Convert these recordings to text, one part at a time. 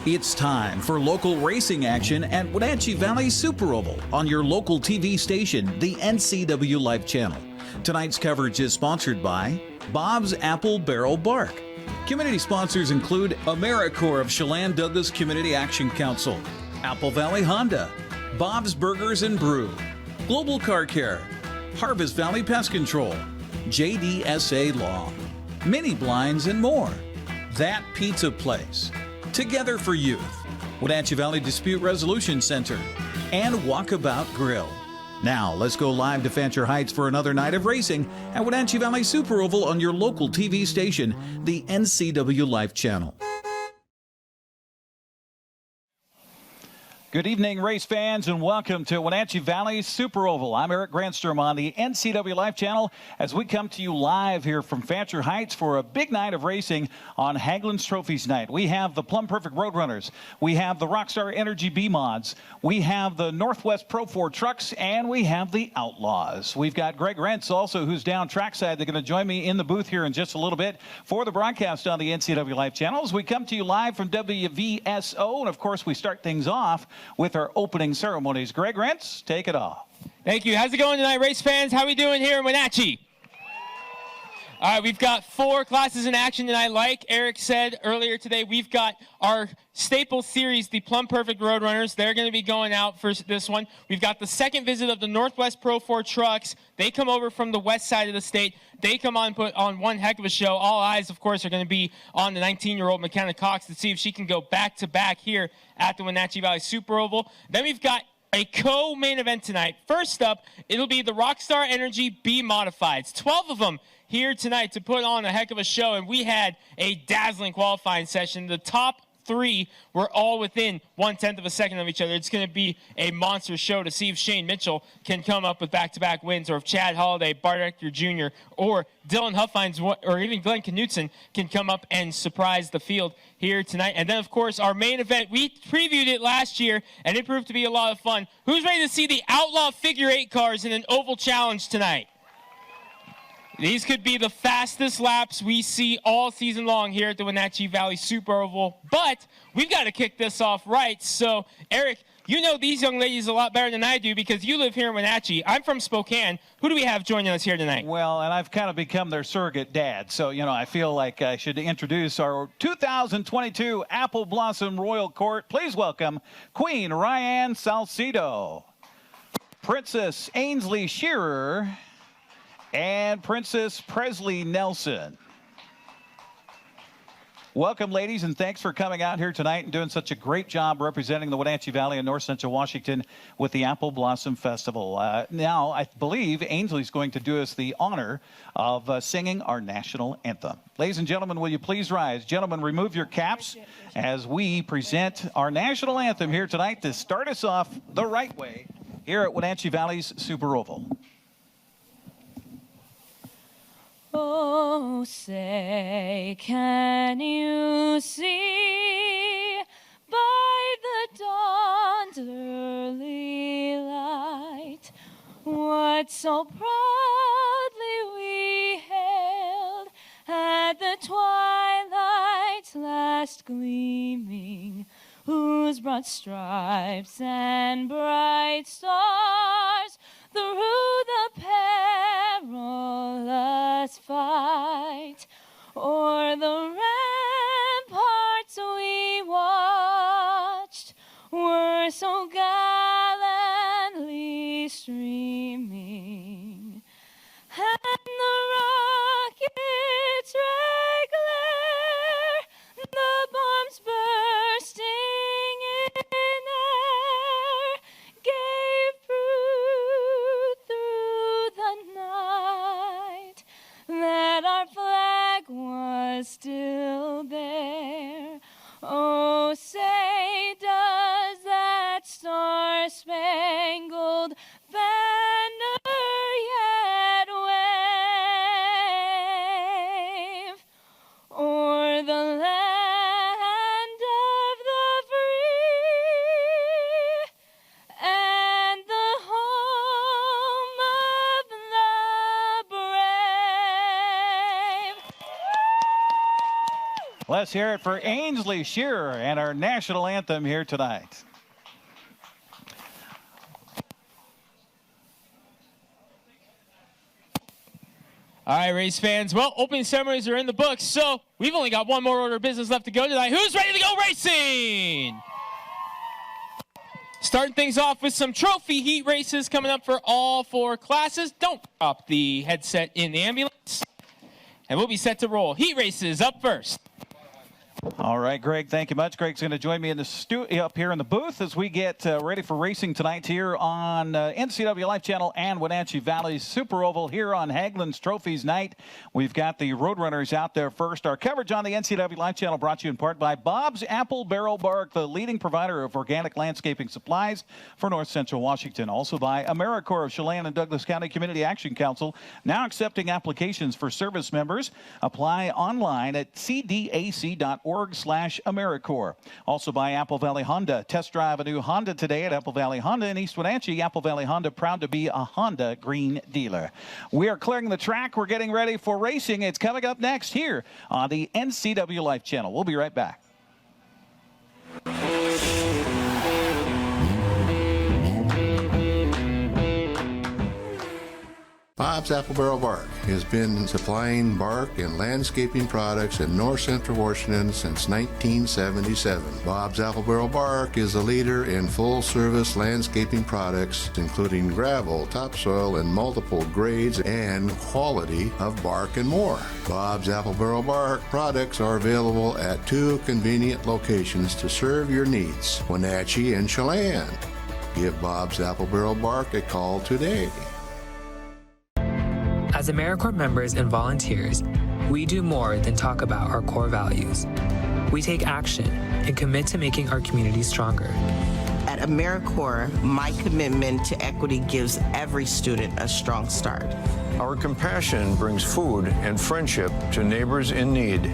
It's time for local racing action at Wenatchee Valley Super Oval on your local TV station, the NCWLIFE Channel. Tonight's coverage is sponsored by Bob's Apple Barrel Bark. Community sponsors include AmeriCorps of Chelan Douglas Community Action Council, Apple Valley Honda, Bob's Burgers and Brew, Global Car Care, Harvest Valley Pest Control, JDSA Law, Mini Blinds, and more. That Pizza Place, Together for Youth, Wenatchee Valley Dispute Resolution Center, and Walkabout Grill. Now, let's go live to Fancher Heights for another night of racing at Wenatchee Valley Super Oval on your local TV station, the NCWLIFE Channel. Good evening, race fans, and welcome to Wenatchee Valley Super Oval. I'm Eric Granstrom on the NCWLIFE Channel as we come to you live here from Fancher Heights for a big night of racing on Hagelin's Trophies Night. We have the Plumb Perfect Roadrunners. We have the Rockstar Energy B-Mods. We have the Northwest Pro 4 trucks, and we have the Outlaws. We've got Greg Rentz also, who's down trackside. They're going to join me in the booth here in just a little bit for the broadcast on the NCWLIFE Channel as we come to you live from WVSO. And, of course, we start things off with our opening ceremonies. Greg Rentz, take it off. Thank you. How's it going tonight, race fans? How are we doing here in Wenatchee? All right, we've got 4 classes in action tonight. Like Eric said earlier today, we've got our staple series, the Plumb Perfect Roadrunners. They're going to be going out for this one. We've got the second visit of the Northwest Pro 4 trucks. They come over from the west side of the state. They come on, put on one heck of a show. All eyes, of course, are going to be on the 19-year-old McKenna Cox to see if she can go back-to-back here at the Wenatchee Valley Super Oval. Then we've got a co-main event tonight. First up, it'll be the Rockstar Energy B-Modifieds. 12 of them here tonight to put on a heck of a show, and we had a dazzling qualifying session. The top 3 were all within 1/10 of a second of each other. It's going to be a monster show to see if Shane Mitchell can come up with back-to-back wins, or if Chad Holliday, Bart Hector Jr., or Dylan Huffines, or even Glenn Knutson can come up and surprise the field here tonight. And then, of course, our main event, we previewed it last year, and it proved to be a lot of fun. Who's ready to see the Outlaw Figure-8 cars in an oval challenge tonight? These could be the fastest laps we see all season long here at the Wenatchee Valley Super Oval. But we've got to kick this off right. So, Eric, you know these young ladies a lot better than I do because you live here in Wenatchee. I'm from Spokane. Who do we have joining us here tonight? Well, and I've kind of become their surrogate dad. So, you know, I feel like I should introduce our 2022 Apple Blossom Royal Court. Please welcome Queen Ryan Salcido, Princess Ainsley Shearer, and Princess Presley Nelson. Welcome, ladies, and thanks for coming out here tonight and doing such a great job representing the Wenatchee Valley and North Central Washington with the Apple Blossom Festival. Now, I believe Ainsley's going to do us the honor of singing our national anthem. Ladies and gentlemen, will you please rise? Gentlemen, remove your caps as we present our national anthem here tonight to start us off the right way here at Wenatchee Valley's Super Oval. Oh, say, can you see by the dawn's early light what so proudly we hailed at the twilight's last gleaming, whose broad stripes and bright stars through the perilous fight o'er the ramparts we watched were so gallantly streaming, and the rocket's red glare, the bombs bursting in air, gave proof Let's hear it for Ainsley Shearer and our national anthem here tonight. All right, race fans. Well, opening ceremonies are in the books, so we've only got one more order of business left to go tonight. Who's ready to go racing? Starting things off with some trophy heat races coming up for all 4 classes. Don't drop the headset in the ambulance. And we'll be set to roll. Heat races up first. All right, Greg, thank you much. Greg's going to join me in the studio up here in the booth as we get ready for racing tonight here on NCWLIFE Channel and Wenatchee Valley Super Oval here on Hageland's Trophies Night. We've got the Roadrunners out there first. Our coverage on the NCWLIFE Channel brought to you in part by Bob's Apple Barrel Bark, the leading provider of organic landscaping supplies for North Central Washington. Also by AmeriCorps of Chelan and Douglas County Community Action Council, now accepting applications for service members. Apply online at cdac.org/AmeriCorps. Also by Apple Valley Honda. Test drive a new Honda today at Apple Valley Honda in East Wenatchee. Apple Valley Honda, proud to be a Honda green dealer. We are clearing the track. We're getting ready for racing. It's coming up next here on the NCWLIFE Channel. We'll be right back. Bob's Apple Barrel Bark has been supplying bark and landscaping products in North Central Washington since 1977. Bob's Apple Barrel Bark is a leader in full-service landscaping products, including gravel, topsoil, and multiple grades and quality of bark and more. Bob's Apple Barrel Bark products are available at 2 convenient locations to serve your needs, Wenatchee and Chelan. Give Bob's Apple Barrel Bark a call today. As AmeriCorps members and volunteers, we do more than talk about our core values. We take action and commit to making our community stronger. At AmeriCorps, my commitment to equity gives every student a strong start. Our compassion brings food and friendship to neighbors in need.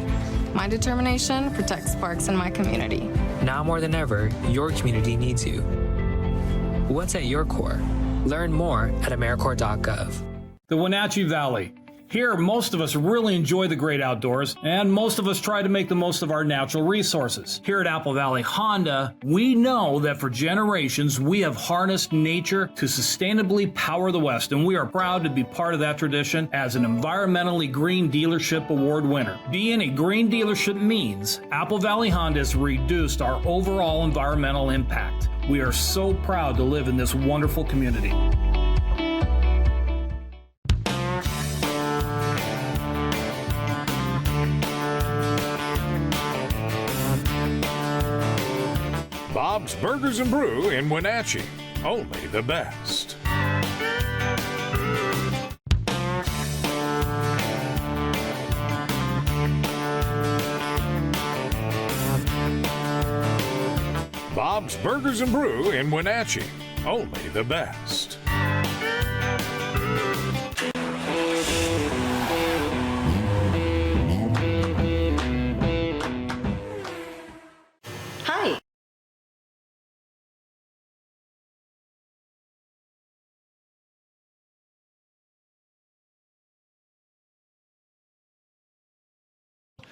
My determination protects parks in my community. Now more than ever, your community needs you. What's at your core? Learn more at AmeriCorps.gov. The Wenatchee Valley. Here, most of us really enjoy the great outdoors, and most of us try to make the most of our natural resources. Here at Apple Valley Honda, we know that for generations, we have harnessed nature to sustainably power the West, and we are proud to be part of that tradition as an Environmentally Green Dealership Award winner. Being a green dealership means Apple Valley Honda has reduced our overall environmental impact. We are so proud to live in this wonderful community. Bob's Burgers and Brew in Wenatchee. Only the best. Bob's Burgers and Brew in Wenatchee. Only the best. Hi.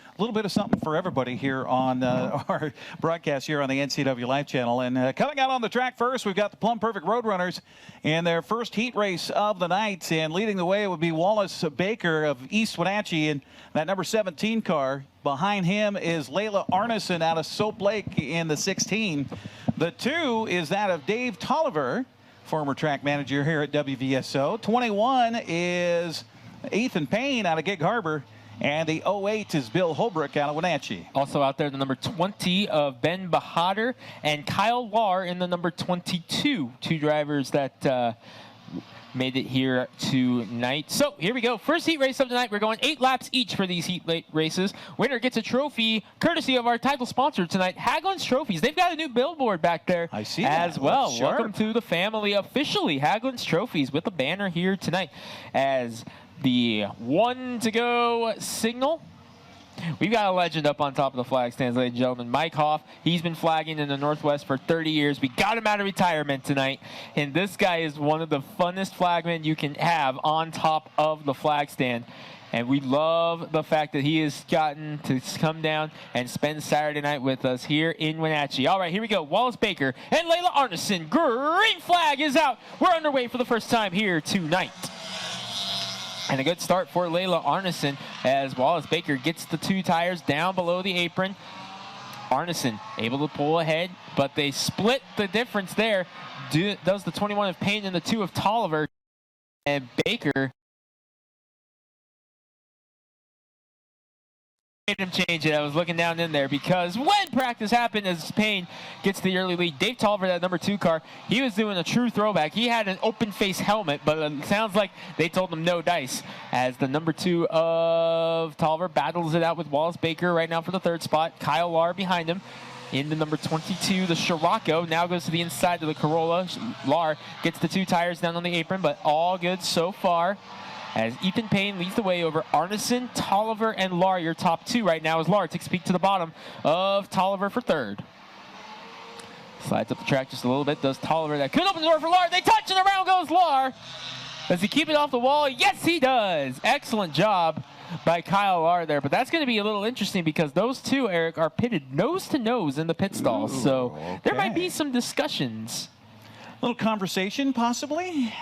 A little bit of something for everybody here on our broadcast here on the NCWLIFE Channel. And coming out on the track first, we've got the Plumb Perfect Roadrunners in their first heat race of the night. And leading the way would be Wallace Baker of East Wenatchee in that number 17 car. Behind him is Layla Arneson out of Soap Lake in the 16. The 2 is that of Dave Tolliver, former track manager here at WVSO. 21 is Ethan Payne out of Gig Harbor. And the 08 is Bill Holbrook out of Wenatchee. Also out there, the number 20 of Ben Bahadur and Kyle Lahr in the number 22. 2 drivers that made it here tonight. So here we go. First heat race of the night. We're going 8 laps each for these heat races. Winner gets a trophy courtesy of our title sponsor tonight, Hageland's Trophies. They've got a new billboard back there. I see as that. well. Welcome to the family officially. Hageland's Trophies with a banner here tonight as the 1 to go signal. We've got a legend up on top of the flag stands, ladies and gentlemen. Mike Hoff, he's been flagging in the Northwest for 30 years. We got him out of retirement tonight. And this guy is one of the funnest flagmen you can have on top of the flag stand. And we love the fact that he has gotten to come down and spend Saturday night with us here in Wenatchee. All right, here we go. Wallace Baker and Layla Arneson. Green flag is out. We're underway for the first time here tonight. And a good start for Layla Arneson as Wallace Baker gets the 2 tires down below the apron. Arneson able to pull ahead, but they split the difference there. Does the 21 of Payne and the 2 of Tolliver. And Baker made him change it. I was looking down in there because when practice happened as Payne gets the early lead, Dave Tolliver, that number 2 car, he was doing a true throwback. He had an open face helmet, but it sounds like they told him no dice as the number 2 of Tolliver battles it out with Wallace Baker right now for the 3rd spot. Kyle Lahr behind him. In the number 22, the Scirocco now goes to the inside of the Corolla. Lahr gets the 2 tires down on the apron, but all good so far. As Ethan Payne leads the way over Arneson, Tolliver, and Lahr. Your top 2 right now as Lahr takes a peek to the bottom of Tolliver for 3rd. Slides up the track just a little bit. Does Tolliver. That could open the door for Lahr. They touch, and around goes Lahr. Does he keep it off the wall? Yes, he does. Excellent job by Kyle Lahr there. But that's going to be a little interesting because those 2, Eric, are pitted nose to nose in the pit stall. So there might be some discussions. A little conversation, possibly,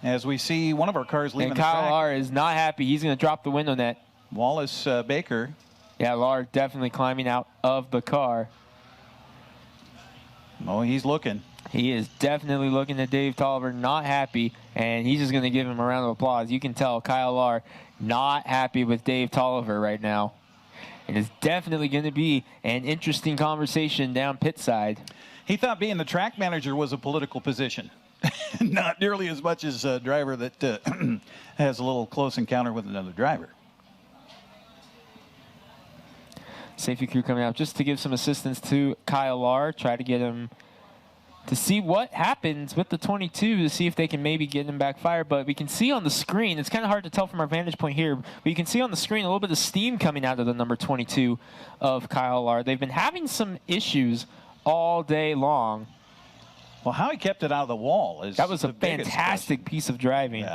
as we see one of our cars leaving and the track. Kyle Lahr is not happy. He's going to drop the window net. Wallace Baker. Yeah, Lahr definitely climbing out of the car. Oh, he's looking. He is definitely looking at Dave Tolliver, not happy, and he's just going to give him a round of applause. You can tell Kyle Lahr not happy with Dave Tolliver right now. And it's definitely going to be an interesting conversation down pit side. He thought being the track manager was a political position. Not nearly as much as a driver that has a little close encounter with another driver. Safety crew coming out just to give some assistance to Kyle Lahr, try to get him to see what happens with the 22 to see if they can maybe get him backfire. But we can see on the screen, it's kind of hard to tell from our vantage point here, but you can see on the screen a little bit of steam coming out of the number 22 of Kyle Lahr. They've been having some issues all day long. Well, how he kept it out of the wall is that was a fantastic piece of driving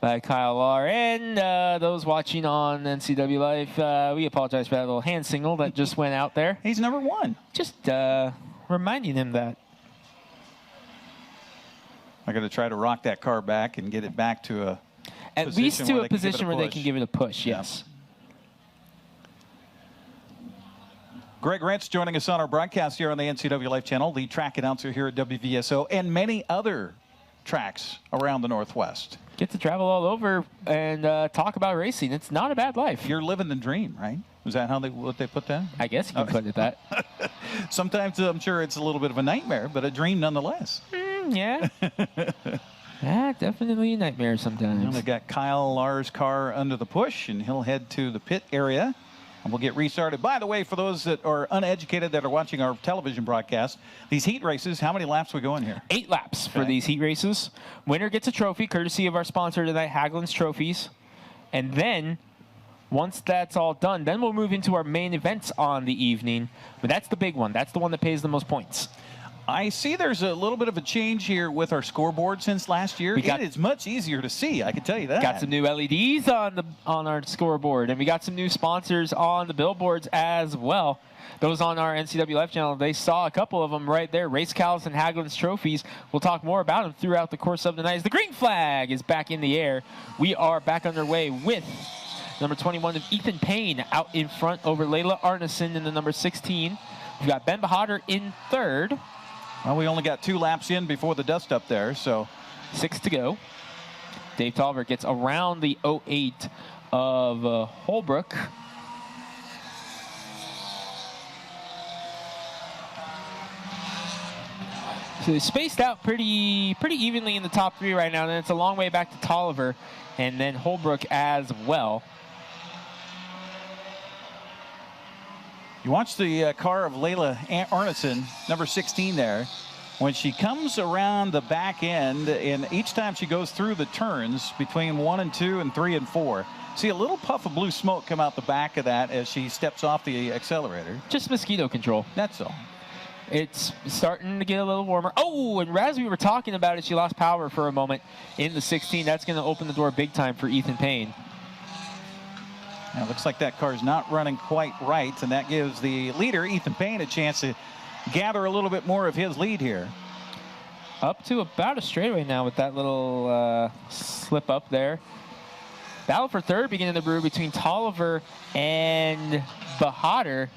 by Kyle Lahr. And those watching on NCW Life, we apologize for that little hand signal that just went out there. He's number 1. Just reminding him that. I'm going to try to rock that car back and get it back to a at least to a position where they can give it a push. Yes. Greg Rentz joining us on our broadcast here on the NCWLIFE Channel, the track announcer here at WVSO and many other tracks around the Northwest. Get to travel all over and talk about racing. It's not a bad life. You're living the dream, right? Is that how what they put that? I guess you can put it that. Sometimes I'm sure it's a little bit of a nightmare, but a dream nonetheless. Yeah. Yeah, definitely a nightmare sometimes. Well, they got Kyle Lahr's car under the push, and he'll head to the pit area. And we'll get restarted. By the way, for those that are uneducated that are watching our television broadcast, these heat races, how many laps we go in here? 8 laps for these heat races. Winner gets a trophy, courtesy of our sponsor tonight, Hagelin's Trophies. And then, once that's all done, then we'll move into our main events on the evening. But that's the big one. That's the one that pays the most points. I see there's a little bit of a change here with our scoreboard since last year. It is much easier to see, I can tell you that. Got some new LEDs on our scoreboard, and we got some new sponsors on the billboards as well. Those on our NCWLIFE channel, they saw a couple of them right there. Race Cows and Hagelin's Trophies. We'll talk more about them throughout the course of the night. As the green flag is back in the air, we are back underway with number 21 of Ethan Payne out in front over Layla Arneson in the number 16. We've got Ben Bahadur in 3rd. Well, we only got 2 laps in before the dust up there, so 6 to go. Dave Tolliver gets around the 08 of Holbrook. So they're spaced out pretty evenly in the top 3 right now, and it's a long way back to Tolliver and then Holbrook as well. You watch the car of Layla Arneson, number 16 there. When she comes around the back end, and each time she goes through the turns between 1 and 2 and 3 and 4, see a little puff of blue smoke come out the back of that as she steps off the accelerator. Just mosquito control. That's all. It's starting to get a little warmer. Oh, and as we were talking about it, she lost power for a moment in the 16. That's going to open the door big time for Ethan Payne. Now, looks like that car's not running quite right, and that gives the leader, Ethan Payne, a chance to gather a little bit more of his lead here. Up to about a straightaway now with that little slip up there. Battle for third beginning to brew between Tolliver and Bahadur.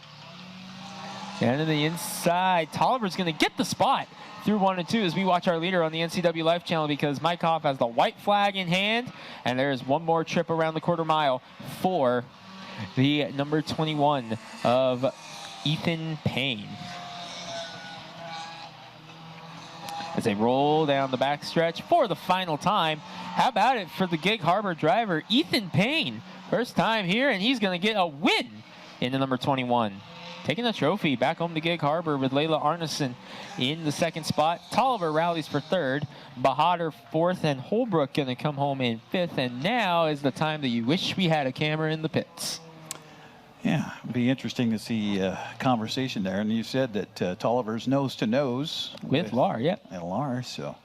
Down to the inside. Tolliver's going to get the spot through 1 and 2 as we watch our leader on the NCWLIFE channel, because Mike Hoff has the white flag in hand, and there is one more trip around the quarter mile for the number 21 of Ethan Payne. As they roll down the backstretch for the final time. How about it for the Gig Harbor driver, Ethan Payne? First time here, and he's going to get a win in the number 21. Taking the trophy back home to Gig Harbor with Layla Arneson in the second spot. Tolliver rallies for third. Bahadur fourth, and Holbrook going to come home in fifth. And now is the time that you wish we had a camera in the pits. Yeah, it'd be interesting to see a conversation there. And you said that Tolliver's nose to nose with Lar, yeah. And Lar, so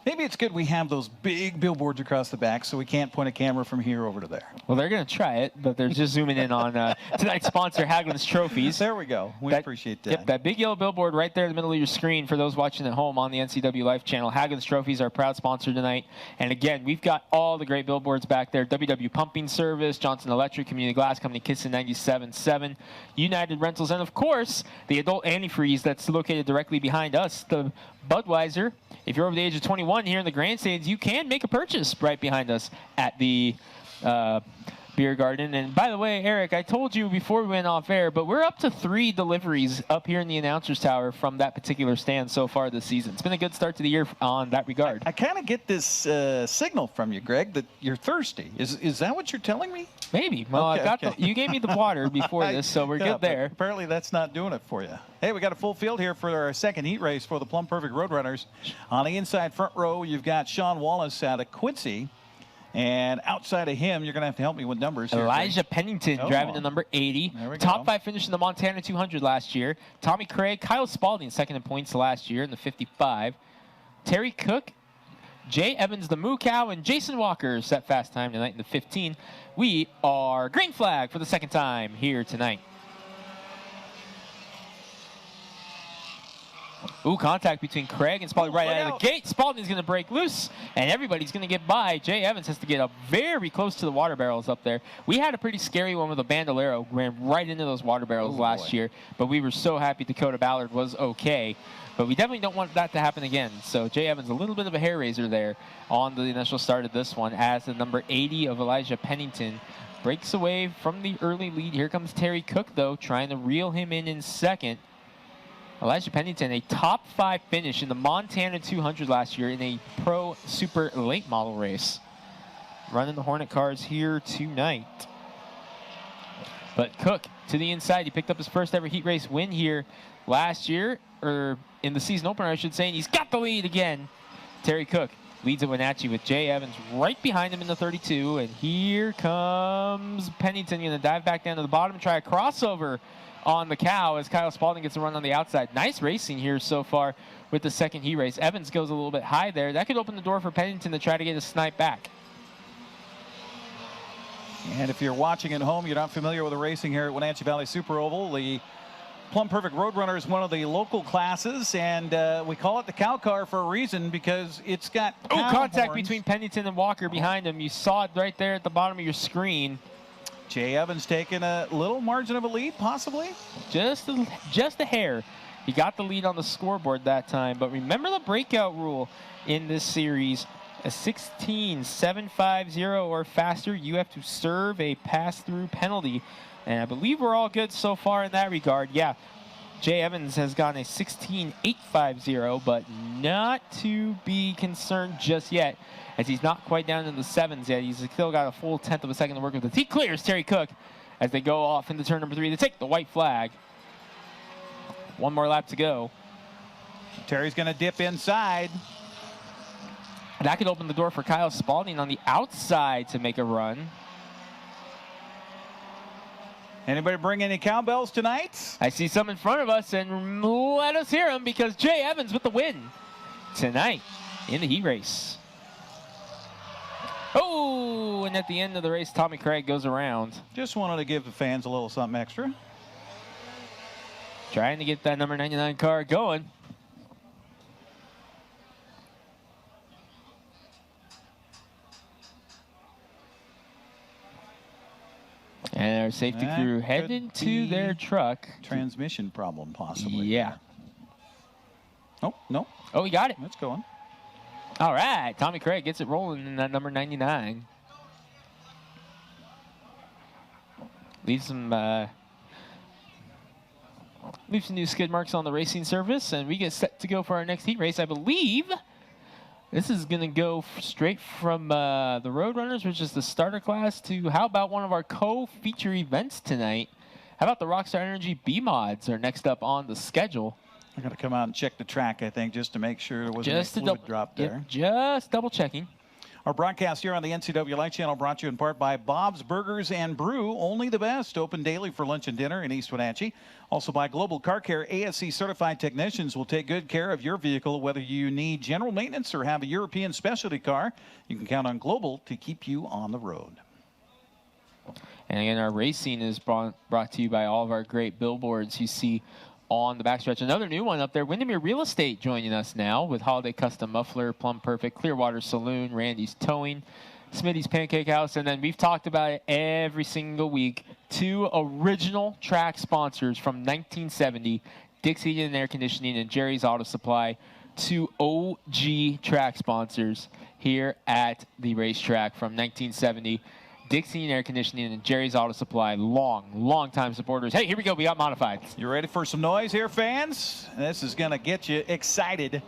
maybe it's good we have those big billboards across the back so we can't point a camera from here over to there. Well, they're going to try it, but they're just zooming in on tonight's sponsor, Hagelin's Trophies. There we go. We appreciate that. Yep, that big yellow billboard right there in the middle of your screen for those watching at home on the NCWLIFE channel. Hagelin's Trophies are our proud sponsor tonight. And again, we've got all the great billboards back there. WW Pumping Service, Johnson Electric, Community Glass Company, Kissin 97.7, United Rentals, and of course, the adult antifreeze that's located directly behind us, the Budweiser. If you're over the age of 21 here in the grandstands, you can make a purchase right behind us at the beer garden. And by the way, Eric, I told you before we went off air, but we're up to 3 deliveries up here in the announcer's tower from that particular stand so far this season. It's been a good start to the year on that regard. I kind of get this signal from you, Greg, that you're thirsty. Is that what you're telling me? Maybe. Well, okay, you gave me the water before this, so we're good there. Apparently that's not doing it for you. Hey, we got a full field here for our second heat race for the Plumb Perfect Roadrunners. On the inside front row, you've got Sean Wallace out of Quincy. And outside of him, you're going to have to help me with numbers here. Elijah Pennington driving to number 80. Top 5 finish in the Montana 200 last year. Tommy Craig, Kyle Spalding second in points last year in the 55. Terry Cook, Jay Evans, the Moo Cow, and Jason Walker set fast time tonight in the 15. We are green flag for the second time here tonight. Ooh, contact between Craig and Spalding right out of the gate. Spalding's going to break loose, and everybody's going to get by. Jay Evans has to get up very close to the water barrels up there. We had a pretty scary one with a Bandolero. Ran right into those water barrels last year, but we were so happy Dakota Ballard was okay. But we definitely don't want that to happen again. So Jay Evans, a little bit of a hair raiser there on the initial start of this one, as the number 80 of Elijah Pennington breaks away from the early lead. Here comes Terry Cook, though, trying to reel him in second. Elijah Pennington, a top 5 finish in the Montana 200 last year in a Pro Super late model race. Running the Hornet cars here tonight. But Cook to the inside. He picked up his first ever heat race win here last year, or in the season opener, I should say, and he's got the lead again. Terry Cook leads at Wenatchee with Jay Evans right behind him in the 32. And here comes Pennington, going to dive back down to the bottom, try a crossover on the Cow as Kyle Spalding gets a run on the outside. Nice racing here so far with the second heat race. Evans goes a little bit high there. That could open the door for Pennington to try to get a snipe back. And if you're watching at home, you're not familiar with the racing here at Wenatchee Valley Super Oval, the Plumb Perfect Roadrunner is one of the local classes, and we call it the cow car for a reason because it's got contact horns between Pennington and Walker behind him. You saw it right there at the bottom of your screen. Jay Evans taking a little margin of a lead, possibly? Just a hair. He got the lead on the scoreboard that time. But remember the breakout rule in this series. A 16.750 or faster, you have to serve a pass-through penalty. And I believe we're all good so far in that regard. Yeah, Jay Evans has gone a 16.850, but not to be concerned just yet, as he's not quite down in the 7s yet. He's still got a full 1/10 of a second to work with. He clears Terry Cook as they go off into turn number 3 to take the white flag. One more lap to go. Terry's going to dip inside. That could open the door for Kyle Spalding on the outside to make a run. Anybody bring any cowbells tonight? I see some in front of us, and let us hear them because Jay Evans with the win tonight in the heat race. Oh, and at the end of the race, Tommy Craig goes around. Just wanted to give the fans a little something extra. Trying to get that number 99 car going. And our safety crew heading to their truck. Transmission problem, possibly. Yeah. Oh, no. Oh, he got it. It's going. All right. Tommy Craig gets it rolling in that number 99. Leaves some new skid marks on the racing surface, and we get set to go for our next heat race. I believe this is going to go straight from the Roadrunners, which is the starter class, to how about one of our co-feature events tonight? How about the Rockstar Energy B-Mods are next up on the schedule? I'm going to come out and check the track, I think, just to make sure there wasn't a fluid drop there. Yep, just double checking. Our broadcast here on the NCWLIFE Channel brought to you in part by Bob's Burgers and Brew, only the best, open daily for lunch and dinner in East Wenatchee. Also by Global Car Care, ASC certified technicians will take good care of your vehicle, whether you need general maintenance or have a European specialty car. You can count on Global to keep you on the road. And again, our racing is brought to you by all of our great billboards you see on the backstretch. Another new one up there, Windermere Real Estate joining us now with Holiday Custom Muffler, Plumb Perfect, Clearwater Saloon, Randy's Towing, Smitty's Pancake House, and then we've talked about it every single week. 2 original track sponsors from 1970, Dixie Heating and Air Conditioning and Jerry's Auto Supply. 2 OG track sponsors here at the racetrack from 1970. Dixie and Air Conditioning and Jerry's Auto Supply, long time supporters. Hey, here we go. We got modified. You ready for some noise here, fans? This is going to get you excited.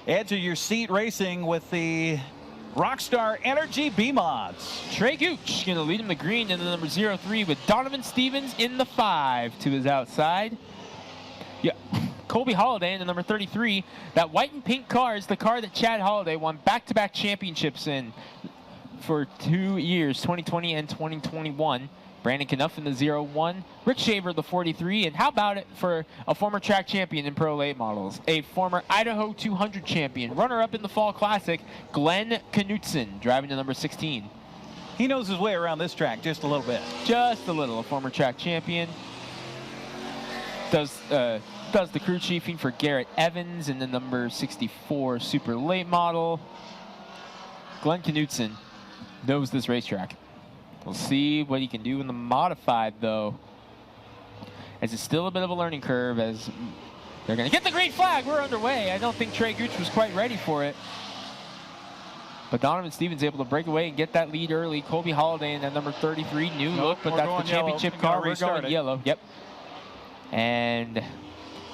Edge of your seat racing with the Rockstar Energy B-Mods. Trey Gooch going to lead him to green in the number 03 with Donovan Stevens in the 5 to his outside. Yeah, Colby Holiday in the number 33. That white and pink car is the car that Chad Holiday won back-to-back championships in for 2 years, 2020 and 2021. Brandon Knuff in the 01, Rick Shaver the 43, and how about it for a former track champion in Pro Late Models, a former Idaho 200 champion, runner-up in the Fall Classic, Glenn Knutson, driving the number 16. He knows his way around this track just a little bit. Just a little, a former track champion. Does the crew chiefing for Garrett Evans in the number 64 Super Late Model. Glenn Knutson knows this racetrack. We'll see what he can do in the modified, though, as it's still a bit of a learning curve as they're going to get the green flag. We're underway. I don't think Trey Gooch was quite ready for it. But Donovan Stevens able to break away and get that lead early. Colby Holiday in that number 33, new look, but that's the championship car. We're going yellow. Yep. And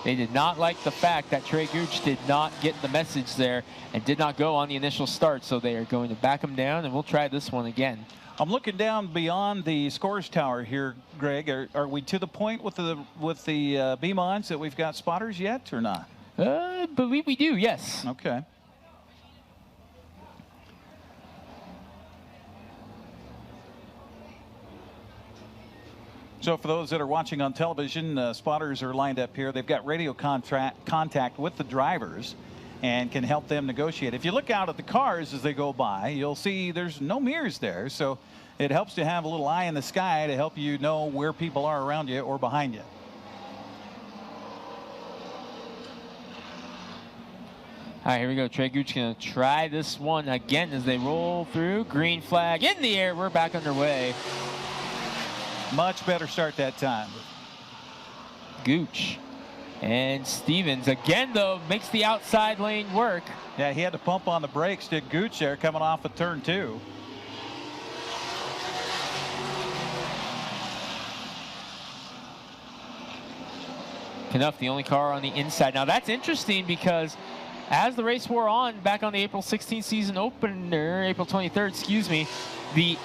they did not like the fact that Trey Gooch did not get the message there and did not go on the initial start, so they are going to back him down, and we'll try this one again. I'm looking down beyond the scores tower here, Greg. Are we to the point with the B-Mods that we've got spotters yet or not? I believe we do, yes. Okay. So for those that are watching on television, spotters are lined up here. They've got radio contact with the drivers and can help them negotiate. If you look out at the cars as they go by, you'll see there's no mirrors there. So it helps to have a little eye in the sky to help you know where people are around you or behind you. All right, here we go. Trey Gooch going to try this one again as they roll through. Green flag in the air. We're back underway. Much better start that time. Gooch and Stevens again, though, makes the outside lane work. Yeah, he had to pump on the brakes, did Gooch there, coming off of turn 2. Knuff, the only car on the inside. Now, that's interesting because as the race wore on back on the April 16th season opener, April 23rd, excuse me, the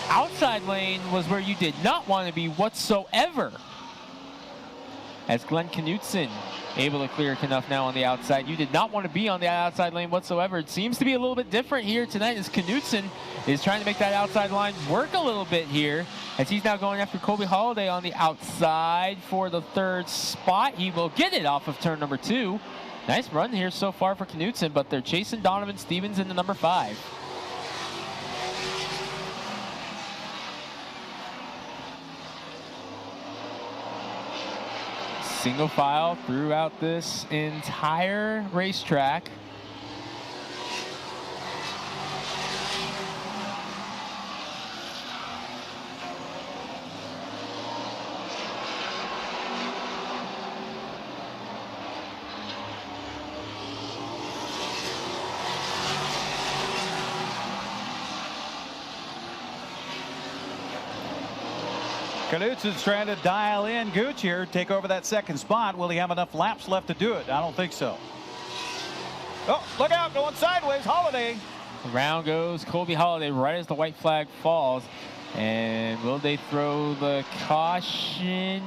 outside lane was where you did not want to be whatsoever. As Glenn Knutson able to clear Knuff now on the outside. You did not want to be on the outside lane whatsoever. It seems to be a little bit different here tonight as Knutson is trying to make that outside line work a little bit here as he's now going after Colby Holiday on the outside for the 3rd spot. He will get it off of turn number 2. Nice run here so far for Knutson, but they're chasing Donovan Stevens in the number 5. Single file throughout this entire racetrack. Knutz is trying to dial in Gooch here, take over that second spot. Will he have enough laps left to do it? I don't think so. Oh, look out, going sideways, Holiday. Around goes Colby Holiday right as the white flag falls. And will they throw the caution?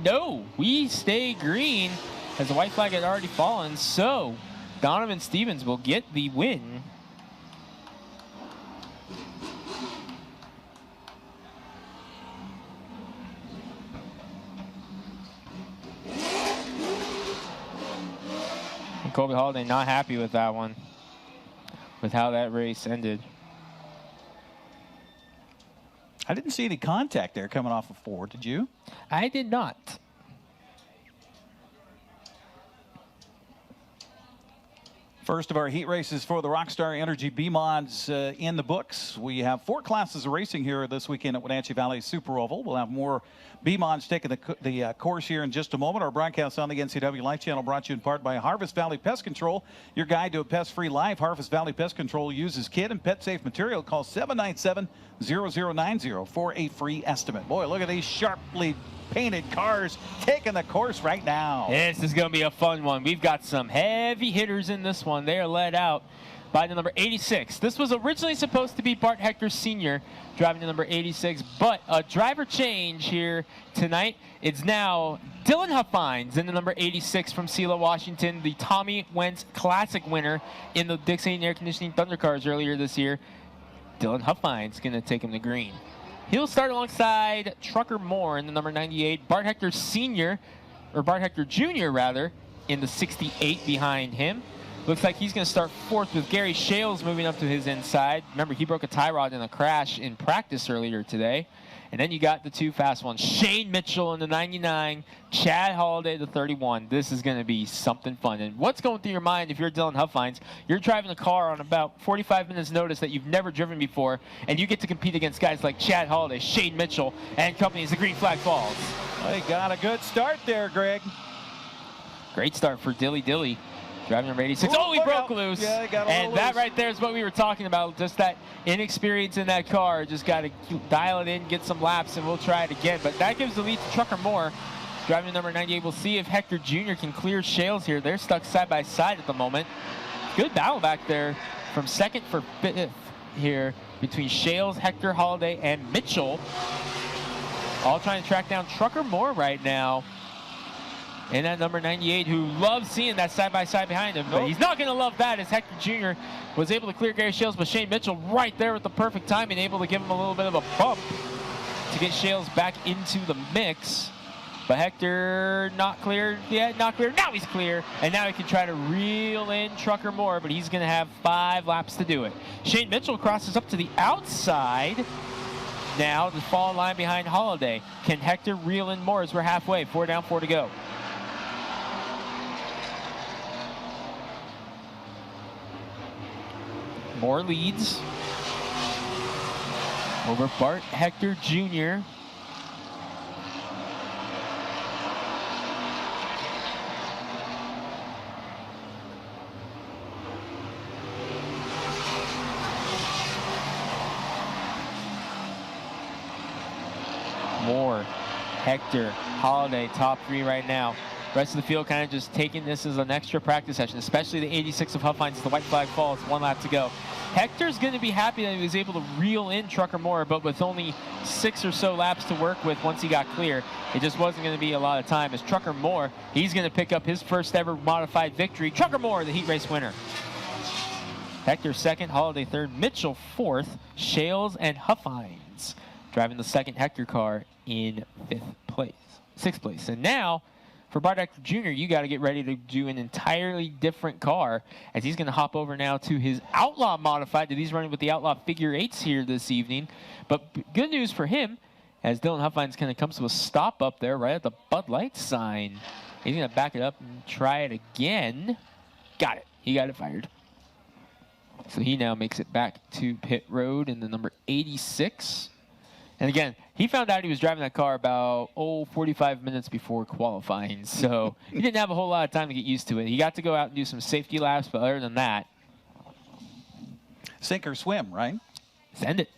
No, we stay green as the white flag had already fallen. So Donovan Stevens will get the win. Colby Holiday not happy with that one, with how that race ended. I didn't see any contact there coming off of 4, did you? I did not. First of our heat races for the Rockstar Energy B-Mods in the books. We have 4 classes of racing here this weekend at Wenatchee Valley Super Oval. We'll have more B-Mods taking the course here in just a moment. Our broadcast on the NCWLIFE Channel brought to you in part by Harvest Valley Pest Control, your guide to a pest-free life. Harvest Valley Pest Control uses kid and pet-safe material. Call 797-0090 for a free estimate. Boy, look at these sharply painted cars taking the course right now. This is going to be a fun one. We've got some heavy hitters in this one. They are led out by the number 86. This was originally supposed to be Bart Hector Sr. driving the number 86, but a driver change here tonight. It's now Dylan Huffines in the number 86 from Selah, Washington, the Tommy Wentz Classic winner in the Dixie Air Conditioning Thunder Cars earlier this year. Dylan Huffines going to take him to green. He'll start alongside Trucker Moore in the number 98. Bart Hector Sr., or Bart Hector Jr. rather, in the 68 behind him. Looks like he's going to start 4th with Gary Shales moving up to his inside. Remember, he broke a tie rod in a crash in practice earlier today. And then you got the 2 fast ones. Shane Mitchell in the 99, Chad Holiday the 31. This is going to be something fun. And what's going through your mind if you're Dylan Huffines? You're driving a car on about 45 minutes notice that you've never driven before, and you get to compete against guys like Chad Holiday, Shane Mitchell, and company as the green flag falls. They got a good start there, Greg. Great start for Dilly Dilly. Driving number 86. Oh, he broke loose. Yeah, got a and little that loose. right there is what we were talking about. Just that inexperience in that car. Just got to dial it in, get some laps, and we'll try it again. But that gives the lead to Trucker Moore. Driving number 98. We'll see if Hector Jr. can clear Shales here. They're stuck side by side at the moment. Good battle back there from 2nd for 5th here between Shales, Hector, Holiday, and Mitchell. All trying to track down Trucker Moore right now. And that number 98, who loves seeing that side-by-side behind him. But he's not going to love that, as Hector Jr. was able to clear Gary Shales, but Shane Mitchell right there with the perfect timing, able to give him a little bit of a bump to get Shales back into the mix. But Hector not cleared yet, not clear. Now he's clear, and now he can try to reel in Trucker Moore, but he's going to have 5 laps to do it. Shane Mitchell crosses up to the outside. Now the fall line behind Holiday. Can Hector reel in more as we're halfway? 4 down, 4 to go. Moore leads over Bart Hector Jr. Moore, Hector, Holiday, top 3 right now. Rest of the field kind of just taking this as an extra practice session, especially the 86 of Huffines. The white flag falls, 1 lap to go. Hector's going to be happy that he was able to reel in Trucker Moore, but with only 6 or so laps to work with once he got clear, it just wasn't going to be a lot of time. As Trucker Moore, he's going to pick up his first ever modified victory. Trucker Moore, the heat race winner. Hector 2nd, Holiday 3rd, Mitchell 4th, Shales and Huffines driving the 2nd Hector car in 6th place. And now, for Bart Hector Jr., you got to get ready to do an entirely different car, as he's going to hop over now to his Outlaw modified that he's running with the Outlaw Figure-8s here this evening. But good news for him as Dylan Huffines kind of comes to a stop up there right at the Bud Light sign. He's going to back it up and try it again. Got it. He got it fired. So he now makes it back to pit road in the number 86. And again, he found out he was driving that car about, 45 minutes before qualifying. So he didn't have a whole lot of time to get used to it. He got to go out and do some safety laps, but other than that, sink or swim, right? Send it.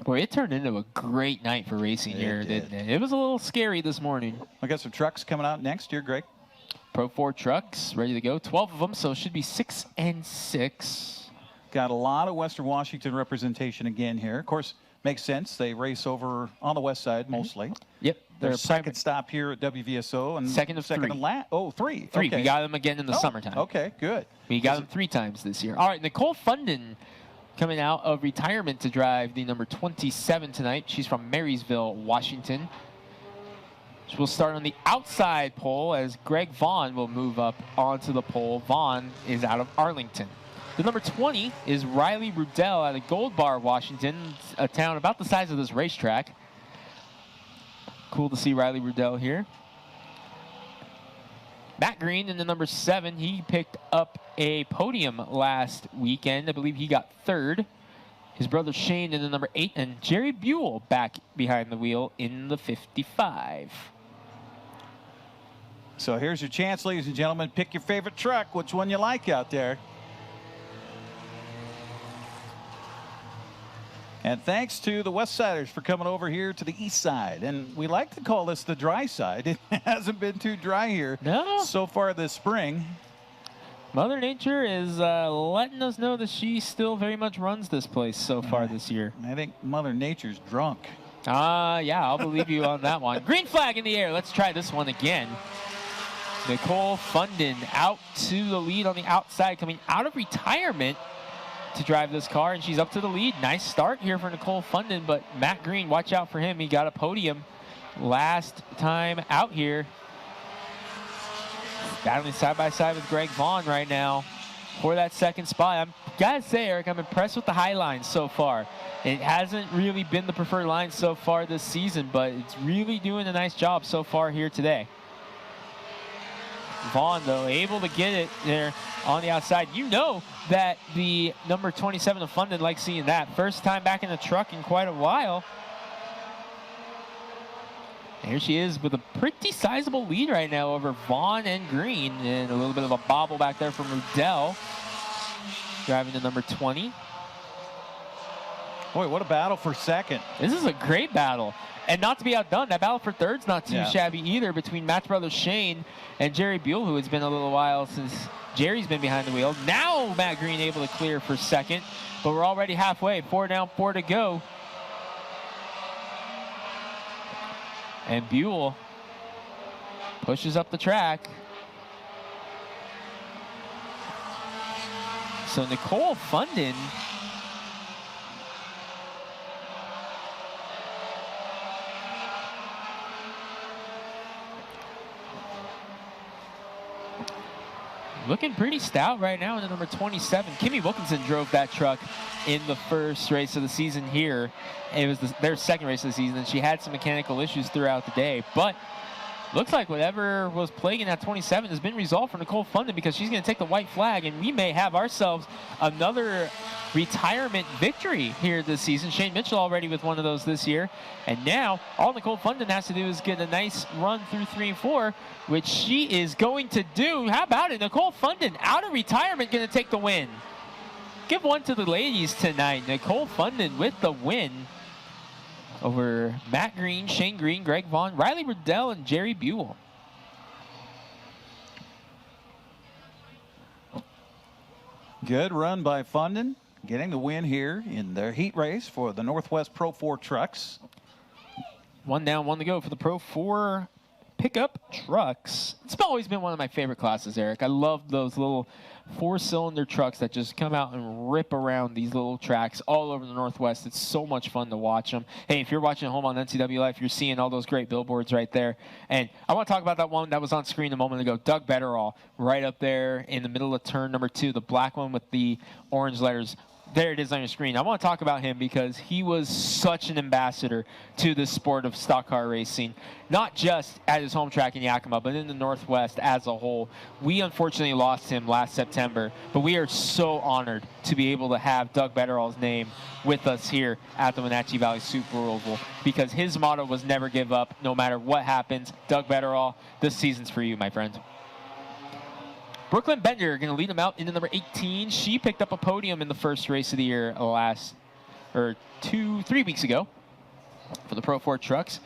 Boy, it turned into a great night for racing here, didn't it? It was a little scary this morning. I got some trucks coming out next year, Greg. Pro 4 trucks ready to go. 12 of them, so it should be 6 and 6. Got a lot of Western Washington representation again here. Of course, makes sense. They race over on the west side mostly. Yep. Their second stop here at WVSO. And second of three. Three. Three. Okay. We got them again in the summertime. Okay, good. We got them 3 times this year. All right, Nicole Funden coming out of retirement to drive the number 27 tonight. She's from Marysville, Washington. We'll start on the outside pole as Greg Vaughn will move up onto the pole. Vaughn is out of Arlington. The number 20 is Riley Rudell out of Gold Bar, Washington, a town about the size of this racetrack. Cool to see Riley Rudell here. Matt Green in the number 7, he picked up a podium last weekend. I believe he got 3rd. His brother Shane in the number 8, and Jerry Buell back behind the wheel in the 55. So here's your chance, ladies and gentlemen. Pick your favorite truck, which one you like out there. And thanks to the West Siders for coming over here to the east side. And we like to call this the dry side. It hasn't been too dry here so far this spring. Mother Nature is letting us know that she still very much runs this place so far this year. I think Mother Nature's drunk. Yeah, I'll believe you on that one. Green flag in the air. Let's try this one again. Nicole Funden out to the lead on the outside, coming out of retirement to drive this car, and she's up to the lead. Nice start here for Nicole Funden, but Matt Green, watch out for him. He got a podium last time out here. Battling side by side with Greg Vaughn right now for that second spot. I gotta say, Eric, I'm impressed with the high line so far. It hasn't really been the preferred line so far this season, but it's really doing a nice job so far here today. Vaughn, though, able to get it there on the outside. You know that the number 27 of Funden likes seeing that. First time back in the truck in quite a while. And here she is with a pretty sizable lead right now over Vaughn and Green. And a little bit of a bobble back there from Rudell, driving the number 20. Boy, what a battle for second. This is a great battle. And not to be outdone, that battle for third's not too shabby either between Matt's brother Shane and Jerry Buell, who it's been a little while since Jerry's been behind the wheel. Now Matt Green able to clear for second, but we're already halfway. 4 down, 4 to go. And Buell pushes up the track. So Nicole Funden looking pretty stout right now in the number 27. Kimmy Wilkinson drove that truck in the first race of the season here. It was their second race of the season, and she had some mechanical issues throughout the day. But looks like whatever was plaguing that 27 has been resolved for Nicole Funden, because she's going to take the white flag, and we may have ourselves another retirement victory here this season. Shane Mitchell already with one of those this year. And now all Nicole Funden has to do is get a nice run through 3 and 4, which she is going to do. How about it? Nicole Funden out of retirement going to take the win. Give one to the ladies tonight. Nicole Funden with the win over Matt Green, Shane Green, Greg Vaughn, Riley Rudell, and Jerry Buell. Good run by Funden, getting the win here in their heat race for the Northwest Pro 4 trucks. 1 down, 1 to go for the Pro 4 pickup trucks. It's always been one of my favorite classes, Eric. I love those little 4-cylinder trucks that just come out and rip around these little tracks all over the Northwest. It's so much fun to watch them. Hey, if you're watching at home on NCWLIFE, you're seeing all those great billboards right there. And I want to talk about that one that was on screen a moment ago, Doug Betterall, right up there in the middle of turn number 2, the black one with the orange letters. There it is on your screen. I want to talk about him because he was such an ambassador to the sport of stock car racing, not just at his home track in Yakima, but in the Northwest as a whole. We unfortunately lost him last September, but we are so honored to be able to have Doug Betterall's name with us here at the Wenatchee Valley Super Oval, because his motto was never give up, no matter what happens. Doug Betterall, this season's for you, my friend. Brooklyn Bender going to lead him out into number 18. She picked up a podium in the first race of the year 3 weeks ago for the Pro 4 trucks.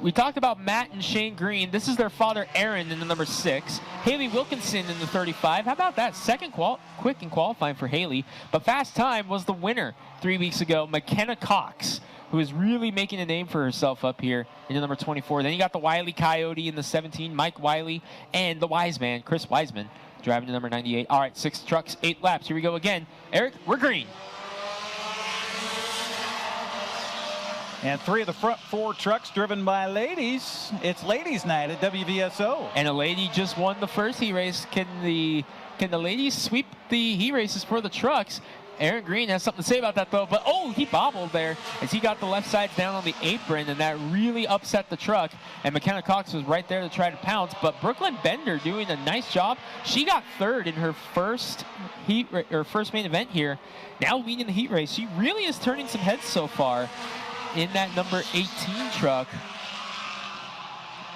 We talked about Matt and Shane Green. This is their father, Aaron, in the number 6. Haley Wilkinson in the 35. How about that? Second quick in qualifying for Haley. But fast time was the winner 3 weeks ago, McKenna Cox, who is really making a name for herself up here in the number 24. Then you got the Wiley Coyote in the 17, Mike Wiley, and the Wise Man, Chris Wiseman, driving to number 98. All right, 6 trucks, 8 laps. Here we go again. Eric, we're green. And 3 of the front 4 trucks driven by ladies. It's ladies' night at WVSO. And a lady just won the first heat race. Can the ladies sweep the heat races for the trucks? Aaron Green has something to say about that, though. But, oh, he bobbled there as he got the left sides down on the apron, and that really upset the truck. And McKenna Cox was right there to try to pounce. But Brooklyn Bender doing a nice job. She got 3rd in her first main event here. Now leading the heat race. She really is turning some heads so far in that number 18 truck.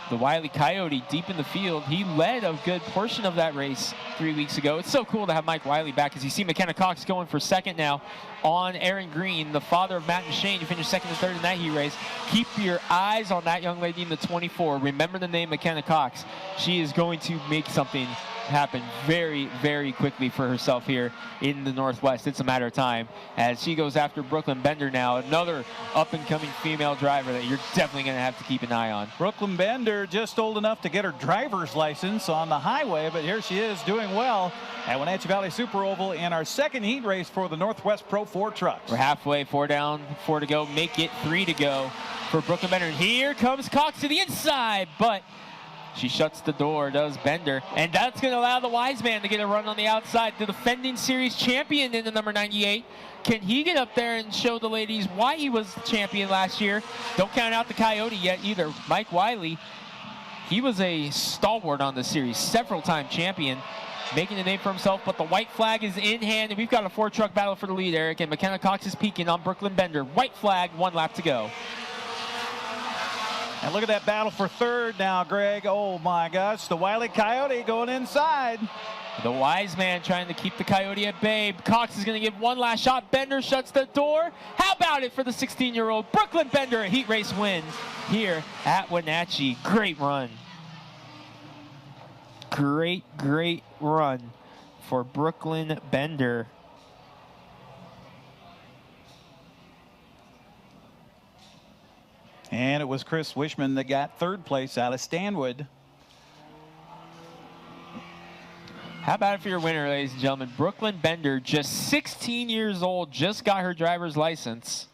The Wiley Coyote deep in the field. He led a good portion of that race 3 weeks ago. It's so cool to have Mike Wiley back, as you see McKenna Cox going for second now on Aaron Green, the father of Matt and Shane, who finished 2nd and 3rd in that heat race. Keep your eyes on that young lady in the 24. Remember the name McKenna Cox. She is going to make something happen very, very quickly for herself here in the Northwest. It's a matter of time as she goes after Brooklyn Bender now, another up-and-coming female driver that you're definitely going to have to keep an eye on. Brooklyn Bender just old enough to get her driver's license on the highway, but here she is doing well at Wenatchee Valley Super Oval in our 2nd heat race for the Northwest Pro 4 trucks. We're halfway, 4 down, 4 to go, make it 3 to go for Brooklyn Bender. And here comes Cox to the inside, but she shuts the door, does Bender, and that's going to allow the Wise Man to get a run on the outside. The defending series champion in the number 98. Can he get up there and show the ladies why he was champion last year? Don't count out the Coyote yet either. Mike Wiley, he was a stalwart on the series, several-time champion, making a name for himself, but the white flag is in hand, and we've got a 4-truck battle for the lead, Eric, and McKenna Cox is peeking on Brooklyn Bender. White flag, 1 lap to go. And look at that battle for 3rd now, Greg. Oh, my gosh. The Wiley Coyote going inside. The Wise Man trying to keep the Coyote at bay. Cox is going to give 1 last shot. Bender shuts the door. How about it for the 16-year-old Brooklyn Bender? A heat race win here at Wenatchee. Great run. Great, great run for Brooklyn Bender. And it was Chris Wishman that got 3rd place out of Stanwood. How about it for your winner, ladies and gentlemen? Brooklyn Bender, just 16 years old, just got her driver's license.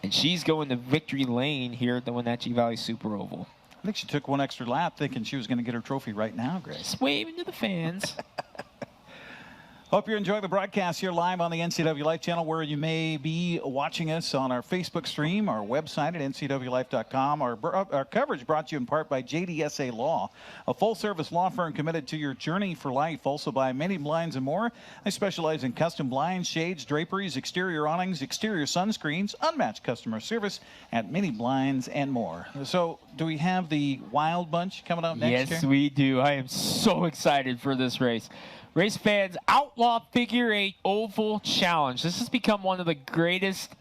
And she's going to victory lane here at the Wenatchee Valley Super Oval. I think she took 1 extra lap thinking she was going to get her trophy right now, Greg. Just waving to the fans. Hope you're enjoying the broadcast here live on the NCWLIFE channel, where you may be watching us on our Facebook stream, our website at ncwlife.com. Our coverage brought to you in part by JDSA Law, a full-service law firm committed to your journey for life. Also by Many Blinds and More. I specialize in custom blinds, shades, draperies, exterior awnings, exterior sunscreens, unmatched customer service at Many Blinds and More. So, do we have the Wild Bunch coming up next year? Yes, we do. I am so excited for this race. Race fans, Outlaw Figure-8 Oval Challenge. This has become one of the greatest,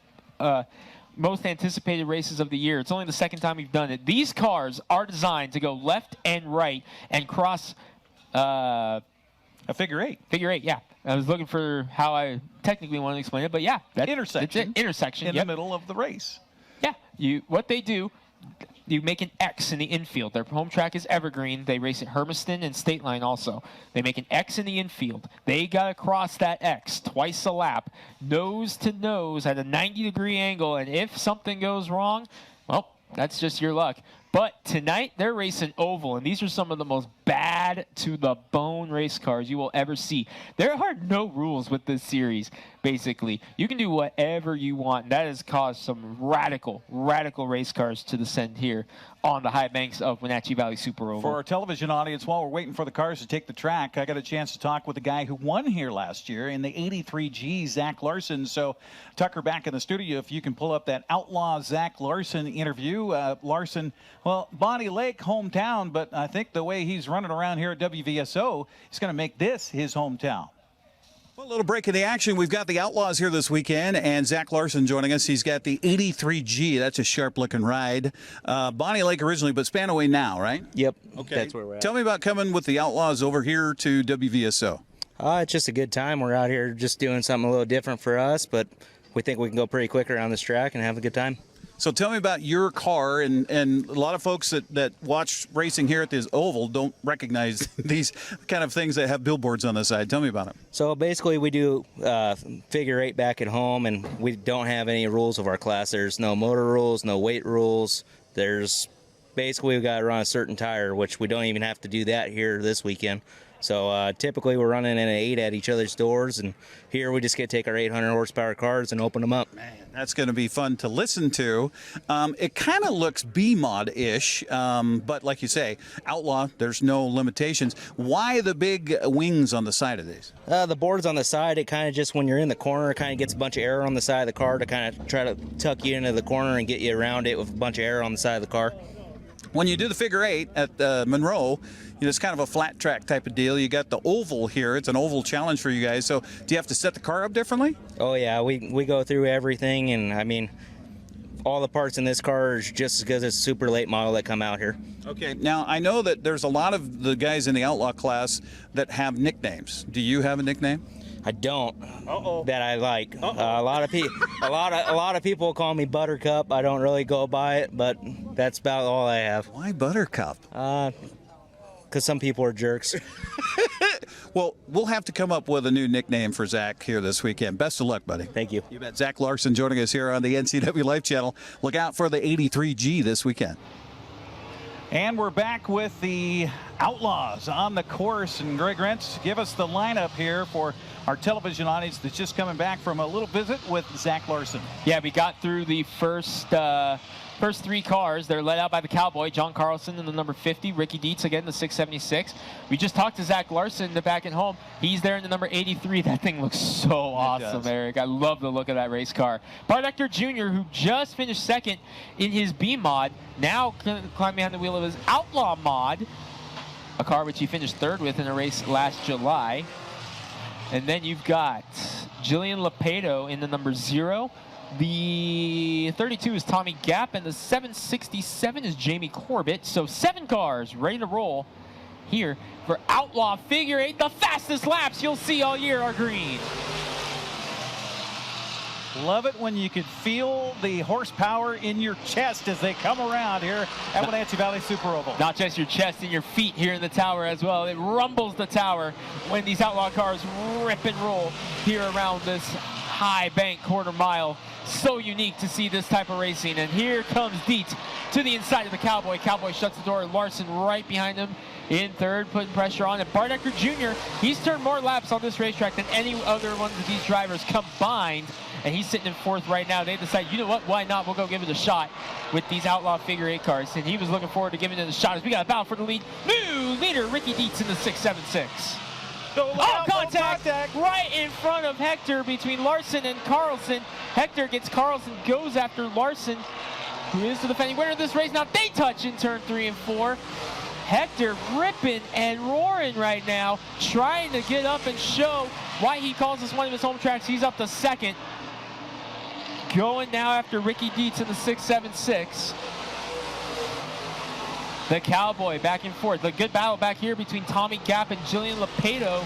most anticipated races of the year. It's only the 2nd time we've done it. These cars are designed to go left and right and cross a figure-8. Figure-8, yeah. I was looking for how I technically want to explain it, but yeah. Intersection. Intersection, in the middle of the race. Yeah. What they do, you make an X in the infield. Their home track is Evergreen. They race at Hermiston and State Line also. They make an X in the infield. They got to cross that X twice a lap, nose to nose at a 90-degree angle, and if something goes wrong, well, that's just your luck. But tonight, they're racing oval, and these are some of the most bad-to-the-bone race cars you will ever see. There are no rules with this series, basically. You can do whatever you want, and that has caused some radical race cars to descend here on the high banks of Wenatchee Valley Super Oval. For our television audience, while we're waiting for the cars to take the track, I got a chance to talk with the guy who won here last year in the 83G, Zach Larson. So, Tucker, back in the studio, if you can pull up that Outlaw Zach Larson interview. Larson, well, Bonnie Lake, hometown, but I think the way he's running around here at WVSO, he's going to make this his hometown. Well, a little break in the action. We've got the Outlaws here this weekend, and Zach Larson joining us. He's got the 83G. That's a sharp-looking ride. Bonnie Lake originally, but Spanaway now, right? Yep. Okay. That's where we're at. Tell me about coming with the Outlaws over here to WVSO. It's just a good time. We're out here just doing something a little different for us, but we think we can go pretty quick around this track and have a good time. So tell me about your car, and a lot of folks that watch racing here at this oval don't recognize these kind of things that have billboards on the side. Tell me about it. So basically we do figure-8 back at home, and we don't have any rules of our class. There's no motor rules, no weight rules. There's basically we got to run a certain tire, which we don't even have to do that here this weekend. So typically we're running in an 8 at each other's doors, and here we just get to take our 800 horsepower cars and open them up. Man, that's going to be fun to listen to. It kind of looks B-Mod-ish, but like you say, Outlaw, there's no limitations. Why the big wings on the side of these? The boards on the side, it kind of just, when you're in the corner, it kind of gets a bunch of air on the side of the car to kind of try to tuck you into the corner and get you around it with a bunch of air on the side of the car. When you do the figure-8 at Monroe, it's kind of a flat track type of deal. You got the oval here. It's an oval challenge for you guys. So do you have to set the car up differently? Oh, yeah. We go through everything, and, I mean, all the parts in this car are just as good as a super late model that come out here. Okay. Now, I know that there's a lot of the guys in the Outlaw class that have nicknames. Do you have a nickname? I don't. That I like. A lot of people call me Buttercup. I don't really go by it, but that's about all I have. Why Buttercup? Because some people are jerks. Well, we'll have to come up with a new nickname for Zach here this weekend. Best of luck, buddy. Thank you. You bet. Zach Larson joining us here on the NCWLIFE Channel. Look out for the 83G this weekend. And we're back with the Outlaws on the course. And Greg Rentz, give us the lineup here for our television audience that's just coming back from a little visit with Zach Larson. Yeah, we got through the first 3 cars. They're led out by the Cowboy, John Carlson in the number 50, Ricky Dietz again, the 676. We just talked to Zach Larson back at home. He's there in the number 83. That thing looks so awesome, Eric. I love the look of that race car. Bart Hector Jr., who just finished second in his B-Mod, now climbing behind the wheel of his Outlaw Mod, a car which he finished third with in a race last July. And then you've got Jillian Lepedo in the number 0. The 32 is Tommy Gapp, and the 767 is Jamie Corbett. So 7 cars ready to roll here for Outlaw Figure-8. The fastest laps you'll see all year are green. Love it when you can feel the horsepower in your chest as they come around here at Wenatchee Valley Super Oval. Not just your chest and your feet here in the tower as well. It rumbles the tower when these Outlaw cars rip and roll here around this high bank quarter mile. So unique to see this type of racing. And here comes Dietz to the inside of the Cowboy. Cowboy shuts the door. Larson right behind him in third, putting pressure on. And Bart Hector Jr., he's turned more laps on this racetrack than any other one of these drivers combined. And he's sitting in fourth right now. They decide, you know what, why not? We'll go give it a shot with these Outlaw Figure-8 cars. And he was looking forward to giving it a shot as we got a battle for the lead. New leader, Ricky Dietz in the 676. Contact right in front of Hector between Larson and Carlson. Hector gets Carlson, goes after Larson, who is the defending winner of this race. Now they touch in turn 3 and 4. Hector ripping and roaring right now, trying to get up and show why he calls this one of his home tracks. He's up to second. Going now after Ricky Dietz in the 676. The Cowboy back and forth. The good battle back here between Tommy Gapp and Jillian Lepedo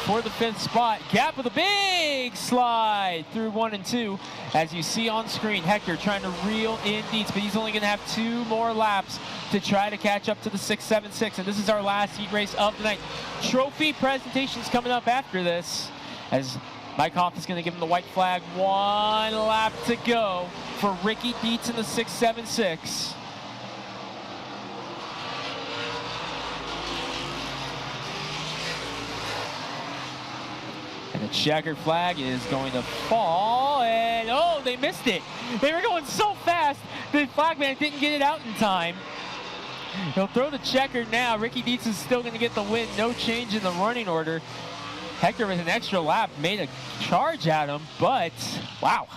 for the 5th spot. Gapp with a big slide through 1 and 2. As you see on screen, Hector trying to reel in Dietz, but he's only going to have 2 more laps to try to catch up to the 676. And this is our last heat race of the night. Trophy presentations coming up after this, as Mike Hoff is going to give him the white flag. 1 lap to go for Ricky Dietz in the 676. And the checkered flag is going to fall, and oh, they missed it. They were going so fast, the flagman didn't get it out in time. He'll throw the checkered now. Ricky Dietz is still going to get the win. No change in the running order. Hector with an extra lap made a charge at him, but wow.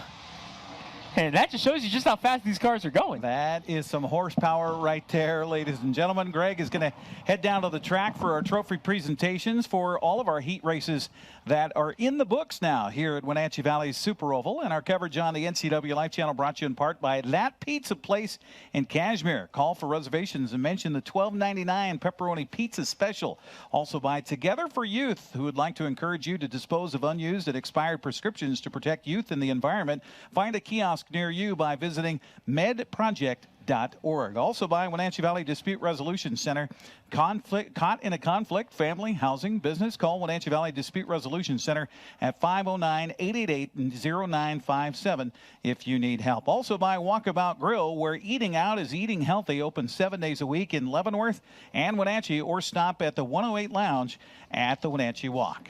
And that just shows you just how fast these cars are going. That is some horsepower right there, ladies and gentlemen. Greg is going to head down to the track for our trophy presentations for all of our heat races that are in the books now here at Wenatchee Valley's Super Oval. And our coverage on the NCWLIFE Channel brought to you in part by That Pizza Place in Cashmere. Call for reservations and mention the $12.99 pepperoni pizza special. Also by Together for Youth, who would like to encourage you to dispose of unused and expired prescriptions to protect youth and the environment. Find a kiosk near you by visiting medproject.org. Also by Wenatchee Valley Dispute Resolution Center. Caught in a conflict, family, housing, business, call Wenatchee Valley Dispute Resolution Center at 509-888-0957 if you need help. Also by Walkabout Grill, where eating out is eating healthy, open 7 days a week in Leavenworth and Wenatchee, or stop at the 108 Lounge at the Wenatchee Walk.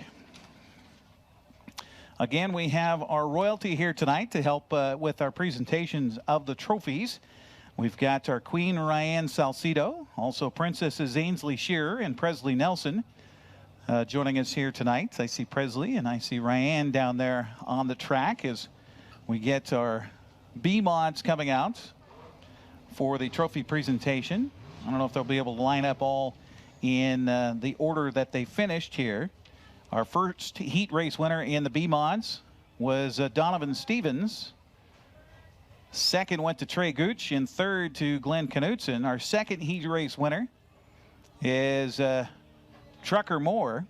Again, we have our royalty here tonight to help with our presentations of the trophies. We've got our Queen Ryan Salcido, also Princesses Ainsley Shearer and Presley Nelson joining us here tonight. I see Presley and I see Ryan down there on the track as we get our B-Mods coming out for the trophy presentation. I don't know if they'll be able to line up all in the order that they finished here. Our first heat race winner in the B-Mods was Donovan Stevens. Second went to Trey Gooch, and third to Glenn Knutson. Our second heat race winner is Trucker Moore.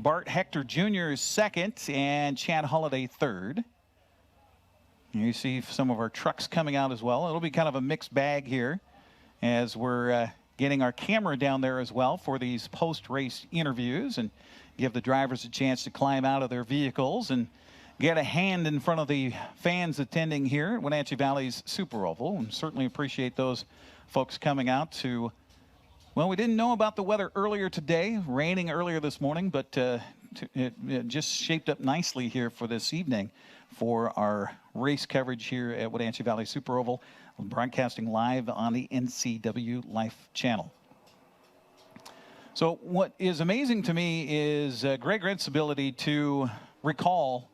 Bart Hector Jr. is second, and Chad Holliday third. You see some of our trucks coming out as well. It'll be kind of a mixed bag here as we're getting our camera down there as well for these post-race interviews and give the drivers a chance to climb out of their vehicles and get a hand in front of the fans attending here at Wenatchee Valley's Super Oval. And certainly appreciate those folks coming out to, well, we didn't know about the weather earlier today, raining earlier this morning, but it just shaped up nicely here for this evening for our race coverage here at Wenatchee Valley Super Oval, broadcasting live on the NCWLIFE Channel. So what is amazing to me is Greg Rentz's ability to recall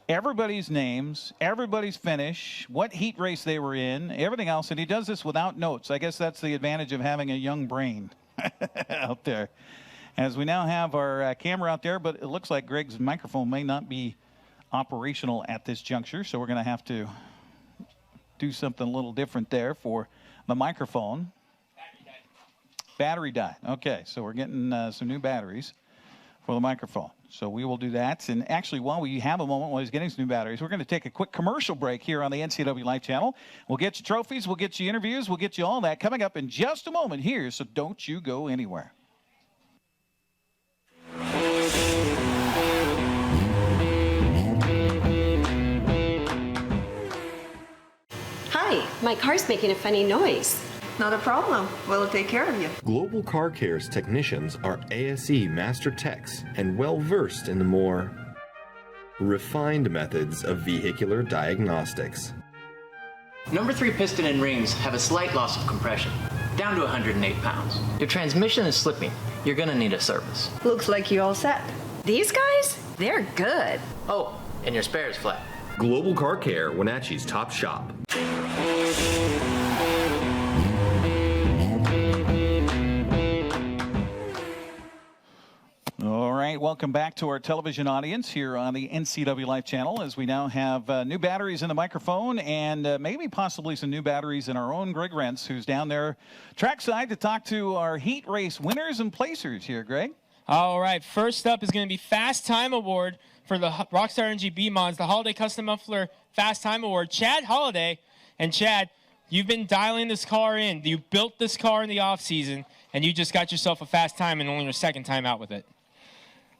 everybody's names, everybody's finish, what heat race they were in, everything else, and he does this without notes. I guess that's the advantage of having a young brain out there. As we now have our camera out there, but it looks like Greg's microphone may not be operational at this juncture, so we're going to have to do something a little different there for the microphone. Battery died. Okay, so we're getting some new batteries for the microphone. So we will do that. And actually, while we have a moment while he's getting some new batteries, we're going to take a quick commercial break here on the NCWLIFE Channel. We'll get you trophies, we'll get you interviews, we'll get you all that coming up in just a moment here, so don't you go anywhere. Hi, my car's making a funny noise. Not a problem. We'll take care of you. Global Car Care's technicians are ASE Master Techs and well-versed in the more refined methods of vehicular diagnostics. Number 3 piston and rings have a slight loss of compression, down to 108 pounds. Your transmission is slipping. You're gonna need a service. Looks like you all set. These guys? They're good. Oh, and your spare is flat. Global Car Care, Wenatchee's top shop. All right, welcome back to our television audience here on the NCWLIFE Channel as we now have new batteries in the microphone and maybe possibly some new batteries in our own Greg Rentz, who's down there trackside to talk to our heat race winners and placers here, Greg. All right, first up is going to be Fast Time Award for the Rockstar Energy B-Mods, the Holiday Custom Muffler Fast Time Award. Chad Holiday, and Chad, you've been dialing this car in. You built this car in the off-season, and you just got yourself a fast time and only your second time out with it.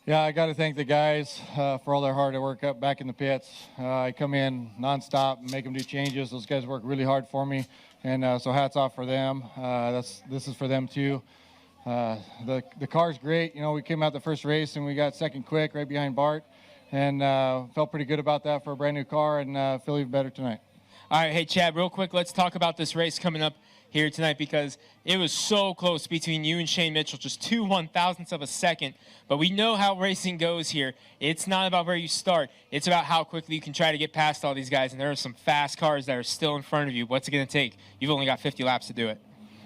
Yeah, I got to thank the guys for all their hard work up back in the pits. I come in nonstop and make them do changes. Those guys work really hard for me, and so hats off for them. This is for them too. The car's great. You know, we came out the first race and we got second quick right behind Bart. and felt pretty good about that for a brand new car, and feel even better tonight. All right, hey, Chad, real quick, let's talk about this race coming up here tonight because it was so close between you and Shane Mitchell, just 2/1000ths of a second. But we know how racing goes here. It's not about where you start. It's about how quickly you can try to get past all these guys, and there are some fast cars that are still in front of you. What's it going to take? You've only got 50 laps to do it.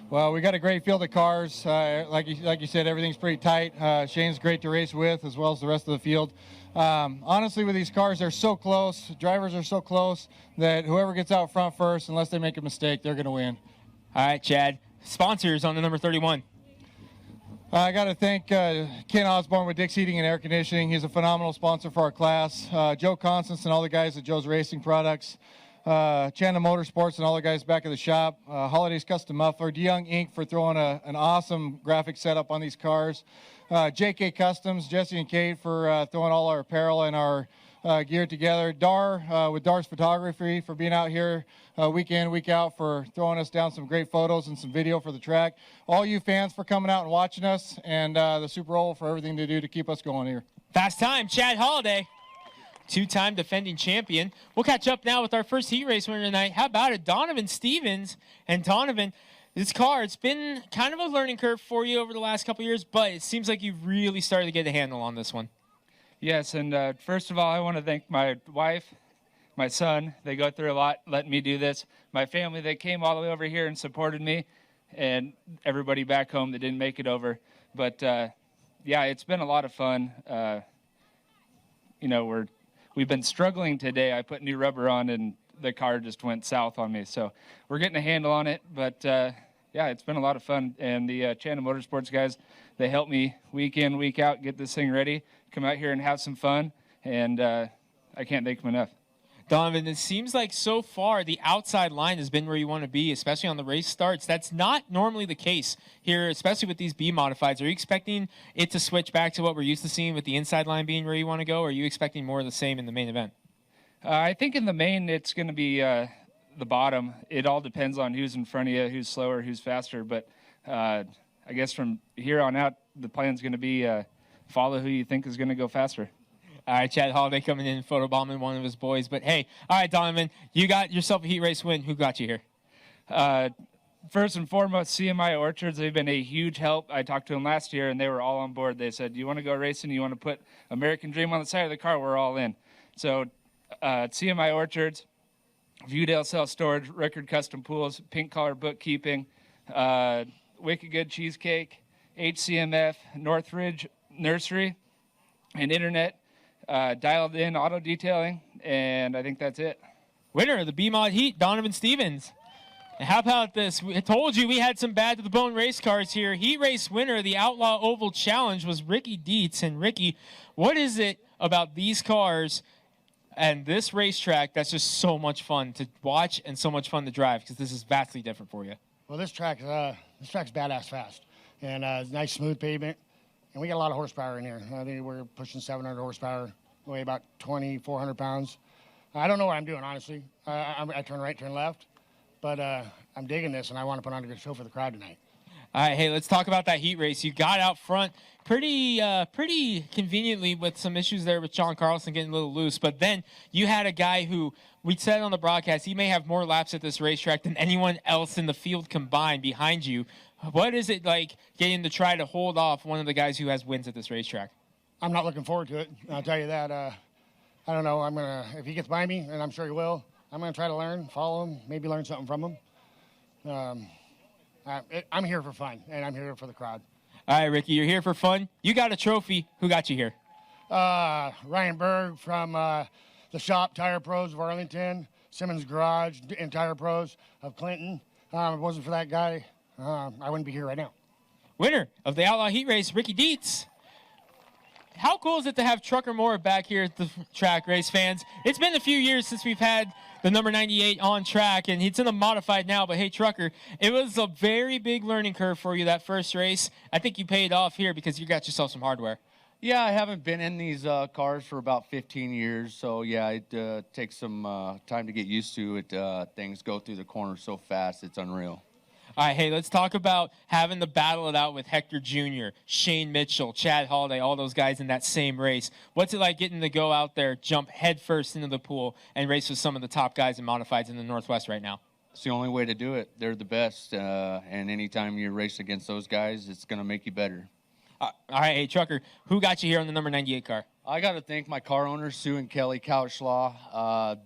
Well, we got a great field of cars. Like you said, everything's pretty tight. Shane's great to race with, as well as the rest of the field. Honestly, with these cars, they're so close. Drivers are so close that whoever gets out front first, unless they make a mistake, they're going to win. All right, Chad. Sponsors on the number 31. I got to thank Ken Osborne with Dick's Heating and Air Conditioning. He's a phenomenal sponsor for our class. Joe Constance and all the guys at Joe's Racing Products. Chanda Motorsports and all the guys back at the shop. Holidays Custom Muffler. DeYoung Inc. for throwing an awesome graphic setup on these cars. JK Customs, Jesse and Kate for throwing all our apparel and our gear together. Dar with Dar's Photography for being out here week in, week out, for throwing us down some great photos and some video for the track. All you fans for coming out and watching us, and the Super Oval for everything to do to keep us going here. Fast time, Chad Holliday. Two-time defending champion. We'll catch up now with our first heat race winner tonight. How about it? Donovan Stevens. And Donovan, this car, it's been kind of a learning curve for you over the last couple years, but it seems like you've really started to get a handle on this one. Yes, and first of all, I want to thank my wife, my son. They go through a lot letting me do this. My family, they came all the way over here and supported me, and everybody back home that didn't make it over. But, yeah, it's been a lot of fun. You know, we've been struggling today. I put new rubber on, and the car just went south on me. So we're getting a handle on it. But, yeah, it's been a lot of fun. And the Chanda Motorsports guys, they help me week in, week out, get this thing ready, come out here and have some fun. And I can't thank them enough. Donovan, it seems like so far the outside line has been where you want to be, especially on the race starts. That's not normally the case here, especially with these B-modifieds. Are you expecting it to switch back to what we're used to seeing with the inside line being where you want to go, or are you expecting more of the same in the main event? I think in the main it's going to be the bottom. It all depends on who's in front of you, who's slower, who's faster. But I guess from here on out, the plan's going to be follow who you think is going to go faster. All right, Chad Holliday coming in, photobombing one of his boys. But, hey, all right, Donovan, you got yourself a heat race win. Who got you here? First and foremost, CMI Orchards, they've been a huge help. I talked to them last year, and they were all on board. They said, do you want to go racing? You want to put American Dream on the side of the car? We're all in. So CMI Orchards, Viewdale Self-Storage, Record Custom Pools, Pink Collar Bookkeeping, Wicked Good Cheesecake, HCMF, Northridge Nursery, and Internet. Dialed in auto detailing, and I think that's it. Winner of the B-Mod Heat, Donovan Stevens. And how about this? I told you we had some bad to the bone race cars here. Heat race winner of the Outlaw Oval Challenge was Ricky Dietz. And Ricky, what is it about these cars and this racetrack that's just so much fun to watch and so much fun to drive? Because this is vastly different for you. Well, this track's badass fast, and nice smooth pavement. And we got a lot of horsepower in here. I think we're pushing 700 horsepower, weigh about 2,400 pounds. I don't know what I'm doing, honestly. I turn right, turn left. But I'm digging this, and I want to put on a good show for the crowd tonight. All right, hey, let's talk about that heat race. You got out front pretty conveniently with some issues there with John Carlson getting a little loose. But then you had a guy who, we said on the broadcast, he may have more laps at this racetrack than anyone else in the field combined behind you. What is it like getting to try to hold off one of the guys who has wins at this racetrack? I'm not looking forward to it. I'll tell you that. I don't know. If he gets by me, and I'm sure he will, I'm going to try to learn, follow him, maybe learn something from him. I'm here for fun, and I'm here for the crowd. All right, Ricky, you're here for fun. You got a trophy. Who got you here? Ryan Berg from the shop, Tire Pros of Arlington, Simmons Garage and Tire Pros of Clinton. If it wasn't for that guy, I wouldn't be here right now. Winner of the Outlaw Heat Race, Ricky Dietz. How cool is it to have Trucker Moore back here at the track, race fans? It's been a few years since we've had the number 98 on track, and it's in a modified now. But, hey, Trucker, it was a very big learning curve for you that first race. I think you paid off here because you got yourself some hardware. Yeah, I haven't been in these cars for about 15 years. So, yeah, it takes some time to get used to it. Things go through the corner so fast, it's unreal. All right, hey, let's talk about having to battle it out with Hector Jr., Shane Mitchell, Chad Holiday, all those guys in that same race. What's it like getting to go out there, jump headfirst into the pool, and race with some of the top guys in modifieds in the Northwest right now? It's the only way to do it. They're the best, and anytime you race against those guys, it's going to make you better. All right, hey, Trucker, who got you here on the number 98 car? I got to thank my car owners, Sue and Kelly Couchlaw.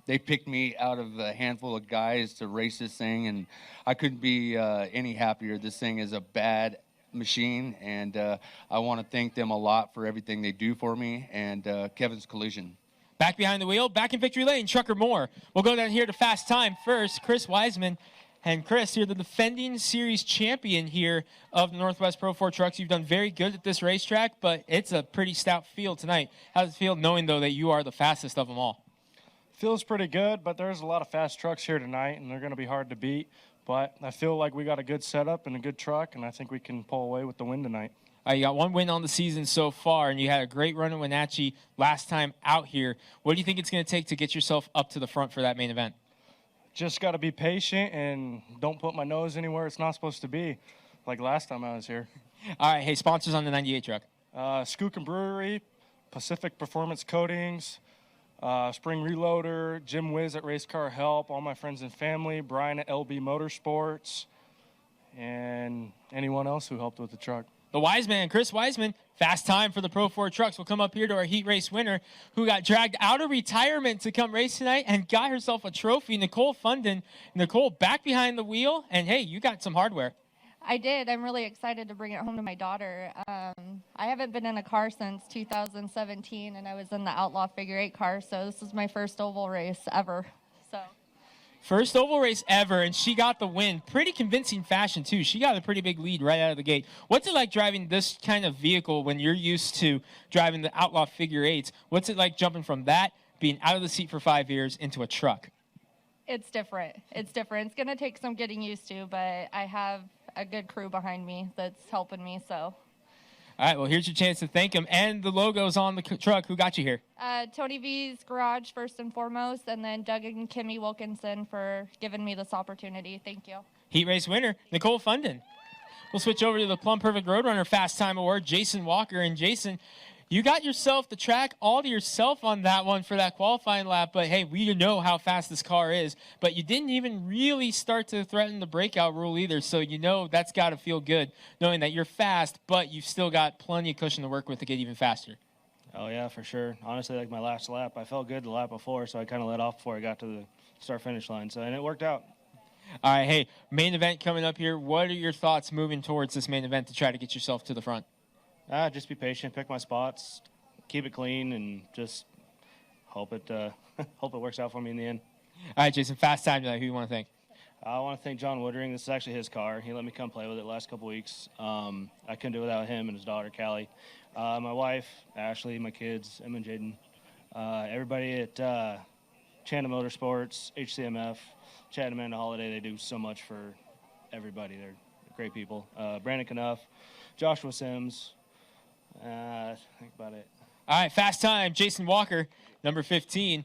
They picked me out of a handful of guys to race this thing, and I couldn't be any happier. This thing is a bad machine, and I want to thank them a lot for everything they do for me, and Kevin's Collision. Back behind the wheel, back in victory lane, Trucker Moore. We'll go down here to fast time first. Chris Wiseman. And Chris, you're the defending series champion here of the Northwest Pro 4 trucks. You've done very good at this racetrack, but it's a pretty stout field tonight. How does it feel knowing, though, that you are the fastest of them all? Feels pretty good, but there's a lot of fast trucks here tonight, and they're going to be hard to beat. But I feel like we got a good setup and a good truck, and I think we can pull away with the win tonight. You got one win on the season so far, and you had a great run in Wenatchee last time out here. What do you think it's going to take to get yourself up to the front for that main event? Just got to be patient and don't put my nose anywhere it's not supposed to be, like last time I was here. All right, hey, sponsors on the 98 truck. Skookum Brewery, Pacific Performance Coatings, Spring Reloader, Jim Wiz at Race Car Help, all my friends and family, Brian at LB Motorsports, and anyone else who helped with the truck. The Wiseman, Chris Wiseman, fast time for the Pro 4 trucks. We'll come up here to our heat race winner who got dragged out of retirement to come race tonight and got herself a trophy, Nicole Funden. Nicole, back behind the wheel, and hey, you got some hardware. I did. I'm really excited to bring it home to my daughter. I haven't been in a car since 2017, and I was in the Outlaw Figure-8 car, so this is my first oval race ever. First oval race ever, and she got the win. Pretty convincing fashion, too. She got a pretty big lead right out of the gate. What's it like driving this kind of vehicle when you're used to driving the Outlaw Figure-8s? What's it like jumping from that, being out of the seat for 5 years, into a truck? It's different. It's different. It's going to take some getting used to, but I have a good crew behind me that's helping me, so. All right, well, here's your chance to thank them. And the logo's on the truck. Who got you here? Tony V's Garage, first and foremost, and then Doug and Kimmy Wilkinson for giving me this opportunity. Thank you. Heat race winner, Nicole Funden. We'll switch over to the Plumb Perfect Roadrunner Fast Time Award, Jason Walker. And Jason, you got yourself the track all to yourself on that one for that qualifying lap. But, hey, we know how fast this car is. But you didn't even really start to threaten the breakout rule either. So you know that's got to feel good, knowing that you're fast, but you've still got plenty of cushion to work with to get even faster. Oh, yeah, for sure. Honestly, like my last lap, I felt good the lap before, so I kind of let off before I got to the start-finish line. And it worked out. All right, hey, main event coming up here. What are your thoughts moving towards this main event to try to get yourself to the front? Just be patient, pick my spots, keep it clean, and just hope it works out for me in the end. All right, Jason, fast time tonight. Who do you want to thank? I want to thank John Woodring. This is actually his car. He let me come play with it the last couple weeks. I couldn't do it without him and his daughter, Callie. My wife, Ashley, my kids, Emma and Jaden. Everybody at Chanda Motorsports, HCMF, Chad and Amanda Holiday, they do so much for everybody. They're great people. Brandon Knuff, Joshua Sims. I think about it. All right, fast time, Jason Walker, number 15.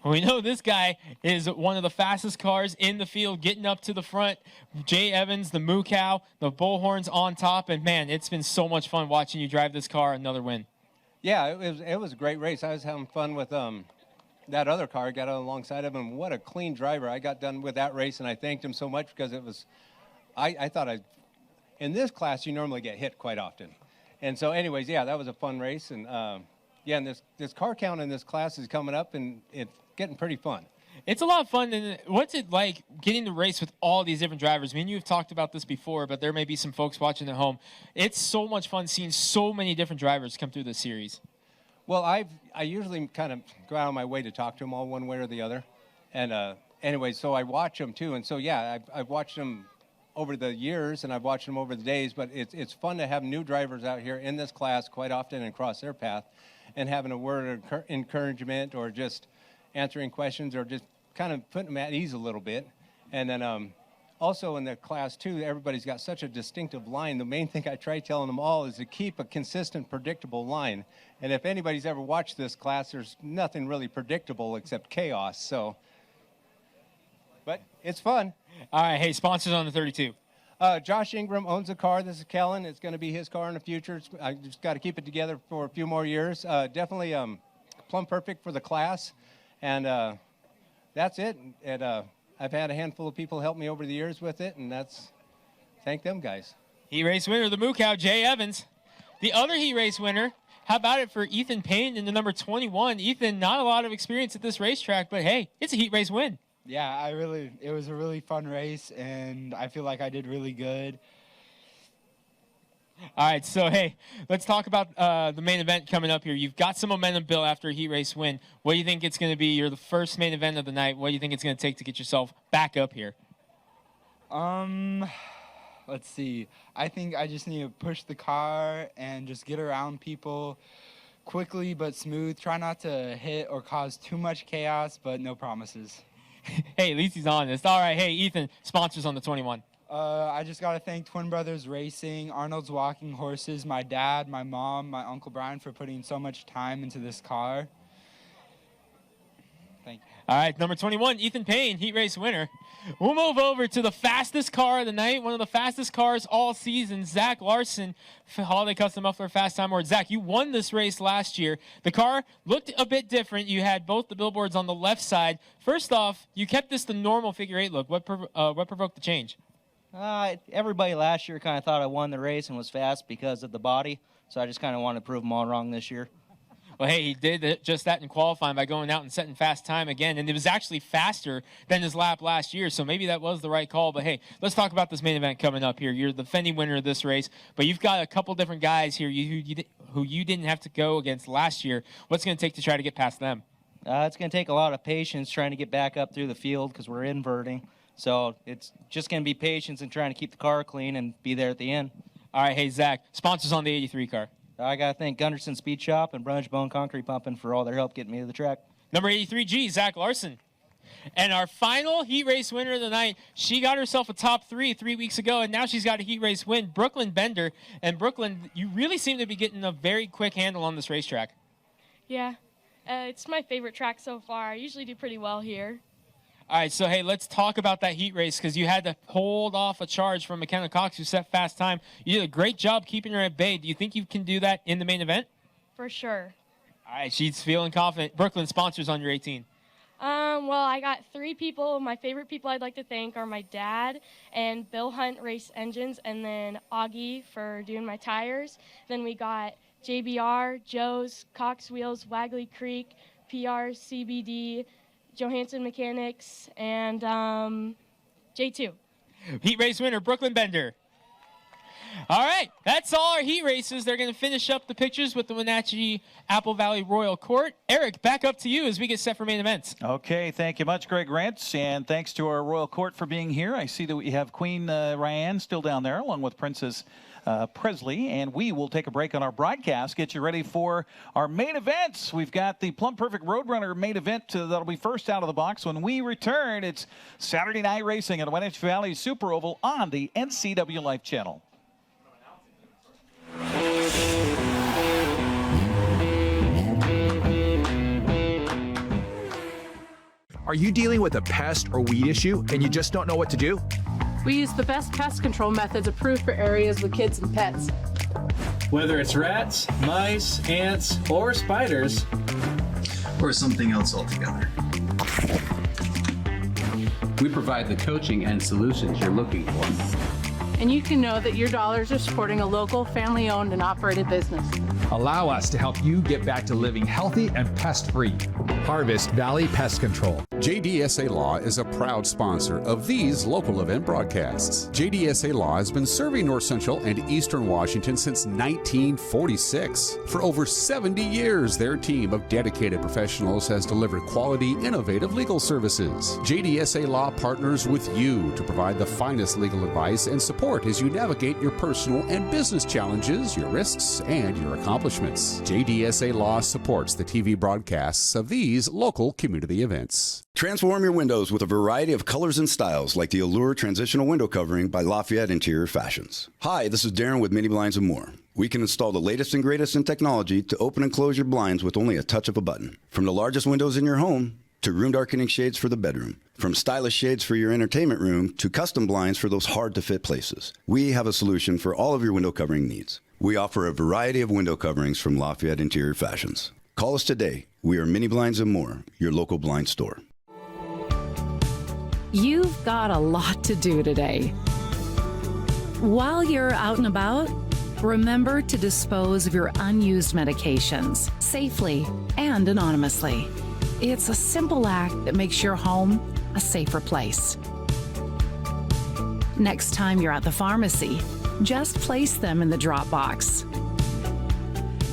We know this guy is one of the fastest cars in the field, getting up to the front. Jay Evans, the Moo Cow, the Bullhorns on top. And, man, it's been so much fun watching you drive this car. Another win. Yeah, it was a great race. I was having fun with that other car. I got alongside of him. What a clean driver. I got done with that race, and I thanked him so much because it was I thought in this class, you normally get hit quite often. And so, anyways, yeah, that was a fun race. And, yeah, and this car count in this class is coming up, and it's getting pretty fun. It's a lot of fun. And what's it like getting to race with all these different drivers? I mean, you've talked about this before, but there may be some folks watching at home. It's so much fun seeing so many different drivers come through this series. Well, I usually kind of go out of my way to talk to them all one way or the other. And, anyway, so I watch them, too. And so, yeah, I've watched them over the years, and I've watched them over the days, but it's fun to have new drivers out here in this class quite often and cross their path and having a word of encouragement or just answering questions or just kind of putting them at ease a little bit. And then also in the class, too, everybody's got such a distinctive line. The main thing I try telling them all is to keep a consistent, predictable line. And if anybody's ever watched this class, there's nothing really predictable except chaos. So, but it's fun. All right, hey, sponsors on the 32. Josh Ingram owns a car. This is Kellen. It's going to be his car in the future. I just got to keep it together for a few more years. Definitely Plumb Perfect for the class. And that's it. And I've had a handful of people help me over the years with it, and thank them guys. Heat race winner, the Moo Cow, Jay Evans. The other heat race winner, how about it for Ethan Payne in the number 21? Ethan, not a lot of experience at this racetrack, but hey, it's a heat race win. Yeah, it was a really fun race, and I feel like I did really good. All right, so hey, let's talk about the main event coming up here. You've got some momentum built after a heat race win. What do you think it's going to be? You're the first main event of the night. What do you think it's going to take to get yourself back up here? Let's see. I think I just need to push the car and just get around people quickly but smooth. Try not to hit or cause too much chaos, but no promises. Hey, at least he's honest. All right, hey, Ethan, sponsors on the 21. I just got to thank Twin Brothers Racing, Arnold's Walking Horses, my dad, my mom, my Uncle Brian for putting so much time into this car. Thank you. All right, number 21, Ethan Payne, heat race winner. We'll move over to the fastest car of the night, one of the fastest cars all season, Zach Larson, Holiday Custom Muffler Fast Time Award. Zach, you won this race last year. The car looked a bit different. You had both the billboards on the left side. First off, you kept this the normal figure-8 look. What provoked the change? Everybody last year kind of thought I won the race and was fast because of the body, so I just kind of wanted to prove them all wrong this year. Well, hey, he did just that in qualifying by going out and setting fast time again, and it was actually faster than his lap last year, so maybe that was the right call. But, hey, let's talk about this main event coming up here. You're the defending winner of this race, but you've got a couple different guys here who you didn't have to go against last year. What's it going to take to try to get past them? It's going to take a lot of patience trying to get back up through the field because we're inverting. So it's just going to be patience and trying to keep the car clean and be there at the end. All right, hey, Zach, sponsors on the 83 car. I got to thank Gunderson Speed Shop and Brunch Bone Concrete Pumping for all their help getting me to the track. Number 83G, Zach Larson. And our final heat race winner of the night, she got herself a top 3 weeks ago, and now she's got a heat race win, Brooklyn Bender. And Brooklyn, you really seem to be getting a very quick handle on this racetrack. Yeah, it's my favorite track so far. I usually do pretty well here. All right, so, hey, let's talk about that heat race because you had to hold off a charge from McKenna Cox who set fast time. You did a great job keeping her at bay. Do you think you can do that in the main event? For sure. All right, she's feeling confident. Brooklyn, sponsors on your 18. Well, I got 3 people. My favorite people I'd like to thank are my dad and Bill Hunt Race Engines, and then Augie for doing my tires. Then we got JBR, Joe's, Cox Wheels, Wagley Creek, PR, CBD, Johansson Mechanics, and J2. Heat race winner, Brooklyn Bender. All right, that's all our heat races. They're going to finish up the pictures with the Wenatchee Apple Valley Royal Court. Eric, back up to you as we get set for main events. Okay, thank you much, Greg Rentz, and thanks to our Royal Court for being here. I see that we have Queen Ryan still down there, along with Princess Presley, and we will take a break on our broadcast, get you ready for our main events. We've got the Plumb Perfect Roadrunner main event that'll be first out of the box. When we return, it's Saturday night racing at Wenatchee Valley Super Oval on the NCWLIFE Channel. Are you dealing with a pest or weed issue and you just don't know what to do? We use the best pest control methods approved for areas with kids and pets. Whether it's rats, mice, ants, or spiders, or something else altogether, we provide the coaching and solutions you're looking for. And you can know that your dollars are supporting a local, family-owned and operated business. Allow us to help you get back to living healthy and pest-free. Harvest Valley Pest Control. JDSA Law is a proud sponsor of these local event broadcasts. JDSA Law has been serving North Central and Eastern Washington since 1946. For over 70 years, their team of dedicated professionals has delivered quality, innovative legal services. JDSA Law partners with you to provide the finest legal advice and support as you navigate your personal and business challenges, your risks, and your accomplishments. JDSA Law supports the TV broadcasts of these local community events. Transform your windows with a variety of colors and styles like the Allure Transitional Window Covering by Lafayette Interior Fashions. Hi, this is Darren with Mini Blinds and More. We can install the latest and greatest in technology to open and close your blinds with only a touch of a button. From the largest windows in your home to room darkening shades for the bedroom. From stylish shades for your entertainment room to custom blinds for those hard-to-fit places, we have a solution for all of your window covering needs. We offer a variety of window coverings from Lafayette Interior Fashions. Call us today. We are Mini Blinds and More, your local blind store. You've got a lot to do today. While you're out and about, remember to dispose of your unused medications safely and anonymously. It's a simple act that makes your home a safer place. Next time you're at the pharmacy, just place them in the drop box.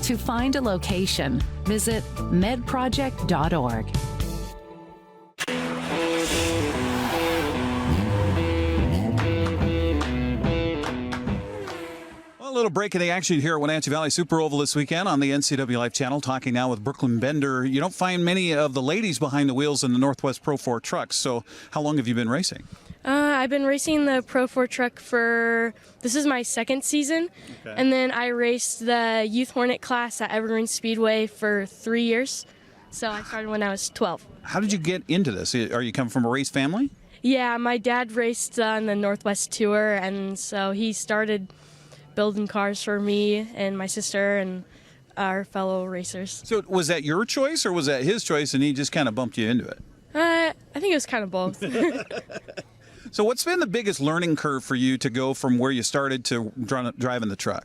To find a location, visit medproject.org. A little break in the action here at Wenatchee Valley Super Oval this weekend on the NCWLIFE Channel. Talking now with Brooklyn Bender. You don't find many of the ladies behind the wheels in the Northwest Pro 4 trucks. So how long have you been racing? I've been racing the Pro 4 truck this is my second season. Okay. And then I raced the Youth Hornet class at Evergreen Speedway for 3 years. So I started when I was 12. How did you get into this? Are you coming from a race family? Yeah, my dad raced on the Northwest Tour, and so he started building cars for me and my sister and our fellow racers. So was that your choice or was that his choice and he just kind of bumped you into it? I think it was kind of both. So what's been the biggest learning curve for you to go from where you started to driving the truck?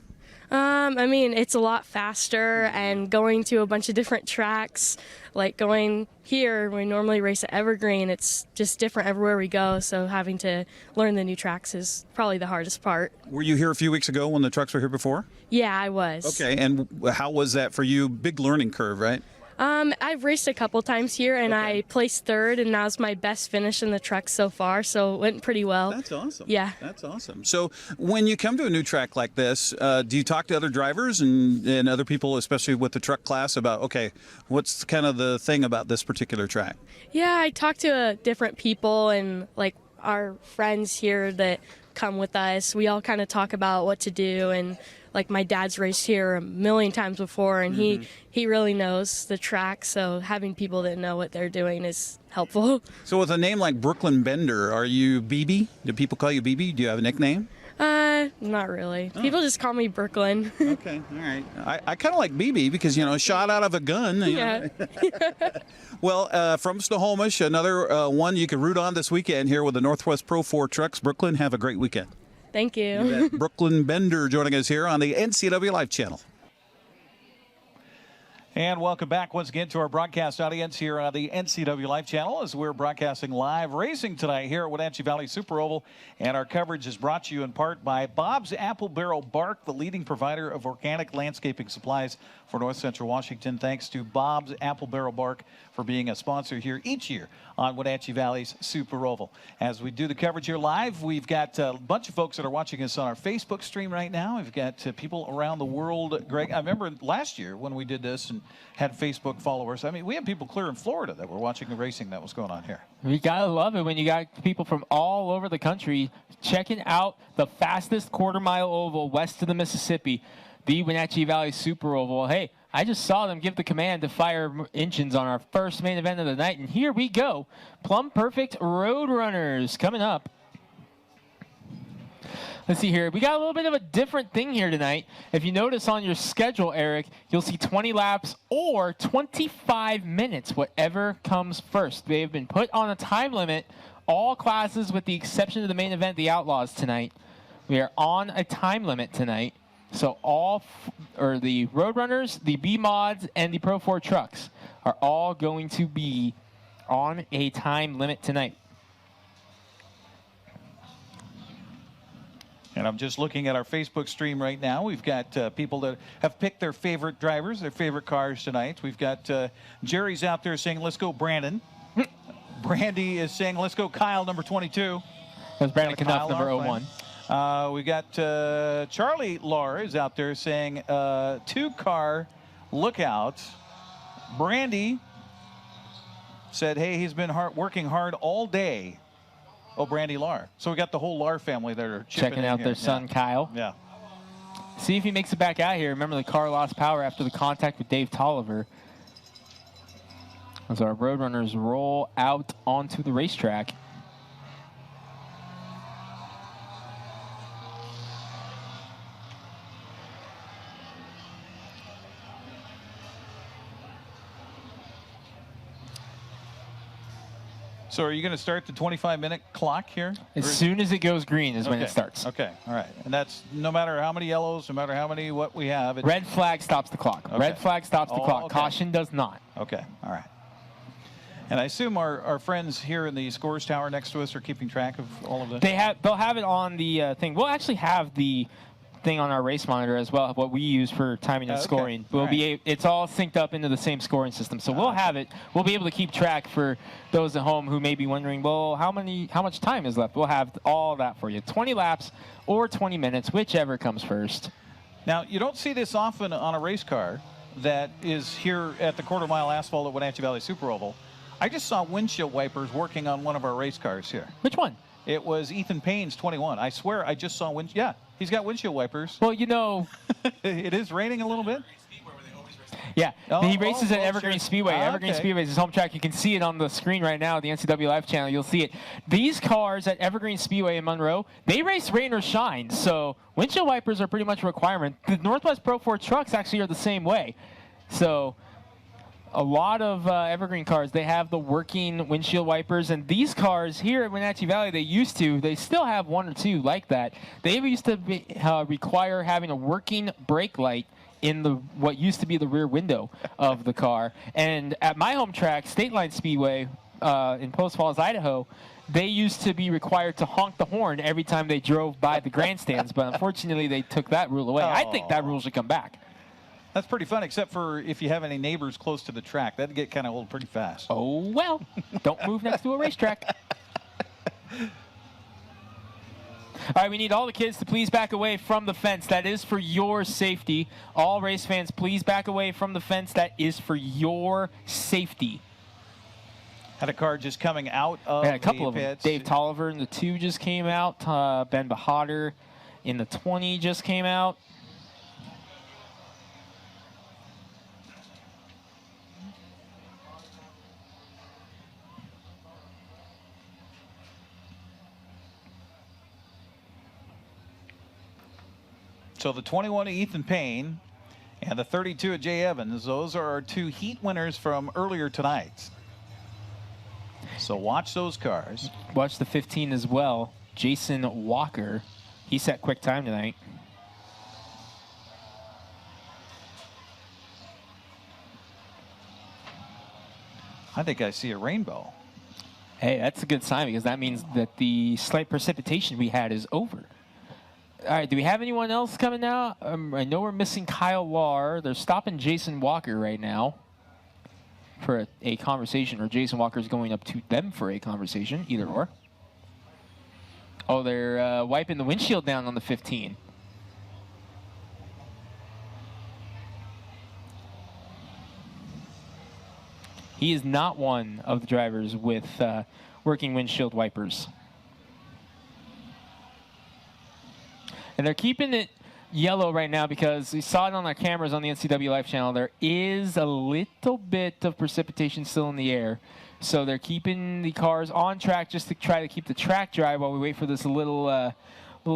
I mean, it's a lot faster and going to a bunch of different tracks. Like going here, we normally race at Evergreen. It's just different everywhere we go, so having to learn the new tracks is probably the hardest part. Were you here a few weeks ago when the trucks were here before? Yeah, I was. Okay, and how was that for you? Big learning curve, right? I've raced a couple times here, and I placed third, and that was my best finish in the truck so far, so it went pretty well. That's awesome. Yeah. That's awesome. So when you come to a new track like this, do you talk to other drivers and other people, especially with the truck class, about, okay, what's kind of the thing about this particular track? Yeah, I talk to different people and, like, our friends here that come with us. We all kind of talk about what to do, and like my dad's raced here a million times before, and he really knows the track, so having people that know what they're doing is helpful. So with a name like Brooklyn Bender, are you BB? Do people call you BB? Do you have a nickname? Not really. People just call me Brooklyn. Okay, all right. I kind of like BB because, shot out of a gun. Yeah. Well, from Snohomish, another one you can root on this weekend here with the Northwest Pro 4 trucks. Brooklyn, have a great weekend. Thank you. Brooklyn Bender joining us here on the NCWLIFE Channel. And welcome back once again to our broadcast audience here on the NCWLIFE Channel as we're broadcasting live racing tonight here at Wenatchee Valley Super Oval. And our coverage is brought to you in part by Bob's Apple Barrel Bark, the leading provider of organic landscaping supplies for North Central Washington. Thanks to Bob's Apple Barrel Bark for being a sponsor here each year on Wenatchee Valley's Super Oval. As we do the coverage here live, we've got a bunch of folks that are watching us on our Facebook stream right now. We've got people around the world. Greg, I remember last year when we did this and had Facebook followers. I mean, we had people clear in Florida that were watching the racing that was going on here. We gotta love it when you got people from all over the country checking out the fastest quarter-mile oval west of the Mississippi, the Wenatchee Valley Super Oval. Hey, I just saw them give the command to fire engines on our first main event of the night, and here we go. Plumb Perfect Roadrunners coming up. Let's see here. We got a little bit of a different thing here tonight. If you notice on your schedule, Eric, you'll see 20 laps or 25 minutes, whatever comes first. They've been put on a time limit, all classes with the exception of the main event, the Outlaws tonight. We are on a time limit tonight. So the Roadrunners, the B-Mods, and the Pro 4 trucks are all going to be on a time limit tonight. And I'm just looking at our Facebook stream right now. We've got people that have picked their favorite drivers, their favorite cars tonight. We've got Jerry's out there saying, let's go, Brandon. Brandy is saying, let's go, Kyle, number 22. That's Brandon Knuff, number 01. We got Charlie Lahr is out there saying, two-car lookout. Brandy said, hey, he's been working hard all day. Oh, Brandy Lahr. So we got the whole Lahr family that are checking out their son, Kyle. Yeah. See if he makes it back out here. Remember, the car lost power after the contact with Dave Tolliver. As our Roadrunners roll out onto the racetrack. So are you going to start the 25-minute clock here? As soon as it goes green is when it starts. Okay, all right. And that's no matter how many yellows, no matter how many what we have. Red flag stops the clock. Okay. Red flag stops the clock. Okay. Caution does not. Okay, all right. And I assume our friends here in the scores tower next to us are keeping track of all of this? They'll have it on the thing. We'll actually have the thing on our race monitor as well, what we use for timing and scoring. We'll it's all synced up into the same scoring system. So we'll have it. We'll be able to keep track for those at home who may be wondering, well, how much time is left? We'll have all that for you. 20 laps or 20 minutes, whichever comes first. Now, you don't see this often on a race car that is here at the quarter-mile asphalt at Wenatchee Valley Super Oval. I just saw windshield wipers working on one of our race cars here. Which one? It was Ethan Payne's 21. I swear I just saw yeah, he's got windshield wipers. Well, you know. It is raining a little bit. Yeah, he races at Evergreen Speedway. Evergreen Speedway is his home track. You can see it on the screen right now, the NCWLIFE channel. You'll see it. These cars at Evergreen Speedway in Monroe, they race rain or shine, so windshield wipers are pretty much a requirement. The Northwest Pro 4 trucks actually are the same way. So a lot of Evergreen cars, they have the working windshield wipers, and these cars here at Wenatchee Valley, they still have one or two like that. They used to require having a working brake light in what used to be the rear window of the car. And at my home track, State Line Speedway in Post Falls, Idaho, they used to be required to honk the horn every time they drove by the grandstands, but unfortunately they took that rule away. I think that rule should come back. That's pretty fun, except for if you have any neighbors close to the track. That'd get kind of old pretty fast. Oh, well, don't move next to a racetrack. All right, we need all the kids to please back away from the fence. That is for your safety. All race fans, please back away from the fence. That is for your safety. Had a car just coming out of a couple of pits. them. Dave Tolliver in the 2 just came out. Ben Bahadur in the 20 just came out. So the 21 of Ethan Payne and the 32 of Jay Evans, those are our 2 heat winners from earlier tonight. So watch those cars. Watch the 15 as well. Jason Walker, he set quick time tonight. I think I see a rainbow. Hey, that's a good sign because that means that the slight precipitation we had is over. All right, do we have anyone else coming now? I know we're missing Kyle Lahr. They're stopping Jason Walker right now for a conversation, or Jason Walker's going up to them for a conversation, either or. Oh, they're wiping the windshield down on the 15. He is not one of the drivers with working windshield wipers. And they're keeping it yellow right now because we saw it on our cameras on the NCWLIFE channel. There is a little bit of precipitation still in the air. So they're keeping the cars on track just to try to keep the track dry while we wait for this little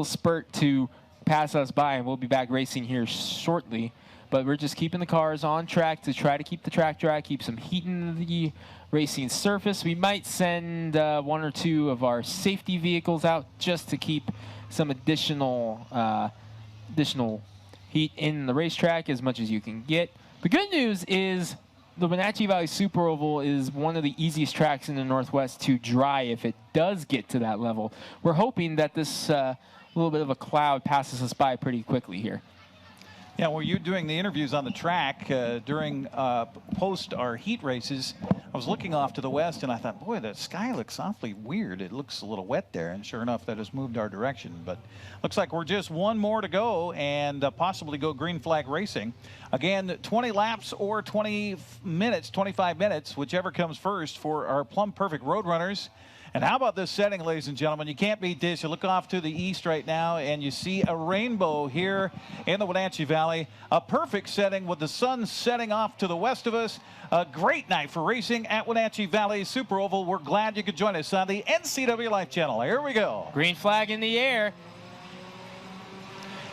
spurt to pass us by. And we'll be back racing here shortly. But we're just keeping the cars on track to try to keep the track dry, keep some heat in the racing surface. We might send 1 or 2 of our safety vehicles out just to keep some additional heat in the racetrack as much as you can get. The good news is the Wenatchee Valley Super Oval is one of the easiest tracks in the Northwest to dry if it does get to that level. We're hoping that this little bit of a cloud passes us by pretty quickly here. Yeah, well, you're doing the interviews on the track during post our heat races. I was looking off to the west, and I thought, boy, the sky looks awfully weird. It looks a little wet there, and sure enough, that has moved our direction. But looks like we're just 1 more to go and possibly go green flag racing. Again, 20 laps or 20 minutes, 25 minutes, whichever comes first for our Plumb Perfect Roadrunners. And how about this setting, ladies and gentlemen? You can't beat this. You look off to the east right now, and you see a rainbow here in the Wenatchee Valley. A perfect setting with the sun setting off to the west of us. A great night for racing at Wenatchee Valley Super Oval. We're glad you could join us on the NCWLIFE Channel. Here we go. Green flag in the air.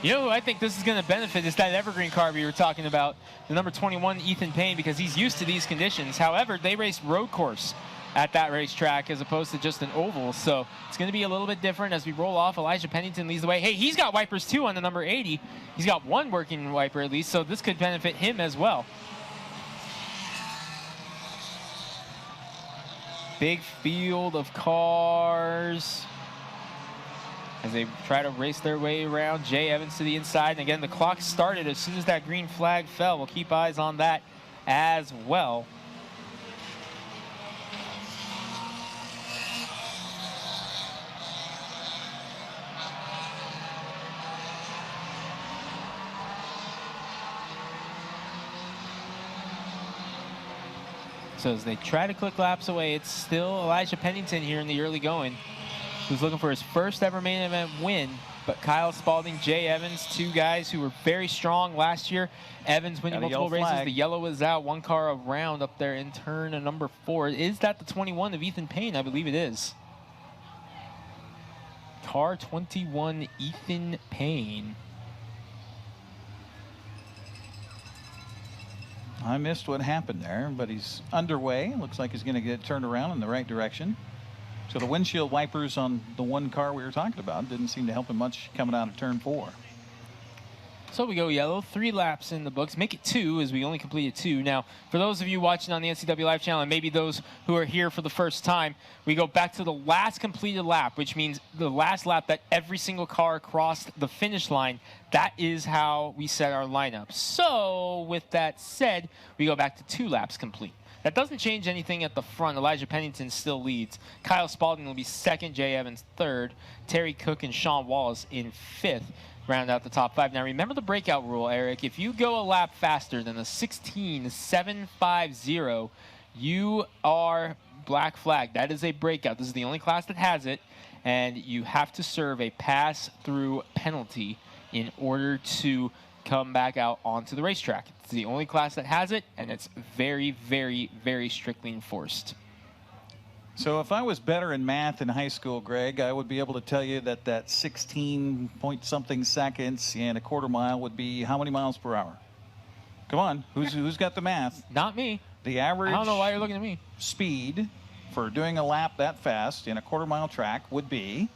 You know who I think this is going to benefit is that evergreen car we were talking about, the number 21, Ethan Payne, because he's used to these conditions. However, they race road course at that racetrack as opposed to just an oval. So it's going to be a little bit different as we roll off. Elijah Pennington leads the way. Hey, he's got wipers too on the number 80. He's got one working wiper at least, so this could benefit him as well. Big field of cars as they try to race their way around. Jay Evans to the inside. And again, the clock started as soon as that green flag fell. We'll keep eyes on that as well. So as they try to click laps away, it's still Elijah Pennington here in the early going, who's looking for his first ever main event win. But Kyle Spalding, Jay Evans, two guys who were very strong last year. Evans winning multiple races. The yellow is out. One car around up there in turn number 4. Is that the 21 of Ethan Payne? I believe it is. Car 21, Ethan Payne. I missed what happened there, but he's underway. Looks like he's going to get turned around in the right direction. So the windshield wipers on the one car we were talking about didn't seem to help him much coming out of turn 4. So we go yellow, 3 laps in the books. Make it 2 as we only completed 2. Now, for those of you watching on the NCWLIFE channel, and maybe those who are here for the first time, we go back to the last completed lap, which means the last lap that every single car crossed the finish line. That is how we set our lineup. So with that said, we go back to 2 laps complete. That doesn't change anything at the front. Elijah Pennington still leads. Kyle Spalding will be 2nd, Jay Evans 3rd, Terry Cook and Sean Wallace in 5th. Round out the top 5. Now remember the breakout rule, Eric. If you go a lap faster than a 16.750, you are black flag. That is a breakout. This is the only class that has it, and you have to serve a pass-through penalty in order to come back out onto the racetrack. It's the only class that has it, and it's very, very, very strictly enforced. So if I was better in math in high school, Greg, I would be able to tell you that 16 point something seconds and a quarter mile would be how many miles per hour? Come on, who's got the math? Not me. The average. I don't know why you're looking at me. Speed for doing a lap that fast in a quarter mile track would be.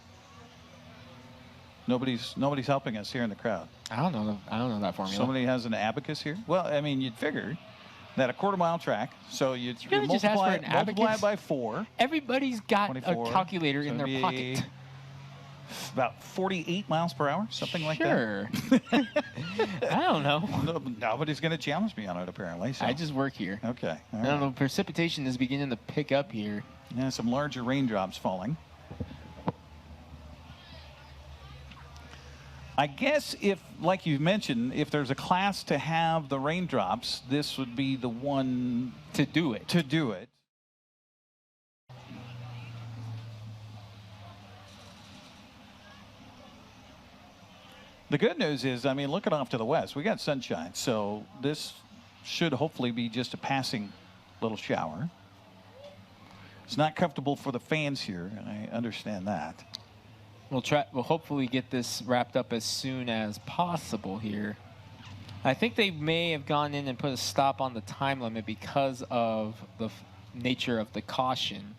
Nobody's helping us here in the crowd. I don't know that formula. Somebody has an abacus here. Well, I mean, you'd figure that a quarter mile track, so you multiply it by 4. Everybody's got 24, a calculator in their pocket. About 48 miles per hour, something like that. Sure. I don't know. Nobody's going to challenge me on it, apparently. So. I just work here. Okay. I don't know. Precipitation is beginning to pick up here. Yeah, some larger raindrops falling. I guess if, like you mentioned, if there's a class to have the raindrops, this would be the one to do it. The good news is, I mean, looking off to the west, we got sunshine, so this should hopefully be just a passing little shower. It's not comfortable for the fans here, and I understand that. We'll hopefully get this wrapped up as soon as possible here. I think they may have gone in and put a stop on the time limit because of the nature of the caution.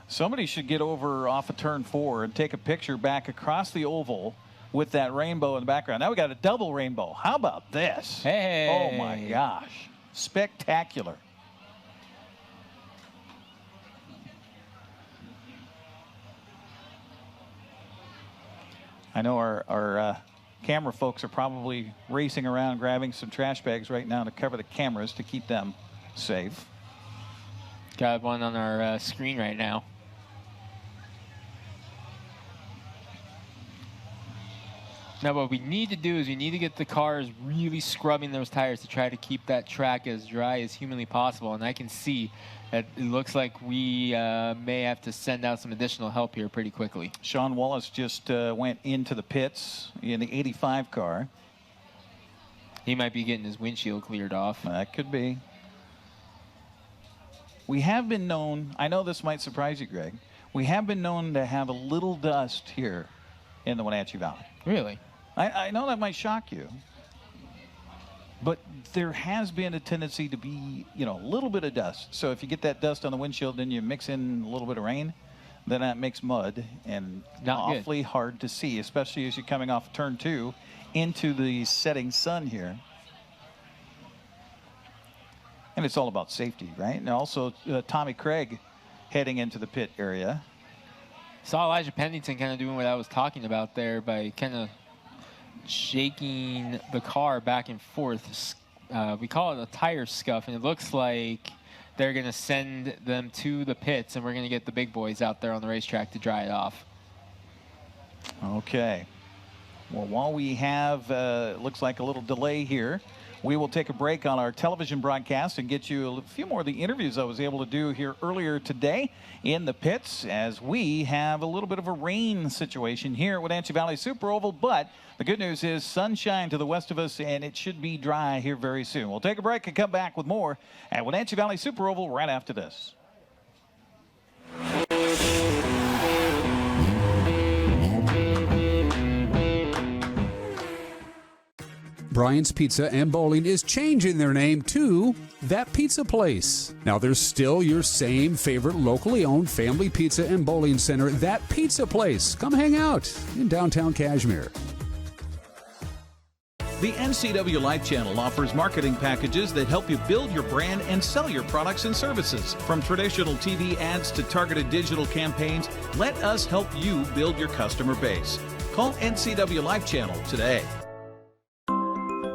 Somebody should get over off of turn 4 and take a picture back across the oval with that rainbow in the background. Now we got a double rainbow. How about this? Hey! Oh my gosh. Spectacular. I know our camera folks are probably racing around grabbing some trash bags right now to cover the cameras to keep them safe. Got one on our screen right now. Now what we need to do is we need to get the cars really scrubbing those tires to try to keep that track as dry as humanly possible. And I can see that it looks like we may have to send out some additional help here pretty quickly. Sean Wallace just went into the pits in the 85 car. He might be getting his windshield cleared off. That could be. We have been known, I know this might surprise you, Greg, we have been known to have a little dust here in the Wenatchee Valley. Really? I know that might shock you, but there has been a tendency to be, you know, a little bit of dust. So if you get that dust on the windshield, then you mix in a little bit of rain, then that makes mud, and awfully hard to see, especially as you're coming off turn 2 into the setting sun here. And it's all about safety, right? And also Tommy Craig heading into the pit area. Saw Elijah Pennington kind of doing what I was talking about there by kind of shaking the car back and forth. We call it a tire scuff, and it looks like they're going to send them to the pits, and we're going to get the big boys out there on the racetrack to dry it off. Okay. Well, while we have, looks like a little delay here, we will take a break on our television broadcast and get you a few more of the interviews I was able to do here earlier today in the pits, as we have a little bit of a rain situation here at Wenatchee Valley Super Oval. But the good news is sunshine to the west of us, and it should be dry here very soon. We'll take a break and come back with more at Wenatchee Valley Super Oval right after this. Brian's Pizza and Bowling is changing their name to That Pizza Place. Now, there's still your same favorite locally owned family pizza and bowling center, That Pizza Place. Come hang out in downtown Cashmere. The NCWLIFE Channel offers marketing packages that help you build your brand and sell your products and services. From traditional TV ads to targeted digital campaigns, let us help you build your customer base. Call NCWLIFE Channel today.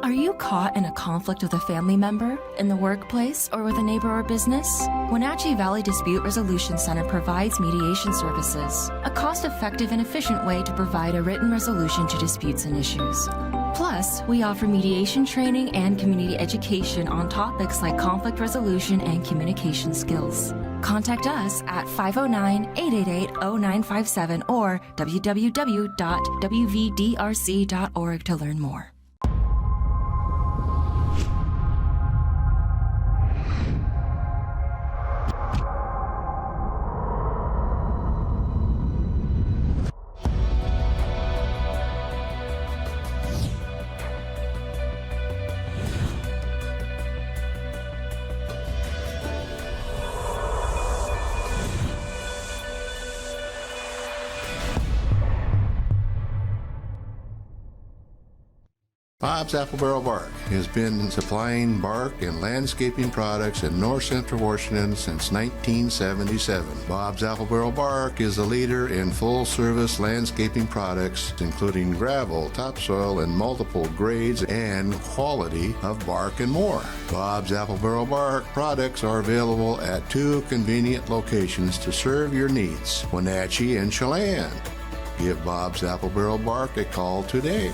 Are you caught in a conflict with a family member, in the workplace, or with a neighbor or business? Wenatchee Valley Dispute Resolution Center provides mediation services, a cost-effective and efficient way to provide a written resolution to disputes and issues. Plus, we offer mediation training and community education on topics like conflict resolution and communication skills. Contact us at 509-888-0957 or www.wvdrc.org to learn more. Bob's Apple Barrel Bark has been supplying bark and landscaping products in north central Washington since 1977. Bob's Apple Barrel Bark is a leader in full-service landscaping products, including gravel, topsoil, and multiple grades and quality of bark and more. Bob's Apple Barrel Bark products are available at 2 convenient locations to serve your needs, Wenatchee and Chelan. Give Bob's Apple Barrel Bark a call today.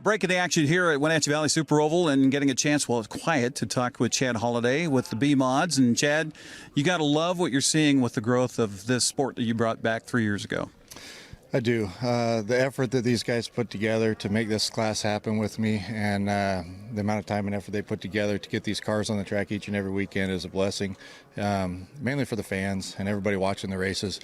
Break of the action here at Wenatchee Valley Super Oval, and getting a chance while it's quiet to talk with Chad Holliday with the B-Mods. And Chad, you got to love what you're seeing with the growth of this sport that you brought back 3 years ago. I do. The effort that these guys put together to make this class happen with me, and the amount of time and effort they put together to get these cars on the track each and every weekend is a blessing, mainly for the fans and everybody watching the races.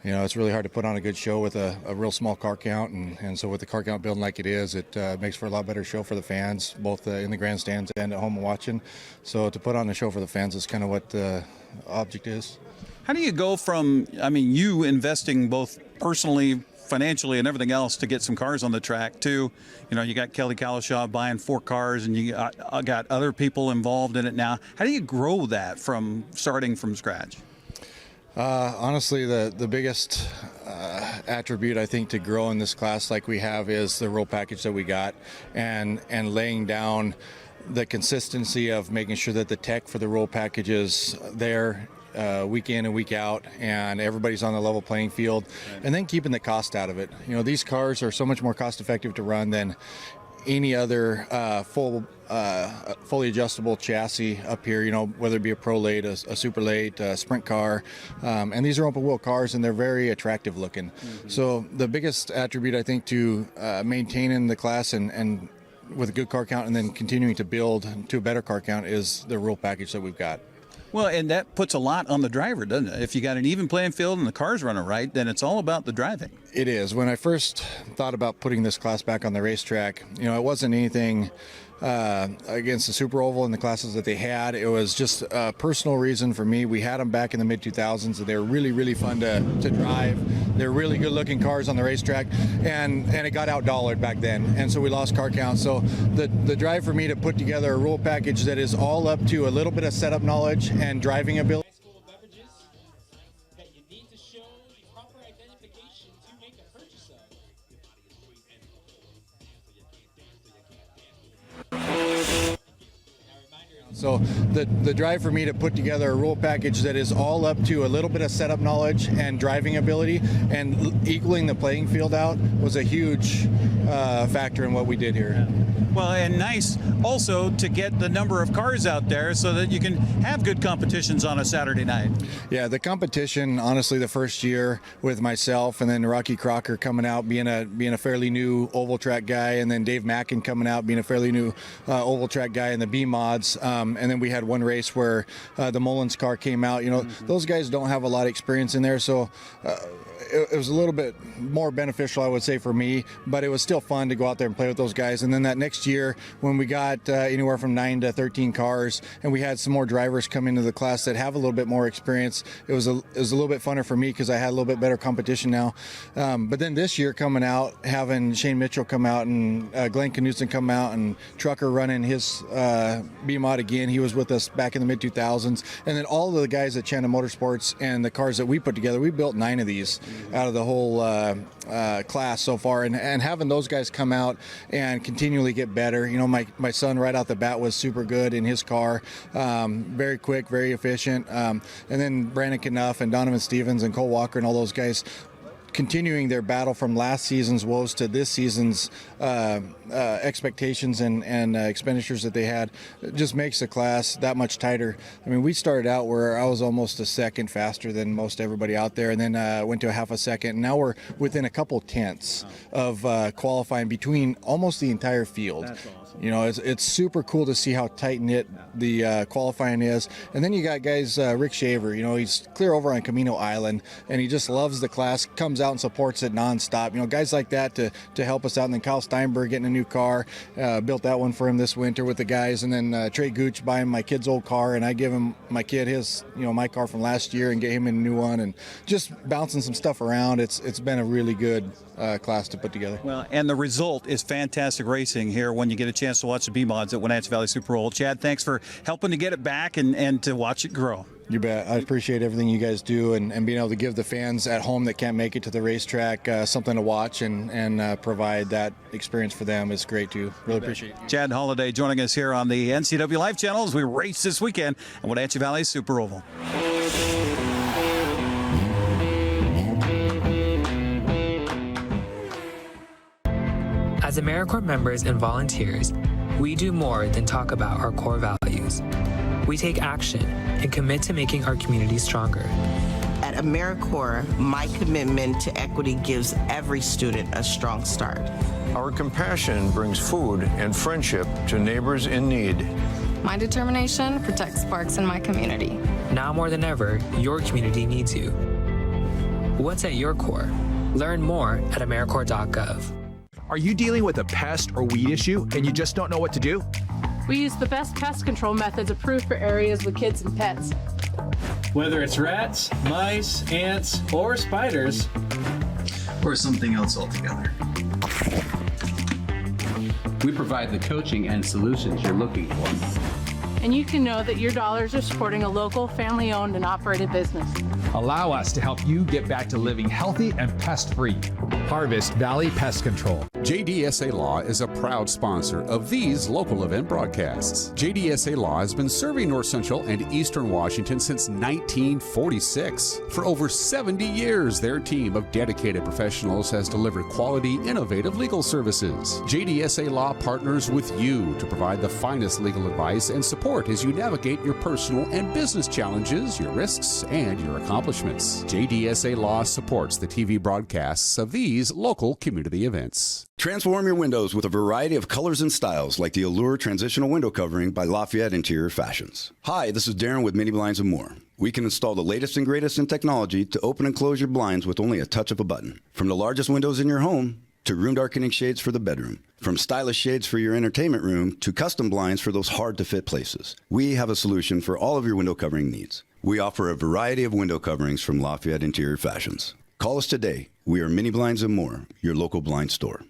You know, it's really hard to put on a good show with a real small car count, and so with the car count building like it is, it makes for a lot better show for the fans, both in the grandstands and at home watching. So to put on a show for the fans is kind of what the object is. How do you go from, I mean, you investing both personally, financially, and everything else to get some cars on the track to, you know, you got Kelly Kalashaw buying 4 cars, and you got other people involved in it now. How do you grow that from starting from scratch? Honestly, the biggest attribute I think to grow in this class like we have is the roll package that we got, and laying down the consistency of making sure that the tech for the roll package is there week in and week out, and everybody's on the level playing field, and then keeping the cost out of it. You know, these cars are so much more cost effective to run than any other fully adjustable chassis up here, you know, whether it be a Pro Late, a Super Late, a Sprint car, and these are open wheel cars, and they're very attractive looking. So the biggest attribute, I think, to maintaining the class and with a good car count and then continuing to build to a better car count is the roll package that we've got. Well, and that puts a lot on the driver, doesn't it? If you got an even playing field and the car's running right, then it's all about the driving. It is. When I first thought about putting this class back on the racetrack, you know, it wasn't anything against the Super Oval and the classes that they had. It was just a personal reason for me. We had them back in the mid-2000s, and they were really, really fun to drive. They're really good-looking cars on the racetrack, and it got out-dollared back then, and so we lost car count. So the drive for me to put together a rule package that is all up to a little bit of setup knowledge and driving ability. So the drive for me to put together a rule package that is all up to a little bit of setup knowledge and driving ability and equaling the playing field out was a huge factor in what we did here. Well, and nice also to get the number of cars out there so that you can have good competitions on a Saturday night. Yeah, the competition, honestly, the first year with myself and then Rocky Crocker coming out, being a fairly new oval track guy, and then Dave Mackin coming out, being a fairly new oval track guy in the B-Mods. And then we had one race where the Mullins car came out. You know, those guys don't have a lot of experience in there, so it was a little bit more beneficial, I would say, for me, but it was still fun to go out there and play with those guys. And then that next year, when we got anywhere from 9 to 13 cars, and we had some more drivers come into the class that have a little bit more experience, it was a little bit funner for me because I had a little bit better competition now. But then this year coming out, having Shane Mitchell come out and Glenn Knutson come out and Trucker running his B-Mod again. He was with us back in the mid-2000s. And then all of the guys at Chanda Motorsports and the cars that we put together, we built 9 of these out of the whole class so far, and having those guys come out and continually get better. You know, my son right out the bat was super good in his car, very quick, very efficient, and then Brandon Knuff and Donovan Stevens and Cole Walker and all those guys continuing their battle from last season's woes to this season's expectations and expenditures that they had, just makes the class that much tighter. I mean, we started out where I was almost a second faster than most everybody out there, and then went to a half a second. And now we're within a couple tenths of qualifying between almost the entire field. That's awesome. You know, it's super cool to see how tight-knit the qualifying is. And then you got guys, Rick Shaver, you know, he's clear over on Camino Island, and he just loves the class, comes out and supports it nonstop. You know, guys like that to help us out. And then Kyle Steinberg getting a new car, built that one for him this winter with the guys. And then Trey Gooch buying my kid's old car, and I give him my kid his, you know, my car from last year and get him a new one, and just bouncing some stuff around. It's been a really good class to put together. Well, and the result is fantastic racing here when you get a chance to watch the B-Mods at Wenatchee Valley Super Oval. Chad, thanks for helping to get it back and to watch it grow. You bet. I appreciate everything you guys do and being able to give the fans at home that can't make it to the racetrack something to watch and provide that experience for them is great too. Really appreciate it. Chad Holliday joining us here on the NCWLIFE Channel as we race this weekend at Wenatchee Valley Super Oval. As AmeriCorps members and volunteers, we do more than talk about our core values. We take action and commit to making our community stronger. At AmeriCorps, my commitment to equity gives every student a strong start. Our compassion brings food and friendship to neighbors in need. My determination protects parks in my community. Now more than ever, your community needs you. What's at your core? Learn more at AmeriCorps.gov. Are you dealing with a pest or weed issue and you just don't know what to do? We use the best pest control methods approved for areas with kids and pets. Whether it's rats, mice, ants, or spiders, or something else altogether, we provide the coaching and solutions you're looking for. And you can know that your dollars are supporting a local, family-owned and operated business. Allow us to help you get back to living healthy and pest-free. Harvest Valley Pest Control. JDSA Law is a proud sponsor of these local event broadcasts. JDSA Law has been serving North Central and Eastern Washington since 1946. For over 70 years, their team of dedicated professionals has delivered quality, innovative legal services. JDSA Law partners with you to provide the finest legal advice and support as you navigate your personal and business challenges, your risks, and your accomplishments. JDSA Law supports the TV broadcasts of these local community events. Transform your windows with a variety of colors and styles like the Allure Transitional Window Covering by Lafayette Interior Fashions. Hi, this is Darren with Mini Blinds and More. We can install the latest and greatest in technology to open and close your blinds with only a touch of a button. From the largest windows in your home to room darkening shades for the bedroom. From stylish shades for your entertainment room to custom blinds for those hard-to-fit places. We have a solution for all of your window covering needs. We offer a variety of window coverings from Lafayette Interior Fashions. Call us today. We are Mini Blinds and More, your local blind store.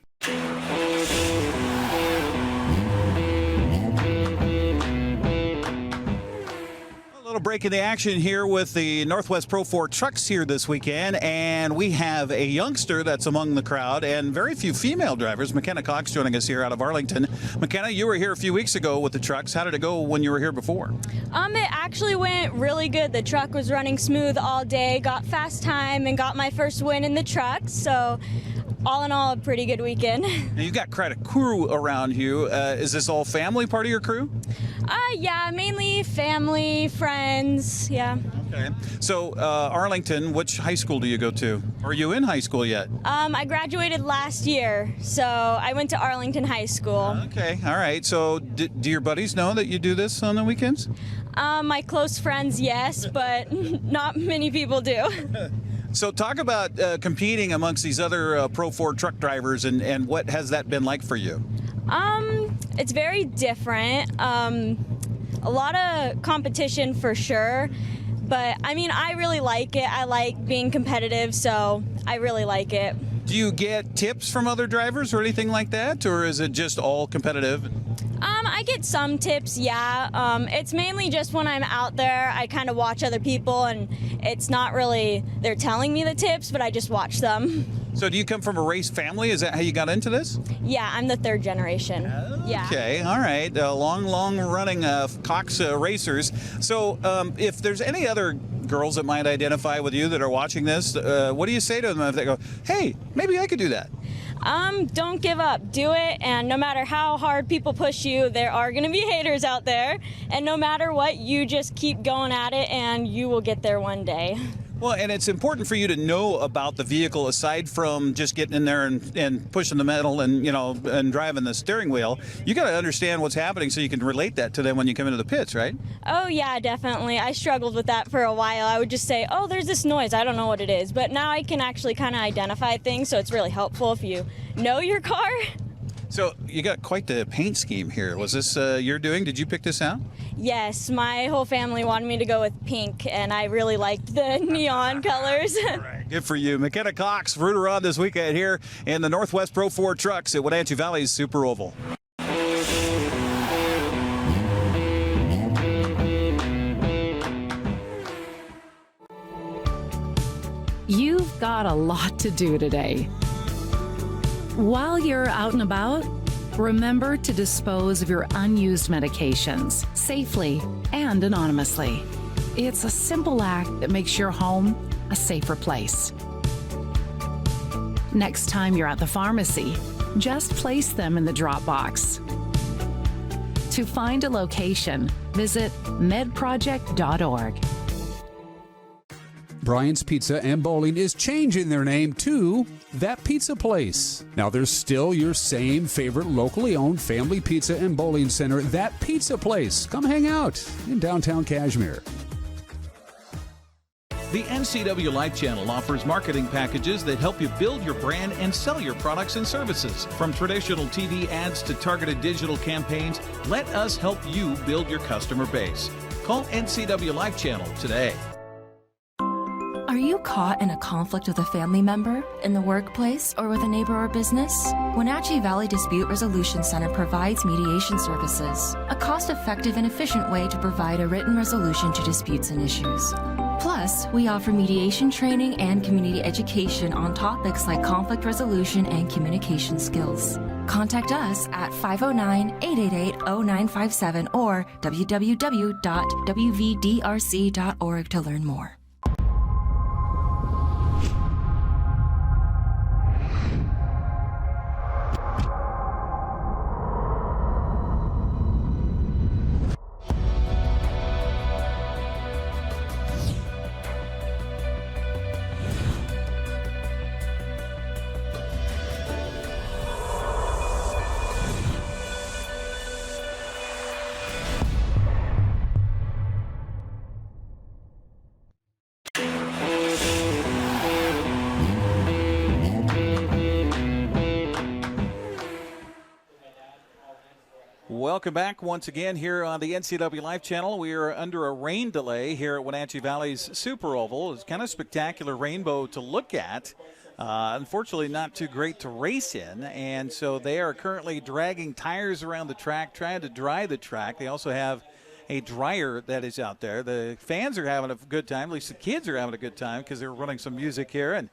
Break in the action here with the Northwest Pro 4 trucks here this weekend, and we have a youngster that's among the crowd and very few female drivers. McKenna Cox joining us here out of Arlington. McKenna, you were here a few weeks ago with the trucks. How did it go when you were here before? It actually went really good. The truck was running smooth all day, got fast time, and got my first win in the truck. So all in all, a pretty good weekend. Now, you've got quite a crew around you. Is this all family, part of your crew? Yeah, mainly family, friends, yeah. Okay. So, Arlington, which high school do you go to? Are you in high school yet? I graduated last year, so I went to Arlington High School. Okay, all right. So, do your buddies know that you do this on the weekends? My close friends, yes, but not many people do. So talk about competing amongst these other Pro 4 truck drivers, and what has that been like for you? It's very different. A lot of competition for sure, but I mean, I really like it. I like being competitive, so I really like it. Do you get tips from other drivers or anything like that, or is it just all competitive? I get some tips, yeah. It's mainly just when I'm out there, I kind of watch other people, and it's not really they're telling me the tips, but I just watch them. So do you come from a race family? Is that how you got into this? Yeah, I'm the third generation. Yeah. Okay, all right. Long running Cox racers. So if there's any other girls that might identify with you that are watching this, what do you say to them if they go, hey, maybe I could do that? Don't give up. Do it, and no matter how hard people push you, there are going to be haters out there, and no matter what, you just keep going at it, and you will get there one day. Well, and it's important for you to know about the vehicle aside from just getting in there and pushing the metal and, and driving the steering wheel. You got to understand what's happening so you can relate that to them when you come into the pits, right? Oh, yeah, definitely. I struggled with that for a while. I would just say, oh, there's this noise. I don't know what it is. But now I can actually kind of identify things, so it's really helpful if you know your car. So you got quite the paint scheme here. Was this your doing? Did you pick this out? Yes, my whole family wanted me to go with pink, and I really liked the neon colors. All right, good for you. McKenna Cox, rooter on this weekend here in the Northwest Pro 4 trucks at Wenatchee Valley's Super Oval. You've got a lot to do today. While you're out and about, remember to dispose of your unused medications safely and anonymously. It's a simple act that makes your home a safer place. Next time you're at the pharmacy, just place them in the drop box. To find a location, visit medproject.org. Brian's Pizza and Bowling is changing their name to That Pizza Place. Now, there's still your same favorite locally owned family pizza and bowling center, That Pizza Place. Come hang out in downtown Cashmere. The NCWLIFE Channel offers marketing packages that help you build your brand and sell your products and services. From traditional TV ads to targeted digital campaigns, let us help you build your customer base. Call NCWLIFE Channel today. Are you caught in a conflict with a family member, in the workplace, or with a neighbor or business? Wenatchee Valley Dispute Resolution Center provides mediation services, a cost-effective and efficient way to provide a written resolution to disputes and issues. Plus, we offer mediation training and community education on topics like conflict resolution and communication skills. Contact us at 509-888-0957 or www.wvdrc.org to learn more. Welcome back once again here on the NCWLIFE Channel. We are under a rain delay here at Wenatchee Valley's Super Oval. It's kind of spectacular rainbow to look at. Unfortunately, not too great to race in, and so they are currently dragging tires around the track, trying to dry the track. They also have a dryer that is out there. The fans are having a good time, at least the kids are having a good time because they're running some music here and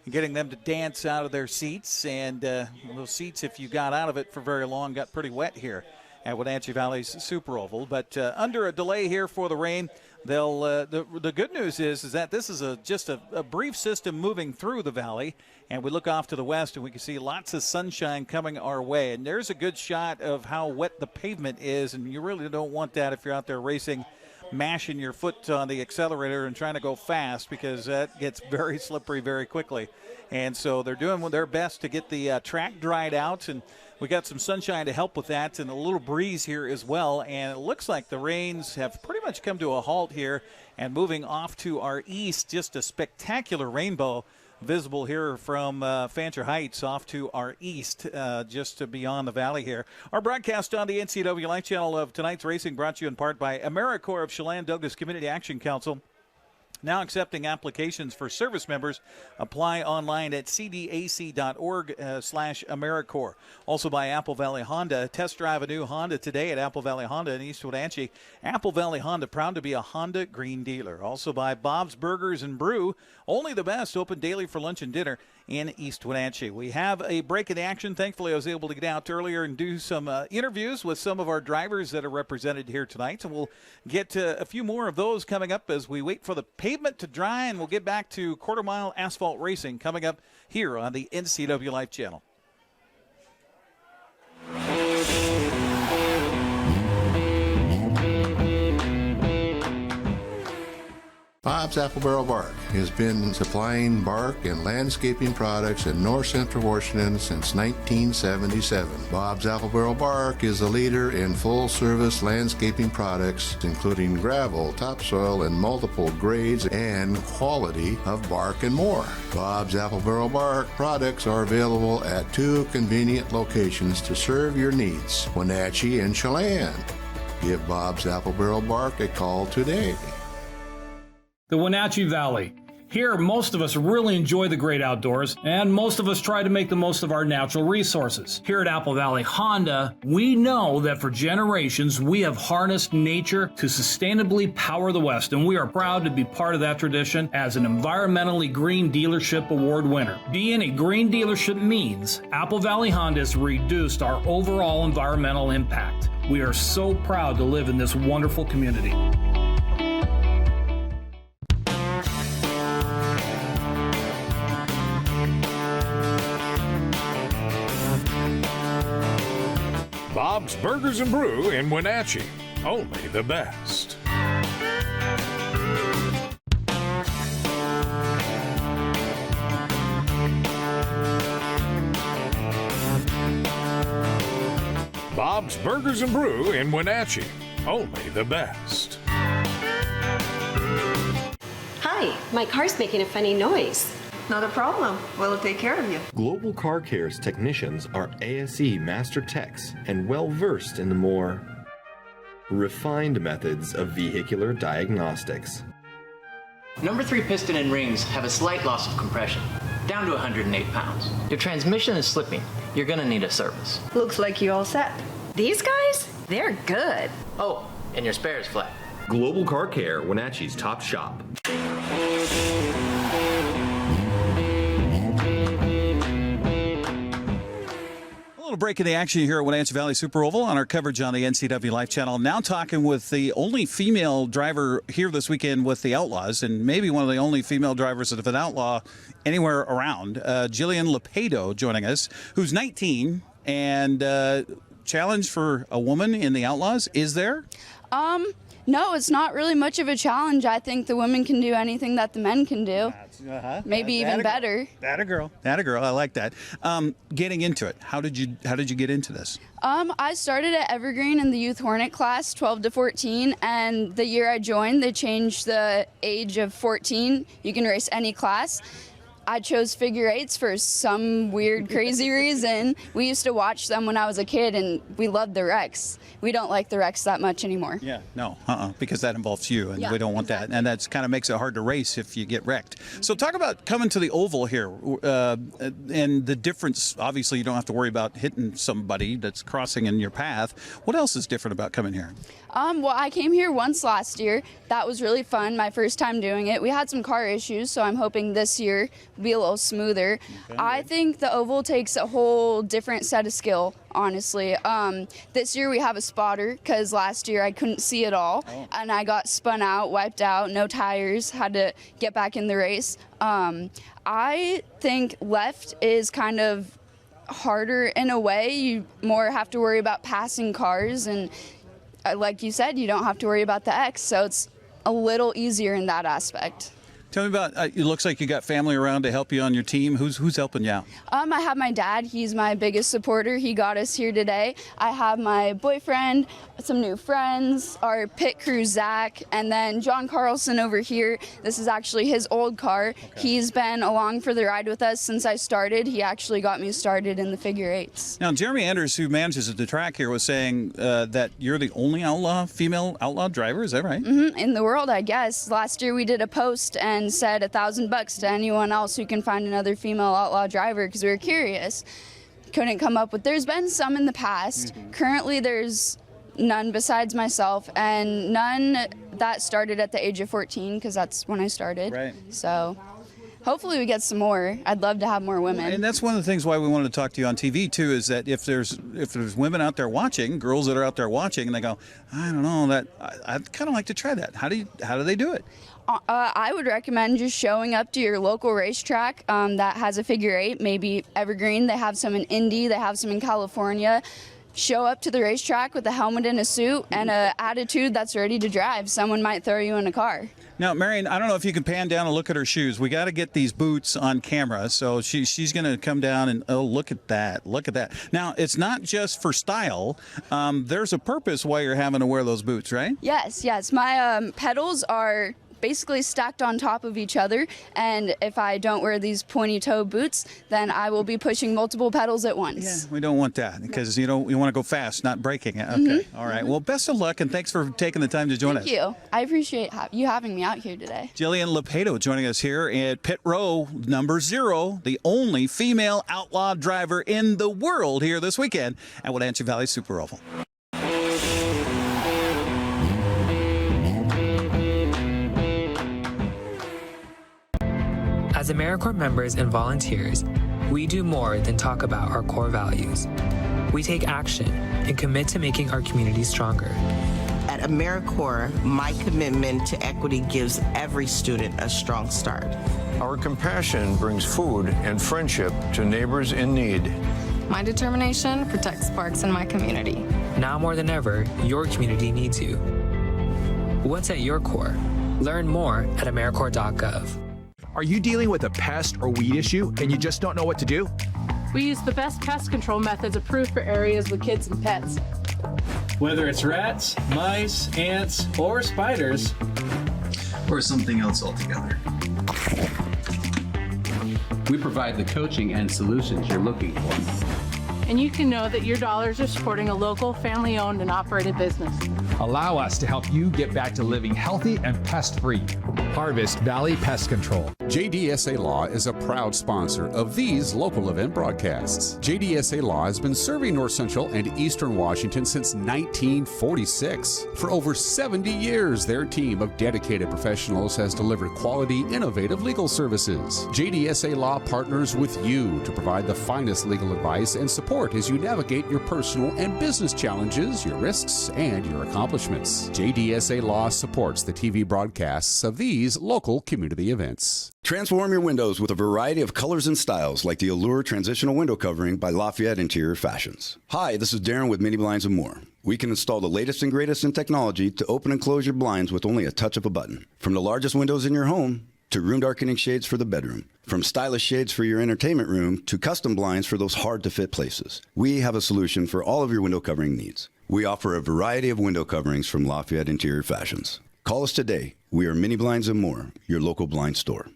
getting them to dance out of their seats. And those seats, if you got out of it for very long, got pretty wet here at Wenatchee Valley's Super Oval. But under a delay here for the rain, they'll the good news is that this is just a brief system moving through the valley, and we look off to the west and we can see lots of sunshine coming our way. And there's a good shot of how wet the pavement is, and you really don't want that if you're out there racing, mashing your foot on the accelerator and trying to go fast, because that gets very slippery very quickly. And so they're doing their best to get the track dried out, and we got some sunshine to help with that and a little breeze here as well. And it looks like the rains have pretty much come to a halt here and moving off to our east. Just a spectacular rainbow visible here from Fancher Heights off to our east, just to beyond the valley here. Our broadcast on the NCWLIFE Channel of tonight's racing brought to you in part by AmeriCorps of Chelan Douglas Community Action Council. Now accepting applications for service members. Apply online at cdac.org/AmeriCorps. Also by Apple Valley Honda. Test drive a new Honda today at Apple Valley Honda in East Wenatchee. Apple Valley Honda, proud to be a Honda Green dealer. Also by Bob's Burgers and Brew. Only the best, open daily for lunch and dinner in East Wenatchee. We have a break in action. Thankfully, I was able to get out earlier and do some interviews with some of our drivers that are represented here tonight. So we'll get a few more of those coming up as we wait for the pavement to dry, and we'll get back to quarter-mile asphalt racing coming up here on the NCWLIFE Channel. Bob's Apple Barrel Bark has been supplying bark and landscaping products in north central Washington since 1977. Bob's Apple Barrel Bark is a leader in full-service landscaping products, including gravel, topsoil, and multiple grades and quality of bark and more. Bob's Apple Barrel Bark products are available at 2 convenient locations to serve your needs, Wenatchee and Chelan. Give Bob's Apple Barrel Bark a call today. The Wenatchee Valley. Here, most of us really enjoy the great outdoors, and most of us try to make the most of our natural resources. Here at Apple Valley Honda, we know that for generations, we have harnessed nature to sustainably power the West, and we are proud to be part of that tradition as an environmentally green dealership award winner. Being a green dealership means Apple Valley Honda has reduced our overall environmental impact. We are so proud to live in this wonderful community. Bob's Burgers and Brew in Wenatchee. Only the best. Bob's Burgers and Brew in Wenatchee. Only the best. Hi, my car's making a funny noise. Not a problem. We'll take care of you. Global Car Care's technicians are ASE Master Techs and well-versed in the more refined methods of vehicular diagnostics. Number 3 piston and rings have a slight loss of compression, down to 108 pounds. Your transmission is slipping. You're going to need a service. Looks like you all set. These guys? They're good. Oh, and your spare is flat. Global Car Care, Wenatchee's top shop. break in the action here at Wenatchee Valley Super Oval on our coverage on the NCWLIFE Channel. Now talking with the only female driver here this weekend with the Outlaws, and maybe one of the only female drivers of an Outlaw anywhere around. Jillian Lepedo joining us, who's 19, and challenge for a woman in the Outlaws, is there? No, it's not really much of a challenge. I think the women can do anything that the men can do. Maybe even better. That a girl. I like that. Getting into it, how did you get into this? I started at Evergreen in the Youth Hornet class, 12 to 14, and the year I joined, they changed the age of 14. You can race any class. I chose figure-8s for some weird, crazy reason. We used to watch them when I was a kid, and we loved the wrecks. We don't like the wrecks that much anymore. Yeah, no, because that involves you, and we don't want that. And that kind of makes it hard to race if you get wrecked. So talk about coming to the Oval here, and the difference. Obviously, you don't have to worry about hitting somebody that's crossing in your path. What else is different about coming here? Well, I came here once last year. That was really fun, my first time doing it. We had some car issues, so I'm hoping this year will be a little smoother. Okay, I think the Oval takes a whole different set of skill, honestly. This year we have a spotter, because last year I couldn't see at all, and I got spun out, wiped out, no tires, had to get back in the race. I think left is kind of harder in a way. You more have to worry about passing cars, and like you said, you don't have to worry about the X, so it's a little easier in that aspect. Tell me about, it looks like you got family around to help you on your team. Who's helping you out? I have my dad. He's my biggest supporter. He got us here today. I have my boyfriend, some new friends, our pit crew, Zach, and then John Carlson over here. This is actually his old car. Okay. He's been along for the ride with us since I started. He actually got me started in the figure-8s. Now, Jeremy Anders, who manages the track here, was saying that you're the only female outlaw driver. Is that right? Mm-hmm. In the world, I guess. Last year we did a post and said $1,000 to anyone else who can find another female outlaw driver, because we were curious. Couldn't come up with. There's been some in the past. Mm-hmm. Currently there's none besides myself, and none that started at the age of 14, because that's when I started. Right. So hopefully we get some more. I'd love to have more women. And that's one of the things why we wanted to talk to you on TV too, is that if there's women out there watching, girls that are out there watching, and they go, I don't know, that I'd kind of like to try that. How do they do it? I would recommend just showing up to your local racetrack that has a figure-8, maybe Evergreen. They have some in Indy. They have some in California. Show up to the racetrack with a helmet and a suit and an attitude that's ready to drive. Someone might throw you in a car. Now, Marion, I don't know if you can pan down and look at her shoes. We got to get these boots on camera. So she's going to come down and, oh, look at that. Look at that. Now, it's not just for style. There's a purpose why you're having to wear those boots, right? Yes. My pedals are basically stacked on top of each other, and if I don't wear these pointy-toe boots, then I will be pushing multiple pedals at once. Yeah, we don't want that, because you want to go fast, not breaking it. Okay, Mm-hmm. All right. Well, best of luck, and thanks for taking the time to join us. Thank you. I appreciate you having me out here today. Jillian Lepedo joining us here at pit row number 0, the only female outlaw driver in the world here this weekend at Wenatchee Valley Super Oval. As AmeriCorps members and volunteers, we do more than talk about our core values. We take action and commit to making our community stronger. At AmeriCorps, my commitment to equity gives every student a strong start. Our compassion brings food and friendship to neighbors in need. My determination protects parks in my community. Now more than ever, your community needs you. What's at your core? Learn more at AmeriCorps.gov. Are you dealing with a pest or weed issue and you just don't know what to do? We use the best pest control methods approved for areas with kids and pets. Whether it's rats, mice, ants, or spiders, or something else altogether, we provide the coaching and solutions you're looking for. And you can know that your dollars are supporting a local, family-owned and operated business. Allow us to help you get back to living healthy and pest-free. Harvest Valley Pest Control. JDSA Law is a proud sponsor of these local event broadcasts. JDSA Law has been serving North Central and Eastern Washington since 1946. For over 70 years, their team of dedicated professionals has delivered quality, innovative legal services. JDSA Law partners with you to provide the finest legal advice and support as you navigate your personal and business challenges, your risks, and your accomplishments. JDSA Law supports the TV broadcasts of these local community events. Transform your windows with a variety of colors and styles like the Allure Transitional Window Covering by Lafayette Interior Fashions. Hi, this is Darren with Mini Blinds and More. We can install the latest and greatest in technology to open and close your blinds with only a touch of a button. From the largest windows in your home to room darkening shades for the bedroom. From stylish shades for your entertainment room to custom blinds for those hard-to-fit places. We have a solution for all of your window covering needs. We offer a variety of window coverings from Lafayette Interior Fashions. Call us today. We are Mini Blinds and More, your local blind store.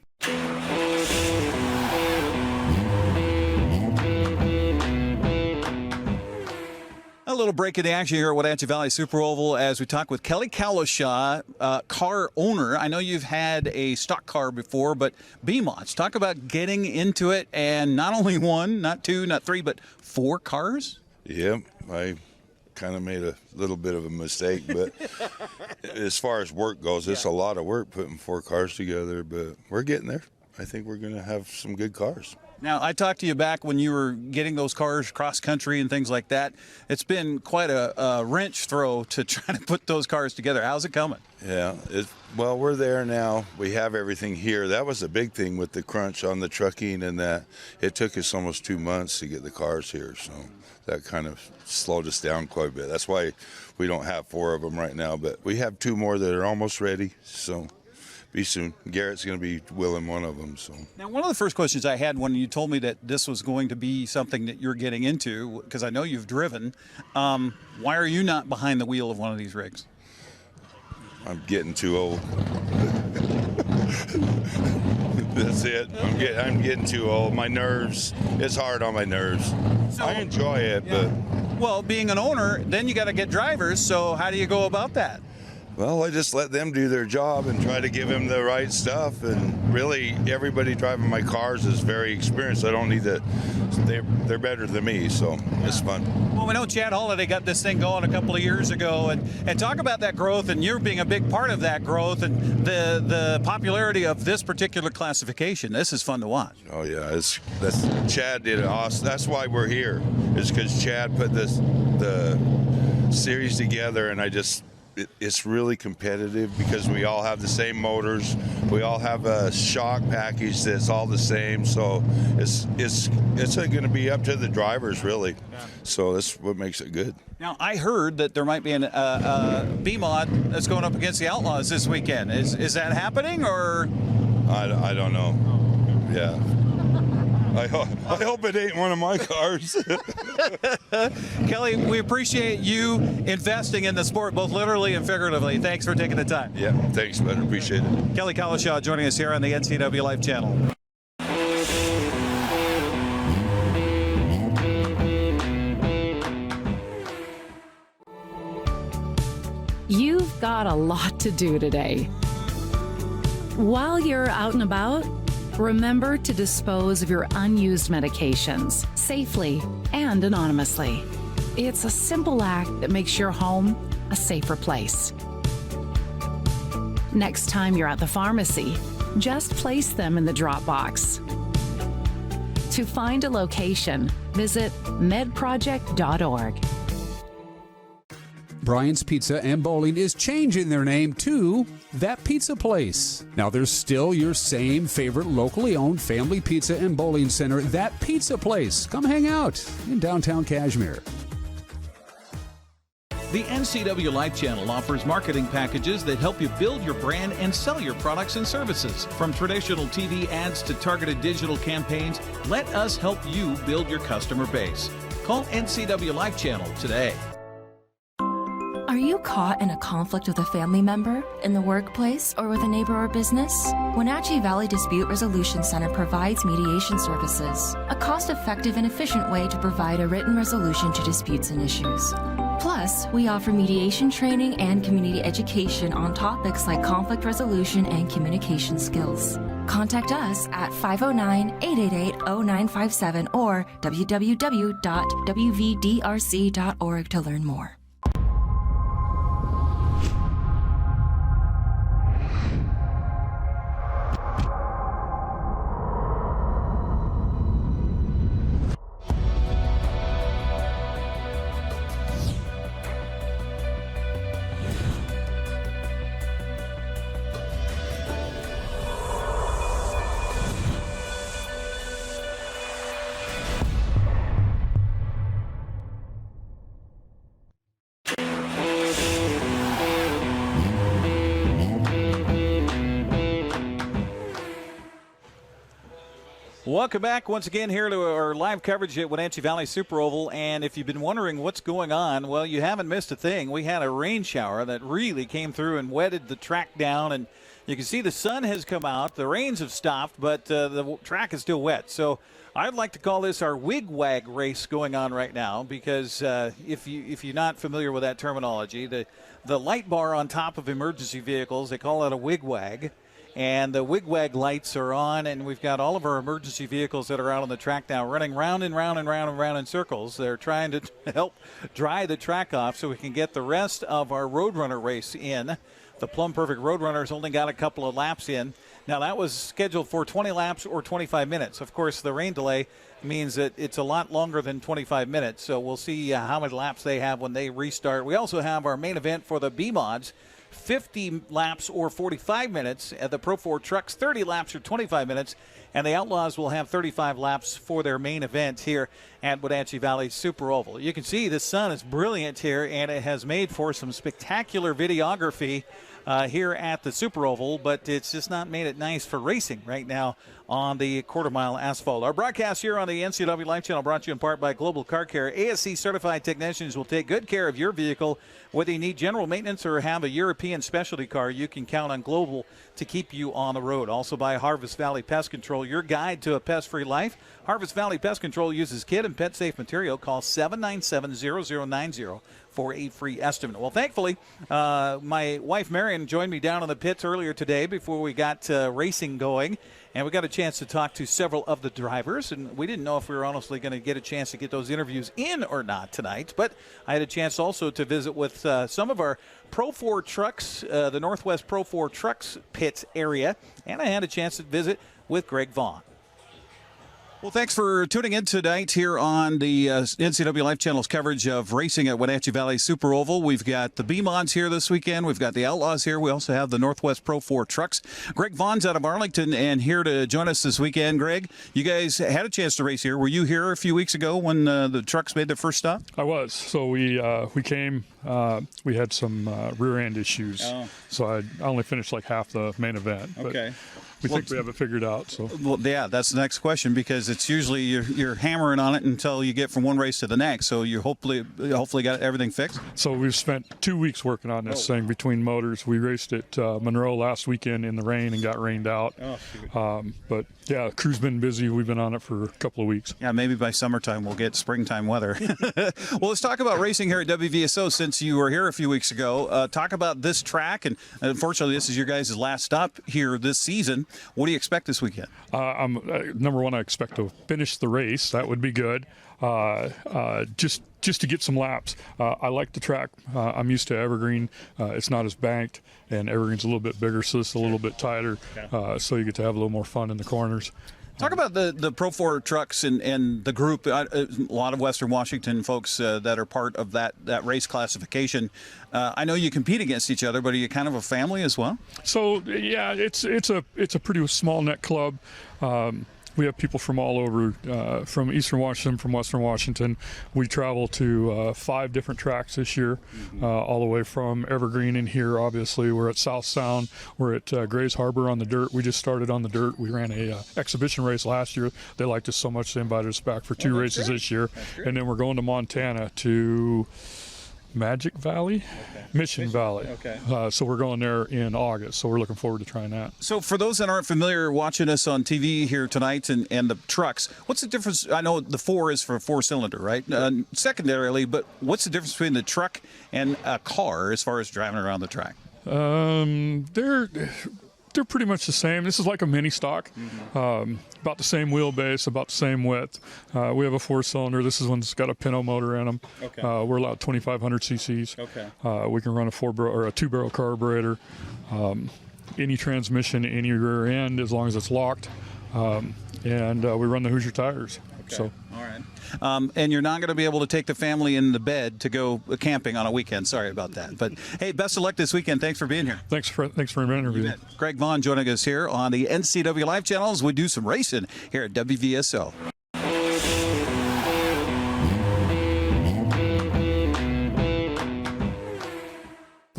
A little break in the action here at Wenatchee Valley Super Oval as we talk with Kelly Kalashaw, car owner. I know you've had a stock car before, but B-Mods. Talk about getting into it and not only one, not two, not three, but 4 cars? Yep, I kind of made a little bit of a mistake, but as far as work goes, it's a lot of work putting 4 cars together, but we're getting there. I think we're going to have some good cars. Now, I talked to you back when you were getting those cars cross-country and things like that. It's been quite a wrench throw to try to put those cars together. How's it coming? Yeah, well, we're there now. We have everything here. That was a big thing with the crunch on the trucking and that. It took us almost 2 months to get the cars here, so that kind of slowed us down quite a bit. That's why we don't have 4 of them right now, but we have 2 more that are almost ready, so be soon. Garrett's going to be wheeling one of them. So now, one of the first questions I had when you told me that this was going to be something that you're getting into, because I know you've driven, why are you not behind the wheel of one of these rigs? I'm getting too old. That's it. I'm getting too old. My nerves. It's hard on my nerves. So, I enjoy it, but well, being an owner, then you got to get drivers. So how do you go about that? Well, I just let them do their job and try to give them the right stuff. And really, everybody driving my cars is very experienced. I don't need to. They're better than me, so it's fun. Well, we know Chad Holliday got this thing going a couple of years ago, and talk about that growth, and you're being a big part of that growth and the popularity of this particular classification. This is fun to watch. Oh yeah, Chad did it awesome. That's why we're here, is because Chad put the series together, and it's really competitive because we all have the same motors. We all have a shock package that's all the same. So it's going to be up to the drivers, really. Yeah. So that's what makes it good. Now, I heard that there might be a B-Mod that's going up against the Outlaws this weekend. Is that happening, or? I don't know. Yeah. I hope it ain't one of my cars. Kelly, we appreciate you investing in the sport, both literally and figuratively. Thanks for taking the time. Yeah, thanks, bud. Appreciate it. Kelly Kalashaw joining us here on the NCWLIFE Channel. You've got a lot to do today. While you're out and about, remember to dispose of your unused medications safely and anonymously. It's a simple act that makes your home a safer place. Next time you're at the pharmacy, just place them in the drop box. To find a location, visit medproject.org. Brian's Pizza and Bowling is changing their name to That Pizza Place. Now, there's still your same favorite locally owned family pizza and bowling center, That Pizza Place. Come hang out in downtown Cashmere. The NCWLIFE Channel offers marketing packages that help you build your brand and sell your products and services. From traditional TV ads to targeted digital campaigns, let us help you build your customer base. Call NCWLIFE Channel today. Are you caught in a conflict with a family member, in the workplace, or with a neighbor or business? Wenatchee Valley Dispute Resolution Center provides mediation services, a cost-effective and efficient way to provide a written resolution to disputes and issues. Plus, we offer mediation training and community education on topics like conflict resolution and communication skills. Contact us at 509-888-0957 or www.wvdrc.org to learn more. Welcome back once again here to our live coverage at Wenatchee Valley Super Oval. And if you've been wondering what's going on, well, you haven't missed a thing. We had a rain shower that really came through and wetted the track down. And you can see the sun has come out. The rains have stopped, but the track is still wet. So I'd like to call this our wig-wag race going on right now because if you're not familiar with that terminology, the light bar on top of emergency vehicles, they call it a wig-wag. And the wig-wag lights are on, and we've got all of our emergency vehicles that are out on the track now running round and round and round and round in circles. They're trying to help dry the track off so we can get the rest of our Roadrunner race in. The Plumb Perfect Roadrunners only got a couple of laps in. Now, that was scheduled for 20 laps or 25 minutes. Of course, the rain delay means that it's a lot longer than 25 minutes, so we'll see how many laps they have when they restart. We also have our main event for the B-Mods. 50 laps or 45 minutes. At the Pro 4 trucks, 30 laps or 25 minutes. And the Outlaws will have 35 laps for their main event here at Wenatchee Valley Super Oval. You can see the sun is brilliant here, and it has made for some spectacular videography here at the Super Oval, but it's just not made it nice for racing right now on the quarter-mile asphalt. Our broadcast here on the NCWLIFE Channel brought to you in part by Global Car Care. ASC-certified technicians will take good care of your vehicle. Whether you need general maintenance or have a European specialty car, you can count on Global to keep you on the road. Also by Harvest Valley Pest Control, your guide to a pest-free life. Harvest Valley Pest Control uses kid and pet-safe material. Call 797-0090 for a free estimate. Well, thankfully, my wife Marion joined me down in the pits earlier today before we got racing going, and we got a chance to talk to several of the drivers, and we didn't know if we were honestly going to get a chance to get those interviews in or not tonight, but I had a chance also to visit with some of our Pro 4 trucks, the Northwest Pro 4 trucks pit area, and I had a chance to visit with Greg Vaughn. Well, thanks for tuning in tonight here on the NCWLIFE Channel's coverage of racing at Wenatchee Valley Super Oval. We've got the B-Mods here this weekend. We've got the Outlaws here. We also have the Northwest Pro 4 trucks. Greg Vaughn's out of Arlington and here to join us this weekend. Greg, you guys had a chance to race here. Were you here a few weeks ago when the trucks made their first stop? I was. So we came. We had some rear end issues. Oh. So I only finished like half the main event. Okay. We think we have it figured out. So. Well, yeah, that's the next question because it's usually you're hammering on it until you get from one race to the next. So you hopefully got everything fixed. So we've spent 2 weeks working on this thing between motors. We raced at Monroe last weekend in the rain and got rained out. But yeah, the crew's been busy. We've been on it for a couple of weeks. Yeah, maybe by summertime we'll get springtime weather. Well, let's talk about racing here at WVSO since you were here a few weeks ago. Talk about this track, and unfortunately this is your guys' last stop here this season. What do you expect this weekend? Number one, I expect to finish the race. That would be good. Just to get some laps. I like the track. I'm used to Evergreen. It's not as banked, and Evergreen's a little bit bigger, so it's a little bit tighter. So you get to have a little more fun in the corners. Talk about the Pro 4 trucks and the group. A lot of Western Washington folks that are part of that race classification. I know you compete against each other, but are you kind of a family as well? So yeah, it's a pretty small net club. We have people from all over, from Eastern Washington, from Western Washington. We travel to 5 different tracks this year, all the way from Evergreen in here, obviously. We're at South Sound. We're at Grays Harbor on the dirt. We just started on the dirt. We ran a exhibition race last year. They liked us so much they invited us back for 2 races this year. And then we're going to Montana to Magic Valley, Mission Valley. Okay. So we're going there in August. So we're looking forward to trying that. So for those that aren't familiar watching us on TV here tonight and the trucks, what's the difference? I know the 4 is for a 4-cylinder, right? Secondarily, but what's the difference between the truck and a car as far as driving around the track? They're pretty much the same. This is like a mini stock, about the same wheelbase, about the same width. We have a 4-cylinder. This is one's got a Pinto motor in them. Okay. We're allowed 2,500 cc's. Okay. We can run a 2-barrel carburetor, any transmission, any rear end, as long as it's locked, and we run the Hoosier tires. Okay. So. All right. And you're not going to be able to take the family in the bed to go camping on a weekend. Sorry about that. But, hey, best of luck this weekend. Thanks for being here. Thanks for an interview. Greg Vaughn joining us here on the NCWLIFE Channel as we do some racing here at WVSO.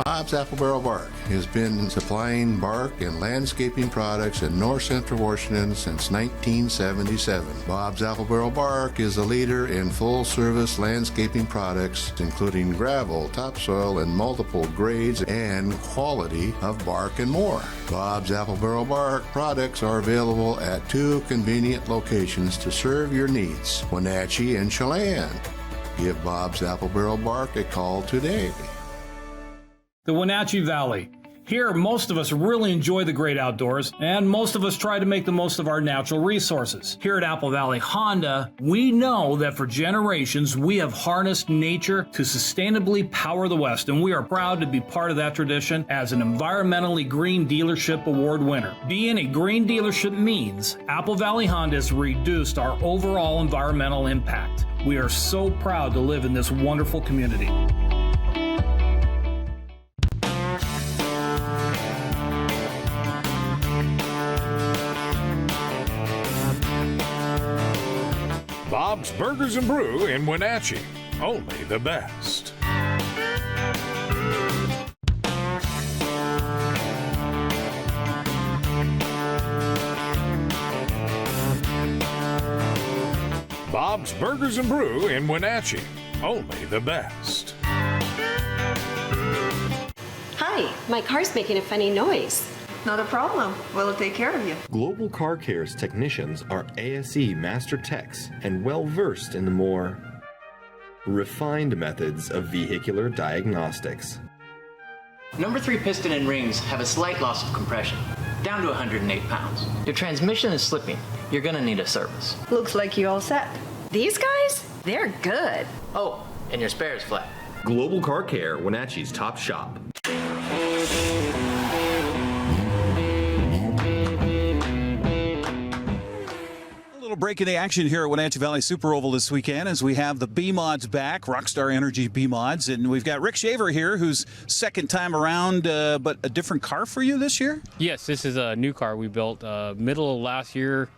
Bob's Apple Barrel Bark has been supplying bark and landscaping products in north central Washington since 1977. Bob's Apple Barrel Bark is a leader in full-service landscaping products, including gravel, topsoil, and multiple grades and quality of bark and more. Bob's Apple Barrel Bark products are available at 2 convenient locations to serve your needs, Wenatchee and Chelan. Give Bob's Apple Barrel Bark a call today. The Wenatchee Valley. Here, most of us really enjoy the great outdoors, and most of us try to make the most of our natural resources. Here at Apple Valley Honda, we know that for generations, we have harnessed nature to sustainably power the West, and we are proud to be part of that tradition as an environmentally green dealership award winner. Being a green dealership means Apple Valley Honda has reduced our overall environmental impact. We are so proud to live in this wonderful community. Bob's Burgers and Brew in Wenatchee. Only the best. Bob's Burgers and Brew in Wenatchee. Only the best. Hi, my car's making a funny noise. Not a problem. We'll take care of you. Global Car Care's technicians are ASE master techs and well versed in the more refined methods of vehicular diagnostics. Number 3 piston and rings have a slight loss of compression, down to 108 pounds. Your transmission is slipping. You're gonna need a service. Looks like you all set. These guys? They're good. Oh, and your spare is flat. Global Car Care, Wenatchee's top shop. Break in the action here at Wenatchee Valley Super Oval this weekend as we have the B-Mods back, Rockstar Energy B-Mods, and we've got Rick Shaver here, who's second time around, but a different car for you this year? Yes, this is a new car we built middle of last year.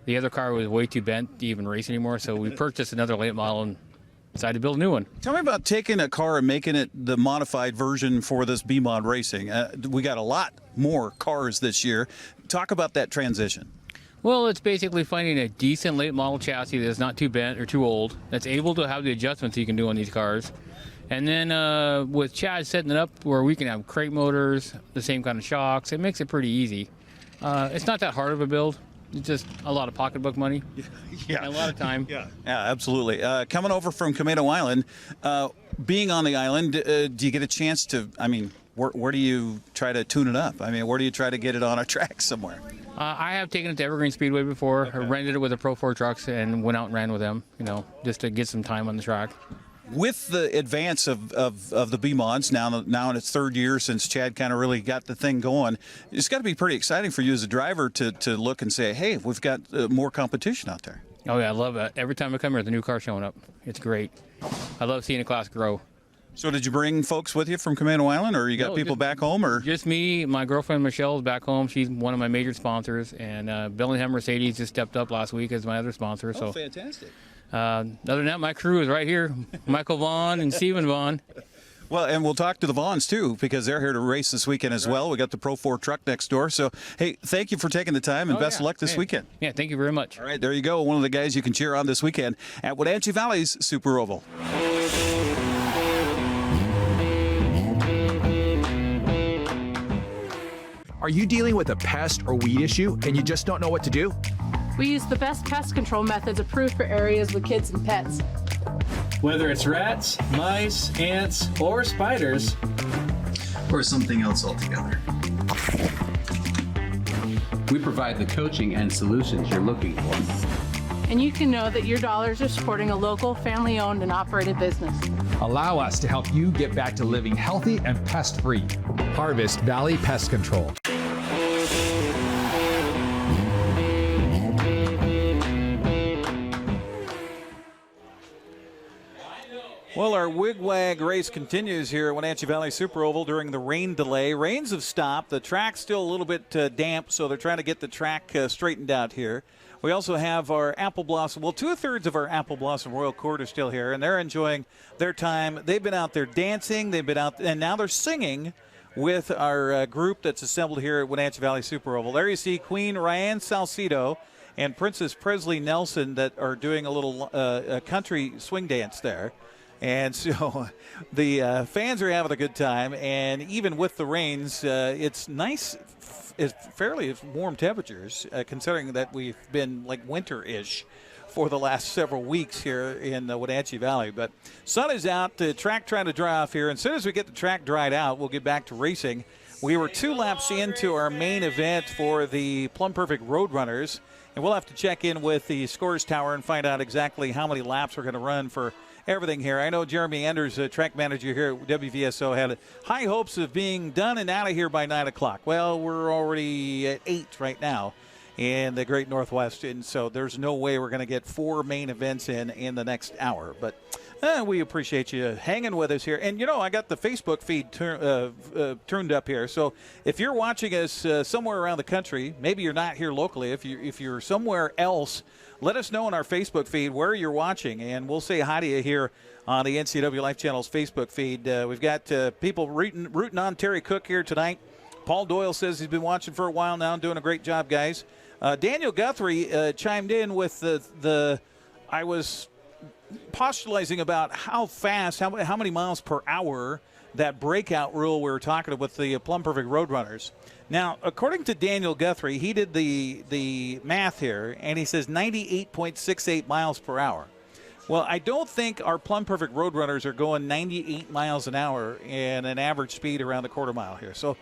The other car was way too bent to even race anymore, so we purchased another late model and decided to build a new one. Tell me about taking a car and making it the modified version for this B-Mod racing. We got a lot more cars this year. Talk about that transition. Well, it's basically finding a decent late model chassis that's not too bent or too old, that's able to have the adjustments you can do on these cars. And then with Chad setting it up where we can have crate motors, the same kind of shocks, it makes it pretty easy. It's not that hard of a build. It's just a lot of pocketbook money. Yeah. And a lot of time. Yeah, absolutely. Coming over from Camino Island, being on the island, do you get a chance to, where do you try to tune it up? Where do you try to get it on a track somewhere? I have taken it to Evergreen Speedway before. Okay. I rented it with the Pro 4 trucks and went out and ran with them, just to get some time on the track. With the advance of the B-Mods, now in its third year since Chad kind of really got the thing going, it's got to be pretty exciting for you as a driver to look and say, hey, we've got more competition out there. Oh, yeah, I love it. Every time I come here, the new car showing up. It's great. I love seeing a class grow. So did you bring folks with you from Camino Island, or you got people back home? Or just me. My girlfriend Michelle is back home. She's one of my major sponsors, and Bellingham Mercedes just stepped up last week as my other sponsor. Oh, fantastic. Other than that, my crew is right here. Michael Vaughn and Stephen Vaughn. Well, and we'll talk to the Vaughns, too, because they're here to race this weekend as well. We got the Pro 4 truck next door. So, hey, thank you for taking the time, and best of luck this weekend. Yeah, thank you very much. All right, there you go. One of the guys you can cheer on this weekend at Wenatchee Valley's Super Oval. Are you dealing with a pest or weed issue and you just don't know what to do? We use the best pest control methods approved for areas with kids and pets. Whether it's rats, mice, ants, or spiders, Or something else altogether. We provide the coaching and solutions you're looking for. And you can know that your dollars are supporting a local, family-owned and operated business. Allow us to help you get back to living healthy and pest-free. Harvest Valley Pest Control. Well, our wigwag race continues here at Wenatchee Valley Super Oval during the rain delay. Rains have stopped. The track's still a little bit damp, so they're trying to get the track straightened out here. We also have our Apple Blossom. Well, 2/3 of our Apple Blossom Royal Court are still here, and they're enjoying their time. They've been out there dancing. They've been out, and now they're singing with our group that's assembled here at Wenatchee Valley Super Oval. There you see Queen Ryan Salcido and Princess Presley Nelson that are doing a little country swing dance there. And so the fans are having a good time, and even with the rains, it's nice. It's fairly warm temperatures, considering that we've been like winter-ish for the last several weeks here in the Wenatchee Valley. But sun is out, the track trying to dry off here. And as soon as we get the track dried out, we'll get back to racing. We were 2 laps into our main event for the Plumb Perfect Roadrunners, and we'll have to check in with the scores tower and find out exactly how many laps we're going to run for everything here. I know Jeremy Enders, track manager here at WVSO, had high hopes of being done and out of here by 9 o'clock. Well, we're already at 8 right now in the Great Northwest, and so there's no way we're going to get 4 main events in the next hour. But we appreciate you hanging with us here. And, you know, I got the Facebook feed turned up here. So if you're watching us somewhere around the country, maybe you're not here locally, if you're somewhere else, let us know on our Facebook feed where you're watching, and we'll say hi to you here on the NCWLIFE Channel's Facebook feed. We've got people rooting on Terry Cook here tonight. Paul Doyle says he's been watching for a while now, doing a great job, guys. Daniel Guthrie chimed in with I was postulating about how fast, how many miles per hour that breakout rule we were talking with the Plumb Perfect Roadrunners. Now, according to Daniel Guthrie, he did the math here, and he says 98.68 miles per hour. Well, I don't think our Plumb Perfect Roadrunners are going 98 miles an hour in an average speed around the quarter mile here. So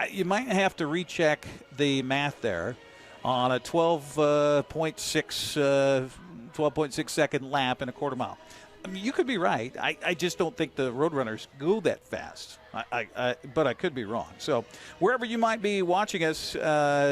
you might have to recheck the math there on a 12.6 second lap in a quarter mile. I mean, you could be right. I just don't think the Roadrunners go that fast. But I could be wrong. So wherever you might be watching us,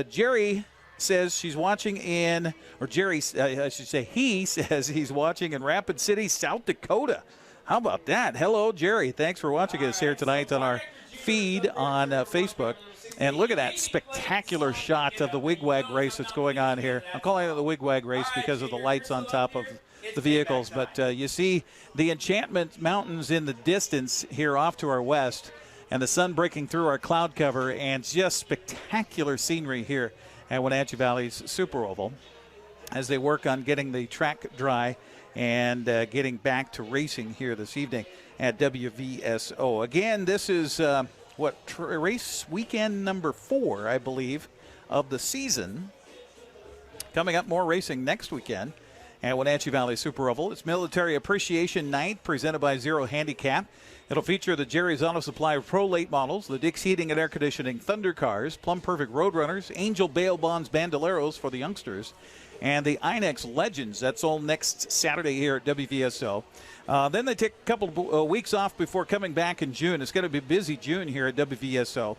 Jerry says she's watching in, or Jerry, I should say, he says he's watching in Rapid City, South Dakota. How about that? Hello, Jerry. Thanks for watching us here tonight on our feed on Facebook. And look at that spectacular shot of the wigwag race that's going on here. I'm calling it the wigwag race because of the lights on top of the vehicles. But you see the Enchantment Mountains in the distance here off to our west, and the sun breaking through our cloud cover, and just spectacular scenery here at Wenatchee Valley's Super Oval as they work on getting the track dry and getting back to racing here this evening at WVSO. Again, this is race weekend number 4, I believe, of the season. Coming up, more racing next weekend at Wenatchee Valley Super Oval. It's Military Appreciation Night presented by Zero Handicap. It'll feature the Jerry's Auto Supply Pro Late Models, the Dick's Heating and Air Conditioning Thunder Cars, Plumb Perfect Roadrunners, Angel Bail Bonds Bandoleros for the youngsters, and the INEX Legends. That's all next Saturday here at WVSO. Then they take a couple of weeks off before coming back in June. It's going to be a busy June here at WVSO.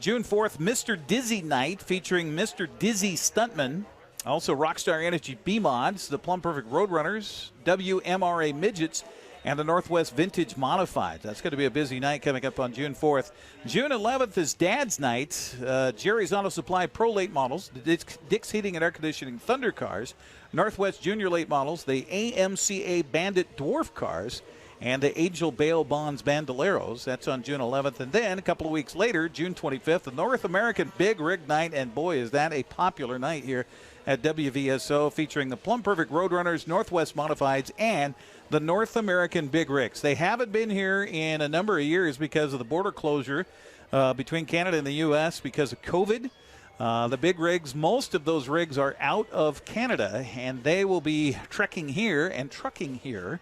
June 4th, Mr. Dizzy Night featuring Mr. Dizzy Stuntman. Also, Rockstar Energy B-Mods, the Plumb Perfect Roadrunners, WMRA Midgets, and the Northwest Vintage Modified. That's going to be a busy night coming up on June 4th. June 11th is Dad's Night. Jerry's Auto Supply Pro Late Models, the Dick's Heating and Air Conditioning Thunder Cars, Northwest Junior Late Models, the AMCA Bandit Dwarf Cars, and the Angel Bail Bonds Bandoleros. That's on June 11th. And then a couple of weeks later, June 25th, the North American Big Rig Night. And boy, is that a popular night here at WVSO, featuring the Plumb Perfect Roadrunners, Northwest Modifieds, and the North American Big Rigs. They haven't been here in a number of years because of the border closure between Canada and the U.S. because of COVID. The big rigs, most of those rigs are out of Canada, and they will be trekking here and trucking here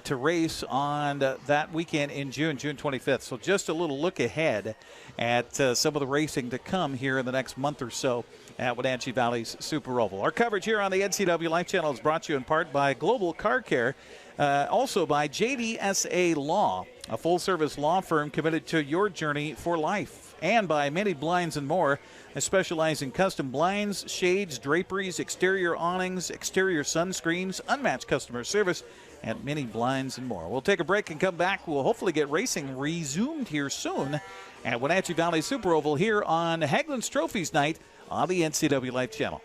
to race on that weekend in June 25th. So just a little look ahead at some of the racing to come here in the next month or so at Wenatchee Valley's Super Oval. Our coverage here on the NCWLIFE Channel is brought to you in part by Global Car Care, also by JDSA Law, a full-service law firm committed to your journey for life, and by Many Blinds and More. I specialize in custom blinds, shades, draperies, exterior awnings, exterior sunscreens, unmatched customer service, and Many Blinds and More. We'll take a break and come back. We'll hopefully get racing resumed here soon at Wenatchee Valley Super Oval here on Hageland's Trophies Night on the NCWLIFE Channel.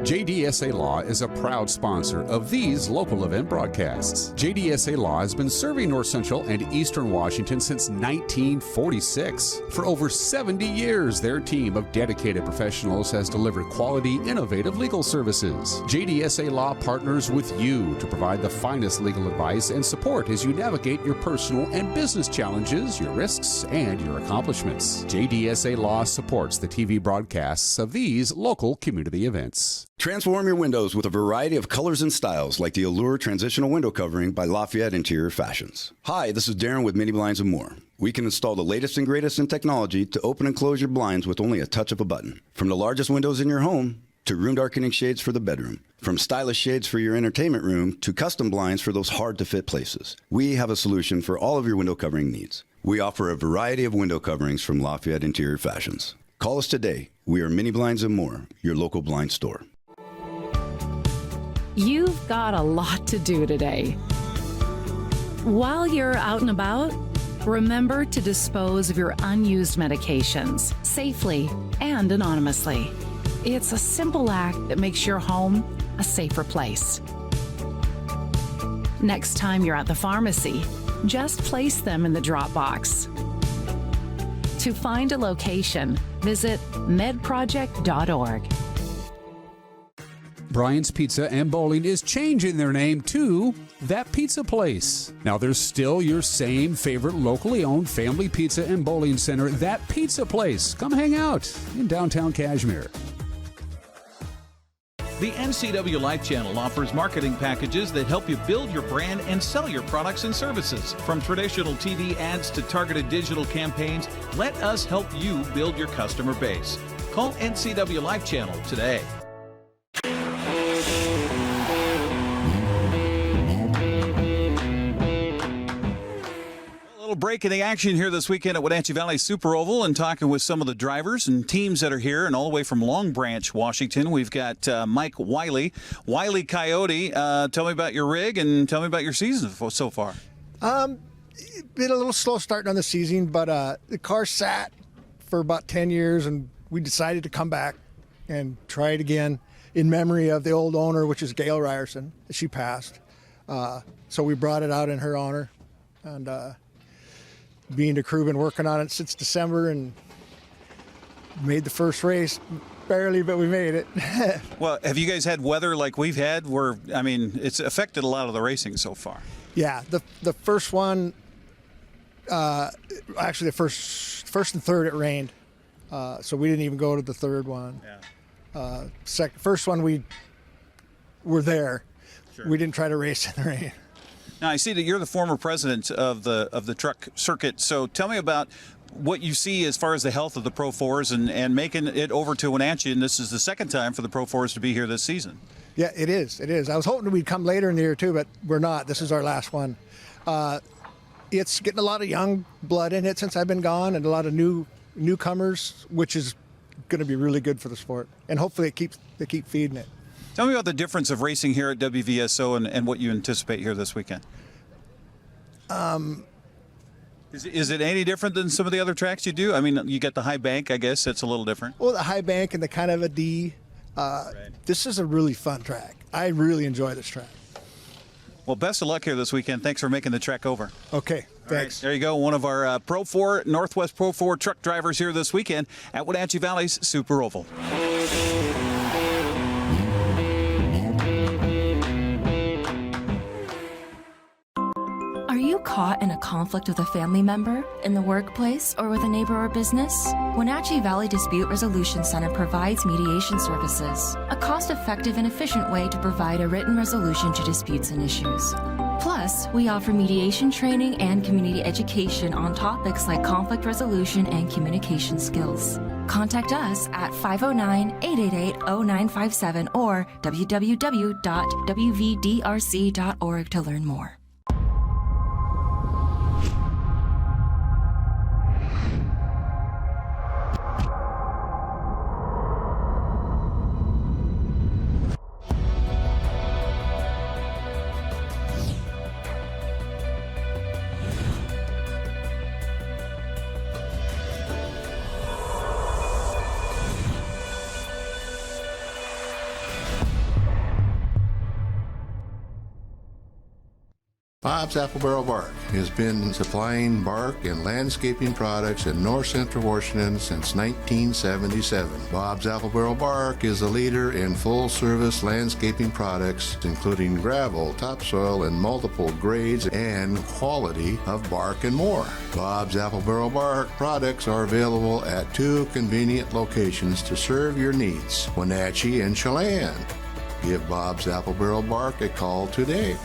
JDSA Law is a proud sponsor of these local event broadcasts. JDSA Law has been serving North Central and Eastern Washington since 1946. For over 70 years, their team of dedicated professionals has delivered quality, innovative legal services. JDSA Law partners with you to provide the finest legal advice and support as you navigate your personal and business challenges, your risks, and your accomplishments. JDSA Law supports the TV broadcasts of these local community events. Transform your windows with a variety of colors and styles like the Allure Transitional Window Covering by Lafayette Interior Fashions. Hi, this is Darren with Many Blinds and More. We can install the latest and greatest in technology to open and close your blinds with only a touch of a button. From the largest windows in your home to room darkening shades for the bedroom. From stylish shades for your entertainment room to custom blinds for those hard-to-fit places. We have a solution for all of your window covering needs. We offer a variety of window coverings from Lafayette Interior Fashions. Call us today. We are Many Blinds and More, your local blind store. You've got a lot to do today. While you're out and about, remember to dispose of your unused medications safely and anonymously. It's a simple act that makes your home a safer place. Next time you're at the pharmacy, just place them in the drop box. To find a location, visit medproject.org. Brian's Pizza and Bowling is changing their name to That Pizza Place. Now there's still your same favorite locally owned family pizza and bowling center, That Pizza Place. Come hang out in downtown Cashmere. The NCWLIFE Channel offers marketing packages that help you build your brand and sell your products and services. From traditional TV ads to targeted digital campaigns, let us help you build your customer base. Call NCWLIFE Channel today. A little break in the action here this weekend at Wenatchee Valley Super Oval and talking with some of the drivers and teams that are here, and all the way from Long Branch, Washington. We've got Mike Wiley. Wiley Coyote, tell me about your rig and tell me about your season so far. Been a little slow starting on the season, but the car sat for about 10 years, and we decided to come back and try it again in memory of the old owner, which is Gail Ryerson. She passed. So we brought it out in her honor. And being the crew, been working on it since December and made the first race. Barely, but we made it. Well, have you guys had weather like we've had where, I mean, it's affected a lot of the racing so far? Yeah, the first one, actually the first and third it rained. So we didn't even go to the third one. Yeah. First one we were there. Sure. We didn't try to race in the rain. Now, I see that you're the former president of the truck circuit, so tell me about what you see as far as the health of the Pro 4s and making it over to Wenatchee, and this is the second time for the Pro 4s to be here this season. Yeah, it is. It is. I was hoping we'd come later in the year, too, but we're not. This is our last one. It's getting a lot of young blood in it since I've been gone, and a lot of newcomers, which is going to be really good for the sport. And hopefully they keep feeding it. Tell me about the difference of racing here at WVSO and what you anticipate here this weekend. Is it any different than some of the other tracks you do? I mean, you got the high bank, I guess. That's a little different. Well, the high bank and the kind of a D. Right. This is a really fun track. I really enjoy this track. Well, best of luck here this weekend. Thanks for making the trek over. Okay, thanks. Right, there you go. One of our Pro 4, Northwest Pro 4 truck drivers here this weekend at Wenatchee Valley's Super Oval. caught in a conflict with a family member, in the workplace, or with a neighbor or business? Wenatchee Valley Dispute Resolution Center provides mediation services, a cost-effective and efficient way to provide a written resolution to disputes and issues. Plus, we offer mediation training and community education on topics like conflict resolution and communication skills. Contact us at 509-888-0957 or www.wvdrc.org to learn more. Bob's Apple Barrel Bark has been supplying bark and landscaping products in north central Washington since 1977. Bob's Apple Barrel Bark is a leader in full-service landscaping products, including gravel, topsoil, and multiple grades and quality of bark and more. Bob's Apple Barrel Bark products are available at 2 convenient locations to serve your needs, Wenatchee and Chelan. Give Bob's Apple Barrel Bark a call today.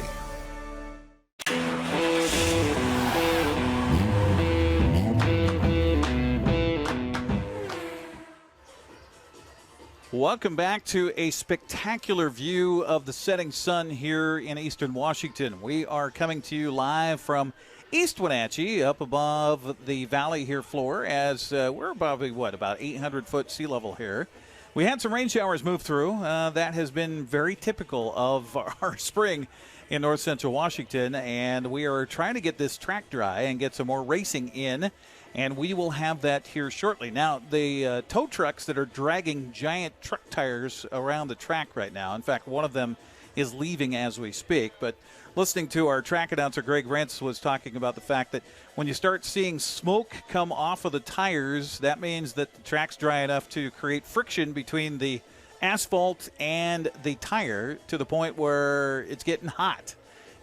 Welcome back to a spectacular view of the setting sun here in eastern Washington. We are coming to you live from East Wenatchee, up above the valley here floor, as we're probably, about 800-foot sea level here. We had some rain showers move through. That has been very typical of our spring in north central Washington, and we are trying to get this track dry and get some more racing in. And we will have that here shortly. Now, the tow trucks that are dragging giant truck tires around the track right now, in fact, one of them is leaving as we speak. But listening to our track announcer, Greg Rentz, was talking about the fact that when you start seeing smoke come off of the tires, that means that the track's dry enough to create friction between the asphalt and the tire to the point where it's getting hot.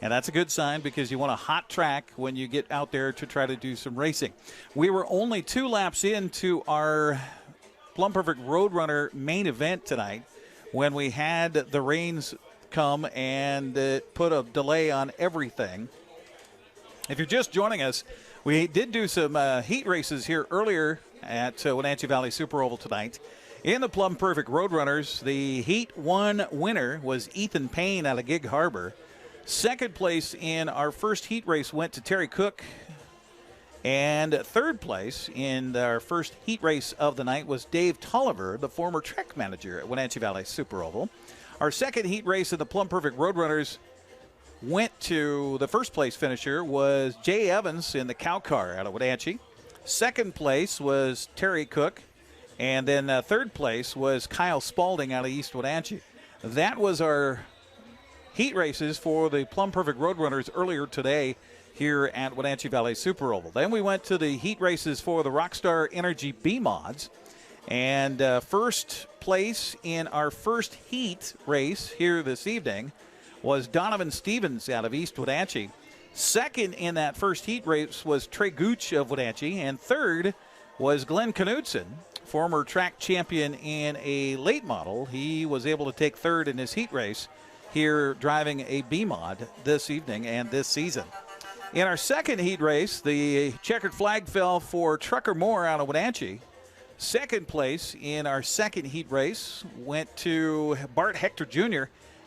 And that's a good sign because you want a hot track when you get out there to try to do some racing. We were only 2 laps into our Plumb Perfect Roadrunner main event tonight when we had the rains come and put a delay on everything. If you're just joining us, we did do some heat races here earlier at Wenatchee Valley Super Oval tonight. In the Plumb Perfect Roadrunners, the Heat 1 winner was Ethan Payne out of Gig Harbor. Second place in our first heat race went to Terry Cook. And third place in our first heat race of the night was Dave Tolliver, the former track manager at Wenatchee Valley Super Oval. Our second heat race in the Plumb Perfect Roadrunners went to the first place finisher was Jay Evans in the cow car out of Wenatchee. Second place was Terry Cook. And then third place was Kyle Spalding out of East Wenatchee. That was our heat races for the Plumb Perfect Roadrunners earlier today here at Wenatchee Valley Super Oval. Then we went to the heat races for the Rockstar Energy B-Mods. And first place in our first heat race here this evening was Donovan Stevens out of East Wenatchee. Second in that first heat race was Trey Gooch of Wenatchee. And third was Glenn Knudsen, former track champion in a late model. He was able to take third in his heat race here driving a B-Mod this evening and this season. In our second heat race, the checkered flag fell for Trucker Moore out of Wenatchee. Second place in our second heat race went to Bart Hector Jr.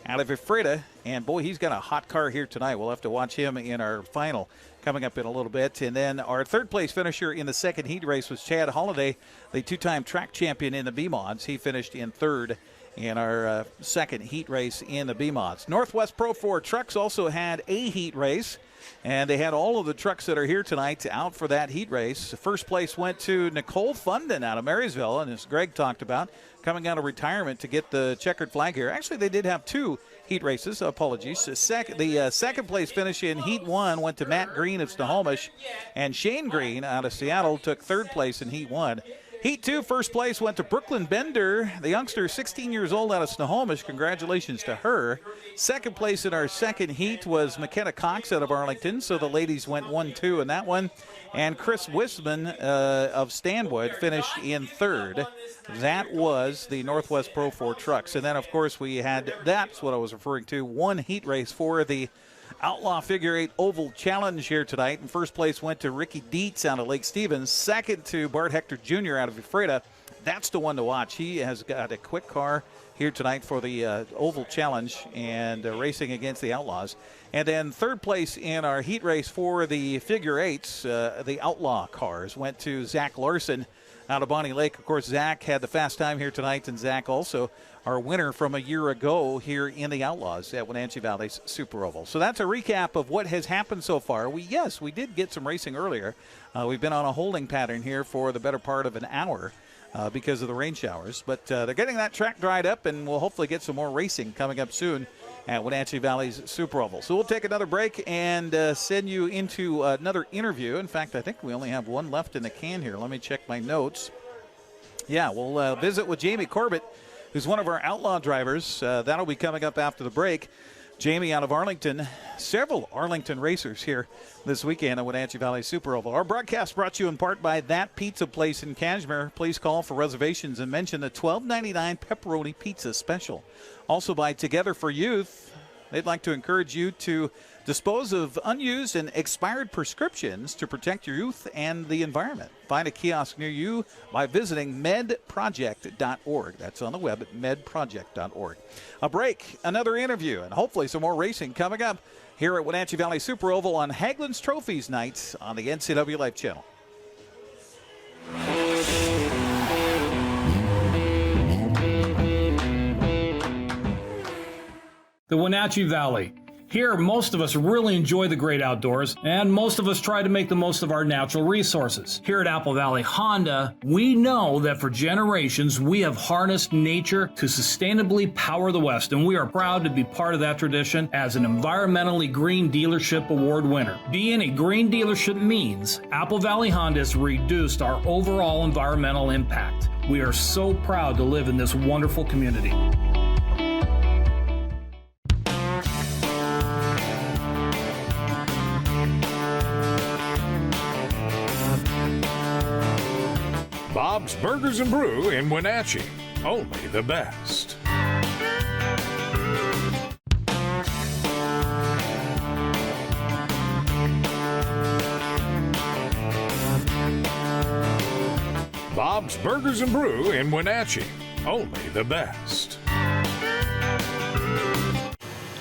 out of Ephrata. And, boy, he's got a hot car here tonight. We'll have to watch him in our final coming up in a little bit. And then our third place finisher in the second heat race was Chad Holliday, the 2-time track champion in the B-Mods. He finished in third in our second heat race in the B-Mods. Northwest Pro 4 Trucks also had a heat race, and they had all of the trucks that are here tonight out for that heat race. First place went to Nicole Funden out of Marysville, and as Greg talked about, coming out of retirement to get the checkered flag here. Actually, they did have 2 heat races. Apologies. The second place finish in Heat 1 went to Matt Green of Snohomish, and Shane Green out of Seattle took third place in Heat 1. Heat 2, first place went to Brooklyn Bender, the youngster, 16 years old, out of Snohomish. Congratulations to her. Second place in our second heat was McKenna Cox out of Arlington, so the ladies went 1-2 in that one. And Chris Wisman of Stanwood finished in third. That was the Northwest Pro 4 trucks. And then, of course, we had, that's what I was referring to, one heat race for the Outlaw Figure-8 Oval Challenge here tonight. And first place went to Ricky Dietz out of Lake Stevens. Second to Bart Hector Jr. out of Ephrata. That's the one to watch. He has got a quick car here tonight for the Oval Challenge and racing against the Outlaws. And then third place in our heat race for the Figure-8s, the Outlaw cars, went to Zach Larson out of Bonnie Lake. Of course, Zach had the fast time here tonight, and Zach also our winner from a year ago here in the Outlaws at Wenatchee Valley's Super Oval. So that's a recap of what has happened so far. We did get some racing earlier. We've been on a holding pattern here for the better part of an hour because of the rain showers. But they're getting that track dried up, and we'll hopefully get some more racing coming up soon at Wenatchee Valley's Super Oval. So we'll take another break and send you into another interview. In fact, I think we only have one left in the can here. Let me check my notes. Yeah, we'll visit with Jamie Corbett, who's one of our Outlaw drivers. That'll be coming up after the break. Jamie out of Arlington. Several Arlington racers here this weekend at Wenatchee Valley Super Oval. Our broadcast brought to you in part by That Pizza Place in Cashmere. Please call for reservations and mention the $12.99 pepperoni pizza special. Also by Together for Youth. They'd like to encourage you to dispose of unused and expired prescriptions to protect your youth and the environment. Find a kiosk near you by visiting medproject.org. That's on the web at medproject.org. A break, another interview, and hopefully some more racing coming up here at Wenatchee Valley Super Oval on Hageland's Trophies nights on the NCWLIFE Channel. The Wenatchee Valley. Here, most of us really enjoy the great outdoors, and most of us try to make the most of our natural resources. Here at Apple Valley Honda, we know that for generations, we have harnessed nature to sustainably power the West, and we are proud to be part of that tradition as an environmentally green dealership award winner. Being a green dealership means Apple Valley Honda has reduced our overall environmental impact. We are so proud to live in this wonderful community. Bob's Burgers and Brew in Wenatchee. Only the best. Bob's Burgers and Brew in Wenatchee. Only the best.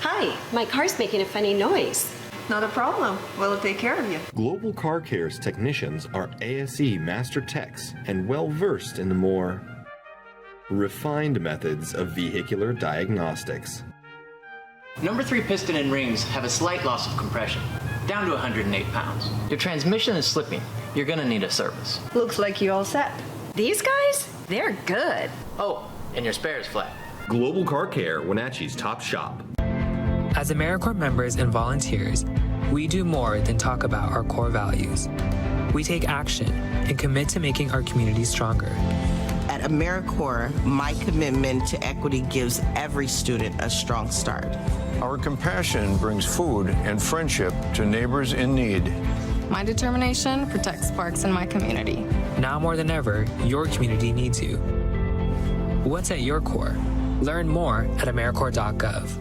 Hi, my car's making a funny noise. Not a problem. We'll take care of you. Global Car Care's technicians are ASE Master Techs and well versed in the more refined methods of vehicular diagnostics. Number 3 piston and rings have a slight loss of compression, down to 108 pounds. Your transmission is slipping. You're gonna need a service. Looks like you all set. These guys? They're good. Oh, and your spare is flat. Global Car Care, Wenatchee's top shop. As AmeriCorps members and volunteers, we do more than talk about our core values. We take action and commit to making our community stronger. At AmeriCorps, my commitment to equity gives every student a strong start. Our compassion brings food and friendship to neighbors in need. My determination protects parks in my community. Now more than ever, your community needs you. What's at your core? Learn more at AmeriCorps.gov.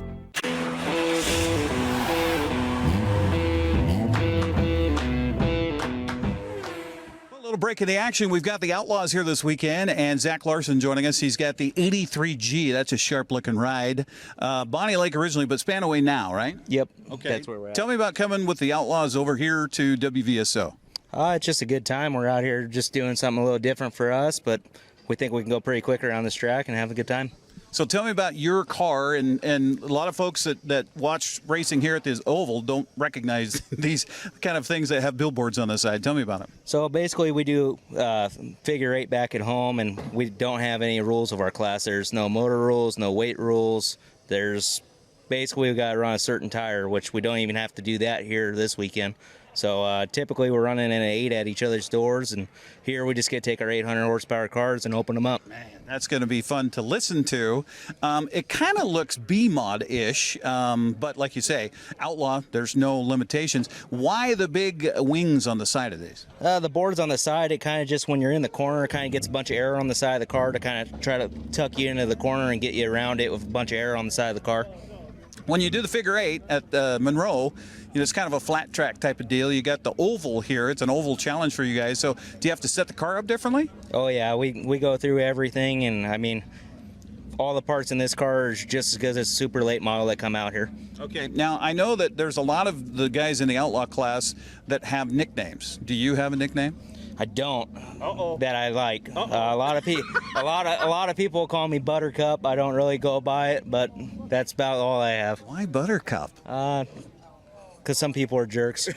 Little break in the action. We've got the Outlaws here this weekend, and Zach Larson joining us. He's got the 83G. That's a sharp-looking ride. Bonnie Lake originally, but Spanaway now, right? Yep. Okay. That's where we're at. Tell me about coming with the Outlaws over here to WVSO. It's just a good time. We're out here just doing something a little different for us, but we think we can go pretty quick around this track and have a good time. So tell me about your car, and a lot of folks that watch racing here at this Oval don't recognize these kind of things that have billboards on the side. Tell me about it. So basically we do figure eight back at home, and we don't have any rules of our class. There's no motor rules, no weight rules. There's basically we've got to run a certain tire, which we don't even have to do that here this weekend. So typically we're running in an 8 at each other's doors, and here we just get to take our 800 horsepower cars and open them up. Man, that's going to be fun to listen to. It kind of looks B-Mod-ish, but like you say, Outlaw, there's no limitations. Why the big wings on the side of these? The boards on the side, it kind of just, when you're in the corner, it kind of gets a bunch of air on the side of the car to kind of try to tuck you into the corner and get you around it with a bunch of air on the side of the car. When you do the figure-8 at Monroe, it's kind of a flat track type of deal. You got the oval here. It's an oval challenge for you guys. So do you have to set the car up differently? Oh, yeah. We go through everything, and, I mean, all the parts in this car are just as good as a super late model that come out here. Okay. Now, I know that there's a lot of the guys in the Outlaw class that have nicknames. Do you have a nickname? I don't. That I like. A lot of people call me Buttercup. I don't really go by it, but that's about all I have. Why Buttercup? Because some people are jerks.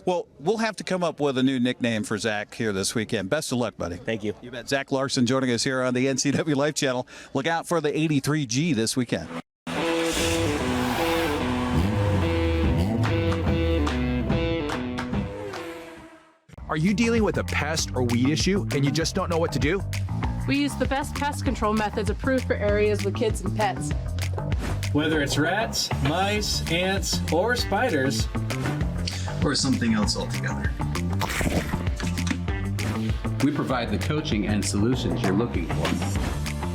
Well, we'll have to come up with a new nickname for Zach here this weekend. Best of luck, buddy. Thank you. You bet. Zach Larson joining us here on the NCWLIFE Channel. Look out for the 83G this weekend. Are you dealing with a pest or weed issue and you just don't know what to do? We use the best pest control methods approved for areas with kids and pets. Whether it's rats, mice, ants, or spiders, or something else altogether, we provide the coaching and solutions you're looking for.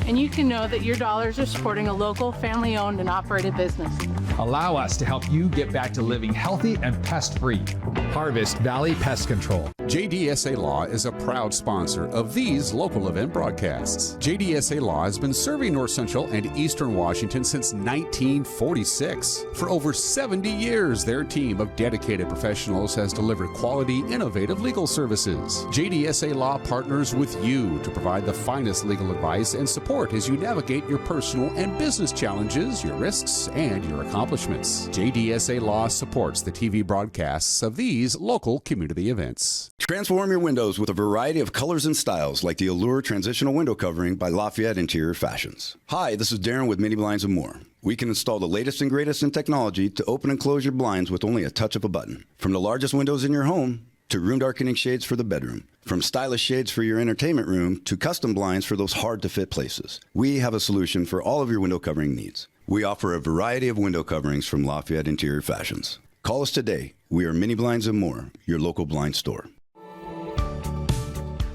And you can know that your dollars are supporting a local, family-owned and operated business. Allow us to help you get back to living healthy and pest-free. Harvest Valley Pest Control. JDSA Law is a proud sponsor of these local event broadcasts. JDSA Law has been serving North Central and Eastern Washington since 1946. For over 70 years, their team of dedicated professionals has delivered quality, innovative legal services. JDSA Law partners with you to provide the finest legal advice and support as you navigate your personal and business challenges, your risks, and your accomplishments. JDSA Law supports the TV broadcasts of these local community events. Transform your windows with a variety of colors and styles like the Allure Transitional Window Covering by Lafayette Interior Fashions. Hi, this is Darren with Mini Blinds and More. We can install the latest and greatest in technology to open and close your blinds with only a touch of a button. From the largest windows in your home to room darkening shades for the bedroom. From stylish shades for your entertainment room to custom blinds for those hard-to-fit places. We have a solution for all of your window covering needs. We offer a variety of window coverings from Lafayette Interior Fashions. Call us today. We are Mini Blinds and More, your local blind store.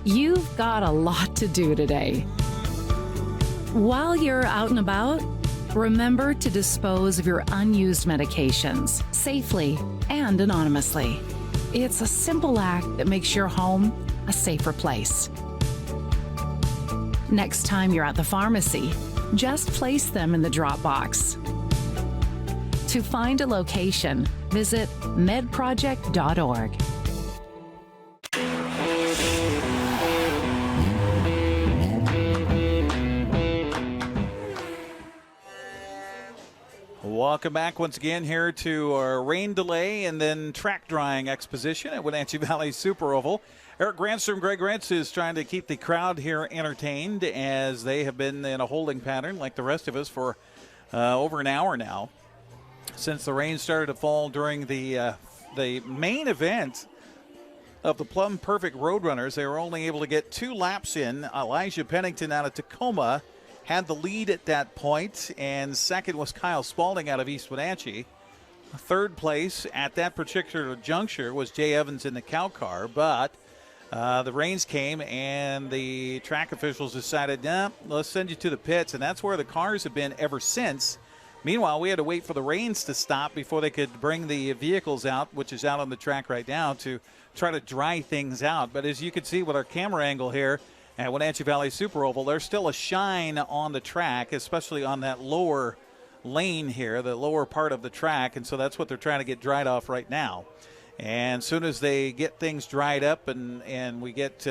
You've got a lot to do today. While you're out and about, remember to dispose of your unused medications safely and anonymously. It's a simple act that makes your home a safer place. Next time you're at the pharmacy, just place them in the drop box. To find a location, visit medproject.org. Welcome back once again here to our rain delay and then track drying exposition at Wenatchee Valley Super Oval. Eric Granstrom and Greg Rentz is trying to keep the crowd here entertained as they have been in a holding pattern like the rest of us for over an hour now since the rain started to fall during the main event of the Plumb Perfect Roadrunners. They were only able to get 2 laps in. Elijah Pennington out of Tacoma had the lead at that point, and second was Kyle Spalding out of East Wenatchee. Third place at that particular juncture was Jay Evans in the cow car, but the rains came and the track officials decided, nah, let's send you to the pits, and that's where the cars have been ever since. Meanwhile, we had to wait for the rains to stop before they could bring the vehicles out, which is out on the track right now, to try to dry things out. But as you can see with our camera angle here at Wenatchee Valley Super Oval, there's still a shine on the track, especially on that lower lane here, the lower part of the track, and so that's what they're trying to get dried off right now. And as soon as they get things dried up and we get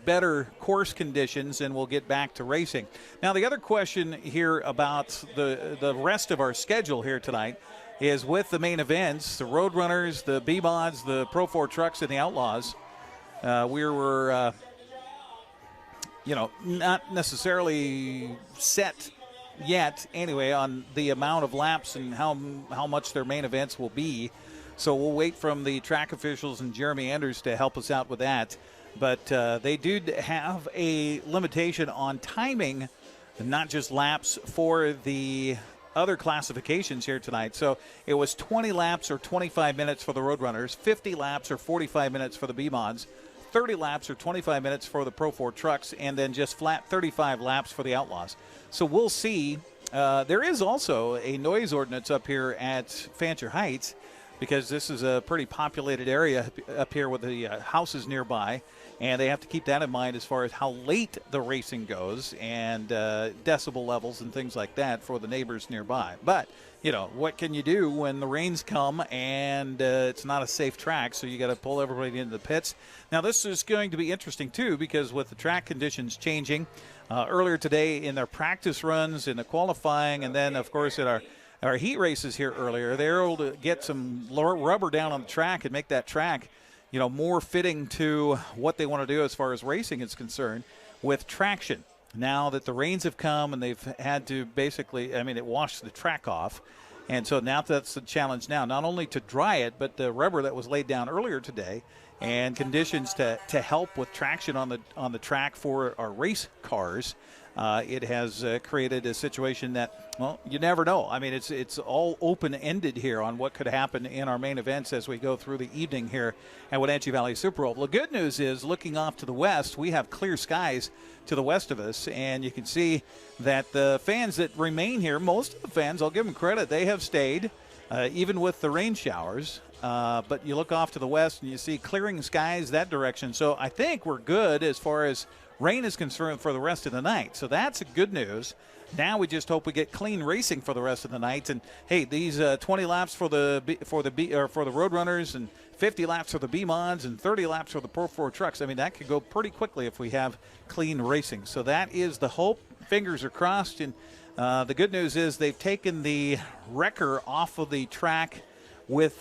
better course conditions, then we'll get back to racing. Now, the other question here about the rest of our schedule here tonight is with the main events, the Roadrunners, the B-Mods, the Pro 4 trucks, and the Outlaws. We were, not necessarily set yet anyway on the amount of laps and how much their main events will be. So we'll wait from the track officials and Jeremy Anders to help us out with that. But they do have a limitation on timing, not just laps, for the other classifications here tonight. So it was 20 laps or 25 minutes for the Roadrunners, 50 laps or 45 minutes for the B-Mods, 30 laps or 25 minutes for the Pro 4 trucks, and then just flat 35 laps for the Outlaws. So we'll see. There is also a noise ordinance up here at Fancher Heights, because this is a pretty populated area up here with the houses nearby, and they have to keep that in mind as far as how late the racing goes and decibel levels and things like that for the neighbors nearby. But, you know, what can you do when the rains come and it's not a safe track, so you got to pull everybody into the pits. Now, this is going to be interesting, too, because with the track conditions changing, earlier today in their practice runs, in the qualifying, and then, of course, at our heat races here earlier, they were able to get some rubber down on the track and make that track, you know, more fitting to what they want to do as far as racing is concerned with traction. Now that the rains have come and they've had to basically, I mean, it washed the track off. And so now that's the challenge now, not only to dry it, but the rubber that was laid down earlier today and conditions to help with traction on the track for our race cars. It has created a situation that, well, you never know. I mean, it's all open-ended here on what could happen in our main events as we go through the evening here at Wenatchee Valley Super Oval. The good news is, looking off to the west, we have clear skies to the west of us, and you can see that the fans that remain here, most of the fans, I'll give them credit, they have stayed, even with the rain showers. But you look off to the west and you see clearing skies that direction. So I think we're good as far as rain is concerned for the rest of the night. So that's good news. Now we just hope we get clean racing for the rest of the night. And hey, these 20 laps for the Roadrunners and 50 laps for the B-Mods and 30 laps for the Pro 4 trucks. I mean, that could go pretty quickly if we have clean racing. So that is the hope. Fingers are crossed. And the good news is they've taken the wrecker off of the track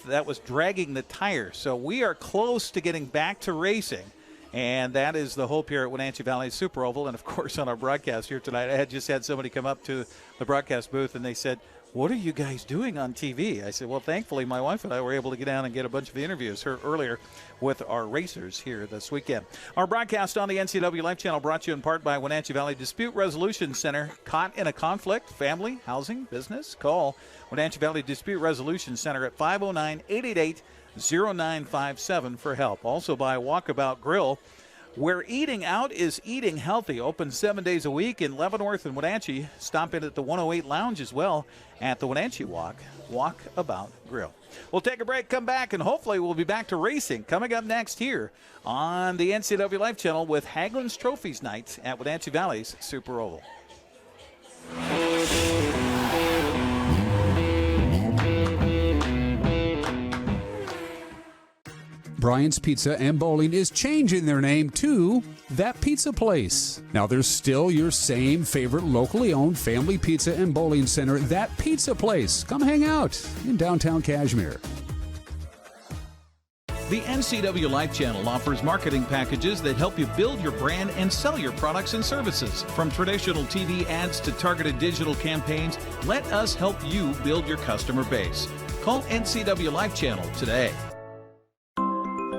that was dragging the tires. So we are close to getting back to racing. And that is the hope here at Wenatchee Valley Super Oval. And, of course, on our broadcast here tonight, I had just had somebody come up to the broadcast booth, and they said, "What are you guys doing on TV?" I said, well, thankfully, my wife and I were able to get down and get a bunch of interviews earlier with our racers here this weekend. Our broadcast on the NCWLIFE Channel brought to you in part by Wenatchee Valley Dispute Resolution Center. Caught in a conflict, family, housing, business? Call Wenatchee Valley Dispute Resolution Center at 509-888-0957 for help. Also by Walkabout Grill, where eating out is eating healthy. Open 7 days a week in Leavenworth and Wenatchee. Stop in at the 108 Lounge as well at the Wenatchee Walkabout Grill. We'll take a break, come back, and hopefully we'll be back to racing coming up next here on the NCWLIFE Channel with Hagelin's Trophies Night at Wenatchee Valley's Super Oval. Brian's Pizza and Bowling is changing their name to That Pizza Place. Now, there's still your same favorite locally owned family pizza and bowling center, That Pizza Place. Come hang out in downtown Cashmere. The NCWLIFE Channel offers marketing packages that help you build your brand and sell your products and services. From traditional TV ads to targeted digital campaigns, let us help you build your customer base. Call NCWLIFE Channel today.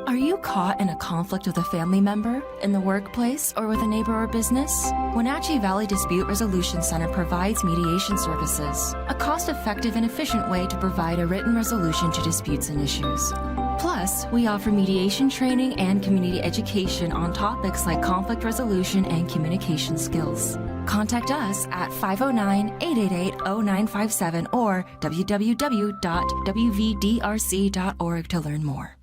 Are you caught in a conflict with a family member, in the workplace, or with a neighbor or business? Wenatchee Valley Dispute Resolution Center provides mediation services, a cost-effective and efficient way to provide a written resolution to disputes and issues. Plus, we offer mediation training and community education on topics like conflict resolution and communication skills. Contact us at 509-888-0957 or www.wvdrc.org to learn more.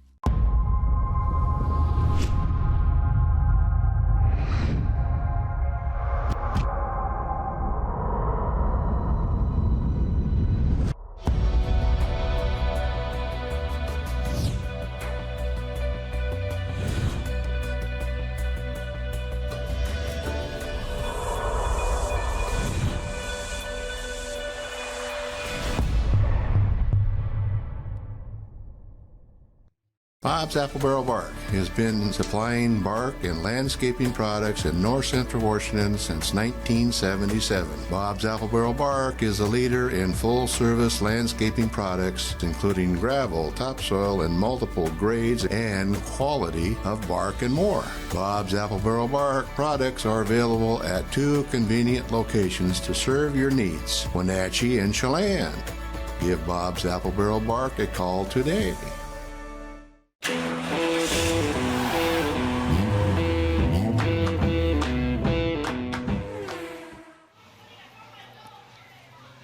Bob's Apple Barrel Bark has been supplying bark and landscaping products in north central Washington since 1977. Bob's Apple Barrel Bark is a leader in full-service landscaping products, including gravel, topsoil, and multiple grades and quality of bark and more. Bob's Apple Barrel Bark products are available at 2 convenient locations to serve your needs, Wenatchee and Chelan. Give Bob's Apple Barrel Bark a call today.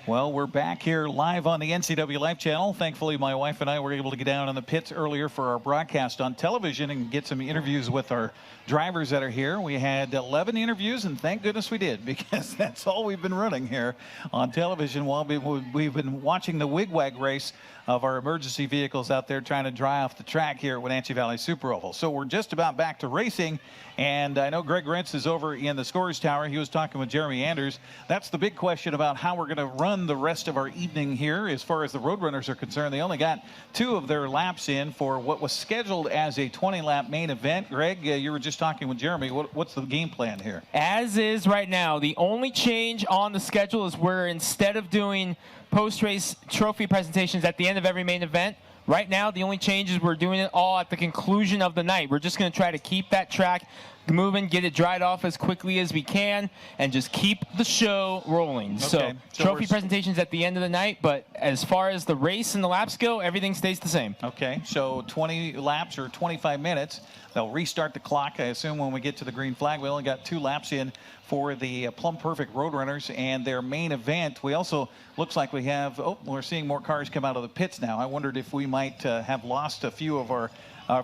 Well, we're back here live on the NCWLIFE Channel. Thankfully, my wife and I were able to get down in the pits earlier for our broadcast on television and get some interviews with our drivers that are here. We had 11 interviews, and thank goodness we did, because that's all we've been running here on television while we've been watching the wigwag race of our emergency vehicles out there trying to dry off the track here at Wenatchee Valley Super Oval. So we're just about back to racing, and I know Greg Rentz is over in the scores tower. He was talking with Jeremy Anders. That's the big question about how we're going to run the rest of our evening here. As far as the Roadrunners are concerned, they only got 2 of their laps in for what was scheduled as a 20-lap main event. Greg, you were just talking with Jeremy. What's the game plan here? As is right now, the only change on the schedule is where instead of doing post-race trophy presentations at the end of every main event, right now the only change is we're doing it all at the conclusion of the night. We're just going to try to keep that track moving, get it dried off as quickly as we can, and just keep the show rolling. Okay. So trophy presentations at the end of the night, but as far as the race and the laps go, everything stays the same. Okay, so 20 laps or 25 minutes. They'll restart the clock, I assume, when we get to the green flag. We only got 2 laps in for the Plumb Perfect Roadrunners and their main event. We also, looks like we have, we're seeing more cars come out of the pits now. I wondered if we might have lost a few of our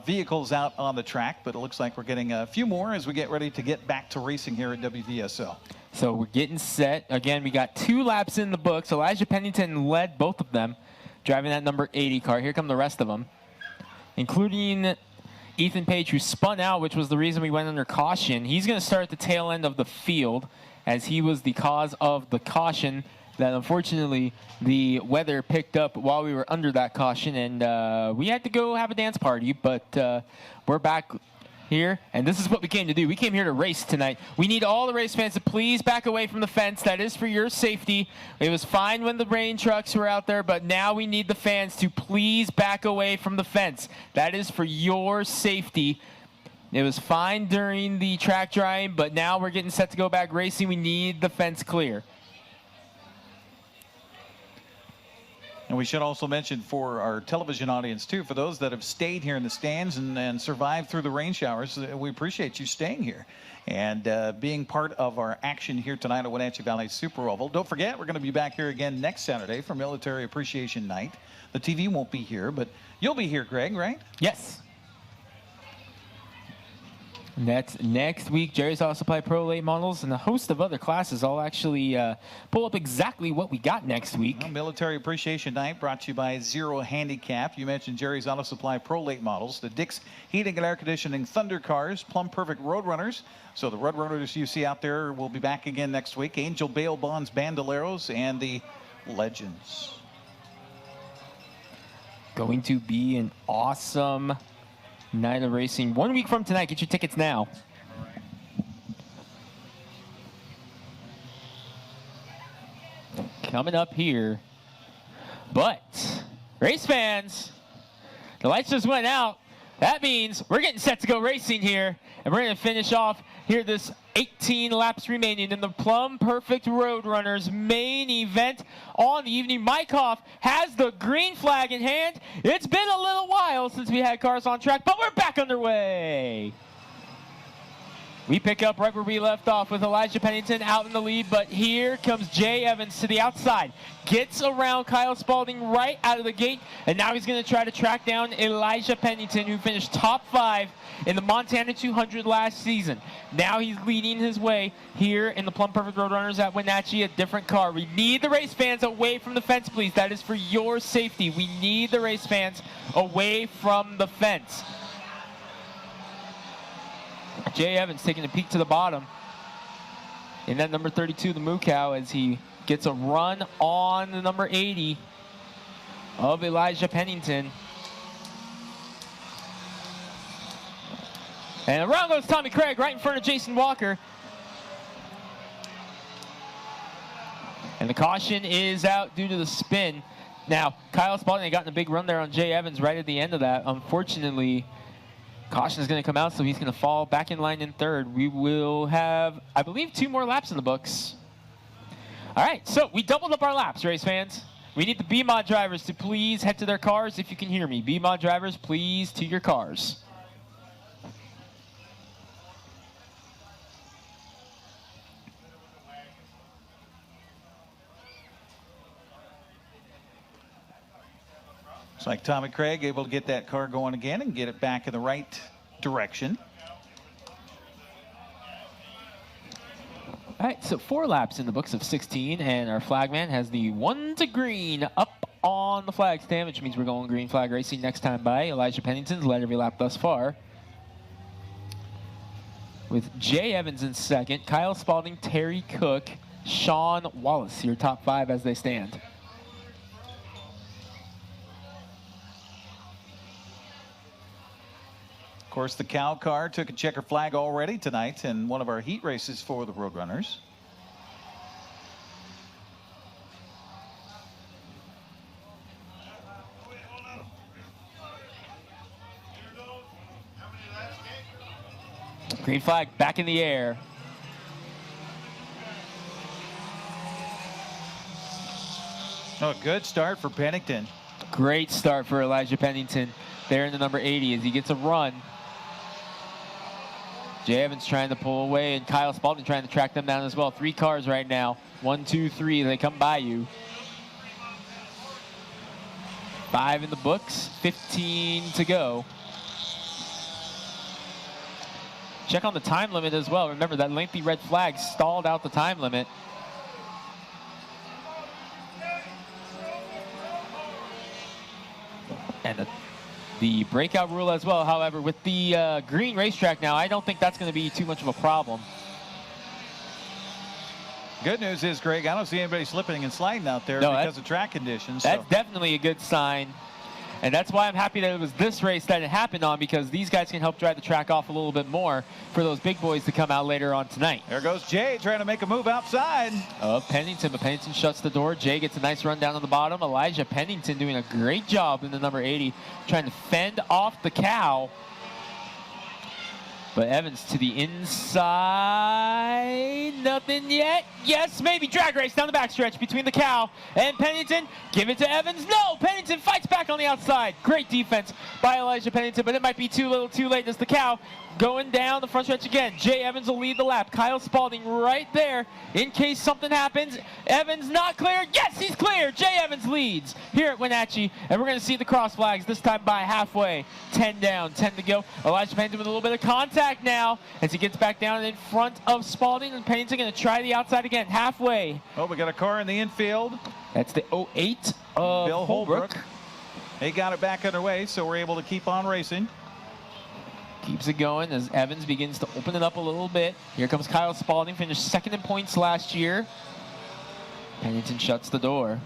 vehicles out on the track, but it looks like we're getting a few more as we get ready to get back to racing here at WVSO. So we're getting set. Again, we got 2 laps in the books. Elijah Pennington led both of them, driving that number 80 car. Here come the rest of them, including Ethan Page, who spun out, which was the reason we went under caution. He's going to start at the tail end of the field, as he was the cause of the caution that unfortunately the weather picked up while we were under that caution, and we had to go have a dance party, but we're back here, and this is what we came to do. We came here to race tonight. We need all the race fans to please back away from the fence. That is for your safety. It was fine when the rain trucks were out there, but now we need the fans to please back away from the fence. That is for your safety. It was fine during the track drying, but now we're getting set to go back racing. We need the fence clear. And we should also mention for our television audience, too, for those that have stayed here in the stands and survived through the rain showers, we appreciate you staying here and being part of our action here tonight at Wenatchee Valley Super Oval. Don't forget, we're going to be back here again next Saturday for Military Appreciation Night. The TV won't be here, but you'll be here, Greg, right? Yes. That's next week. Jerry's Auto Supply Pro Late Models and a host of other classes. I'll actually pull up exactly what we got next week. Well, Military Appreciation Night brought to you by Zero Handicap. You mentioned Jerry's Auto Supply Pro Late Models, the Dick's Heating and Air Conditioning Thunder Cars, Plumb Perfect Roadrunners. So the Roadrunners you see out there will be back again next week. Angel Bail Bonds Bandoleros and the Legends. Going to be an awesome night of racing. 1 week from tonight. Get your tickets now. Coming up here. But, race fans, the lights just went out. That means we're getting set to go racing here. And we're going to finish off here this 18 laps remaining in the Plumb Perfect Roadrunners main event on the evening. Mike Hoff has the green flag in hand. It's been a little while since we had cars on track, but we're back underway. We pick up right where we left off with Elijah Pennington out in the lead, but here comes Jay Evans to the outside. Gets around Kyle Spalding right out of the gate, and now he's going to try to track down Elijah Pennington, who finished top 5 in the Montana 200 last season. Now he's leading his way here in the Plumb Perfect Roadrunners at Wenatchee, a different car. We need the race fans away from the fence, please. That is for your safety. We need the race fans away from the fence. Jay Evans taking a peek to the bottom in that number 32, the Moo Cow, as he gets a run on the number 80 of Elijah Pennington. And around goes Tommy Craig right in front of Jason Walker. And the caution is out due to the spin. Now, Kyle Spalding had gotten a big run there on Jay Evans right at the end of that. Unfortunately, caution is going to come out, so he's going to fall back in line in third. We will have, I believe, 2 more laps in the books. All right, so we doubled up our laps, race fans. We need the B-Mod drivers to please head to their cars if you can hear me. B-Mod drivers, please to your cars. Looks like Tommy Craig able to get that car going again and get it back in the right direction. All right, so 4 laps in the books of 16, and our flagman has the 1 to green up on the flag stand, which means we're going green flag racing next time by. Elijah Pennington's led every lap thus far. With Jay Evans in second, Kyle Spalding, Terry Cook, Sean Wallace, your top 5 as they stand. Of course, the cow car took a checker flag already tonight in one of our heat races for the Roadrunners. Green flag back in the air. Oh, good start for Pennington. Great start for Elijah Pennington there in the number 80 as he gets a run. Jay Evans trying to pull away, and Kyle Spalding trying to track them down as well. 3 cars right now. 1, 2, 3. They come by you. 5 in the books. 15 to go. Check on the time limit as well. Remember, that lengthy red flag stalled out the time limit. And the breakout rule as well. However, with the green racetrack now, I don't think that's going to be too much of a problem. Good news is, Greg, I don't see anybody slipping and sliding out there because of track conditions. That's definitely a good sign. And that's why I'm happy that it was this race that it happened on, because these guys can help drive the track off a little bit more for those big boys to come out later on tonight. There goes Jay trying to make a move outside. Pennington, but Pennington shuts the door. Jay gets a nice run down on the bottom. Elijah Pennington doing a great job in the number 80, trying to fend off the cow. But Evans to the inside. Nothing yet. Yes, maybe. Drag race down the backstretch between the cow and Pennington. Give it to Evans. No! Pennington fights back on the outside. Great defense by Elijah Pennington, but it might be too little too late as the cow going down the front stretch again. Jay Evans will lead the lap. Kyle Spalding right there in case something happens. Evans not clear. Yes, he's clear. Jay Evans leads here at Wenatchee, and we're going to see the cross flags this time by halfway. 10 down, 10 to go. Elijah Pennington with a little bit of contact now as he gets back down in front of Spalding, and Pennington going to try the outside again, halfway. Oh, we got a car in the infield. That's the 08 of Bill Holbrook. They got it back underway, so we're able to keep on racing. Keeps it going as Evans begins to open it up a little bit. Here comes Kyle Spalding, finished second in points last year. Pennington shuts the door.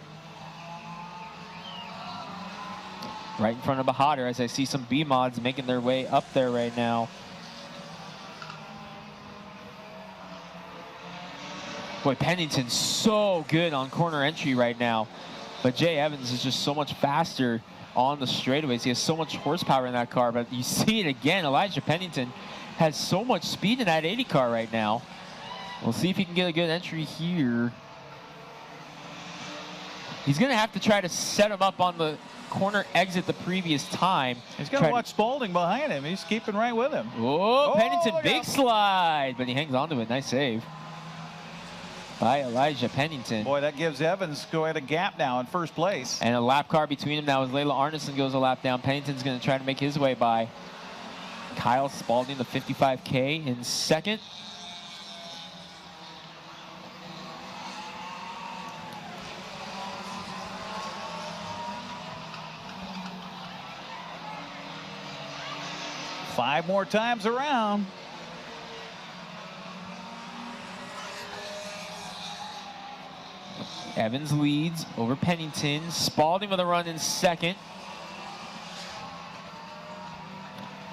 Right in front of Bahadur as I see some B-Mods making their way up there right now. Boy, Pennington's so good on corner entry right now. But Jay Evans is just so much faster on the straightaways. He has so much horsepower in that car, but you see it again. Elijah Pennington has so much speed in that 80 car right now. We'll see if he can get a good entry here. He's going to have to try to set him up on the corner exit the previous time. He's going to watch Spalding behind him. He's keeping right with him. Oh, Pennington, big slide, but he hangs on to it. Nice save by Elijah Pennington. Boy, that gives Evans quite a gap now in first place. And a lap car between them now as Layla Arneson goes a lap down. Pennington's going to try to make his way by Kyle Spalding, the 55K in second. Five more times around. Evans leads over Pennington. Spalding with a run in second.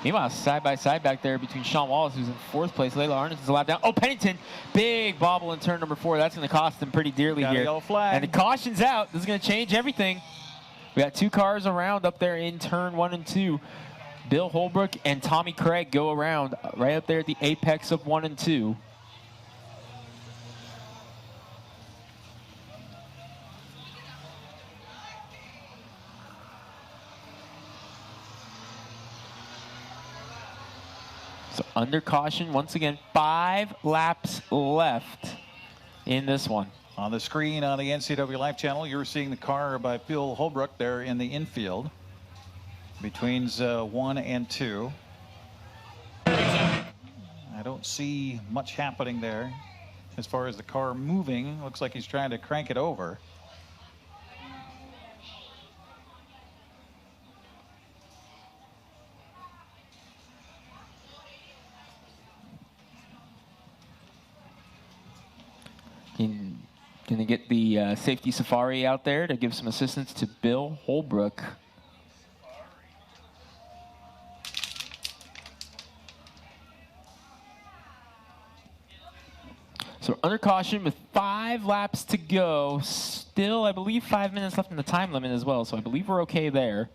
Meanwhile, side by side back there between Sean Wallace, who's in 4th place. Layla Arneson's a lap down. Oh, Pennington, big bobble in turn number 4. That's going to cost him pretty dearly Got a here. yellow flag. And the caution's out. This is going to change everything. We got 2 cars around up there in turn 1 and 2. Bill Holbrook and Tommy Craig go around right up there at the apex of 1 and 2. So under caution, once again, 5 laps left in this one. On the screen on the NCWLIFE channel, you're seeing the car by Bill Holbrook there in the infield between 1 and 2. I don't see much happening there as far as the car moving. Looks like he's trying to crank it over. Going to get the safety safari out there to give some assistance to Bill Holbrook. So under caution with 5 laps to go. Still, I believe, 5 minutes left in the time limit as well. So I believe we're okay there.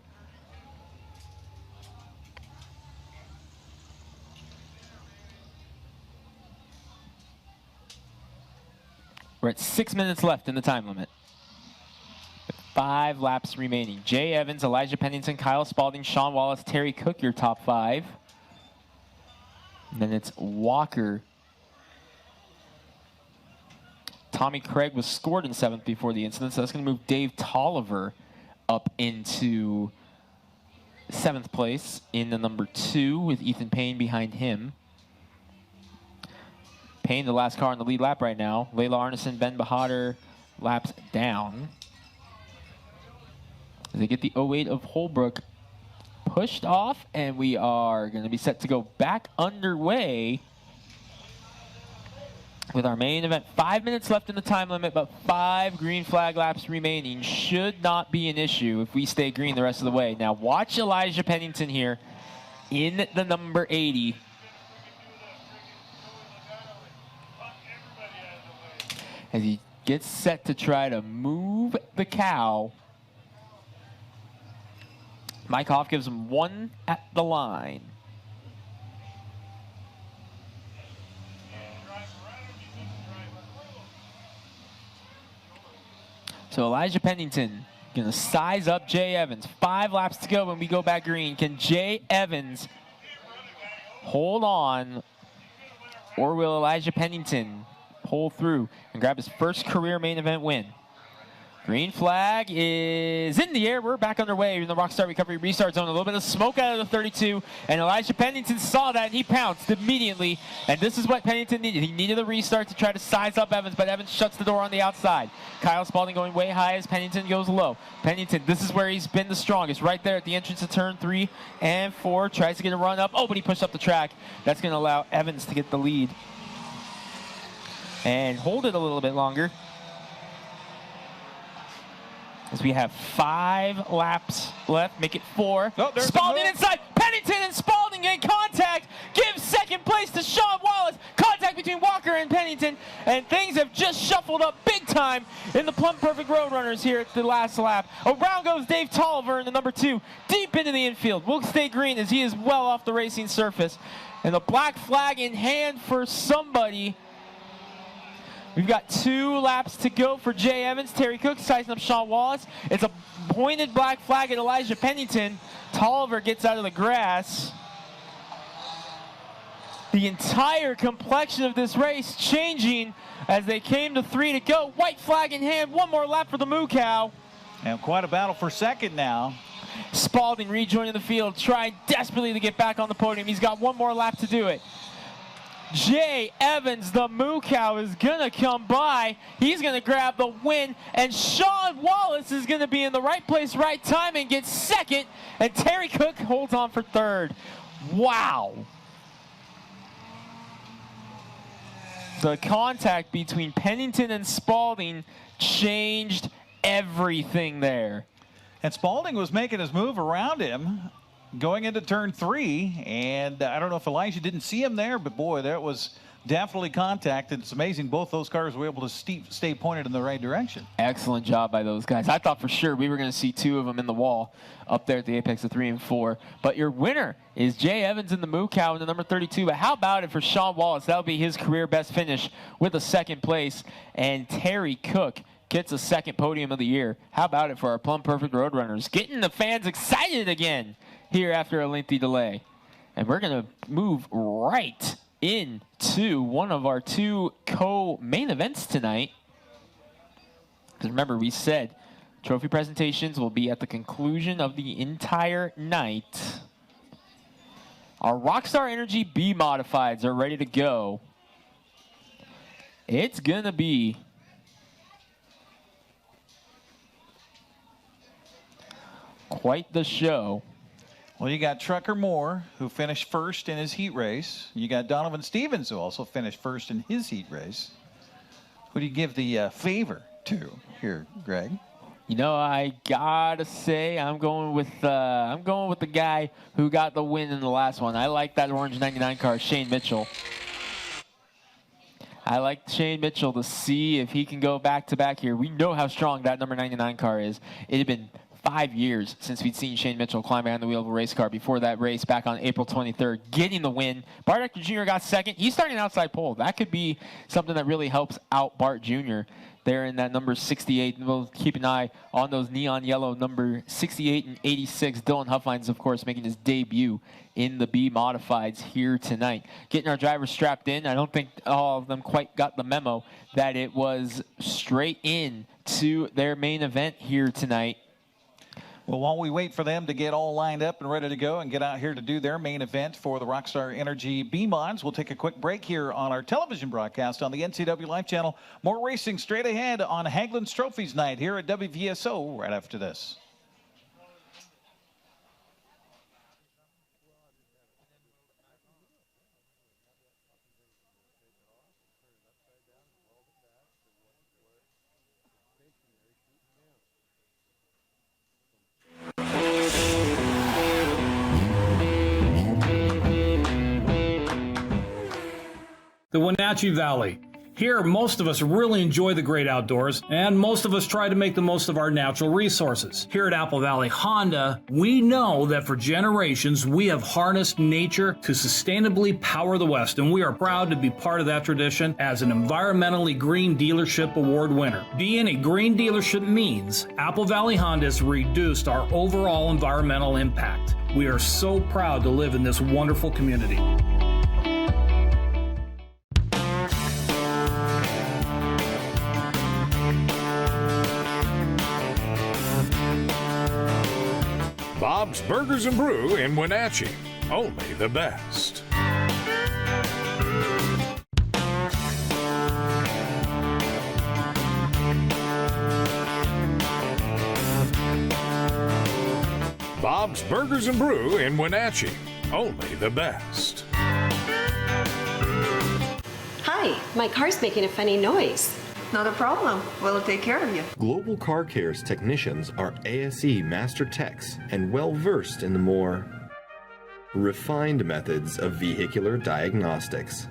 We're at 6 minutes left in the time limit. With 5 laps remaining. Jay Evans, Elijah Pennington, Kyle Spalding, Sean Wallace, Terry Cook, your top 5. And then it's Walker. Tommy Craig was scored in 7th before the incident, so that's going to move Dave Tolliver up into 7th place in the number 2 with Ethan Payne behind him. Payne, the last car in the lead lap right now. Layla Arneson, Ben Bahadur, laps down. As they get the 08 of Holbrook pushed off, and we are going to be set to go back underway with our main event. 5 minutes left in the time limit, but 5 green flag laps remaining. Should not be an issue if we stay green the rest of the way. Now watch Elijah Pennington here in the number 80. As he gets set to try to move the cow. Mike Hoff gives him 1 at the line. So Elijah Pennington going to size up Jay Evans. 5 laps to go when we go back green. Can Jay Evans hold on, or will Elijah Pennington pull through and grab his first career main event win? Green flag is in the air. We're back underway in the Rockstar Recovery Restart Zone. A little bit of smoke out of the 32, and Elijah Pennington saw that, and he pounced immediately. And this is what Pennington needed. He needed a restart to try to size up Evans, but Evans shuts the door on the outside. Kyle Spalding going way high as Pennington goes low. Pennington, this is where he's been the strongest, right there at the entrance to turn 3 and 4. Tries to get a run up. Oh, but he pushed up the track. That's going to allow Evans to get the lead and hold it a little bit longer. As we have 5 laps left, make it 4. Oh, Spalding inside, Pennington and Spalding in contact, gives second place to Sean Wallace. Contact between Walker and Pennington, and things have just shuffled up big time in the Plumb Perfect Roadrunners here at the last lap. Around goes Dave Tolliver in the number 2, deep into the infield. Will stay green as he is well off the racing surface. And the black flag in hand for somebody. We've got 2 laps to go for Jay Evans. Terry Cook sizing up Sean Wallace. It's a pointed black flag at Elijah Pennington. Tolliver gets out of the grass. The entire complexion of this race changing as they came to 3 to go. White flag in hand. 1 more lap for the Moo Cow. And quite a battle for second now. Spalding rejoining the field, trying desperately to get back on the podium. He's got 1 more lap to do it. Jay Evans, the Moo Cow, is going to come by. He's going to grab the win. And Sean Wallace is going to be in the right place, right time, and get second. And Terry Cook holds on for 3rd. Wow. The contact between Pennington and Spalding changed everything there. And Spalding was making his move around him. going into turn 3, and I don't know if Elijah didn't see him there, but boy, that was definitely contact. It's amazing both those cars were able to stay pointed in the right direction. Excellent job by those guys. I thought for sure we were going to see 2 of them in the wall up there at the apex of 3 and 4. But your winner is Jay Evans in the Moo Cow in the number 32. But how about it for Sean Wallace? That'll be his career best finish with a 2nd place. And Terry Cook gets a 2nd podium of the year. How about it for our Plumb Perfect Roadrunners? Getting the fans excited again here after a lengthy delay. And we're going to move right into one of our 2 co-main events tonight. Because remember, we said trophy presentations will be at the conclusion of the entire night. Our Rockstar Energy B-Modifieds are ready to go. It's going to be quite the show. Well, you got Trucker Moore, who finished first in his heat race. You got Donovan Stevens, who also finished first in his heat race. Who do you give the favor to here, Greg? You know, I gotta say, I'm going with the guy who got the win in the last one. I like that orange 99 car, Shane Mitchell. I like Shane Mitchell to see if he can go back-to-back here. We know how strong that number 99 car is. It had been 5 years since we'd seen Shane Mitchell climb behind the wheel of a race car before that race back on April 23rd, getting the win. Bart Hector Jr. got 2nd. He's starting outside pole. That could be something that really helps out Bart Jr. there in that number 68. And we'll keep an eye on those neon yellow number 68 and 86. Dylan Huffines, of course, making his debut in the B-Modifieds here tonight. Getting our drivers strapped in. I don't think all of them quite got the memo that it was straight in to their main event here tonight. Well, while we wait for them to get all lined up and ready to go and get out here to do their main event for the Rockstar Energy B-Mods, we'll take a quick break here on our television broadcast on the NCWLIFE Channel. More racing straight ahead on Hagelin's Trophies Night here at WVSO right after this. The Wenatchee Valley. Here, most of us really enjoy the great outdoors, and most of us try to make the most of our natural resources. Here at Apple Valley Honda, we know that for generations, we have harnessed nature to sustainably power the West, and we are proud to be part of that tradition as an environmentally green dealership award winner. Being a green dealership means Apple Valley Honda has reduced our overall environmental impact. We are so proud to live in this wonderful community. Bob's Burgers and Brew in Wenatchee. Only the best. Bob's Burgers and Brew in Wenatchee. Only the best. Hi, my car's making a funny noise. Not a problem. We'll take care of you. Global Car Care's technicians are ASE Master Techs and well-versed in the more refined methods of vehicular diagnostics.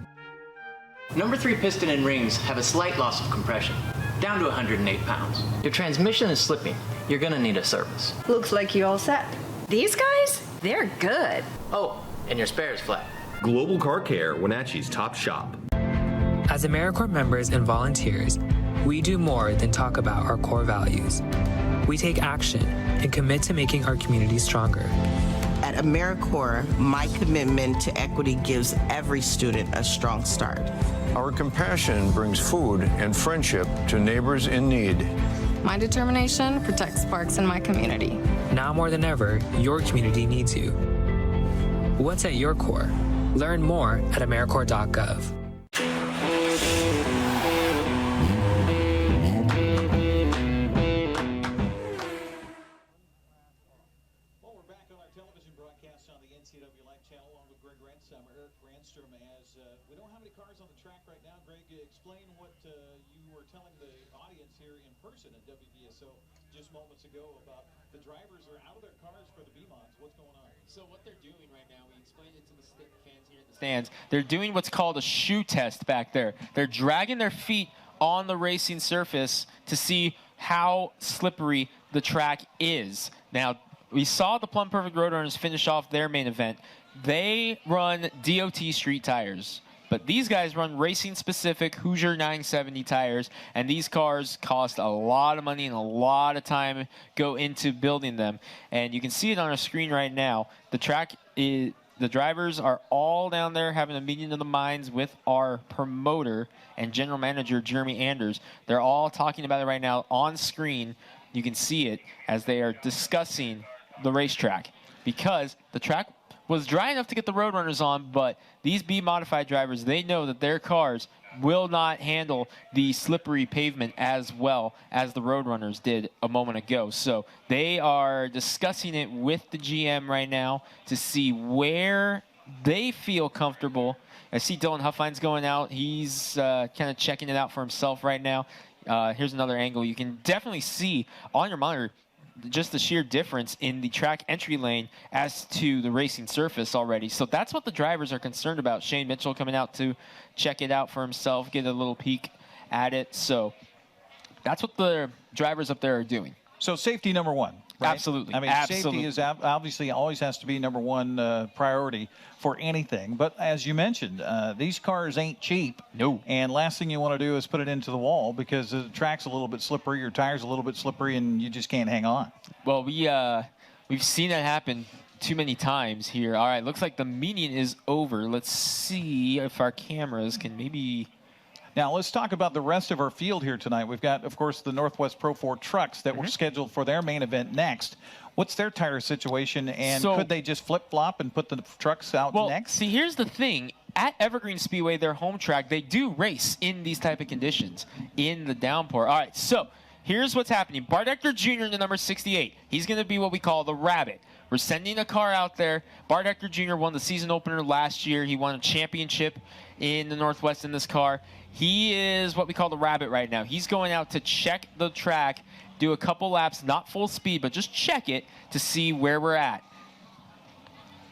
Number 3 piston and rings have a slight loss of compression, down to 108 pounds. Your transmission is slipping. You're gonna need a service. Looks like you all set. These guys? They're good. Oh, and your spare is flat. Global Car Care, Wenatchee's top shop. As AmeriCorps members and volunteers, we do more than talk about our core values. We take action and commit to making our community stronger. At AmeriCorps, my commitment to equity gives every student a strong start. Our compassion brings food and friendship to neighbors in need. My determination protects sparks in my community. Now more than ever, your community needs you. What's at your core? Learn more at AmeriCorps.gov. Well, we're back on our television broadcast on the NCWLIFE Channel along with Greg Rentz. I'm Eric Granstrom as We don't have any cars on the track right now. Greg, explain what you were telling the audience here in person at WVSO just moments ago about the drivers are out of their cars for the B-Mods. What's going on? So what they're doing right now, we explained it to the fans here in the stands. They're doing what's called a shoe test back there. They're dragging their feet on the racing surface to see how slippery the track is. Now, we saw the Plumb Perfect Roadrunners finish off their main event. They run DOT street tires, but these guys run racing-specific Hoosier 970 tires, and these cars cost a lot of money and a lot of time go into building them. And you can see it on our screen right now. The track is, the drivers are all down there having a meeting of the minds with our promoter and general manager, Jeremy Anders. They're all talking about it right now on screen. You can see it as they are discussing the racetrack, because the track was dry enough to get the Roadrunners on, but these B-modified drivers, they know that their cars will not handle the slippery pavement as well as the Roadrunners did a moment ago. So they are discussing it with the GM right now to see where they feel comfortable. I see Dylan Huffline's going out. He's kind of checking it out for himself right now. Here's another angle. You can definitely see on your monitor just the sheer difference in the track entry lane as to the racing surface already. So that's what the drivers are concerned about. Shane Mitchell coming out to check it out for himself, get a little peek at it. So that's what the drivers up there are doing. So safety number one, right? Absolutely. I mean, safety is obviously always has to be number one priority for anything. But as you mentioned, these cars ain't cheap. No. And last thing you want to do is put it into the wall, because the track's a little bit slippery, your tire's a little bit slippery, and you just can't hang on. Well, we've seen that happen too many times here. All right, looks like the meeting is over. Let's see if our cameras can maybe... Now, let's talk about the rest of our field here tonight. We've got, of course, the Northwest Pro 4 trucks that were scheduled for their main event next. What's their tire situation, and could they just flip-flop and put the trucks out next? See, here's the thing. At Evergreen Speedway, their home track, they do race in these type of conditions, in the downpour. All right, so here's what's happening. Bart Hector Jr. in the number 68. He's going to be what we call the Rabbit. We're sending a car out there. Bart Hector Jr. won the season opener last year. He won a championship in the Northwest in this car. He is what we call the Rabbit right now. He's going out to check the track, do a couple laps, not full speed, but just check it to see where we're at.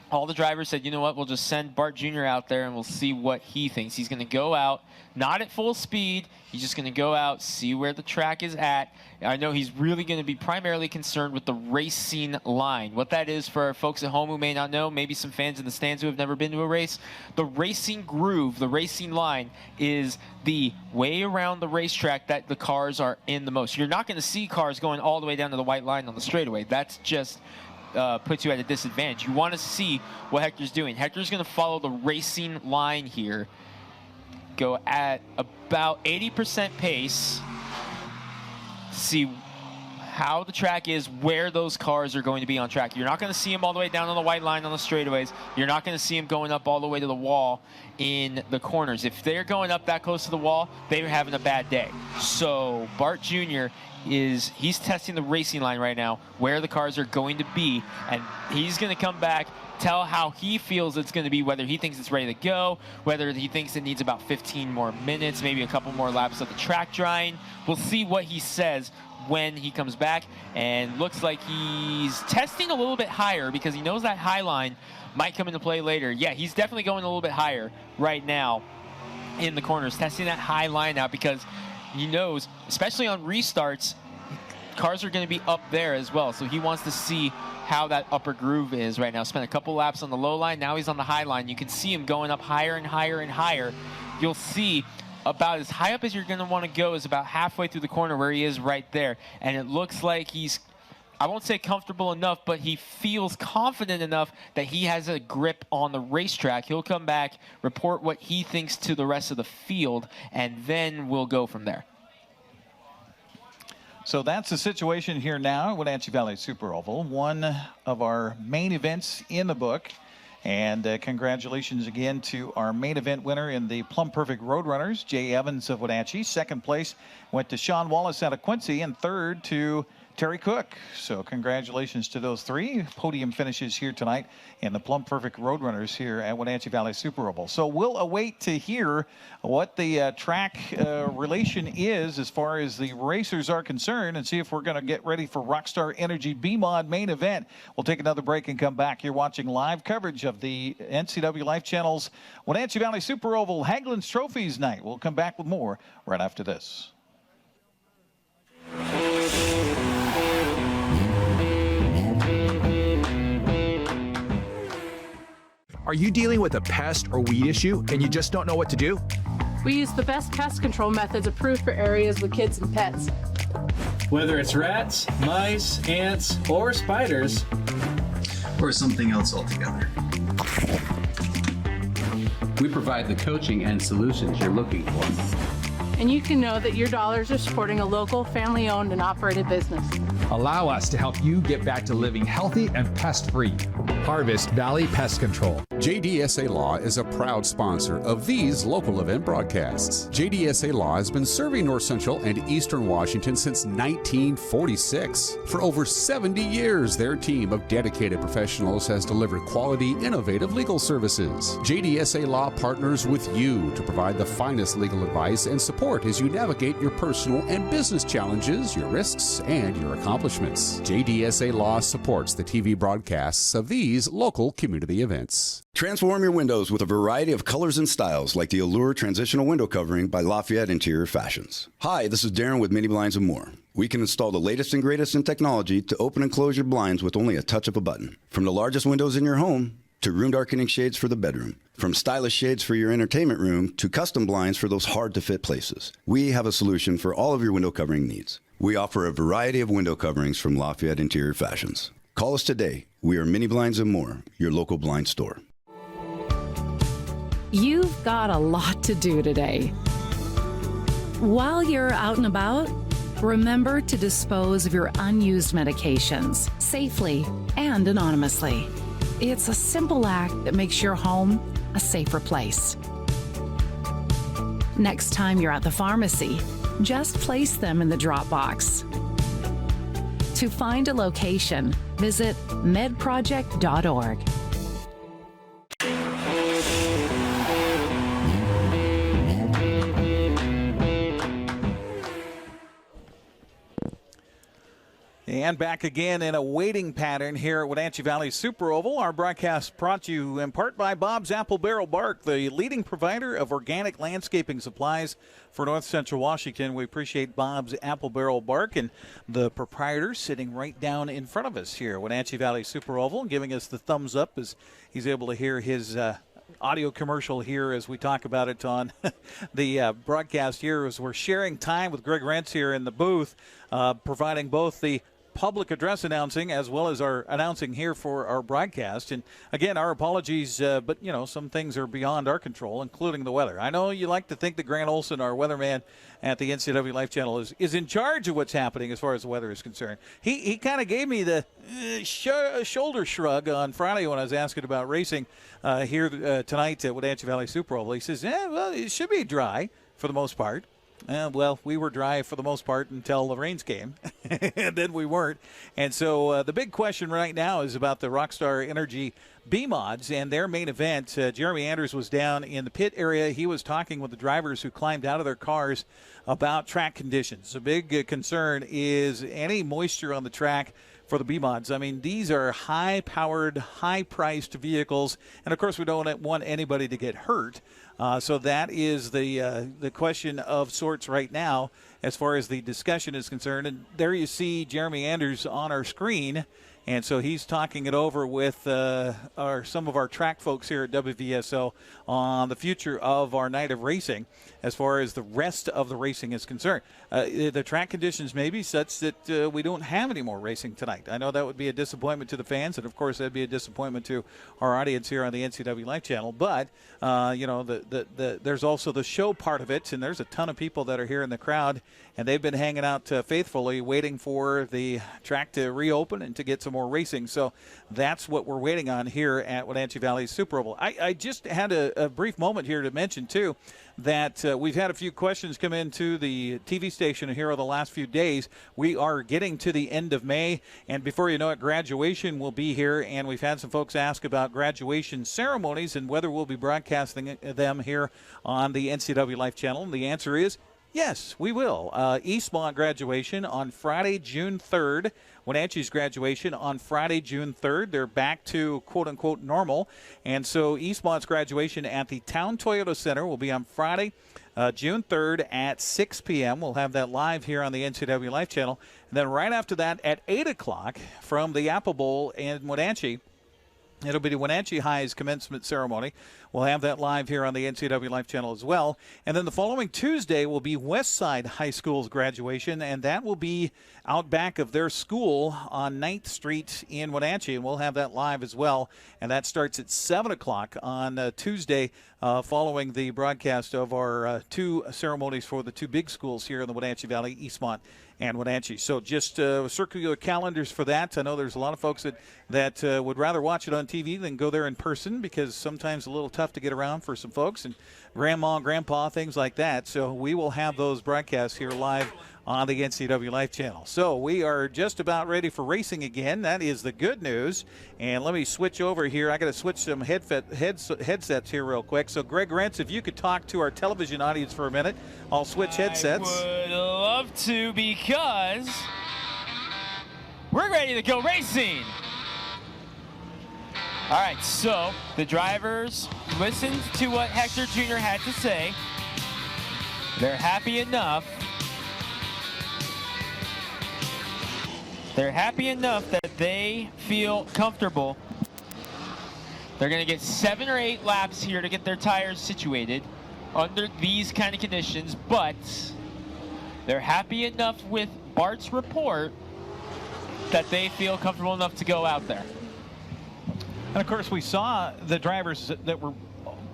All the drivers said, you know what, we'll just send Bart Jr. out there and we'll see what he thinks. He's going to go out, not at full speed. He's just going to go out, see where the track is at. I know he's really going to be primarily concerned with the racing line. What that is for folks at home who may not know, maybe some fans in the stands who have never been to a race, the racing groove, the racing line is the way around the racetrack that the cars are in the most. You're not going to see cars going all the way down to the white line on the straightaway. That's just... puts you at a disadvantage. You want to see what Hector's doing. Hector's going to follow the racing line here. Go at about 80% pace. See how the track is, where those cars are going to be on track. You're not going to see them all the way down on the white line on the straightaways. You're not going to see them going up all the way to the wall in the corners. If they're going up that close to the wall, they're having a bad day. So Bart Jr. he's testing the racing line right now, where the cars are going to be, and he's going to come back, tell how he feels it's going to be, whether he thinks it's ready to go, whether he thinks it needs about 15 more minutes, maybe a couple more laps of the track drying. We'll see what he says when he comes back, and looks like he's testing a little bit higher because he knows that high line might come into play later. Yeah, he's definitely going a little bit higher right now in the corners, testing that high line out because he knows, especially on restarts, cars are going to be up there as well. So he wants to see how that upper groove is right now. Spent a couple laps on the low line. Now he's on the high line. You can see him going up higher and higher and higher. You'll see about as high up as you're going to want to go is about halfway through the corner where he is right there. And it looks like he's, I won't say comfortable enough, but he feels confident enough that he has a grip on the racetrack. He'll come back, report what he thinks to the rest of the field, and then we'll go from there. So that's the situation here now at Wenatchee Valley Super Oval, one of our main events in the book. And congratulations again to our main event winner in the Plumb Perfect Roadrunners, Jay Evans of Wenatchee. Second place went to Sean Wallace out of Quincy, and third to Terry Cook. So congratulations to those three podium finishes here tonight in the Plumb Perfect Roadrunners here at Wenatchee Valley Super Oval. So we'll await to hear what the track relation is as far as the racers are concerned and see if we're going to get ready for Rockstar Energy B-Mod main event. We'll take another break and come back. You're watching live coverage of the NCWLIFE Channel's Wenatchee Valley Super Oval Hagelin's Trophies Night. We'll come back with more right after this. Are you dealing with a pest or weed issue and you just don't know what to do? We use the best pest control methods approved for areas with kids and pets. Whether it's rats, mice, ants, or spiders, Or something else altogether. We provide the coaching and solutions you're looking for. And you can know that your dollars are supporting a local, family-owned and operated business. Allow us to help you get back to living healthy and pest-free. Harvest Valley Pest Control. JDSA Law is a proud sponsor of these local event broadcasts. JDSA Law has been serving North Central and Eastern Washington since 1946. For over 70 years, their team of dedicated professionals has delivered quality, innovative legal services. JDSA Law partners with you to provide the finest legal advice and support as you navigate your personal and business challenges, your risks, and your accomplishments. JDSA Law supports the TV broadcasts of these local community events. Transform your windows with a variety of colors and styles like the Allure Transitional Window Covering by Lafayette Interior Fashions. Hi, this is Darren with Mini Blinds and More. We can install the latest and greatest in technology to open and close your blinds with only a touch of a button. From the largest windows in your home to room darkening shades for the bedroom. From stylish shades for your entertainment room to custom blinds for those hard-to-fit places. We have a solution for all of your window covering needs. We offer a variety of window coverings from Lafayette Interior Fashions. Call us today. We are Mini Blinds and More, your local blind store. You've got a lot to do today. While you're out and about, remember to dispose of your unused medications safely and anonymously. It's a simple act that makes your home a safer place. Next time you're at the pharmacy, just place them in the drop box. To find a location, visit medproject.org. And back again in a waiting pattern here at Wenatchee Valley Super Oval. Our broadcast brought to you in part by Bob's Apple Barrel Bark, the leading provider of organic landscaping supplies for North Central Washington. We appreciate Bob's Apple Barrel Bark and the proprietor sitting right down in front of us here at Wenatchee Valley Super Oval, giving us the thumbs up as he's able to hear his audio commercial here as we talk about it on the broadcast here as we're sharing time with Greg Rentz here in the booth, providing both the public address announcing as well as our announcing here for our broadcast. And again, our apologies, but you know, some things are beyond our control, including the weather. I know you like to think that Grant Olson, our weatherman at the NCWLIFE Channel, is in charge of what's happening as far as the weather is concerned. He kind of gave me the shoulder shrug on Friday when I was asking about racing here tonight at Wenatchee Valley Super Oval. He says, well, it should be dry for the most part. Well, we were dry for the most part until the rains came, and then we weren't. And so the big question right now is about the Rockstar Energy B-Mods and their main event. Jeremy Anders was down in the pit area. He was talking with the drivers who climbed out of their cars about track conditions. The big concern is any moisture on the track for the B-Mods. I mean, these are high-powered, high-priced vehicles, and of course we don't want anybody to get hurt. So that is the question of sorts right now as far as the discussion is concerned. And there you see Jeremy Anders on our screen. And so he's talking it over with some of our track folks here at WVSO on the future of our night of racing as far as the rest of the racing is concerned. The track conditions may be such that we don't have any more racing tonight. I know that would be a disappointment to the fans, and of course that would be a disappointment to our audience here on the NCWLIFE Channel. But, you know, there's also the show part of it, and there's a ton of people that are here in the crowd, and they've been hanging out faithfully waiting for the track to reopen and to get some more more racing. So that's what we're waiting on here at Wenatchee Valley Super Oval. I just had a brief moment here to mention, too, that we've had a few questions come into the TV station here over the last few days. We are getting to the end of May, and before you know it, graduation will be here, and we've had some folks ask about graduation ceremonies and whether we'll be broadcasting them here on the NCWLIFE Channel, and the answer is yes, we will. Eastmont graduation on Friday, June 3rd. Wenatchee's graduation on Friday, June 3rd. They're back to quote-unquote normal. And so Eastmont's graduation at the Town Toyota Center will be on Friday, June 3rd at 6 p.m. We'll have that live here on the NCWLIFE Channel. And then right after that at 8 o'clock from the Apple Bowl in Wenatchee, it'll be the Wenatchee High's commencement ceremony. We'll have that live here on the NCWLIFE Channel as well. And then the following Tuesday will be Westside High School's graduation, and that will be out back of their school on 9th Street in Wenatchee, and we'll have that live as well. And that starts at 7 o'clock on Tuesday following the broadcast of our two ceremonies for the two big schools here in the Wenatchee Valley, Eastmont and Wenatchee. So just circle your calendars for that. I know there's a lot of folks that would rather watch it on TV than go there in person, because sometimes a little tough to get around for some folks, and grandma, grandpa, things like that. So we will have those broadcasts here live on the NCWLIFE Channel. So we are just about ready for racing again. That is the good news. And let me switch over here. I got to switch some headsets here real quick. So Greg Rentz, if you could talk to our television audience for a minute, I'll switch headsets. I would love to, because we're ready to go racing. All right, so the drivers listened to what Hector Jr. had to say. They're happy enough. They're happy enough that they feel comfortable. They're going to get 7 or 8 laps here to get their tires situated under these kind of conditions, but they're happy enough with Bart's report that they feel comfortable enough to go out there. And of course, we saw the drivers that were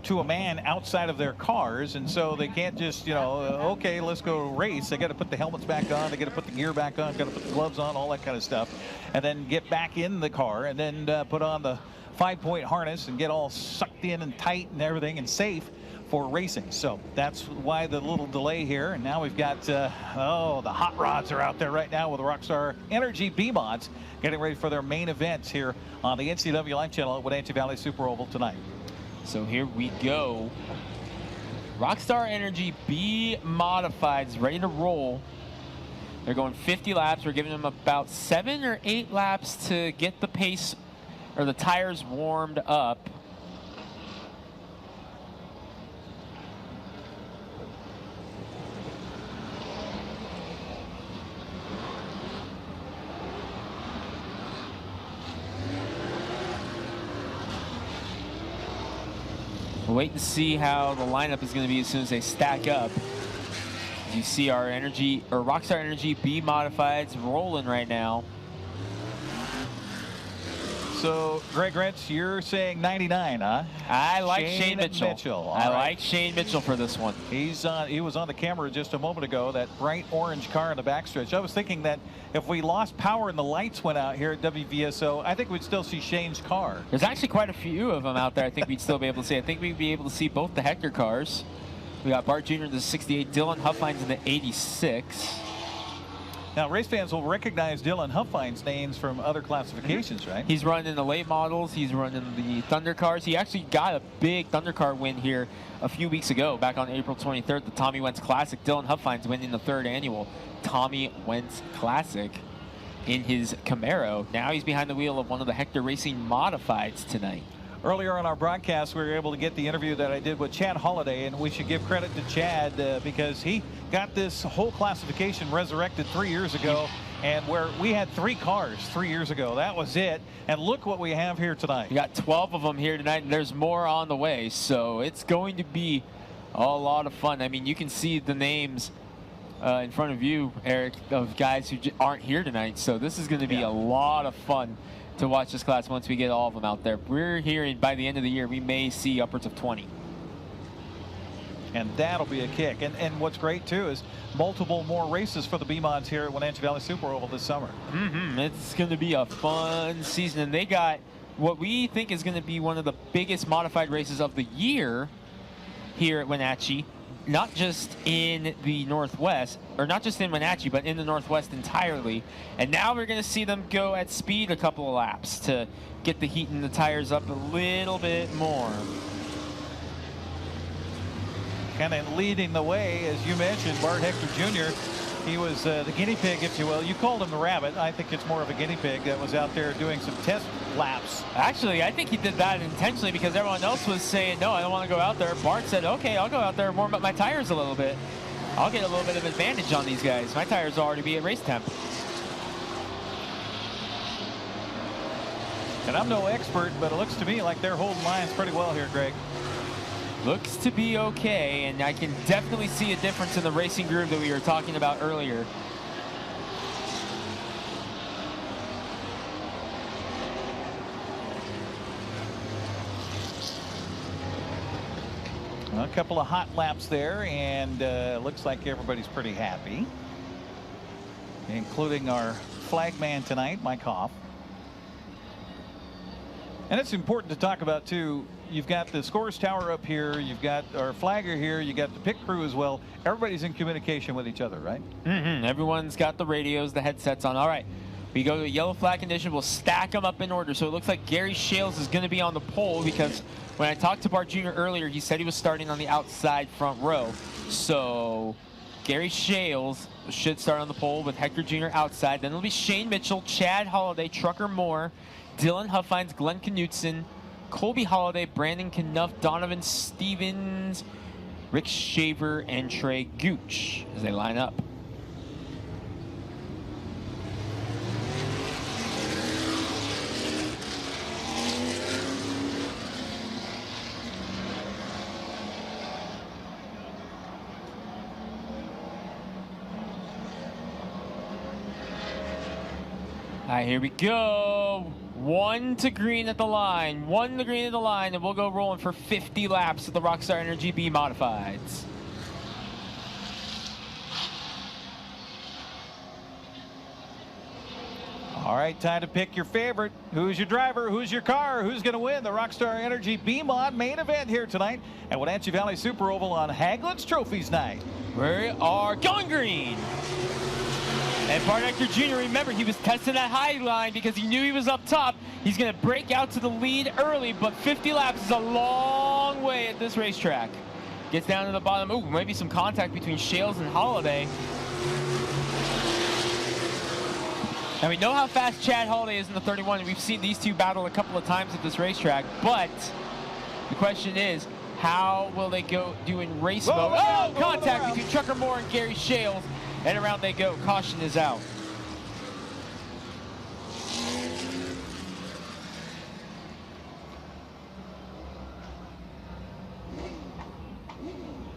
to a man outside of their cars, and so they can't just, okay, let's go race. They got to put the helmets back on, they got to put the gear back on, got to put the gloves on, all that kind of stuff, and then get back in the car and then put on the 5-point harness and get all sucked in and tight and everything and safe for racing. So that's why the little delay here. And now we've got, the hot rods are out there right now with the Rockstar Energy B-Mods getting ready for their main events here on the NCWLIFE Channel at Wenatchee Valley Super Oval tonight. So here we go. Rockstar Energy B-Modifieds ready to roll. They're going 50 laps. We're giving them about 7 or 8 laps to get the pace or the tires warmed up. We'll wait to see how the lineup is going to be as soon as they stack up. You see our Rockstar Energy B-Modifieds rolling right now. So, Greg Rentz, you're saying 99, huh? I like Shane Mitchell. I like Shane Mitchell for this one. He was on the camera just a moment ago, that bright orange car in the backstretch. I was thinking that if we lost power and the lights went out here at WVSO, I think we'd still see Shane's car. There's actually quite a few of them out there I think we'd still be able to see. I think we'd be able to see both the Hector cars. We got Bart Jr. in the 68, Dylan Huffines in the 86. Now, race fans will recognize Dylan Huffines' names from other classifications, right? He's running the late models. He's running the Thunder cars. He actually got a big Thunder car win here a few weeks ago, back on April 23rd, the Tommy Wentz Classic. Dylan Huffines winning the 3rd annual Tommy Wentz Classic in his Camaro. Now he's behind the wheel of one of the Hector Racing Modifieds tonight. Earlier on our broadcast, we were able to get the interview that I did with Chad Holliday, and we should give credit to Chad because he got this whole classification resurrected 3 years ago, and where we had 3 cars 3 years ago. That was it, and look what we have here tonight. We got 12 of them here tonight, and there's more on the way, so it's going to be a lot of fun. I mean, you can see the names in front of you, Eric, of guys who aren't here tonight, so this is going to be a lot of fun to watch this class once we get all of them out there. We're hearing by the end of the year we may see upwards of 20. and that'll be a kick. And what's great too is multiple more races for the B-Mods here at Wenatchee Valley Super Oval this summer. It's going to be a fun season, and they got what we think is going to be one of the biggest modified races of the year here at Wenatchee. Not just in the Northwest, or not just in Wenatchee, but in the Northwest entirely. And now we're going to see them go at speed a couple of laps to get the heat in the tires up a little bit more. Kind of leading the way, as you mentioned, Bart Hector Jr. He was the guinea pig, if you will. You called him the rabbit. I think it's more of a guinea pig that was out there doing some test laps. Actually, I think he did that intentionally because everyone else was saying, no, I don't want to go out there. Bart said, okay, I'll go out there and warm up my tires a little bit. I'll get a little bit of advantage on these guys. My tires will already be at race temp. And I'm no expert, but it looks to me like they're holding lines pretty well here, Greg. Looks to be okay, and I can definitely see a difference in the racing groove that we were talking about earlier. A couple of hot laps there, and looks like everybody's pretty happy, including our flag man tonight, Mike Hoff. And it's important to talk about too. You've got the scores tower up here, you've got our flagger here, you got the pit crew as well. Everybody's in communication with each other, right? Everyone's got the radios, the headsets on. All right, we go to a yellow flag condition. We'll stack them up in order. So it looks like Gary Shales is going to be on the pole, because when I talked to Bart Jr. earlier, he said he was starting on the outside front row. So Gary Shales should start on the pole with Hector Jr. outside. Then it'll be Shane Mitchell, Chad Holliday, Trucker Moore, Dylan Huffines, Glenn Knutson, Colby Holliday, Brandon Knuff, Donovan Stevens, Rick Shaver, and Trey Gooch as they line up. All right, here we go. 1 to green at the line. 1 to green at the line, and we'll go rolling for 50 laps of the Rockstar Energy B-Modifieds. All right, time to pick your favorite. Who's your driver? Who's your car? Who's going to win the Rockstar Energy B-Mod main event here tonight at Wenatchee Valley Super Oval on Haglund's Trophies Night? We are going green. And Bart Hector Jr., remember, he was testing that high line because he knew he was up top. He's going to break out to the lead early, but 50 laps is a long way at this racetrack. Gets down to the bottom. Ooh, maybe some contact between Shales and Holliday. And we know how fast Chad Holliday is in the 31, and we've seen these two battle a couple of times at this racetrack. But the question is, how will they go doing race mode? Oh, contact between Trucker Moore and Gary Shales. And around they go. Caution is out.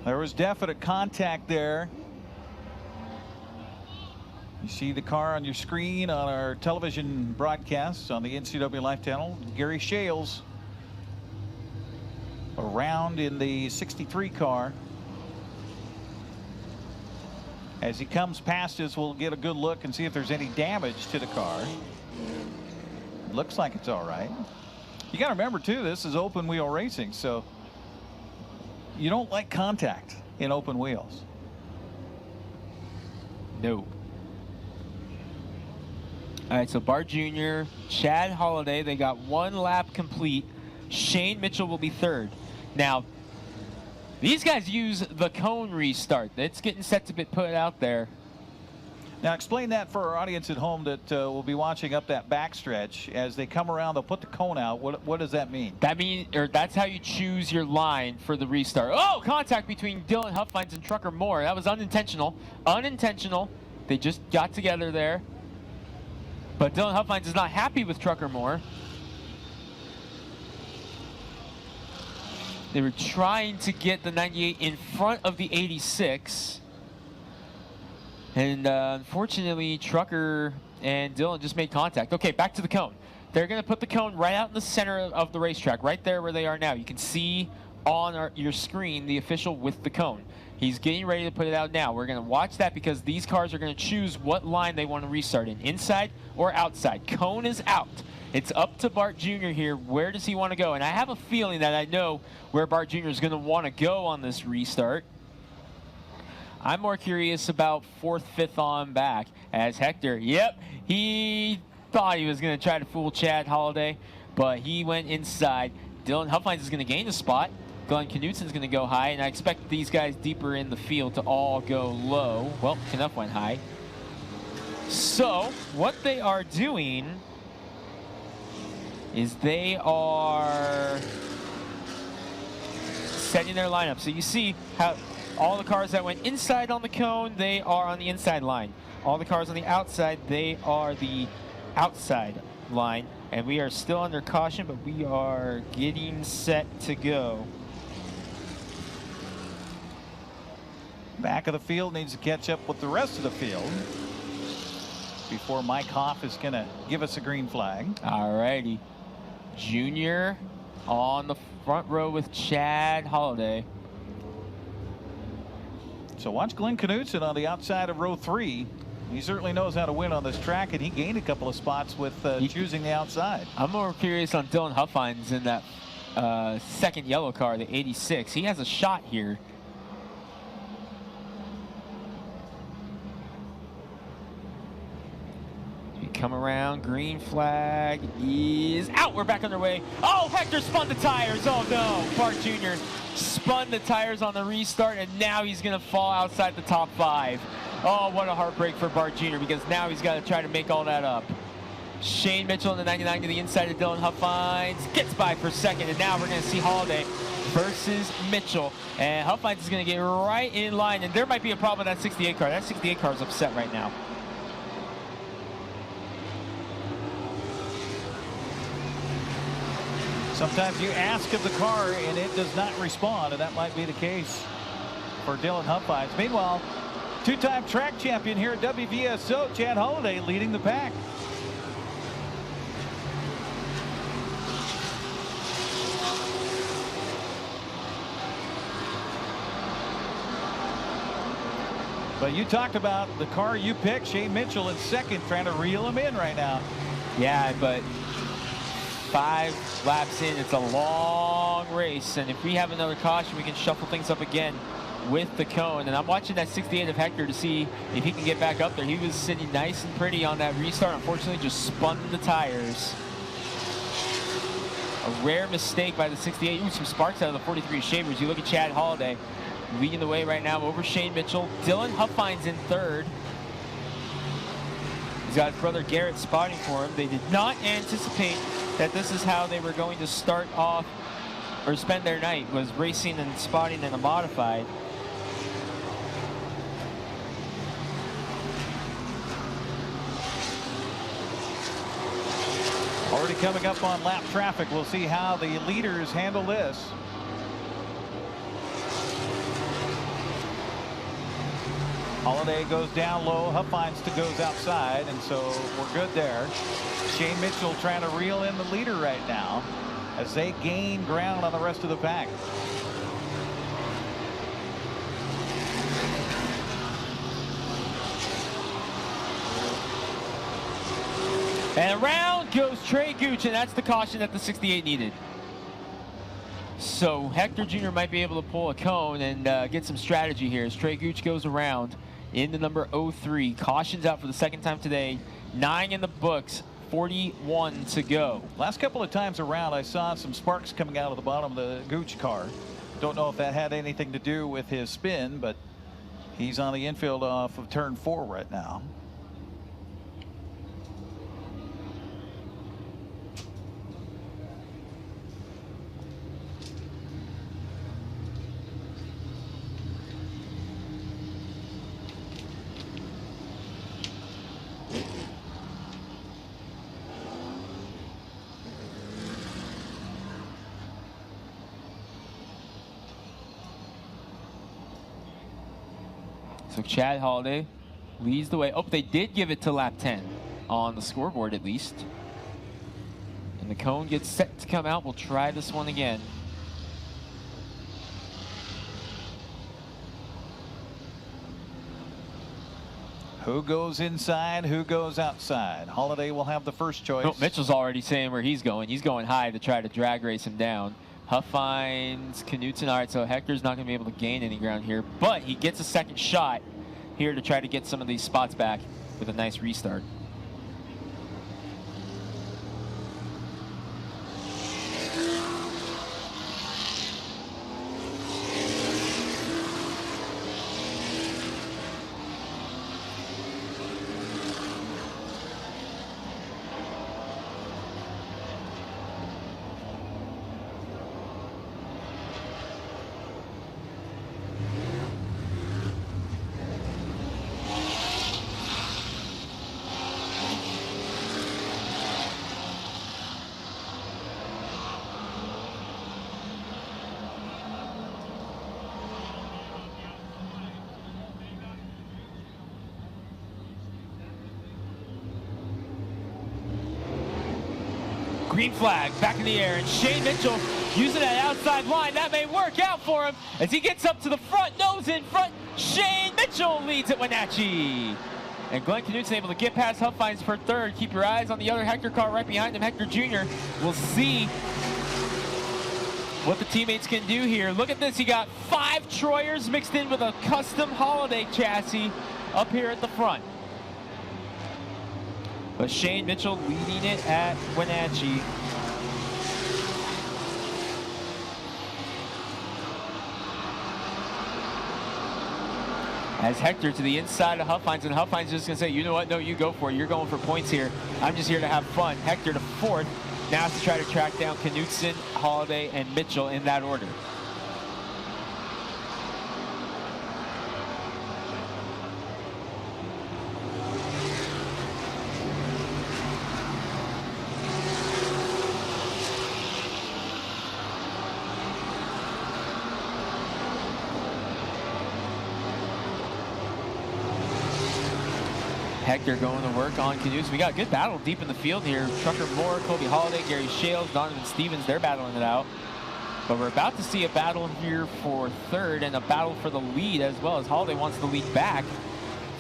There was definite contact there. You see the car on your screen on our television broadcasts on the NCWLIFE Channel. Gary Shales around in the 63 car. As he comes past us, we'll get a good look and see if there's any damage to the car. It looks like it's all right. You got to remember, too, this is open wheel racing, so you don't like contact in open wheels. No. All right, so Bart Jr., Chad Holliday, they got 1 lap complete. Shane Mitchell will be third. Now, these guys use the cone restart. It's getting set to be put out there. Now explain that for our audience at home that will be watching up that backstretch. As they come around, they'll put the cone out. What does that mean? That's how you choose your line for the restart. Oh, contact between Dylan Huffines and Trucker Moore. That was unintentional. Unintentional. They just got together there. But Dylan Huffines is not happy with Trucker Moore. They were trying to get the 98 in front of the 86. And unfortunately, Trucker and Dylan just made contact. Okay, back to the cone. They're going to put the cone right out in the center of the racetrack, right there where they are now. You can see on your screen the official with the cone. He's getting ready to put it out now. We're going to watch that because these cars are going to choose what line they want to restart in, inside or outside. Cone is out. It's up to Bart Jr. here. Where does he want to go? And I have a feeling that I know where Bart Jr. is going to want to go on this restart. I'm more curious about 4th, 5th on back as Hector. Yep, he thought he was going to try to fool Chad Holliday, but he went inside. Dylan Huffines is going to gain a spot. Glenn Knutson's going to go high, and I expect these guys deeper in the field to all go low. Well, Knuff went high. So what they are doing is they are setting their lineup. So you see how all the cars that went inside on the cone, they are on the inside line. All the cars on the outside, they are the outside line. And we are still under caution, but we are getting set to go. Back of the field needs to catch up with the rest of the field before Mike Hoff is going to give us a green flag. All righty. Junior on the front row with Chad Holliday. So watch Glenn Knutson on the outside of row 3. He certainly knows how to win on this track, and he gained a couple of spots with choosing the outside. I'm more curious on Dylan Huffines in that second yellow car, the 86. He has a shot here. Come around, green flag is out. We're back underway. Oh, Hector spun the tires. Oh no, Bart Jr. spun the tires on the restart, and now he's gonna fall outside the top 5. Oh, what a heartbreak for Bart Jr. because now he's got to try to make all that up. Shane Mitchell in the 99 to the inside of Dylan Huffines gets by for second, and now we're gonna see Holliday versus Mitchell, and Huffines is gonna get right in line, and there might be a problem with that 68 car. That 68 car is upset right now. Sometimes you ask of the car and it does not respond, and that might be the case for Dylan Huffines. Meanwhile, two-time track champion here at WVSO, Chad Holliday leading the pack. But you talked about the car you picked, Shane Mitchell in second, trying to reel him in right now. Yeah, but 5 laps in, it's a long race, and if we have another caution, we can shuffle things up again with the cone. And I'm watching that 68 of Hector to see if he can get back up there. He was sitting nice and pretty on that restart. Unfortunately, just spun the tires. A rare mistake by the 68. Ooh, some sparks out of the 43 Shavers. You look at Chad Holliday leading the way right now over Shane Mitchell. Dylan Huffines in third. He's got his brother Garrett spotting for him. They did not anticipate that this is how they were going to start off or spend their night, was racing and spotting in a modified. Already coming up on lap traffic. We'll see how the leaders handle this. Holliday goes down low, Huffines goes outside, and so we're good there. Shane Mitchell trying to reel in the leader right now as they gain ground on the rest of the pack. And around goes Trey Gooch, and that's the caution that the 68 needed. So Hector Jr. might be able to pull a cone and get some strategy here as Trey Gooch goes around into number 03. Cautions out for the second time today. 9 in the books, 41 to go. Last couple of times around, I saw some sparks coming out of the bottom of the Gooch car. Don't know if that had anything to do with his spin, but he's on the infield off of turn 4 right now. So Chad Holliday leads the way. Oh, they did give it to lap 10 on the scoreboard at least. And the cone gets set to come out. We'll try this one again. Who goes inside? Who goes outside? Holiday will have the first choice. Oh, Mitchell's already saying where he's going. He's going high to try to drag race him down. Huff finds Knutson. All right, so Hector's not going to be able to gain any ground here, but he gets a second shot here to try to get some of these spots back with a nice restart. Green flag back in the air, and Shane Mitchell using that outside line. That may work out for him as he gets up to the front, nose in front. Shane Mitchell leads at Wenatchee. And Glenn Knutson able to get past Huffines for third. Keep your eyes on the other Hector car right behind him. Hector Jr. will see what the teammates can do here. Look at this. He got 5 Troyers mixed in with a custom Holiday chassis up here at the front. But Shane Mitchell leading it at Wenatchee. As Hector to the inside of Huffines, and Huffines is just going to say, you know what, no, you go for it. You're going for points here. I'm just here to have fun. Hector to fourth. Now has to try to track down Knutson, Holiday, and Mitchell in that order. Hector going to work on Knutson. We got a good battle deep in the field here. Trucker Moore, Kobe Holiday, Gary Shales, Donovan Stevens, they're battling it out. But we're about to see a battle here for third and a battle for the lead as well, as Holiday wants the lead back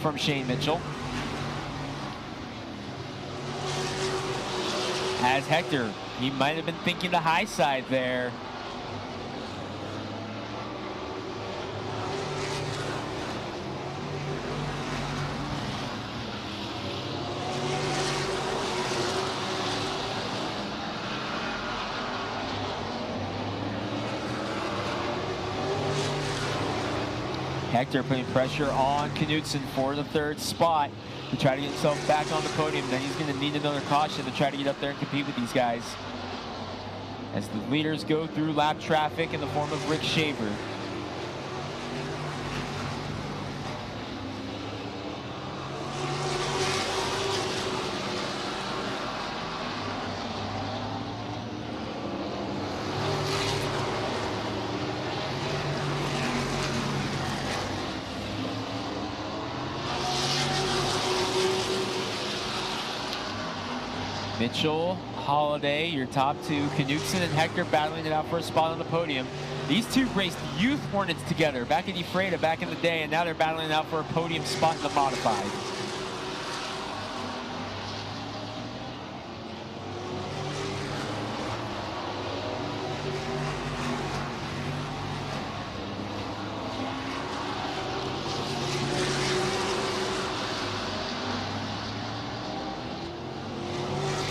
from Shane Mitchell. As Hector, he might have been thinking the high side there. Hector putting pressure on Knutson for the third spot to try to get himself back on the podium. Then he's going to need another caution to try to get up there and compete with these guys, as the leaders go through lap traffic in the form of Rick Shaver. Mitchell, Holiday, your top two. Knutson and Hector battling it out for a spot on the podium. These two raced Youth Hornets together back at Ephrata back in the day, and now they're battling it out for a podium spot in the modified.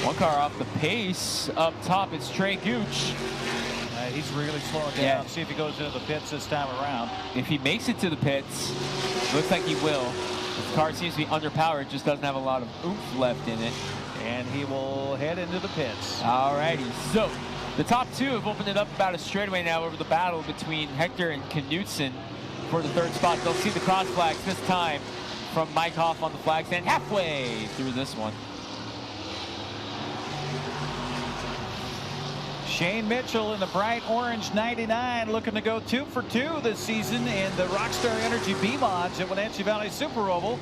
One car off the pace up top. It's Trey Gooch. He's really slowing down. Yeah. See if he goes into the pits this time around. If he makes it to the pits, looks like he will. His car seems to be underpowered, just doesn't have a lot of oomph left in it. And he will head into the pits. Alrighty, so the top two have opened it up about a straightaway now over the battle between Hector and Knutson for the third spot. They'll see the cross flags this time from Mike Hoff on the flag stand halfway through this one. Shane Mitchell in the bright orange 99, looking to go 2 for 2 this season in the Rockstar Energy B-Mods at Wenatchee Valley Super Oval.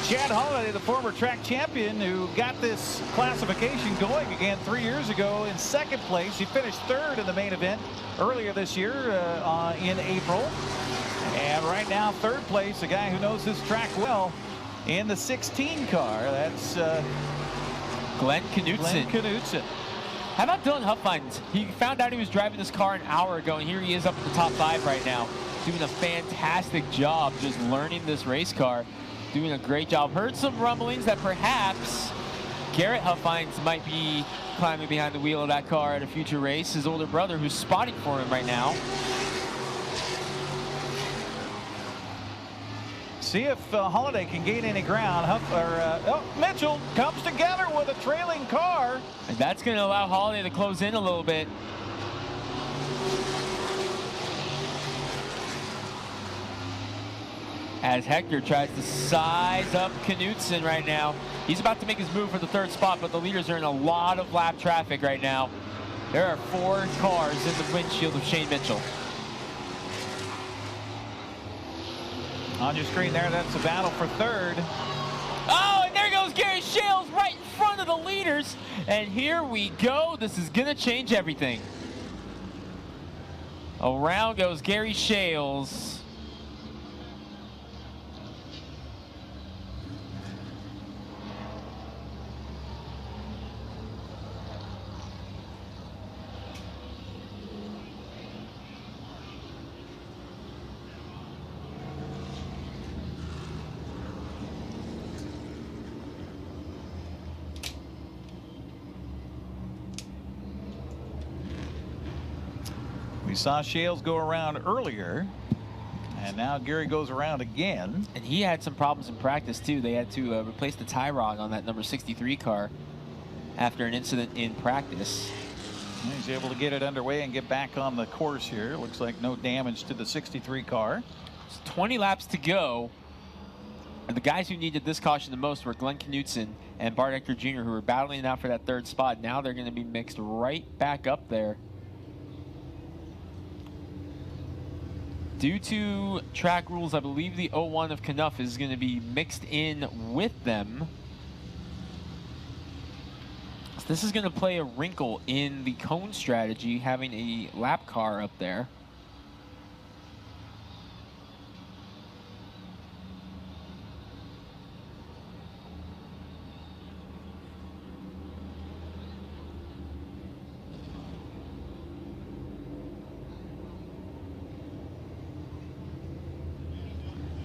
Chad Holiday, the former track champion who got this classification going again 3 years ago in second place. He finished third in the main event earlier this year in April. And right now, third place, a guy who knows this track well, in the 16 car. That's Glenn Knutson. How about Dylan Huffines? He found out he was driving this car an hour ago, and here he is up in the top 5 right now, doing a fantastic job just learning this race car, doing a great job. Heard some rumblings that perhaps Garrett Huffines might be climbing behind the wheel of that car at a future race. His older brother, who's spotting for him right now. See if Holiday can gain any ground. Mitchell comes together with a trailing car. And that's going to allow Holiday to close in a little bit. As Hector tries to size up Knutson right now. He's about to make his move for the 3rd spot, but the leaders are in a lot of lap traffic right now. There are 4 cars in the windshield of Shane Mitchell. On your screen there, that's the battle for 3rd. Oh, and there goes Gary Shales right in front of the leaders. And here we go. This is going to change everything. Around goes Gary Shales. We saw Shales go around earlier, and now Gary goes around again. And he had some problems in practice, too. They had to replace the tie rod on that number 63 car after an incident in practice. He's able to get it underway and get back on the course here. Looks like no damage to the 63 car. It's 20 laps to go. And the guys who needed this caution the most were Glenn Knutson and Bart Hector Jr., who were battling it out for that 3rd spot. Now they're going to be mixed right back up there. Due to track rules, I believe the 01 of Knuff is going to be mixed in with them. So this is going to play a wrinkle in the cone strategy, having a lap car up there.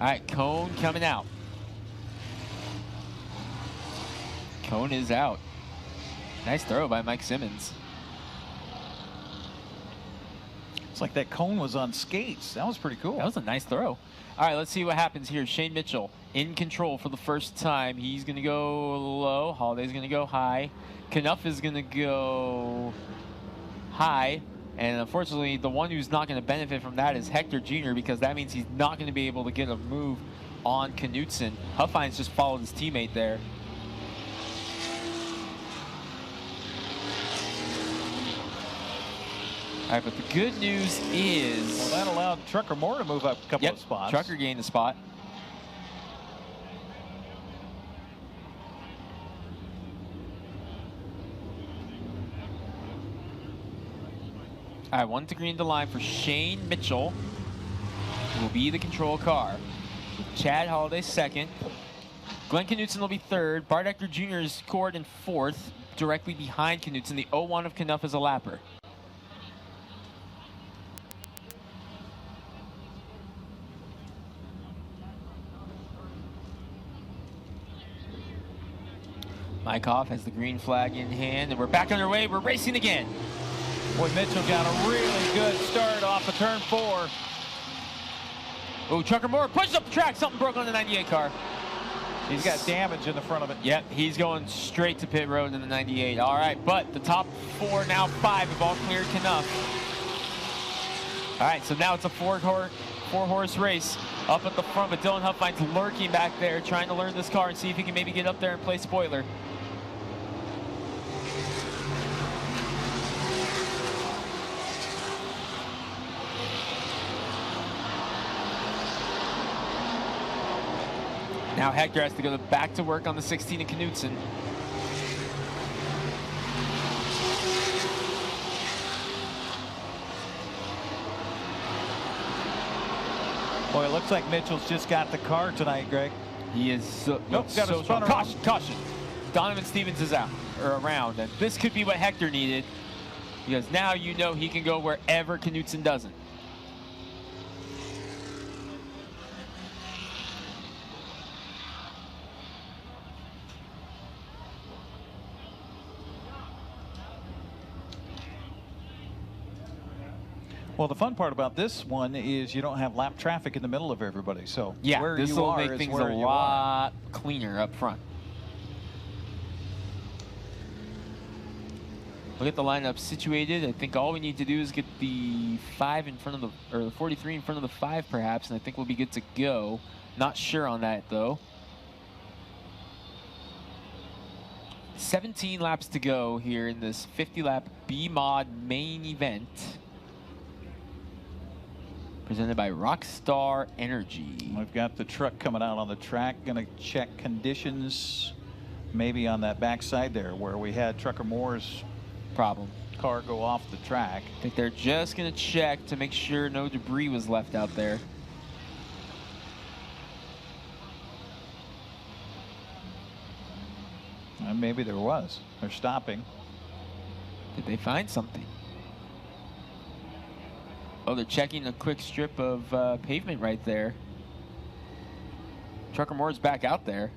All right, cone coming out. Cone is out. Nice throw by Mike Simmons. It's like that cone was on skates. That was pretty cool. That was a nice throw. All right, let's see what happens here. Shane Mitchell in control for the first time. He's going to go low. Holiday's going to go high. Knuff is going to go high. And unfortunately, the one who's not going to benefit from that is Hector Jr., because that means he's not going to be able to get a move on Knutson. Huffines just followed his teammate there. All right, but the good news is... Well, that allowed Trucker Moore to move up a couple of spots. Trucker gained a spot. All right, 1 to green to line for Shane Mitchell, who will be the control car. Chad Holiday 2nd. Glenn Knutson will be 3rd. Bart Hector Jr. is scored in 4th, directly behind Knutson. The 01 of Knuff is a lapper. Mike Hoff has the green flag in hand, and we're back underway. We're racing again. Boy, Mitchell got a really good start off of turn 4. Oh, Trucker Moore pushes up the track. Something broke on the 98 car. He's got damage in the front of it. Yep, he's going straight to pit road in the 98. All right, but the top 4, now 5, have all cleared Knuff. All right, so now it's a four-horse race up at the front, but Dylan Huffines lurking back there, trying to learn this car and see if he can maybe get up there and play spoiler. Now Hector has to go back to work on the 16 and Knutson. Boy, it looks like Mitchell's just got the car tonight, Greg. He is Nope, got a spun around. Caution. Donovan Stevens is out or around, and this could be what Hector needed, because now you know he can go wherever Knutson doesn't. Well, the fun part about this one is you don't have lap traffic in the middle of everybody. So yeah, where this you will are make is things where a you lot cleaner up front. We'll get the lineup situated. I think all we need to do is get the 5 in front of the, or the 43 in front of the 5 perhaps, and I think we'll be good to go. Not sure on that though. 17 laps to go here in this 50-lap B-Mod main event, presented by Rockstar Energy. We've got the truck coming out on the track, going to check conditions, maybe on that backside there where we had Trucker Moore's car go off the track. I think they're just going to check to make sure no debris was left out there. And maybe there was. They're stopping. Did they find something? Oh, they're checking a quick strip of pavement right there. Trucker Moore's back out there.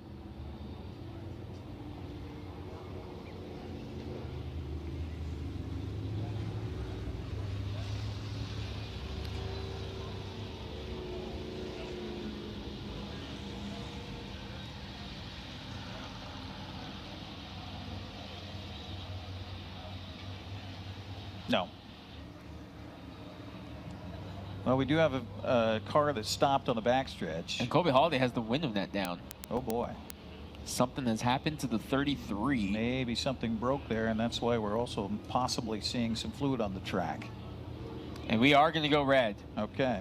No. Well, we do have a car that stopped on the backstretch. And Colby Holiday has the window net down. Oh, boy. Something has happened to the 33. Maybe something broke there, and that's why we're also possibly seeing some fluid on the track. And we are going to go red. Okay.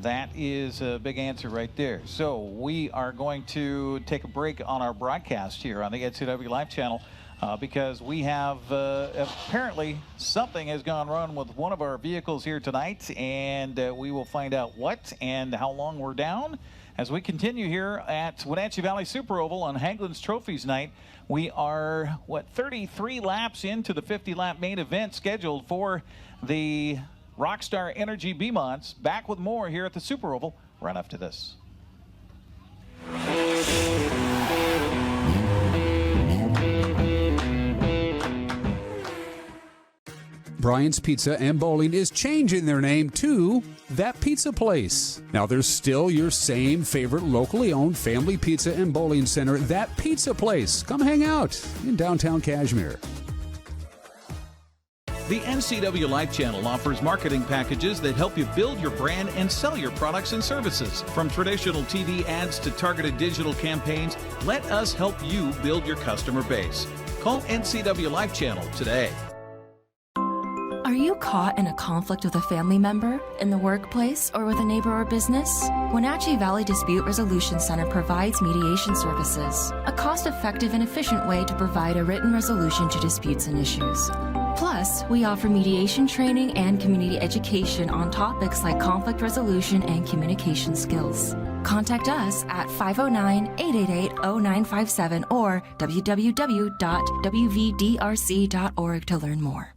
That is a big answer right there. So we are going to take a break on our broadcast here on the NCWLIFE Channel. Because we have apparently something has gone wrong with one of our vehicles here tonight, and we will find out what and how long we're down as we continue here at Wenatchee Valley Super Oval on Hagelin's Trophies night. We are, 33 laps into the 50-lap main event scheduled for the Rockstar Energy B-Mods. Back with more here at the Super Oval right after this. Brian's Pizza and Bowling is changing their name to That Pizza Place. Now, there's still your same favorite locally owned family pizza and bowling center, That Pizza Place. Come hang out in downtown Cashmere. The NCWLIFE Channel offers marketing packages that help you build your brand and sell your products and services. From traditional TV ads to targeted digital campaigns, let us help you build your customer base. Call NCWLIFE Channel today. Are you caught in a conflict with a family member, in the workplace, or with a neighbor or business? Wenatchee Valley Dispute Resolution Center provides mediation services, a cost-effective and efficient way to provide a written resolution to disputes and issues. Plus, we offer mediation training and community education on topics like conflict resolution and communication skills. Contact us at 509-888-0957 or www.wvdrc.org to learn more.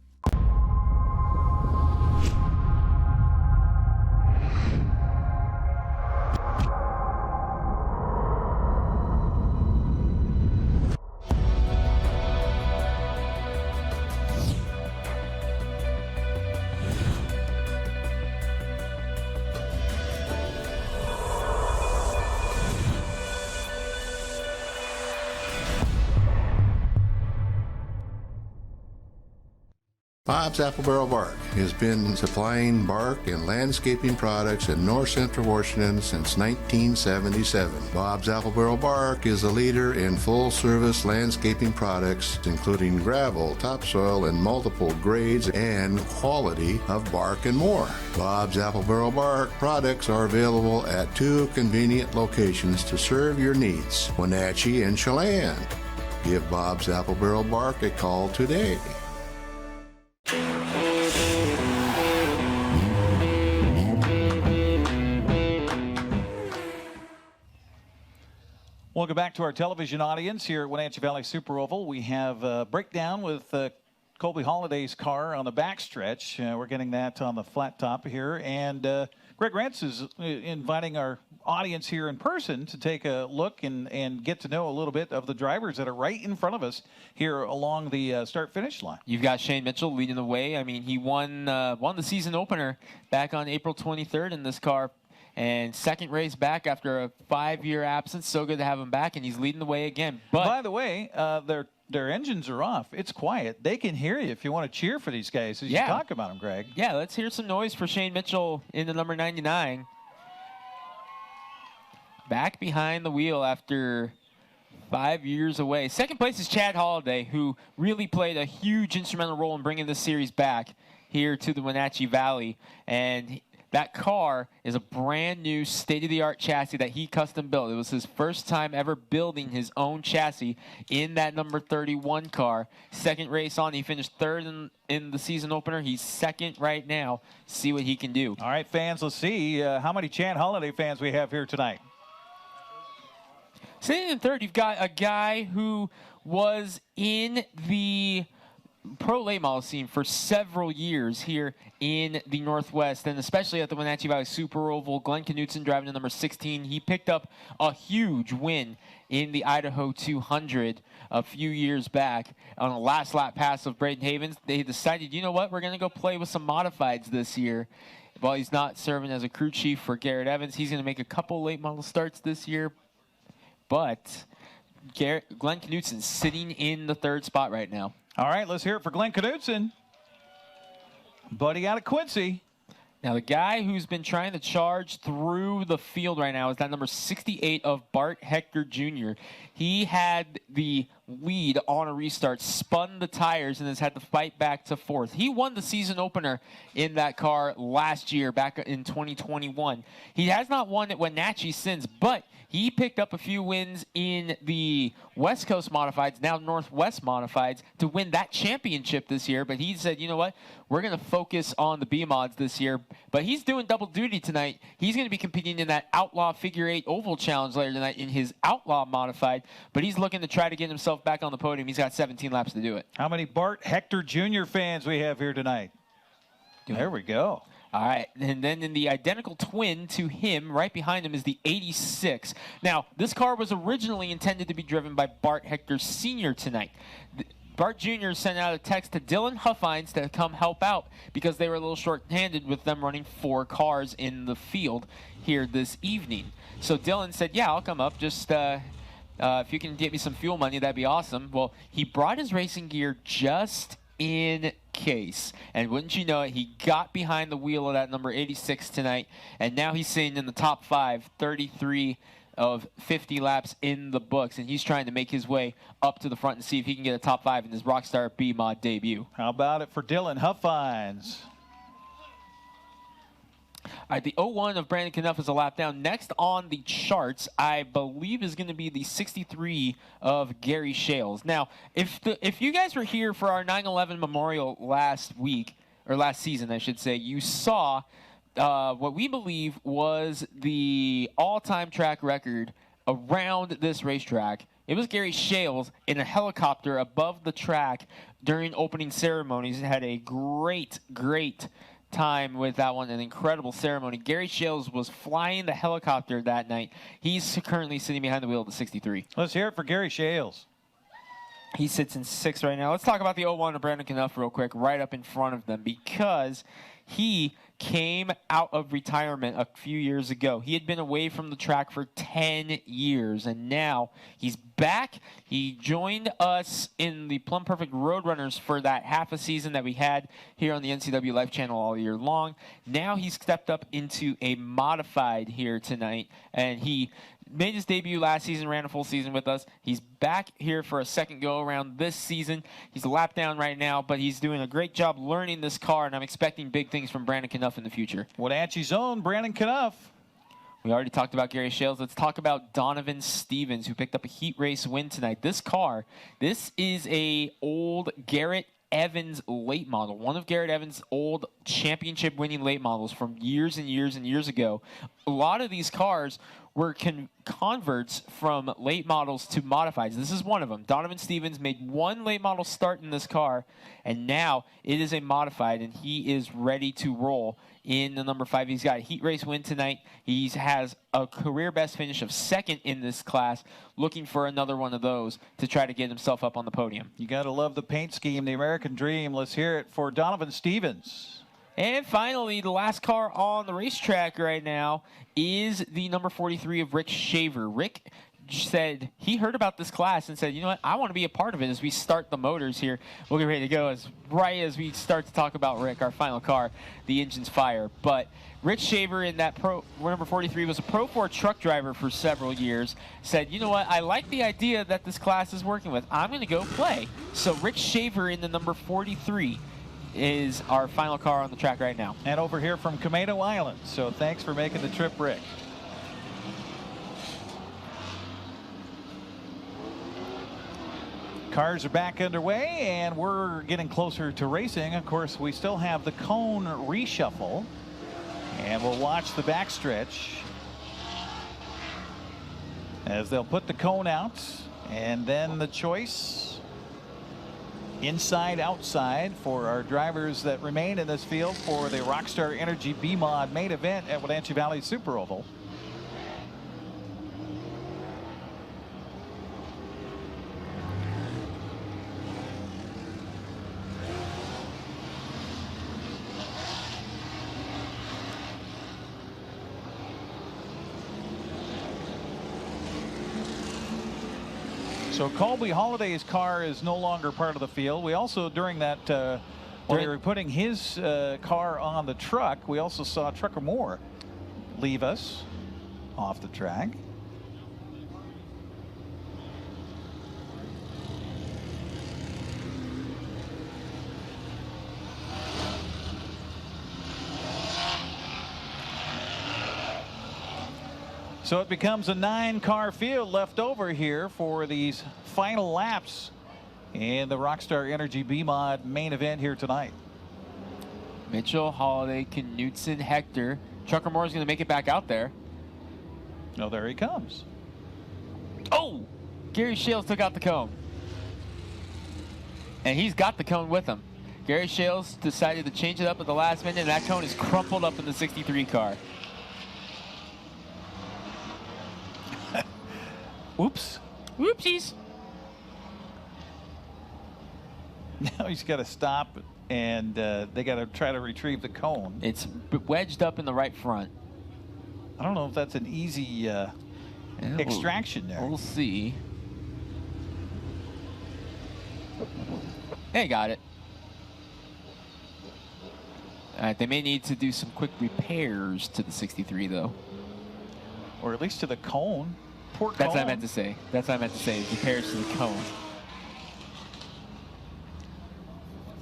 Bob's Apple Barrel Bark has been supplying bark and landscaping products in north central Washington since 1977. Bob's Apple Barrel Bark is a leader in full-service landscaping products, including gravel, topsoil, and multiple grades and quality of bark and more. Bob's Apple Barrel Bark products are available at 2 convenient locations to serve your needs, Wenatchee and Chelan. Give Bob's Apple Barrel Bark a call today. Welcome back to our television audience here at Wenatchee Valley Super Oval. We have a breakdown with Colby Holliday's car on the backstretch. We're getting that on the flat top here. And Greg Rentz is inviting our audience here in person to take a look and get to know a little bit of the drivers that are right in front of us here along the start-finish line. You've got Shane Mitchell leading the way. I mean, he won the season opener back on April 23rd in this car. And second race back after a 5-year absence. So good to have him back, and he's leading the way again. But by the way, their engines are off. It's quiet. They can hear you if you want to cheer for these guys as you talk about them, Greg. Yeah, let's hear some noise for Shane Mitchell in the number 99. Back behind the wheel after 5 years away. Second place is Chad Holliday, who really played a huge instrumental role in bringing this series back here to the Wenatchee Valley. And that car is a brand new state-of-the-art chassis that he custom built. It was his first time ever building his own chassis in that number 31 car. Second race on, he finished third in the season opener. He's second right now. See what he can do. All right, fans, let's see how many Chad Holliday fans we have here tonight. Sitting in third, you've got a guy who was in the pro late model scene for several years here in the Northwest, and especially at the Wenatchee Valley Super Oval. Glenn Knutson driving the number 16. He picked up a huge win in the Idaho 200 a few years back on a last lap pass of Braden Havens. They decided, you know what, we're going to go play with some modifieds this year. While he's not serving as a crew chief for Garrett Evans, he's going to make a couple late model starts this year. But Glenn Knutson sitting in the third spot right now. All right, let's hear it for Glenn Knutson. Buddy out of Quincy. Now, the guy who's been trying to charge through the field right now is that number 68 of Bart Hector Jr. He had the lead on a restart, spun the tires, and has had to fight back to fourth. He won the season opener in that car last year, back in 2021. He has not won at Wenatchee since, but he picked up a few wins in the West Coast Modifieds, now Northwest Modifieds, to win that championship this year. But he said, you know what, we're going to focus on the B-Mods this year. But he's doing double duty tonight. He's going to be competing in that Outlaw Figure-8 Oval Challenge later tonight in his Outlaw Modified. But he's looking to try to get himself back on the podium. He's got 17 laps to do it. How many Bart Hector Jr. fans we have here tonight? There we go. All right, and then in the identical twin to him, right behind him, is the 86. Now, this car was originally intended to be driven by Bart Hector Sr. tonight. Bart Jr. sent out a text to Dylan Huffines to come help out because they were a little short-handed with them running 4 cars in the field here this evening. So Dylan said, yeah, I'll come up. Just if you can get me some fuel money, that'd be awesome. Well, he brought his racing gear just in case, and wouldn't you know it, he got behind the wheel of that number 86 tonight, and now he's sitting in the top 5, 33 of 50 laps in the books, and he's trying to make his way up to the front and see if he can get a top 5 in his Rockstar B-Mod debut. How about it for Dylan Huffines? All right, the 01 of Brandon Knuff is a lap down. Next on the charts, I believe, is going to be the 63 of Gary Shales. Now, if you guys were here for our 9/11 Memorial last week, or last season, I should say, you saw what we believe was the all-time track record around this racetrack. It was Gary Shales in a helicopter above the track during opening ceremonies. It had a great time with that one, an incredible ceremony. Gary Shales was flying the helicopter that night. He's currently sitting behind the wheel of the 63. Let's hear it for Gary Shales. He sits in 6th right now. Let's talk about the 01 of Brandon Knuff real quick, right up in front of them, because he came out of retirement a few years ago. He had been away from the track for 10 years, and now he's back. He joined us in the Plumb Perfect Roadrunners for that half a season that we had here on the NCWLIFE Channel all year long. Now he's stepped up into a modified here tonight, and he made his debut last season, ran a full season with us. He's back here for a second go-around this season. He's a lap down right now, but he's doing a great job learning this car, and I'm expecting big things from Brandon Knuff in the future. Wenatchee's own Brandon Knuff. We already talked about Gary Shales. Let's talk about Donovan Stevens, who picked up a heat race win tonight. This car, this is a old Garrett Evans late model, one of Garrett Evans' old championship winning late models from years and years and years ago. A lot of these cars were converts from late models to modifieds. This is one of them. Donovan Stevens made one late model start in this car, and now it is a modified, and he is ready to roll in the number 5. He's got a heat race win tonight. He has a career best finish of 2nd in this class, looking for another one of those to try to get himself up on the podium. You got to love the paint scheme, the American Dream. Let's hear it for Donovan Stevens. And finally, the last car on the racetrack right now is the number 43 of Rick Shaver. Rick said he heard about this class and said, you know what, I want to be a part of it as we start the motors here. We'll get ready to go right as we start to talk about Rick, our final car, the engine's fire. But Rich Shaver in that number 43 was a Pro 4 truck driver for several years, said, you know what, I like the idea that this class is working with. I'm going to go play. So Rick Shaver in the number 43 is our final car on the track right now. And over here from Camino Island. So thanks for making the trip, Rick. Cars are back underway, and we're getting closer to racing. Of course, we still have the cone reshuffle, and we'll watch the backstretch as they'll put the cone out, and then the choice inside, outside for our drivers that remain in this field for the Rockstar Energy B-Mod main event at Wenatchee Valley Super Oval. So Colby Holliday's car is no longer part of the field. We also, during that, while they were putting his car on the truck, we also saw Trucker Moore leave us off the track. So it becomes a 9-car field left over here for these final laps in the Rockstar Energy B-Mod main event here tonight. Mitchell, Holliday, Knutson, Hector. Trucker Moore is going to make it back out there. Oh, there he comes. Oh! Gary Shales took out the cone. And he's got the cone with him. Gary Shales decided to change it up at the last minute, and that cone is crumpled up in the 63 car. Oops. Whoopsies. Now he's got to stop, and they got to try to retrieve the cone. It's wedged up in the right front. I don't know if that's an easy extraction there. We'll see. They got it. All right, they may need to do some quick repairs to the 63, though. Or at least to the cone. Poor That's cone. what I meant to say. That's what I meant to say. Repairs to the cone.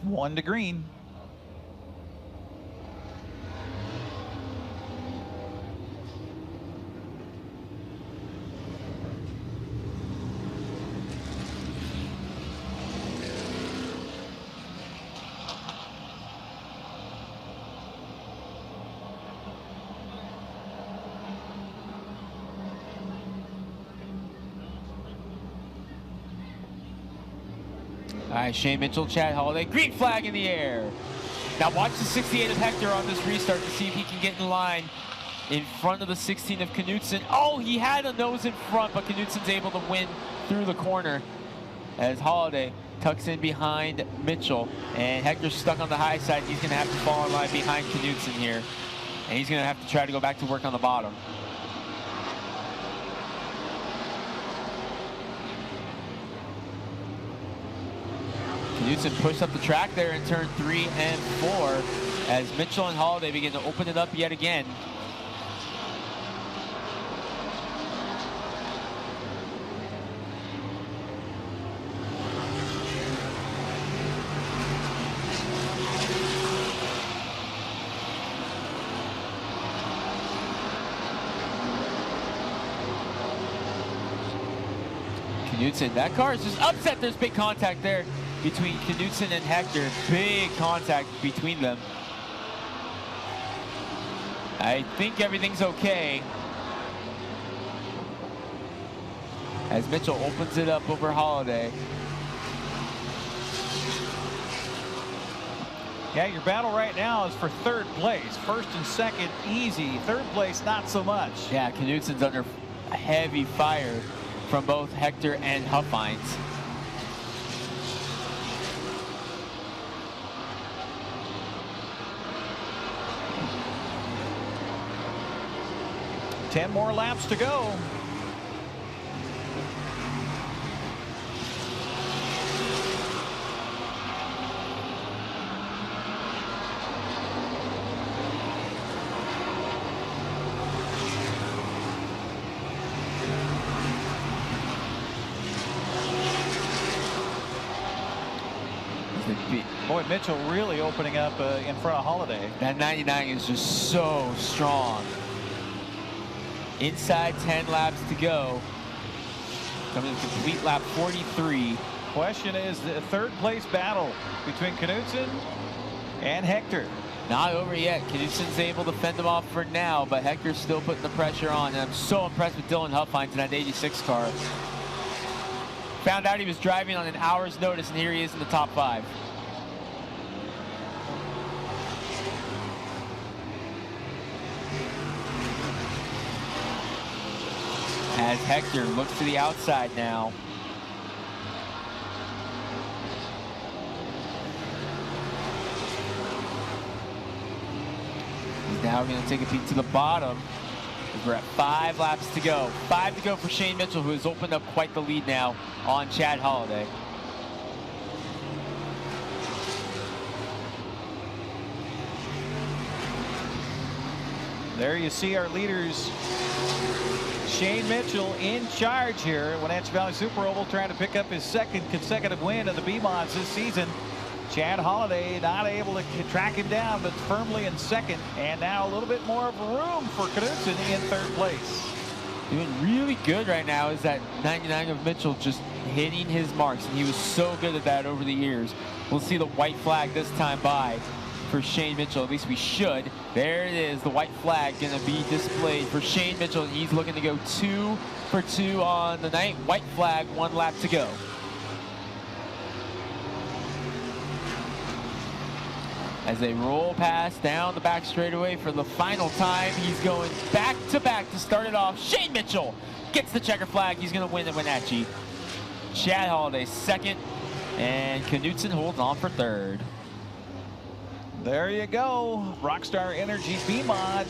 1 to green. All right, Shane Mitchell, Chad Holliday, green flag in the air. Now watch the 68 of Hector on this restart to see if he can get in line in front of the 16 of Knutson. Oh, he had a nose in front, but Knutson's able to win through the corner as Holliday tucks in behind Mitchell. And Hector's stuck on the high side. He's going to have to fall in line behind Knutson here. And he's going to have to try to go back to work on the bottom. Knutson pushed up the track there in turn 3 and 4 as Mitchell and Holliday begin to open it up yet again. Knutson, that car is just upset. There's big contact there between Knutson and Hector. Big contact between them. I think everything's okay. as Mitchell opens it up over Holiday. Yeah, your battle right now is for third place. First and second, easy. Third place, not so much. Yeah, Knudsen's under heavy fire from both Hector and Huffines. Ten more laps to go. Boy, Mitchell really opening up in front of Holiday. That 99 is just so strong. Inside 10 laps to go. Coming to complete lap 43. Question is the third place battle between Knudsen and Hector. Not over yet. Knudsen's able to fend them off for now, but Hector's still putting the pressure on. And I'm so impressed with Dylan Huffines in that 86 car. Found out he was driving on an hour's notice, and here he is in the top 5. As Hector looks to the outside now. He's now going to take a peek to the bottom. We're at 5 laps to go. 5 to go for Shane Mitchell, who has opened up quite the lead now on Chad Holiday. There you see our leaders. Shane Mitchell in charge here at Wenatchee Valley Super Oval, trying to pick up his second consecutive win of the B-Mods this season. Chad Holiday not able to track him down, but firmly in second. And now a little bit more of room for Knudsen in third place. Doing really good right now is that 99 of Mitchell just hitting his marks. And he was so good at that over the years. We'll see the white flag this time by for Shane Mitchell. At least we should. There it is, the white flag going to be displayed for Shane Mitchell. He's looking to go 2 for 2 on the night. White flag, 1 lap to go. As they roll past down the back straightaway for the final time, he's going back to back to start it off. Shane Mitchell gets the checker flag. He's going to win at Wenatchee. Chad Holiday second, and Knudsen holds on for third. There you go. Rockstar Energy B-Mod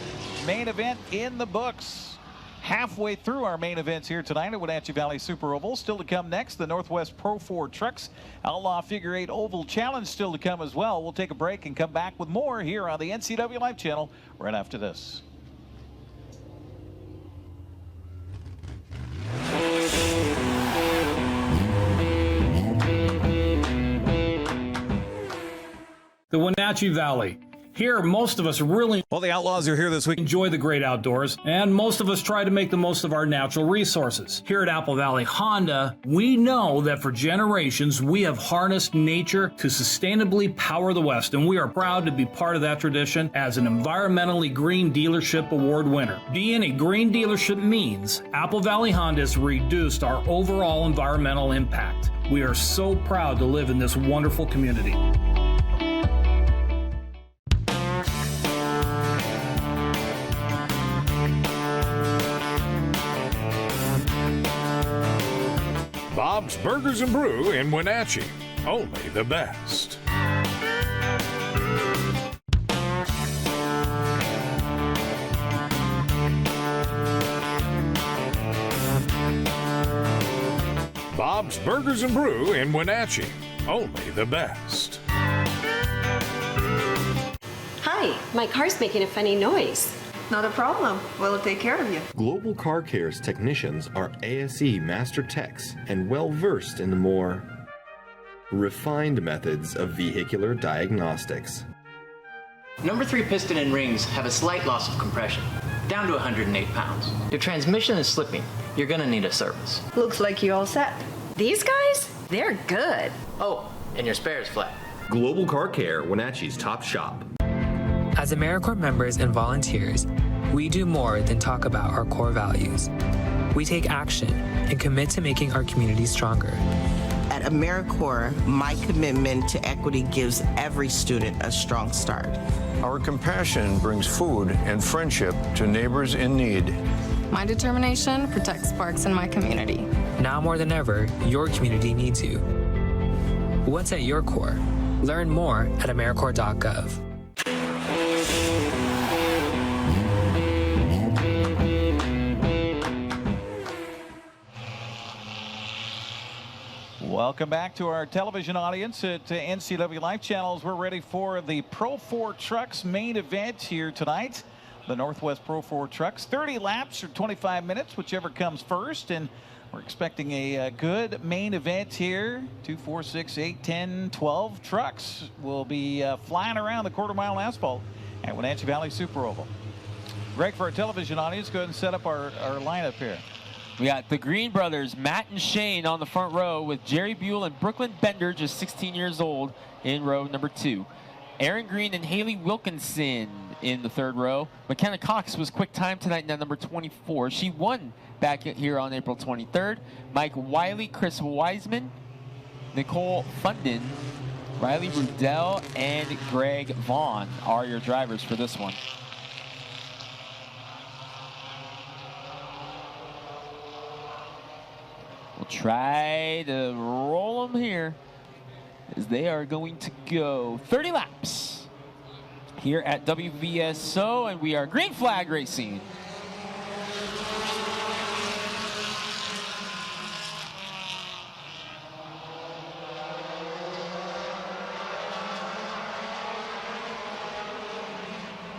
main event in the books. Halfway through our main events here tonight at Wenatchee Valley Super Oval. Still to come next, the Northwest Pro 4 Trucks Outlaw Figure-8 Oval Challenge still to come as well. We'll take a break and come back with more here on the NCWLIFE Channel right after this. The Wenatchee Valley. Here, most of us really, well, the Outlaws are here this week. Enjoy the great outdoors, and most of us try to make the most of our natural resources. Here at Apple Valley Honda, we know that for generations, we have harnessed nature to sustainably power the West, and we are proud to be part of that tradition as an environmentally green dealership award winner. Being a green dealership means Apple Valley Honda has reduced our overall environmental impact. We are so proud to live in this wonderful community. Bob's Burgers and Brew in Wenatchee. Only the best. Bob's Burgers and Brew in Wenatchee. Only the best. Hi, my car's making a funny noise. Not a problem. We'll take care of you. Global Car Care's technicians are ASE master techs and well versed in the more refined methods of vehicular diagnostics. Number 3 piston and rings have a slight loss of compression, down to 108 pounds. Your transmission is slipping. You're gonna need a service. Looks like you all set. These guys? They're good. Oh, and your spare is flat. Global Car Care, Wenatchee's top shop. As AmeriCorps members and volunteers, we do more than talk about our core values. We take action and commit to making our community stronger. At AmeriCorps, my commitment to equity gives every student a strong start. Our compassion brings food and friendship to neighbors in need. My determination protects parks in my community. Now more than ever, your community needs you. What's at your core? Learn more at AmeriCorps.gov. Welcome back to our television audience at NCWLIFE Channels. We're ready for the Pro 4 Trucks main event here tonight. The Northwest Pro 4 Trucks, 30 laps or 25 minutes, whichever comes first. And we're expecting a good main event here. 2, 4, 6, 8, 10, 12 trucks will be flying around the quarter-mile asphalt at Wenatchee Valley Super Oval. Greg, for our television audience, go ahead and set up our lineup here. We got the Green brothers, Matt and Shane, on the front row with Jerry Buell and Brooklyn Bender, just 16 years old, in row number 2. Aaron Green and Haley Wilkinson in the third row. McKenna Cox was quick time tonight in number 24. She won back here on April 23rd. Mike Wiley, Chris Wiseman, Nicole Fundin, Riley Rudell, and Greg Vaughn are your drivers for this one. We'll try to roll them here as they are going to go 30 laps here at WVSO, and we are green flag racing.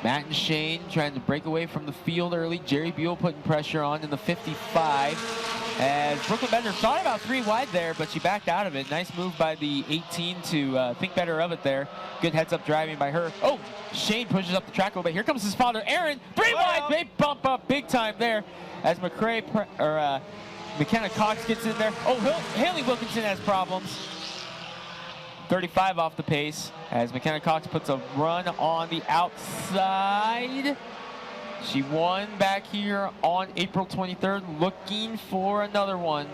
Matt and Shane trying to break away from the field early. Jerry Buell putting pressure on in the 55. As Brooklyn Bender thought about 3 wide there, but she backed out of it. Nice move by the 18 to think better of it there. Good heads-up driving by her. Oh, Shane pushes up the track a little bit. Here comes his father, Aaron. 3 wide, big bump up, big time there. As McKenna Cox gets in there. Oh, Haley Wilkinson has problems. 35 off the pace as McKenna Cox puts a run on the outside. She won back here on April 23rd, looking for another one.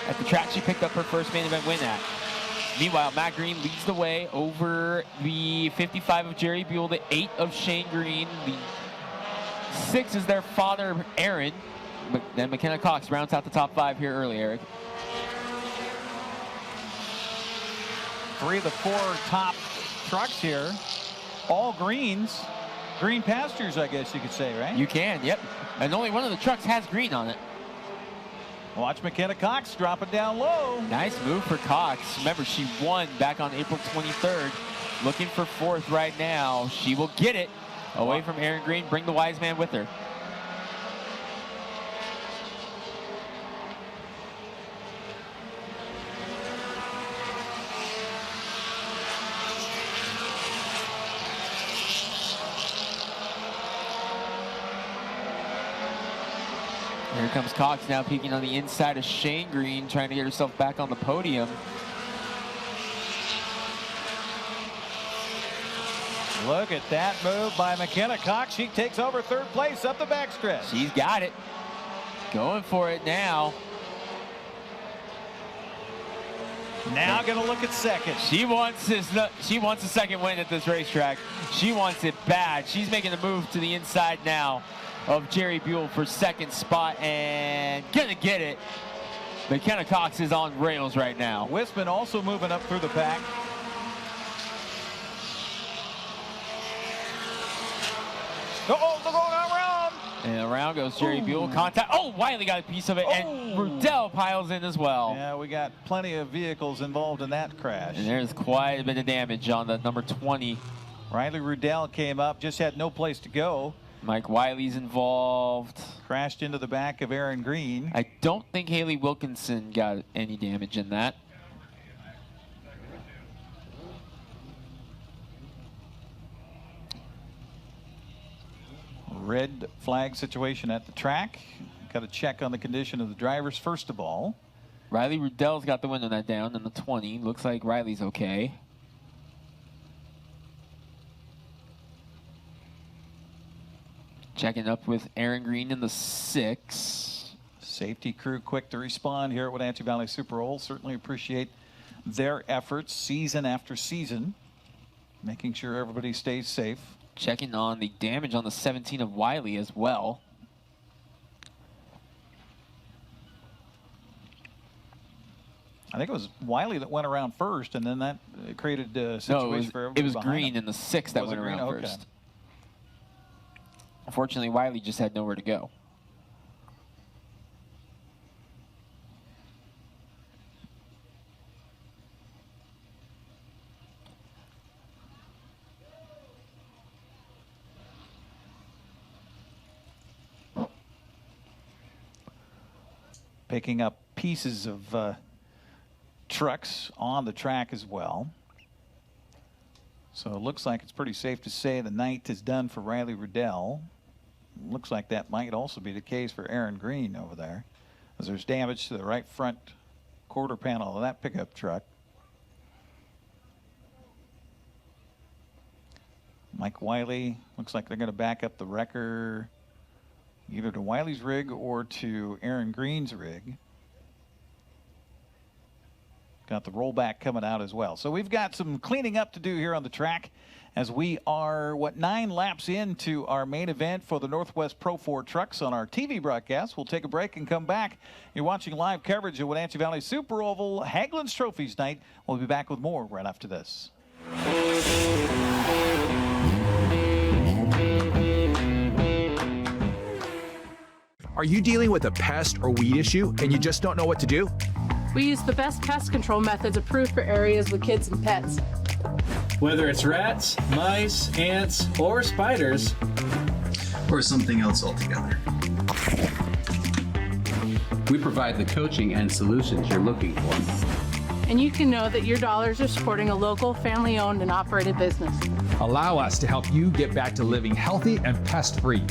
At the track she picked up her first main event win at. Meanwhile, Matt Green leads the way over the 55 of Jerry Buell, the 8 of Shane Green, the 6 is their father, Aaron. But then McKenna Cox rounds out the top 5 here early, Eric. 3 of the 4 top trucks here, all greens. Green pastures, I guess you could say, right? You can, yep. And only one of the trucks has green on it. Watch McKenna Cox drop it down low. Nice move for Cox. Remember, she won back on April 23rd. Looking for 4th right now. She will get it away from Aaron Green. Bring the wise man with her. Here comes Cox now peeking on the inside of Shane Green, trying to get herself back on the podium. Look at that move by McKenna Cox. She takes over 3rd place up the backstretch. She's got it. Going for it now. Now going to look at 2nd. She wants a second win at this racetrack. She wants it bad. She's making a move to the inside now of Jerry Buell for 2nd spot and gonna get it. McKenna Cox is on rails right now. Wisman also moving up through the pack. Oh, they're going around. And around goes Jerry Buell. Contact. Oh, Wiley got a piece of it, and Rudell piles in as well. Yeah, we got plenty of vehicles involved in that crash. And there's quite a bit of damage on the number 20. Riley Rudell came up, just had no place to go. Mike Wiley's involved. Crashed into the back of Aaron Green. I don't think Haley Wilkinson got any damage in that. Red flag situation at the track. Got to check on the condition of the drivers first of all. Riley Rudell's got the window net down in the 20. Looks like Riley's okay. Checking up with Aaron Green in the 6. Safety crew quick to respond here at Wenatchee Valley Super Oval. Certainly appreciate their efforts season after season, making sure everybody stays safe. Checking on the damage on the 17 of Wiley as well. I think it was Wiley that went around first, and then that created a situation for everybody. It was behind Green him. in the 6 that went around first. Unfortunately, Wiley just had nowhere to go. Picking up pieces of trucks on the track as well. So it looks like it's pretty safe to say the night is done for Riley Riddell. Looks like that might also be the case for Aaron Green over there, as there's damage to the right front quarter panel of that pickup truck. Mike Wiley, looks like they're going to back up the wrecker either to Wiley's rig or to Aaron Green's rig. Got the rollback coming out as well. So we've got some cleaning up to do here on the track as we are, 9 laps into our main event for the Northwest Pro 4 trucks on our TV broadcast. We'll take a break and come back. You're watching live coverage of Wenatchee Valley Super Oval Hagelin's Trophies Night. We'll be back with more right after this. Are you dealing with a pest or weed issue and you just don't know what to do? We use the best pest control methods approved for areas with kids and pets. Whether it's rats, mice, ants, or spiders, or something else altogether, we provide the coaching and solutions you're looking for. And you can know that your dollars are supporting a local, family-owned and operated business. Allow us to help you get back to living healthy and pest-free.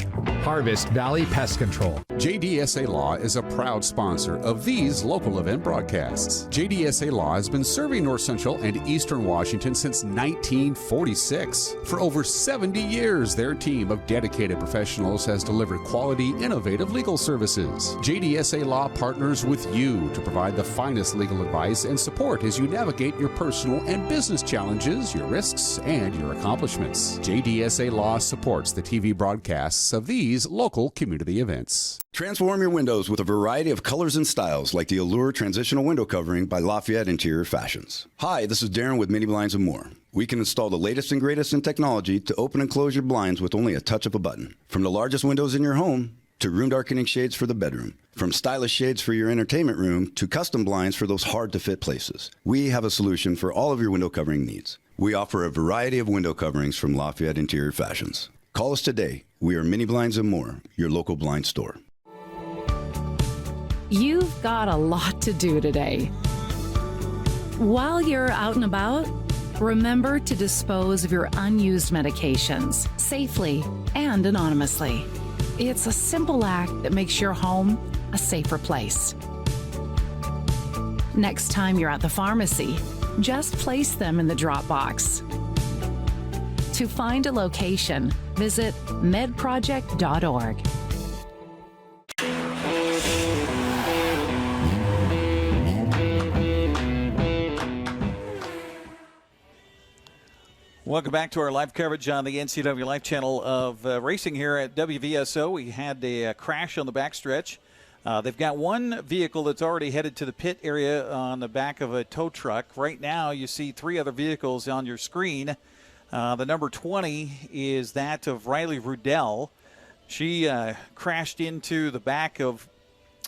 Harvest Valley Pest Control. JDSA Law is a proud sponsor of these local event broadcasts. JDSA Law has been serving North Central and Eastern Washington since 1946. For over 70 years, their team of dedicated professionals has delivered quality, innovative legal services. JDSA Law partners with you to provide the finest legal advice and support as you navigate your personal and business challenges, your risks, and your accomplishments. JDSA Law supports the TV broadcasts of these local community events. Transform your windows with a variety of colors and styles like the Allure Transitional Window Covering by Lafayette Interior Fashions. Hi, this is Darren with Mini Blinds and More. We can install the latest and greatest in technology to open and close your blinds with only a touch of a button. From the largest windows in your home to room darkening shades for the bedroom. From stylish shades for your entertainment room to custom blinds for those hard-to-fit places. We have a solution for all of your window covering needs. We offer a variety of window coverings from Lafayette Interior Fashions. Call us today. We are Mini Blinds and More, your local blind store. You've got a lot to do today. While you're out and about, remember to dispose of your unused medications safely and anonymously. It's a simple act that makes your home a safer place. Next time you're at the pharmacy, just place them in the drop box. To find a location, visit medproject.org. Welcome back to our live coverage on the NCWLIFE Channel of racing here at WVSO. We had a crash on the backstretch. They've got one vehicle that's already headed to the pit area on the back of a tow truck. Right now you see 3 other vehicles on your screen. The number 20 is that of Riley Riddell. She crashed into the back of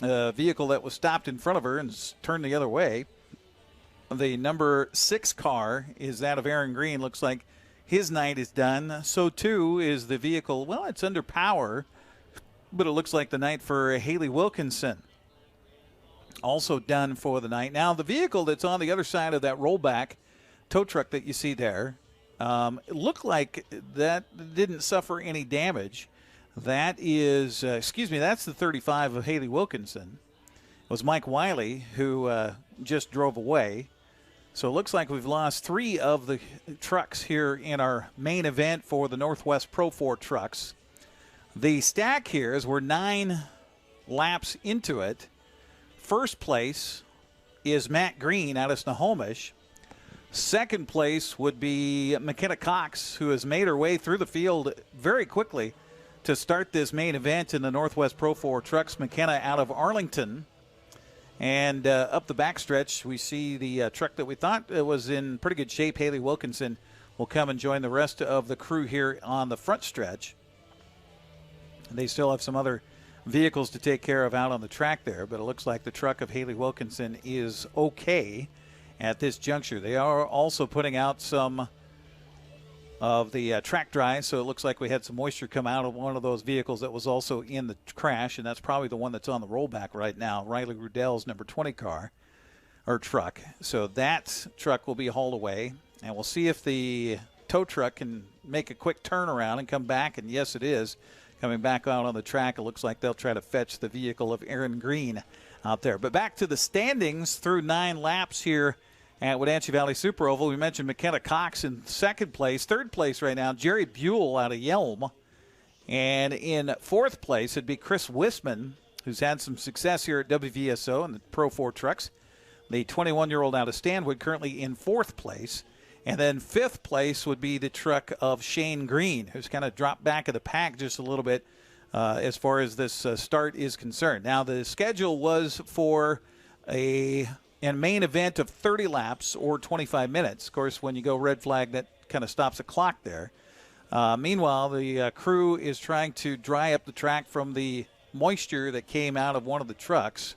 a vehicle that was stopped in front of her and turned the other way. The number 6 car is that of Aaron Green. Looks like his night is done. So, too, is the vehicle. Well, it's under power, but it looks like the night for Haley Wilkinson. Also done for the night. Now, the vehicle that's on the other side of that rollback tow truck that you see there, it looked like that didn't suffer any damage. That is, that's the 35 of Haley Wilkinson. It was Mike Wiley who just drove away. So it looks like we've lost 3 of the trucks here in our main event for the Northwest Pro 4 trucks. The stack here is we're 9 laps into it. First place is Matt Green out of Snohomish. Second place would be McKenna Cox, who has made her way through the field very quickly to start this main event in the Northwest Pro 4 Trucks. McKenna out of Arlington. And up the backstretch, we see the truck that we thought was in pretty good shape. Haley Wilkinson will come and join the rest of the crew here on the front stretch. They still have some other vehicles to take care of out on the track there, but it looks like the truck of Haley Wilkinson is okay at this juncture. They are also putting out some of the track dry, so it looks like we had some moisture come out of one of those vehicles that was also in the crash, and that's probably the one that's on the rollback right now, Riley Rudell's number 20 car, or truck. So that truck will be hauled away, and we'll see if the tow truck can make a quick turnaround and come back, and yes, it is. Coming back out on the track, it looks like they'll try to fetch the vehicle of Aaron Green out there. But back to the standings through 9 laps here at Wenatchee Valley Super Oval. We mentioned McKenna Cox in second place. Third place right now, Jerry Buell out of Yelm. And in fourth place, it'd be Chris Wisman, who's had some success here at WVSO in the Pro 4 trucks. The 21-year-old out of Stanwood, currently in fourth place. And then fifth place would be the truck of Shane Green, who's kind of dropped back of the pack just a little bit as far as this start is concerned. Now, the schedule was for a main event of 30 laps or 25 minutes. Of course, when you go red flag, that kind of stops the clock there. Meanwhile, the crew is trying to dry up the track from the moisture that came out of one of the trucks.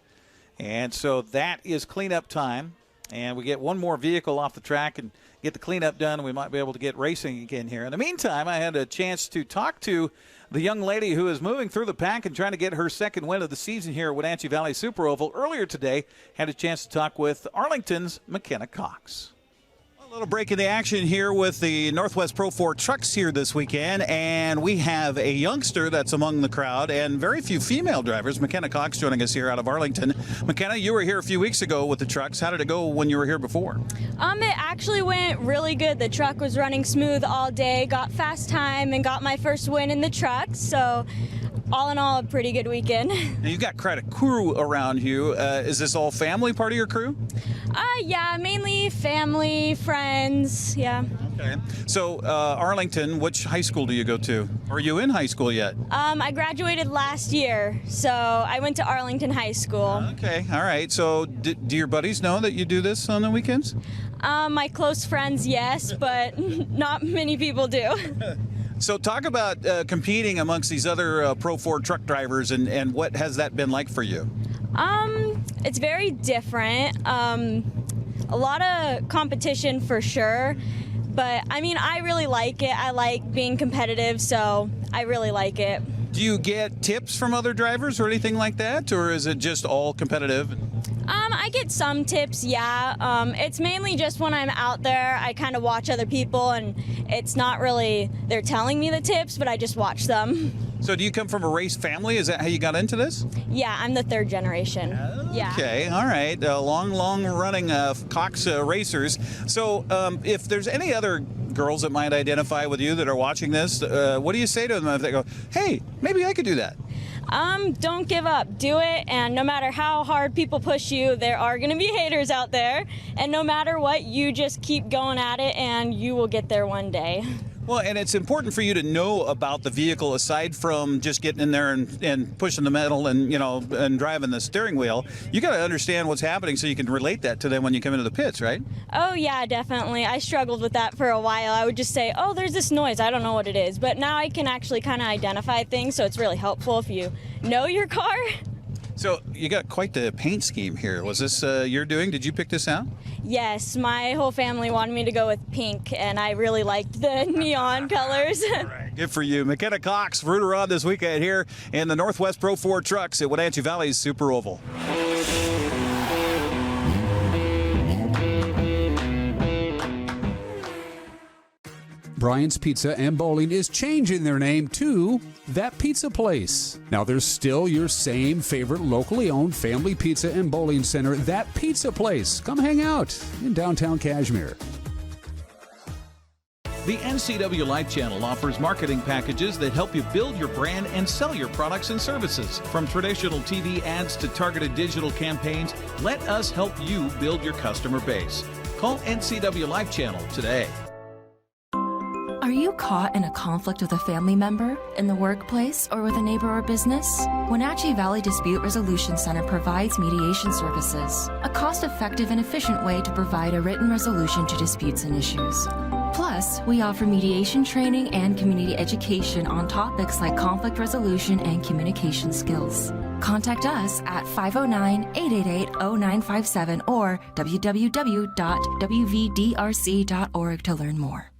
And so that is cleanup time. And we get one more vehicle off the track and get the cleanup done, and we might be able to get racing again here. In the meantime, I had a chance to talk to the young lady who is moving through the pack and trying to get her second win of the season here at Wenatchee Valley Super Oval. Earlier today, had a chance to talk with Arlington's McKenna Cox. A little break in the action here with the Northwest Pro 4 trucks here this weekend, and we have a youngster that's among the crowd and very few female drivers. McKenna Cox joining us here out of Arlington. McKenna, you were here a few weeks ago with the trucks. How did it go when you were here before? It actually went really good. The truck was running smooth all day, got fast time, and got my first win in the truck. So all in all, a pretty good weekend. Now, you've got quite a crew around you. Is this all family, part of your crew? Yeah, mainly family, friends, yeah. Okay. So, Arlington, which high school do you go to? Are you in high school yet? I graduated last year, so I went to Arlington High School. Okay, all right. So, do your buddies know that you do this on the weekends? My close friends, yes, but not many people do. So talk about competing amongst these other Pro 4 truck drivers, and what has that been like for you? It's very different. A lot of competition for sure, but I mean, I really like it. I like being competitive, so I really like it. Do you get tips from other drivers or anything like that, or is it just all competitive? I get some tips, yeah. It's mainly just when I'm out there, I kind of watch other people, and it's not really they're telling me the tips, but I just watch them. So do you come from a race family? Is that how you got into this? Yeah, I'm the third generation. Yeah. Okay, all right. Long running Cox racers. So if there's any other girls that might identify with you that are watching this, what do you say to them if they go, hey, maybe I could do that? Don't give up. Do it, and no matter how hard people push you, there are going to be haters out there, and no matter what, you just keep going at it, and you will get there one day. Well, and it's important for you to know about the vehicle aside from just getting in there and pushing the metal and, and driving the steering wheel. You got to understand what's happening so you can relate that to them when you come into the pits, right? Oh, yeah, definitely. I struggled with that for a while. I would just say, oh, there's this noise. I don't know what it is. But now I can actually kind of identify things, so it's really helpful if you know your car. So you got quite the paint scheme here. Was this your doing? Did you pick this out? Yes, my whole family wanted me to go with pink, and I really liked the neon colors. All right, good for you. McKenna Cox, rooter on this weekend here in the Northwest Pro 4 trucks at Wenatchee Valley's Super Oval. Brian's Pizza and Bowling is changing their name to That Pizza Place. Now, there's still your same favorite locally owned family pizza and bowling center, That Pizza Place. Come hang out in downtown Cashmere. The NCWLIFE Channel offers marketing packages that help you build your brand and sell your products and services. From traditional TV ads to targeted digital campaigns, let us help you build your customer base. Call NCWLIFE Channel today. Are you caught in a conflict with a family member, in the workplace, or with a neighbor or business? Wenatchee Valley Dispute Resolution Center provides mediation services, a cost-effective and efficient way to provide a written resolution to disputes and issues. Plus, we offer mediation training and community education on topics like conflict resolution and communication skills. Contact us at 509-888-0957 or www.wvdrc.org to learn more.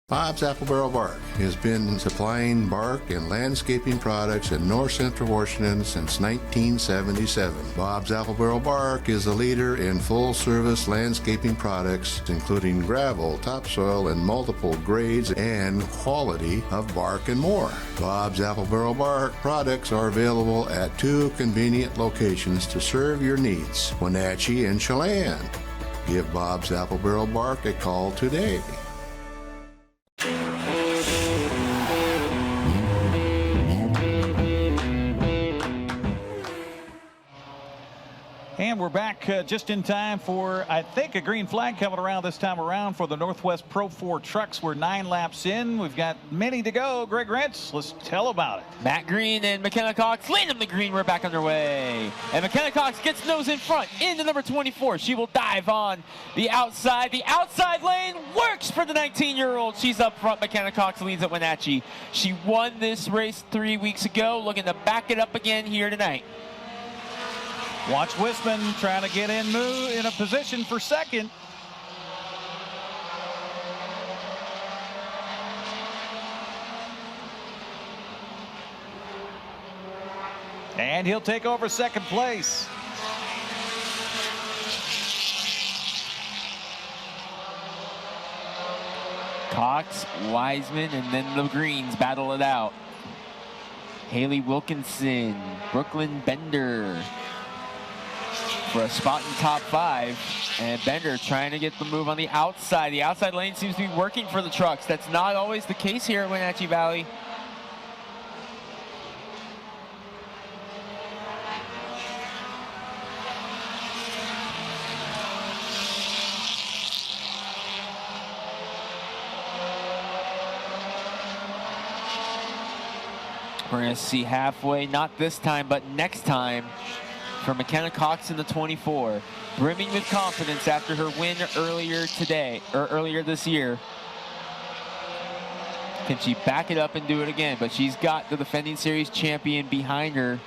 Bob's Apple Barrel Bark has been supplying bark and landscaping products in north central Washington since 1977. Bob's Apple Barrel Bark is a leader in full-service landscaping products, including gravel, topsoil, and multiple grades and quality of bark and more. Bob's Apple Barrel Bark products are available at 2 convenient locations to serve your needs, Wenatchee and Chelan. Give Bob's Apple Barrel Bark a call today. And we're back just in time for, I think, a green flag coming around this time around for the Northwest Pro 4 trucks. We're 9 laps in. We've got many to go. Greg Rentz, let's tell about it. Matt Green and McKenna Cox lead them to green. We're back underway. And McKenna Cox gets nose in front into number 24. She will dive on the outside. The outside lane works for the 19-year-old. She's up front. McKenna Cox leads at Wenatchee. She won this race 3 weeks ago, looking to back it up again here tonight. Watch Wisman trying to get in a position for second. And he'll take over second place. Cox, Wiseman, and then the greens battle it out. Haley Wilkinson, Brooklyn Bender for a spot in top 5, and Bender trying to get the move on the outside. The outside lane seems to be working for the trucks. That's not always the case here at Wenatchee Valley. We're going to see halfway, not this time, but next time, for McKenna Cox in the 24, brimming with confidence after her win earlier this year. Can she back it up and do it again? But she's got the defending series champion behind her.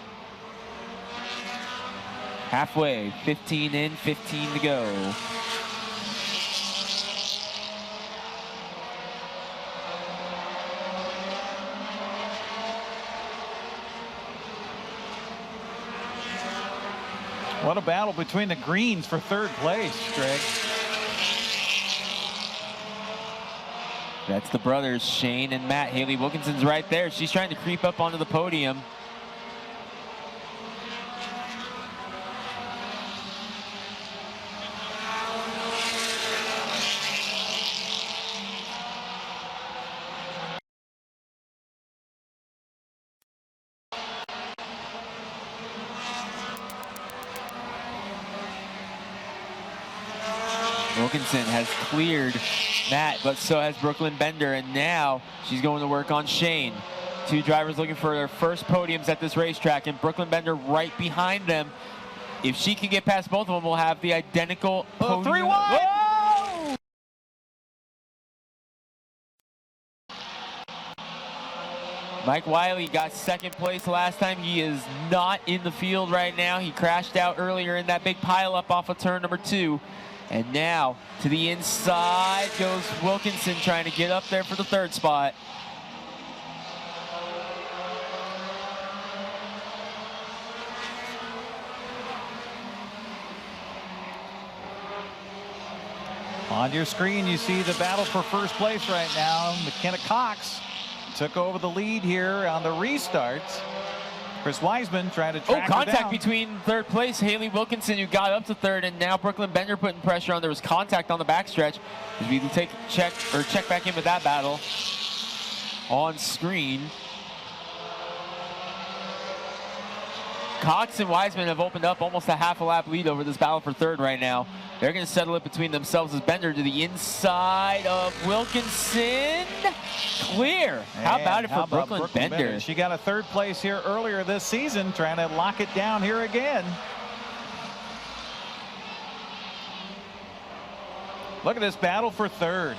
Halfway, 15 in, 15 to go. What a battle between the greens for third place, Greg. That's the brothers, Shane and Matt. Haley Wilkinson's right there. She's trying to creep up onto the podium. Wilkinson has cleared Matt, but so has Brooklyn Bender, and now she's going to work on Shane. 2 drivers looking for their first podiums at this racetrack, and Brooklyn Bender right behind them. If she can get past both of them, we'll have the identical podium. 3 wide! Mike Wiley got second place last time. He is not in the field right now. He crashed out earlier in that big pileup off of turn number 2. And now to the inside goes Wilkinson, trying to get up there for the third spot. On your screen, you see the battle for first place right now. McKenna Cox took over the lead here on the restarts. Chris Wiseman trying to track her contact down. between third place, Haley Wilkinson, who got up to third, and now Brooklyn Bender putting pressure on. There was contact on the backstretch. As we check back in with that battle on screen. Cox and Wiseman have opened up almost a half a lap lead over this battle for third right now. They're going to settle it between themselves as Bender to the inside of Wilkinson. Clear. How about it for Brooklyn Bender? She got a third place here earlier this season, trying to lock it down here again. Look at this battle for third.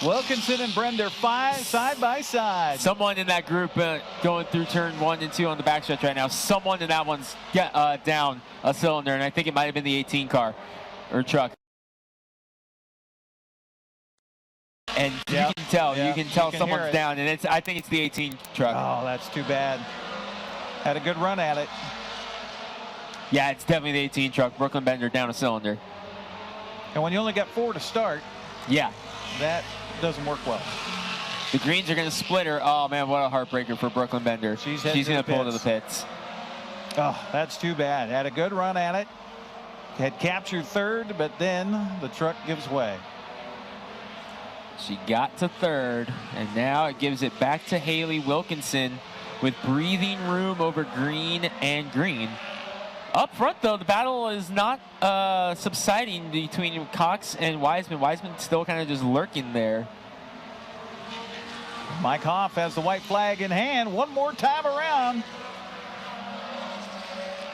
Wilkinson and Bender side by side. Someone in that group going through turn 1 and 2 on the backstretch right now. Someone in that one's down a cylinder, and I think it might have been the 18 car or truck. And you can tell someone's down, and I think it's the 18 truck. Oh, that's too bad. Had a good run at it. Yeah, it's definitely the 18 truck. Brooklyn Bender down a cylinder. And when you only got 4 to start, yeah, that doesn't work well. The greens are going to split her. Oh, man, what a heartbreaker for Brooklyn Bender. She's going to pull to the pits. Oh, that's too bad. Had a good run at it. Had captured third, but then the truck gives way. She got to third, and now it gives it back to Haley Wilkinson with breathing room over green and green. Up front, though, the battle is not subsiding between Cox and Wiseman. Wiseman still kind of just lurking there. Mike Hoff has the white flag in hand one more time around.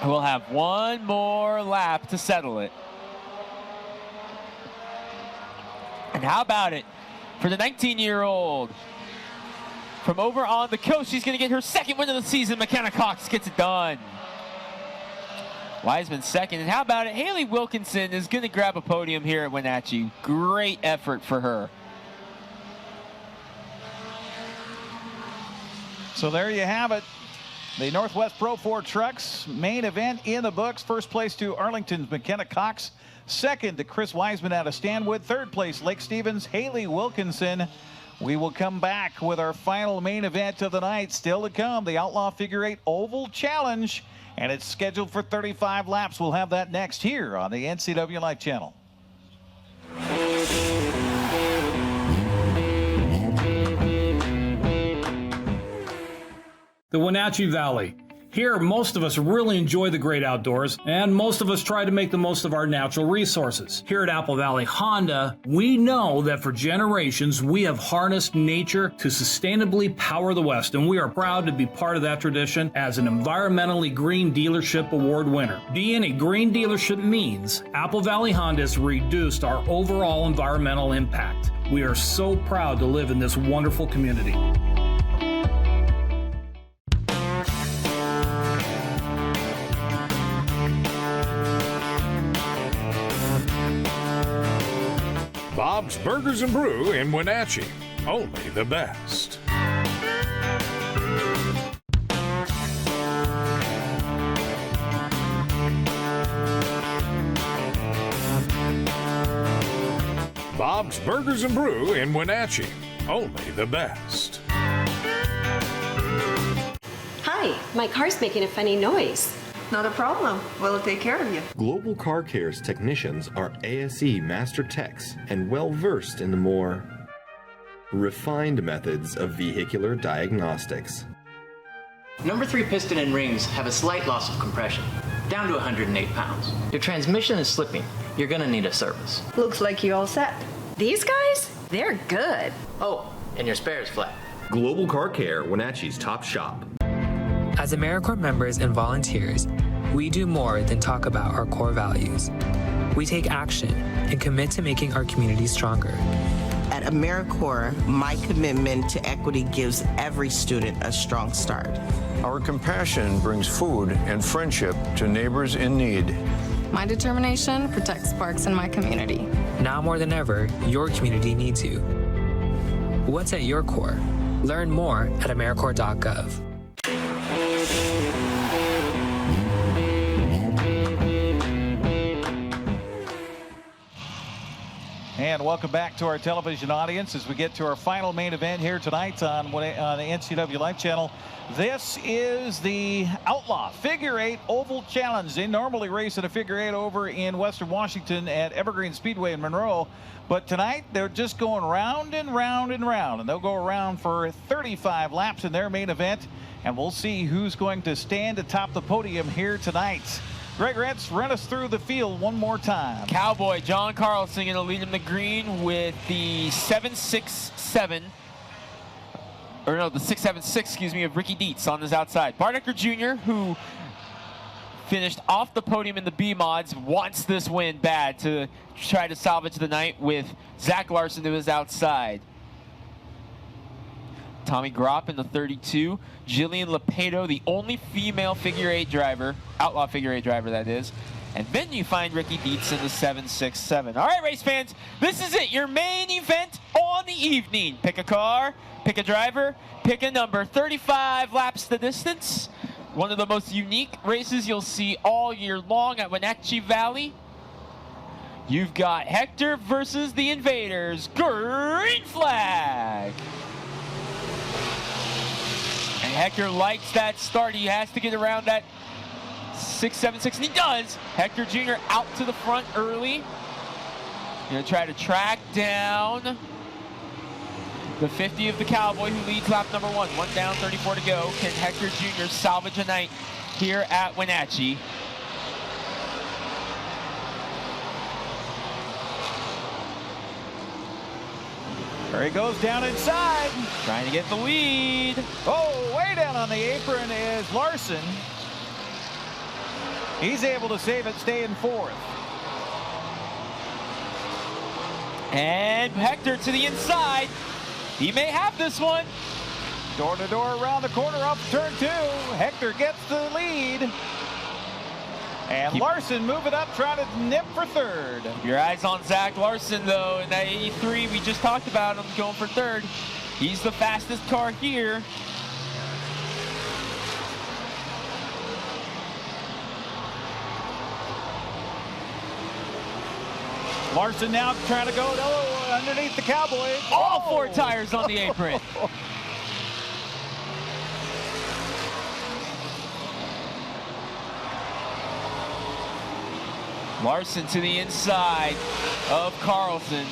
We'll have one more lap to settle it. And how about it for the 19-year-old from over on the coast? She's going to get her second win of the season. McKenna Cox gets it done. Wiseman second. And how about it? Haley Wilkinson is going to grab a podium here at Wenatchee. Great effort for her. So there you have it. The Northwest Pro 4 Trucks main event in the books. First place to Arlington's McKenna Cox. Second to Chris Wiseman out of Stanwood. Third place, Lake Stevens, Haley Wilkinson. We will come back with our final main event of the night. Still to come, the Outlaw Figure-8 Oval Challenge. And it's scheduled for 35 laps. We'll have that next here on the NCWLIFE Channel. The Wenatchee Valley. Here, most of us really enjoy the great outdoors, and most of us try to make the most of our natural resources. Here at Apple Valley Honda, we know that for generations, we have harnessed nature to sustainably power the West, and we are proud to be part of that tradition as an environmentally green dealership award winner. Being a green dealership means Apple Valley Honda has reduced our overall environmental impact. We are so proud to live in this wonderful community. Bob's Burgers and Brew in Wenatchee. Only the best. Bob's Burgers and Brew in Wenatchee. Only the best. Hi, my car's making a funny noise. Not a problem. We'll take care of you. Global Car Care's technicians are ASE Master Techs and well-versed in the more refined methods of vehicular diagnostics. Number 3 piston and rings have a slight loss of compression, down to 108 pounds. Your transmission is slipping. You're gonna need a service. Looks like you all set. These guys? They're good. Oh, and your spare is flat. Global Car Care, Wenatchee's top shop. As AmeriCorps members and volunteers, we do more than talk about our core values. We take action and commit to making our community stronger. At AmeriCorps, my commitment to equity gives every student a strong start. Our compassion brings food and friendship to neighbors in need. My determination protects parks in my community. Now more than ever, your community needs you. What's at your core? Learn more at AmeriCorps.gov. And welcome back to our television audience as we get to our final main event here tonight on the NCWLIFE Channel. This is the Outlaw Figure-8 Oval Challenge. They normally race in a figure-8 over in Western Washington at Evergreen Speedway in Monroe. But tonight, they're just going round and round and round. And they'll go around for 35 laps in their main event. And we'll see who's going to stand atop the podium here tonight. Greg Rentz, run us through the field one more time. Cowboy John Carlson going to lead him the green with the 767. Or no, the 676, excuse me, of Ricky Dietz on his outside. Bart Hector Jr., who finished off the podium in the B-Mods, wants this win bad to try to salvage the night with Zach Larson to his outside. Tommy Gropp in the 32. Jillian Lepedo, the only female figure-8 driver, outlaw figure-8 driver that is. And then you find Ricky Dietz in the 767. All right, race fans, this is it, your main event on the evening. Pick a car, pick a driver, pick a number. 35 laps the distance. One of the most unique races you'll see all year long at Wenatchee Valley. You've got Hector versus the Invaders. Green flag. And Hector likes that start. He has to get around that 676, and he does. Hector Jr. out to the front early. Gonna try to track down the 50 of the Cowboy, who leads lap number 1. 1 down, 34 to go. Can Hector Jr. salvage a night here at Wenatchee? There he goes down inside. Trying to get the lead. Oh, way down on the apron is Larson. He's able to save it, stay in 4th. And Hector to the inside. He may have this one. Door to door around the corner up turn 2. Hector gets the lead. And Larson moving up, trying to nip for 3rd. Your eyes on Zach Larson, though, in that 83 we just talked about him going for 3rd. He's the fastest car here. Larson now trying to go underneath the Cowboy. All 4 tires on the apron. Larson to the inside of Carlson.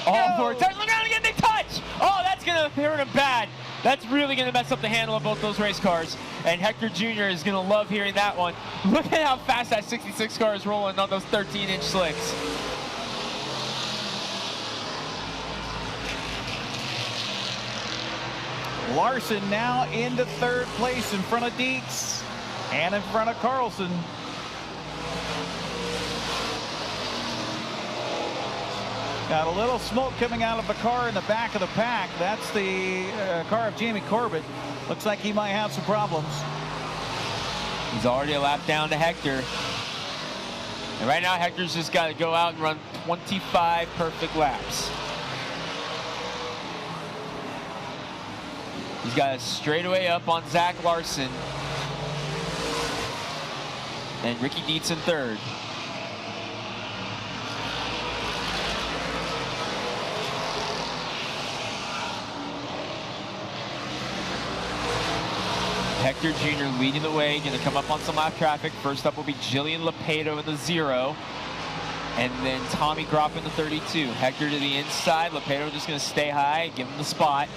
All 4 tires. Look out again, they touch! Oh, that's gonna hurt him bad. That's really gonna mess up the handle of both those race cars. And Hector Jr. is gonna love hearing that one. Look at how fast that 66 car is rolling on those 13-inch slicks. Larson now into 3rd place in front of Dietz and in front of Carlson. Got a little smoke coming out of the car in the back of the pack. That's the car of Jamie Corbett. Looks like he might have some problems. He's already a lap down to Hector. And right now, Hector's just got to go out and run 25 perfect laps. He's got a straightaway up on Zach Larson. And Ricky Dietz in 3rd. Hector Jr. leading the way, going to come up on some lap traffic. First up will be Jillian Lepedo in the 0. And then Tommy Gropp in the 32. Hector to the inside. Lepedo just going to stay high, give him the spot.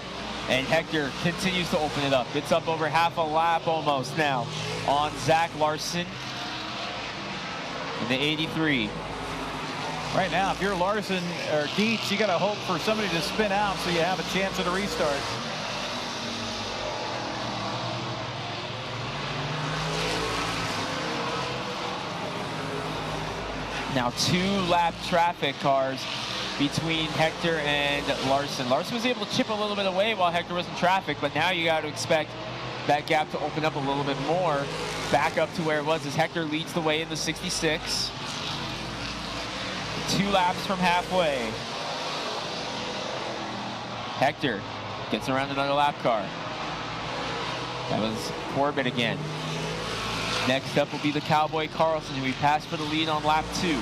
And Hector continues to open it up. It's up over half a lap almost now on Zach Larson in the 83. Right now, if you're Larson or Dietz, you got to hope for somebody to spin out so you have a chance at a restart. Now 2 lap traffic cars between Hector and Larson. Larson was able to chip a little bit away while Hector was in traffic, but now you got to expect that gap to open up a little bit more, back up to where it was as Hector leads the way in the 66. 2 laps from halfway. Hector gets around another lap car. That was Corbett again. Next up will be the Cowboy Carlson, who we passed for the lead on lap 2.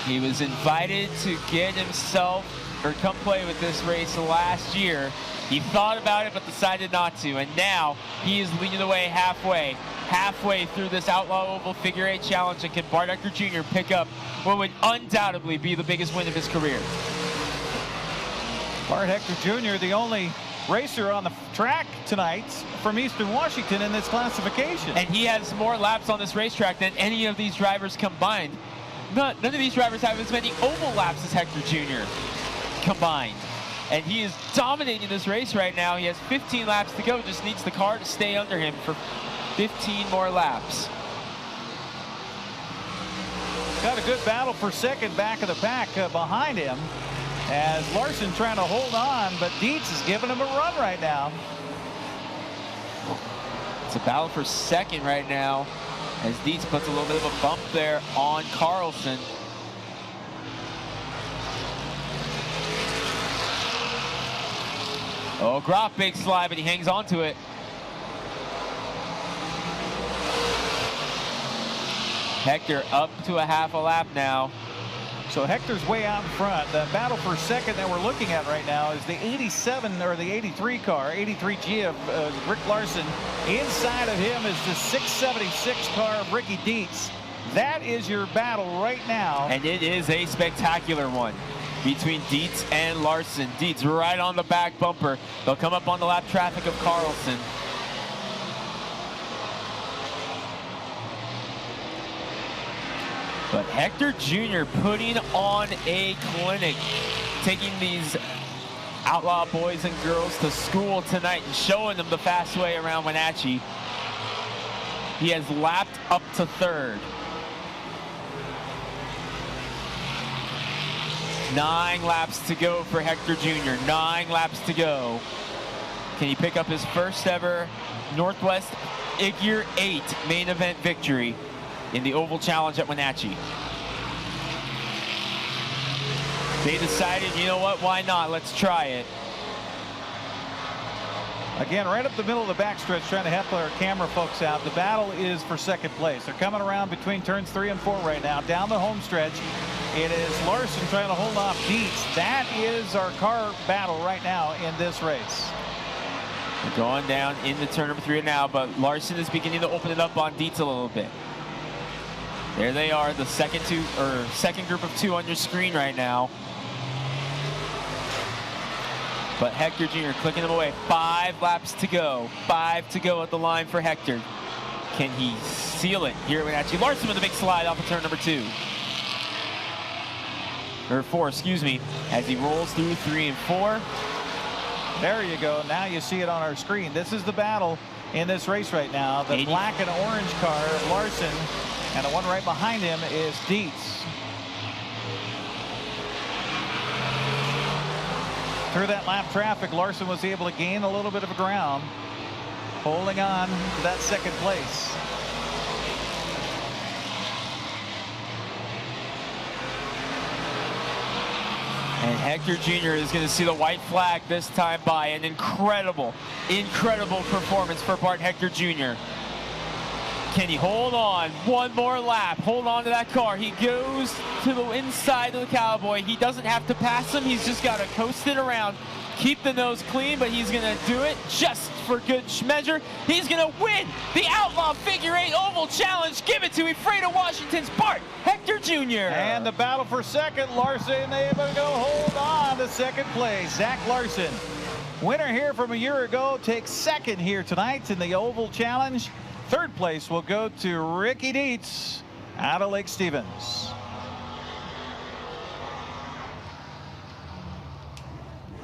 He was invited to get himself, or come play with this race last year. He thought about it, but decided not to. And now he is leading the way halfway through this Outlaw Oval Figure-8 Challenge. And can Bart Hector Jr. pick up what would undoubtedly be the biggest win of his career? Bart Hector Jr., the only racer on the track tonight from Eastern Washington in this classification. And he has more laps on this racetrack than any of these drivers combined. None of these drivers have as many oval laps as Hector Jr. combined. And he is dominating this race right now. He has 15 laps to go, just needs the car to stay under him for 15 more laps. Got a good battle for second back of the pack behind him, as Larson trying to hold on, but Dietz is giving him a run right now. It's a battle for second right now, as Dietz puts a little bit of a bump there on Carlson. Oh, Groff, big slide, but he hangs on to it. Hector up to a half a lap now. So Hector's way out in front. The battle for second that we're looking at right now is the 87 or the 83 car, 83G of Rick Larson. Inside of him is the 676 car of Ricky Dietz. That is your battle right now. And it is a spectacular one between Dietz and Larson. Dietz right on the back bumper. They'll come up on the lap traffic of Carlson. But Hector Jr. putting on a clinic, taking these Outlaw boys and girls to school tonight and showing them the fast way around Wenatchee. He has lapped up to third. 9 laps to go for Hector Jr. 9 laps to go. Can he pick up his first ever Northwest Figure-8 main event victory in the Oval Challenge at Wenatchee? They decided, you know what, why not? Let's try it. Again, right up the middle of the backstretch, trying to help our camera folks out. The battle is for second place. They're coming around between turns 3 and 4 right now. Down the home stretch, it is Larson trying to hold off Dietz. That is our car battle right now in this race. We're going down into turn number 3 now, but Larson is beginning to open it up on Dietz a little bit. There they are, the second group of 2 on your screen right now. But Hector Jr. clicking them away. 5 laps to go. 5 to go at the line for Hector. Can he seal it here at Wenatchee? Larson with a big slide off of turn number 2. Or 4, excuse me, as he rolls through 3 and 4. There you go. Now you see it on our screen. This is the battle in this race right now. The black and orange car of Larson, and the one right behind him is Dietz. Through that lap traffic, Larson was able to gain a little bit of ground, holding on to that second place. And Hector Jr. is going to see the white flag this time by an incredible performance for Bart Hector Jr. Can he hold on one more lap? Hold on to that car. He goes to the inside of the Cowboy. He doesn't have to pass him. He's just got to coast it around, keep the nose clean, but he's going to do it just for good measure. He's going to win the Outlaw Figure-8 Oval Challenge. Give it to Ephrata, Washington's Bart Hector Jr. And the battle for second, Larson able to go hold on to second place. Zach Larson, winner here from a year ago, takes second here tonight in the Oval Challenge. Third place will go to Ricky Dietz out of Lake Stevens.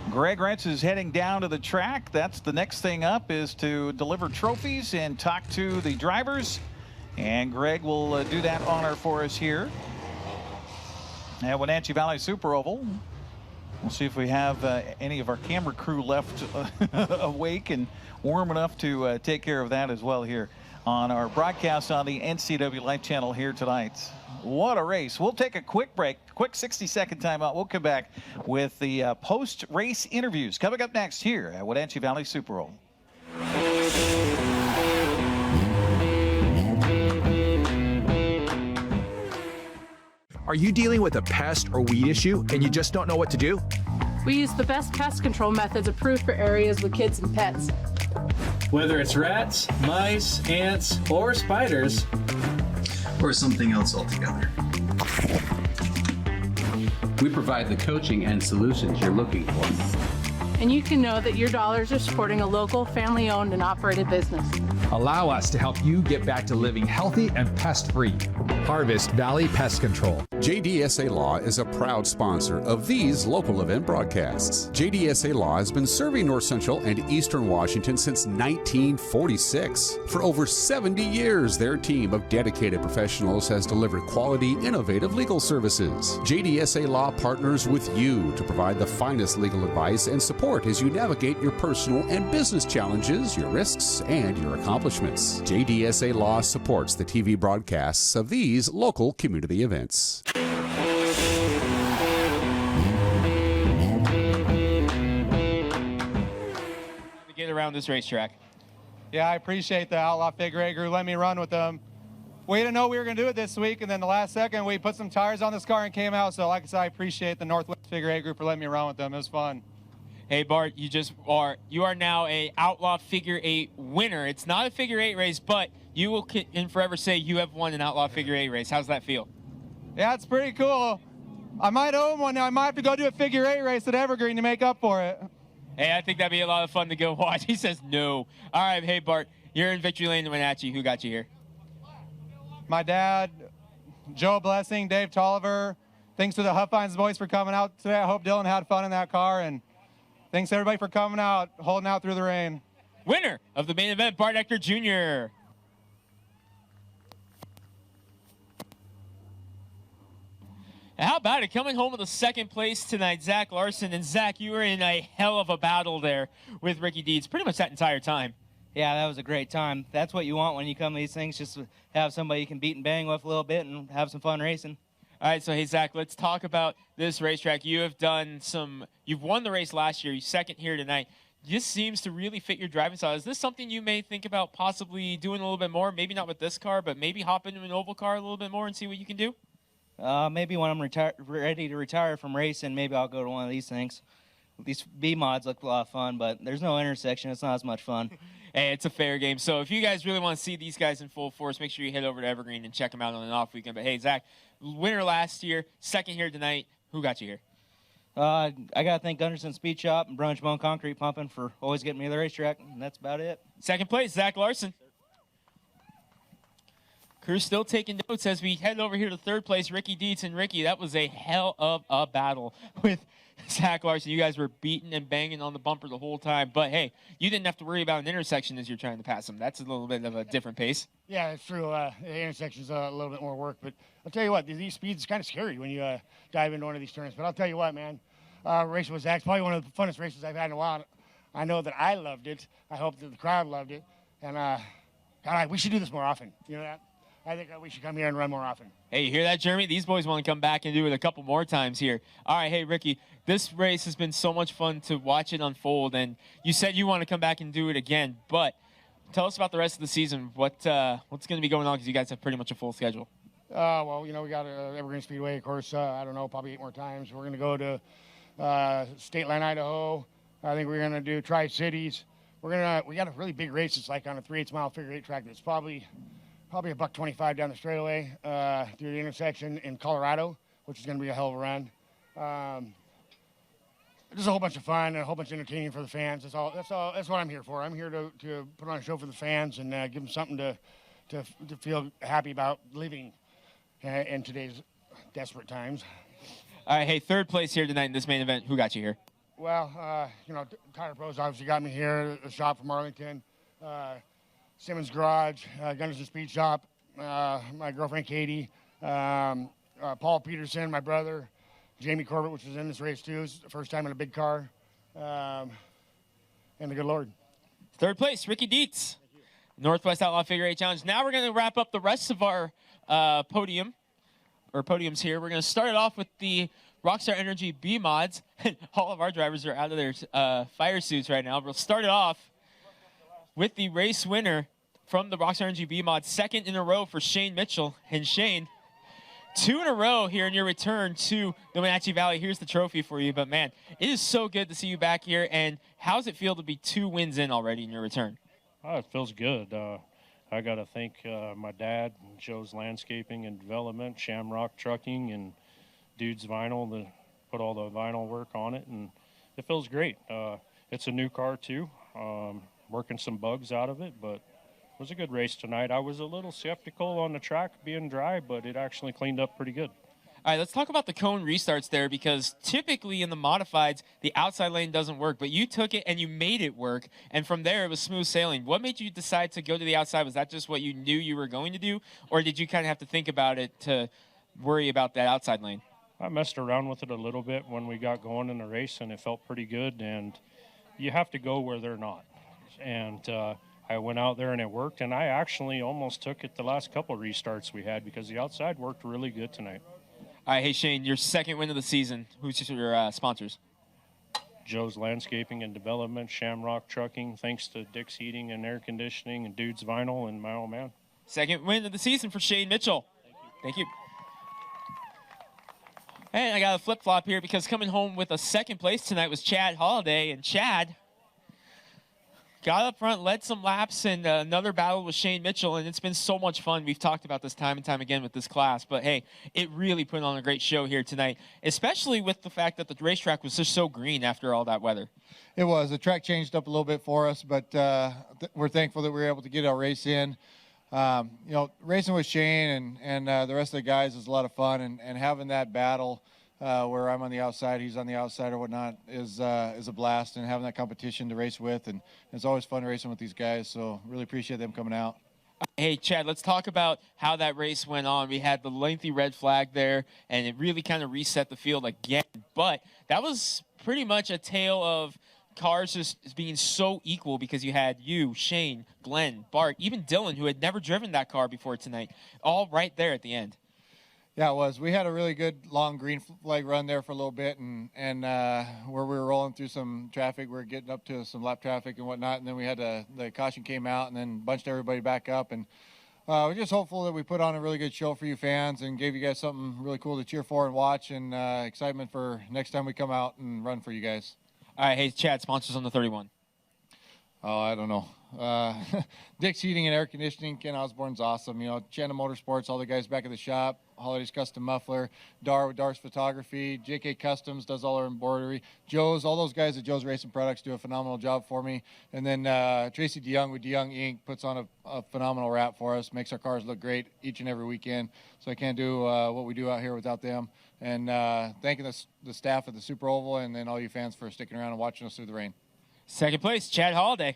Greg Rentz is heading down to the track. That's the next thing up, is to deliver trophies and talk to the drivers. And Greg will do that honor for us here at Wenatchee Valley Super Oval. We'll see if we have any of our camera crew left awake and warm enough to take care of that as well here on our broadcast on the NCWLIFE Channel here tonight. What a race. We'll take a quick break, quick 60-second timeout. We'll come back with the post-race interviews coming up next here at Wenatchee Valley Super Oval. Are you dealing with a pest or weed issue and you just don't know what to do? We use the best pest control methods approved for areas with kids and pets. Whether it's rats, mice, ants, or spiders, or something else altogether, we provide the coaching and solutions you're looking for. And you can know that your dollars are supporting a local, family-owned and operated business. Allow us to help you get back to living healthy and pest-free. Harvest Valley Pest Control. JDSA Law is a proud sponsor of these local event broadcasts. JDSA Law has been serving North Central and Eastern Washington since 1946. For over 70 years, their team of dedicated professionals has delivered quality, innovative legal services. JDSA Law partners with you to provide the finest legal advice and support as you navigate your personal and business challenges, your risks, and your accomplishments. JDSA Law supports the TV broadcasts of these local community events. Get around this racetrack. Yeah, I appreciate the Outlaw Figure-8 group. Let me run with them. We didn't know we were going to do it this week, and then the last second we put some tires on this car and came out. So like I said, I appreciate the Northwest Figure-8 group for letting me run with them. It was fun. Hey Bart, you are now a Outlaw Figure-8 winner. It's not a Figure-8 race, but you will can forever say you have won an Outlaw Figure-8 race. How's that feel? Yeah, it's pretty cool. I might own one now. I might have to go do a Figure-8 race at Evergreen to make up for it. Hey, I think that'd be a lot of fun to go watch. He says no. All right, hey Bart, you're in Victory Lane in Wenatchee. Who got you here? My dad, Joe Blessing, Dave Tolliver. Thanks to the Huffines boys for coming out today. I hope Dylan had fun in that car, and thanks everybody for coming out, holding out through the rain. Winner of the main event, Bart Hector Jr. How about it? Coming home with a second place tonight, Zach Larson. And Zach, you were in a hell of a battle there with Ricky Deeds pretty much that entire time. Yeah, that was a great time. That's what you want when you come to these things, just to have somebody you can beat and bang with a little bit and have some fun racing. All right, so hey, Zach, let's talk about this racetrack. You've won the race last year. You're second here tonight. This seems to really fit your driving style. Is this something you may think about possibly doing a little bit more? Maybe not with this car, but maybe hop into an oval car a little bit more and see what you can do? Maybe when I'm ready to retire from racing, maybe I'll go to one of these things. These B-Mods look a lot of fun, but there's no intersection. It's not as much fun. Hey, it's a fair game. So if you guys really want to see these guys in full force, make sure you head over to Evergreen and check them out on an off weekend. But hey, Zach, winner last year, second here tonight. Who got you here? I got to thank Gunderson Speed Shop and Brunch Bone Concrete Pumping for always getting me to the racetrack, and that's about it. Second place, Zach Larson. Crew's still taking notes as we head over here to third place, Ricky Dietz. And Ricky, that was a hell of a battle with Zach Larson. You guys were beating and banging on the bumper the whole time. But, hey, you didn't have to worry about an intersection as you're trying to pass him. That's a little bit of a different pace. Yeah, it's true. The intersection's a little bit more work. But I'll tell you what, these speeds are kind of scary when you dive into one of these turns. But I'll tell you what, man, racing with Zach's probably one of the funnest races I've had in a while. I know that I loved it. I hope that the crowd loved it. And, God, we should do this more often. You know that? I think we should come here and run more often. Hey, you hear that, Jeremy? These boys want to come back and do it a couple more times here. All right, hey, Ricky, this race has been so much fun to watch it unfold, and you said you want to come back and do it again, but tell us about the rest of the season. What's going to be going on, because you guys have pretty much a full schedule? Well, you know, we got Evergreen Speedway, of course, I don't know, probably 8 more times. We're going to go to State Line, Idaho. I think we're going to do Tri-Cities. We got a really big race. It's like on a 3/8 mile figure-8 track that's probably $1.25 down the straightaway through the intersection in Colorado, which is going to be a hell of a run. Just a whole bunch of fun and a whole bunch of entertaining for the fans. That's what I'm here for. I'm here to put on a show for the fans and give them something to feel happy about living in today's desperate times. All right, hey, third place here tonight in this main event. Who got you here? Well, you know, Tire Pros obviously got me here, the shop from Arlington, Simmons Garage, Gunners and Speed Shop, my girlfriend Katie, Paul Peterson, my brother, Jamie Corbett, which was in this race too. It's the first time in a big car, and the good Lord. Third place, Ricky Dietz, Northwest Outlaw Figure-8 Challenge. Now we're going to wrap up the rest of our podiums here. We're going to start it off with the Rockstar Energy B-Mods. All of our drivers are out of their fire suits right now. We'll start it off with the race winner from the Rockstar Energy B-Mod, second in a row for Shane Mitchell. And Shane, 2 in a row here in your return to the Wenatchee Valley. Here's the trophy for you. But, man, it is so good to see you back here. And how does it feel to be 2 wins in already in your return? Oh, it feels good. I got to thank my dad, Joe's Landscaping and Development, Shamrock Trucking, and Dude's Vinyl to put all the vinyl work on it. And it feels great. It's a new car, too. Working some bugs out of it, but it was a good race tonight. I was a little skeptical on the track being dry, but it actually cleaned up pretty good. All right, let's talk about the cone restarts there, because typically in the modifieds, the outside lane doesn't work, but you took it and you made it work, and from there it was smooth sailing. What made you decide to go to the outside? Was that just what you knew you were going to do, or did you kind of have to think about it to worry about that outside lane? I messed around with it a little bit when we got going in the race, and it felt pretty good, and you have to go where they're not. And I went out there and it worked, and I actually almost took it the last couple restarts we had because the outside worked really good tonight. All right, hey, Shane, your second win of the season. Who's your sponsors? Joe's Landscaping and Development, Shamrock Trucking, thanks to Dick's Heating and Air Conditioning, and Dude's Vinyl, and my old man. Second win of the season for Shane Mitchell. Thank you. And I got a flip-flop here because coming home with a second place tonight was Chad Holliday, and Chad got up front, led some laps, and another battle with Shane Mitchell, and it's been so much fun. We've talked about this time and time again with this class, but hey, it really put on a great show here tonight, especially with the fact that the racetrack was just so green after all that weather. It was. The track changed up a little bit for us, but we're thankful that we were able to get our race in. You know, racing with Shane and the rest of the guys is a lot of fun, and having that battle where I'm on the outside, he's on the outside or whatnot is a blast, and having that competition to race with, and it's always fun racing with these guys, so really appreciate them coming out. Hey, Chad, let's talk about how that race went on. We had the lengthy red flag there, and it really kind of reset the field again, but that was pretty much a tale of cars just being so equal, because you had you, Shane, Glenn, Bart, even Dylan, who had never driven that car before tonight, all right there at the end. Yeah, it was. We had a really good long green flag run there for a little bit, and where we were rolling through some traffic, we were getting up to some lap traffic and whatnot, and then we had the caution came out and then bunched everybody back up, and we're just hopeful that we put on a really good show for you fans and gave you guys something really cool to cheer for and watch, and excitement for next time we come out and run for you guys. All right, hey, Chad, sponsors on the 31. Oh, I don't know. Dick's Heating and Air Conditioning, Ken Osborne's awesome. You know, Chanda Motorsports, all the guys back at the shop, Holiday's Custom Muffler, Dar with Dar's Photography, JK Customs does all our embroidery, Joe's, all those guys at Joe's Racing Products do a phenomenal job for me. And then Tracy DeYoung with DeYoung Inc. puts on a phenomenal wrap for us, makes our cars look great each and every weekend. So I can't do what we do out here without them. And thanking the staff at the Super Oval, and then all you fans for sticking around and watching us through the rain. Second place, Chad Holliday.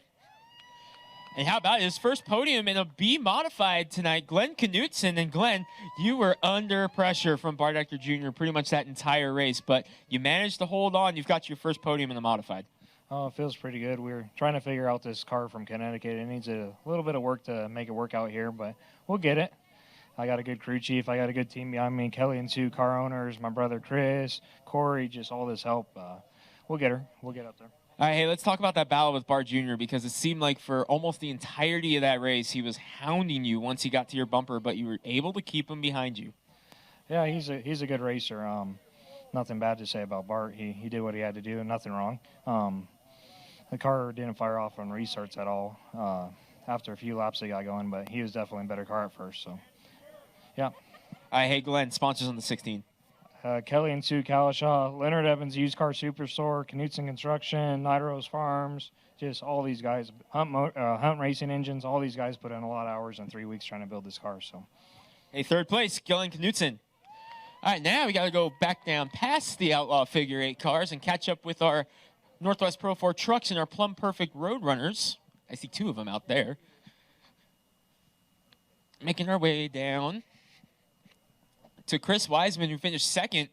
And how about his first podium in a B modified tonight, Glenn Knutson. And Glenn, you were under pressure from Bart Hector Jr. pretty much that entire race, but you managed to hold on. You've got your first podium in the modified. Oh, it feels pretty good. We're trying to figure out this car from Connecticut. It needs a little bit of work to make it work out here, but we'll get it. I got a good crew chief. I got a good team behind me. Kelly and Sue, car owners, my brother Chris, Corey, just all this help. We'll get her. We'll get up there. All right, hey, let's talk about that battle with Bart Jr., because it seemed like for almost the entirety of that race, he was hounding you once he got to your bumper, but you were able to keep him behind you. Yeah, he's a good racer. Nothing bad to say about Bart. He did what he had to do, nothing wrong. The car didn't fire off on restarts at all after a few laps they got going, but he was definitely a better car at first. So, yeah. All right, hey, Glenn, sponsors on the 16. Kelly and Sue Kalishaw, Leonard Evans Used Car Superstore, Knutson Construction, Nidoros Farms, just all these guys, Hunt Racing Engines, all these guys put in a lot of hours in 3 weeks trying to build this car. So, hey, third place, Glenn Knutson. All right, now we got to go back down past the Outlaw Figure-8 cars and catch up with our Northwest Pro 4 trucks in our Plumb Perfect Roadrunners. I see 2 of them out there. Making our way down to Chris Wiseman, who finished second,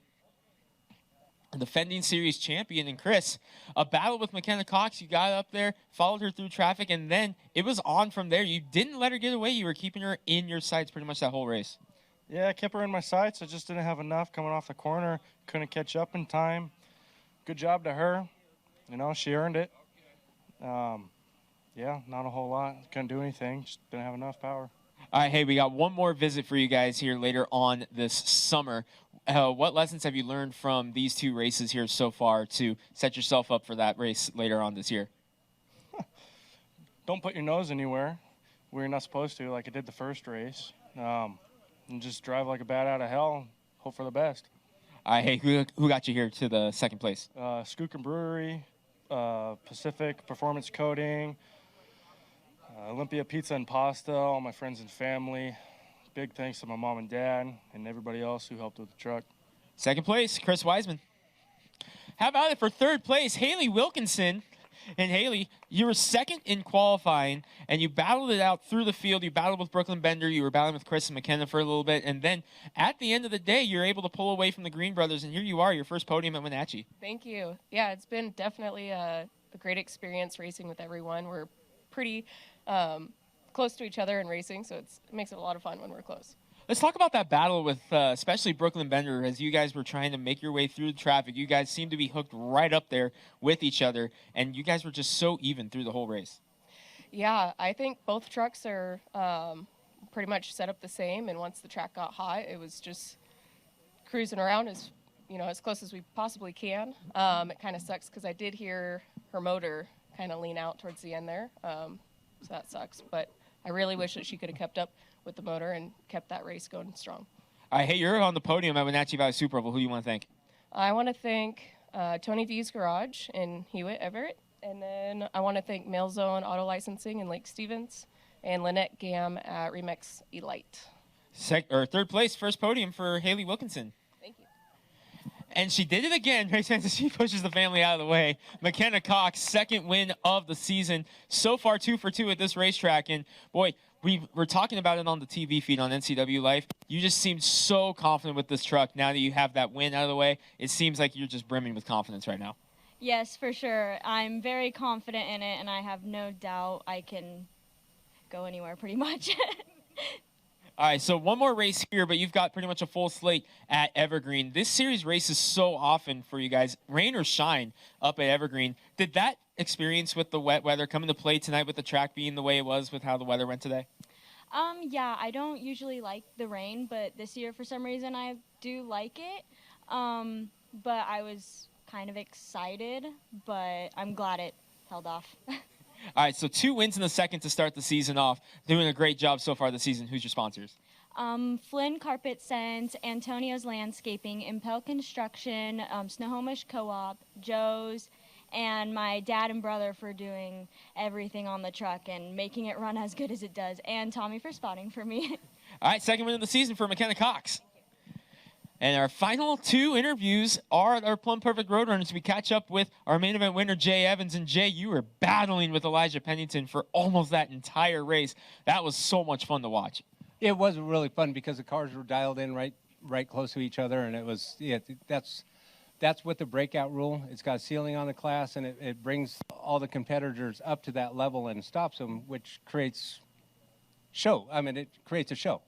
defending series champion. And Chris, a battle with McKenna Cox. You got up there, followed her through traffic, and then it was on from there. You didn't let her get away. You were keeping her in your sights pretty much that whole race. Yeah, I kept her in my sights. I just didn't have enough coming off the corner. Couldn't catch up in time. Good job to her. You know, she earned it. Yeah, not a whole lot. Couldn't do anything. Just didn't have enough power. All right, hey, we got one more visit for you guys here later on this summer. What lessons have you learned from these 2 races here so far to set yourself up for that race later on this year? Don't put your nose anywhere where you're not supposed to, like I did the first race. And just drive like a bat out of hell. Hope for the best. All right, hey, who got you here to the second place? Skookum Brewery, Pacific Performance Coating, Olympia Pizza and Pasta, all my friends and family. Big thanks to my mom and dad and everybody else who helped with the truck. Second place, Chris Wiseman. How about it for third place, Haley Wilkinson? And Haley, you were second in qualifying, and you battled it out through the field. You battled with Brooklyn Bender. You were battling with Chris and McKenna for a little bit. And then at the end of the day, you're able to pull away from the Green Brothers, and here you are, your first podium at Wenatchee. Thank you. Yeah, it's been definitely a great experience racing with everyone. We're pretty close to each other in racing, so it makes it a lot of fun when we're close. Let's talk about that battle with especially Brooklyn Bender as you guys were trying to make your way through the traffic. You guys seemed to be hooked right up there with each other, and you guys were just so even through the whole race. Yeah, I think both trucks are pretty much set up the same, and once the track got hot, it was just cruising around as close as we possibly can. It kind of sucks because I did hear her motor kind of lean out towards the end there, so that sucks. But I really wish that she could have kept up with the motor and kept that race going strong. All right, hey, you're on the podium at Wenatchee Valley Super Oval. Who do you want to thank? I want to thank Tony V's Garage in Hewitt, Everett. And then I want to thank Mail Zone Auto Licensing in Lake Stevens and Lynette Gam at Remix Elite. Third place, first podium for Haley Wilkinson. Thank you. And she did it again. She pushes the family out of the way. McKenna Cox, second win of the season. So far, 2 for 2 at this racetrack. And, boy, we're talking about it on the TV feed on NCWLIFE. You just seemed so confident with this truck. Now that you have that win out of the way, it seems like you're just brimming with confidence right now. Yes, for sure. I'm very confident in it, and I have no doubt I can go anywhere pretty much. All right, so one more race here, but you've got pretty much a full slate at Evergreen. This series races so often for you guys, rain or shine, up at Evergreen. Did that experience with the wet weather come into play tonight with the track being the way it was with how the weather went today? Yeah, I don't usually like the rain, but this year for some reason I do like it. But I was kind of excited, but I'm glad it held off. All right, so 2 wins in the second to start the season off. Doing a great job so far this season. Who's your sponsors? Flynn Carpet Scent, Antonio's Landscaping, Impel Construction, Snohomish Co-op, Joe's, and my dad and brother for doing everything on the truck and making it run as good as it does, and Tommy for spotting for me. All right, second win of the season for McKenna Cox. And our final 2 interviews are our Plumb Perfect Roadrunners. We catch up with our main event winner, Jay Evans. And Jay, you were battling with Elijah Pennington for almost that entire race. That was so much fun to watch. It was really fun because the cars were dialed in right close to each other, and it was that's with the breakout rule. It's got a ceiling on the class, and it brings all the competitors up to that level and stops them, which creates show. I mean, it creates a show,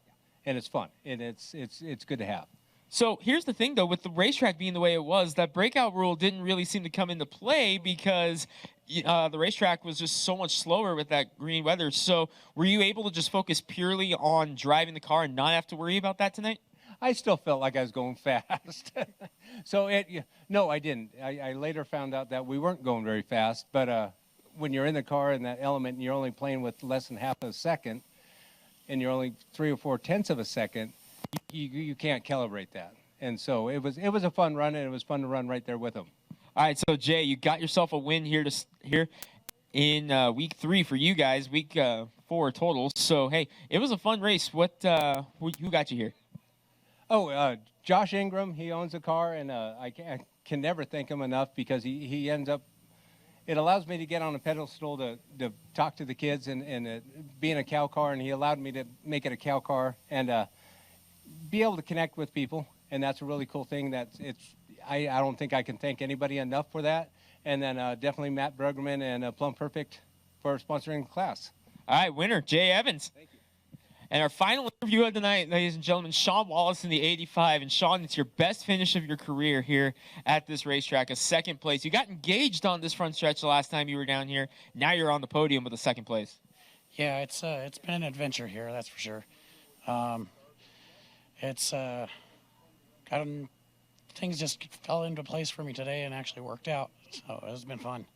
and it's fun, and it's good to have. So here's the thing, though, with the racetrack being the way it was, that breakout rule didn't really seem to come into play because the racetrack was just so much slower with that green weather. So were you able to just focus purely on driving the car and not have to worry about that tonight? I still felt like I was going fast. No, I didn't. I later found out that we weren't going very fast, but when you're in the car in that element and you're only playing with less than half a second and you're only 3 or 4 tenths of a second, you can't calibrate that. And so it was a fun run, and it was fun to run right there with them. All right, so Jay, you got yourself a win here in week 3 for you guys, week 4 total. So hey, it was a fun race. Who got you here? Josh Ingram, he owns the car, and I can never thank him enough because he ends up it allows me to get on a pedestal to talk to the kids and be in a cow car, and he allowed me to make it a cow car and be able to connect with people, and that's a really cool thing. I don't think I can thank anybody enough for that. And then definitely Matt Bruggerman and Plumb Perfect for sponsoring the class. All right, winner, Jay Evans. Thank you. And our final interview of the night, ladies and gentlemen, Sean Wallace in the 85. And Sean, it's your best finish of your career here at this racetrack, a second place. You got engaged on this front stretch the last time you were down here. Now you're on the podium with a second place. Yeah, it's been an adventure here, that's for sure. Things just fell into place for me today and actually worked out. So it's been fun.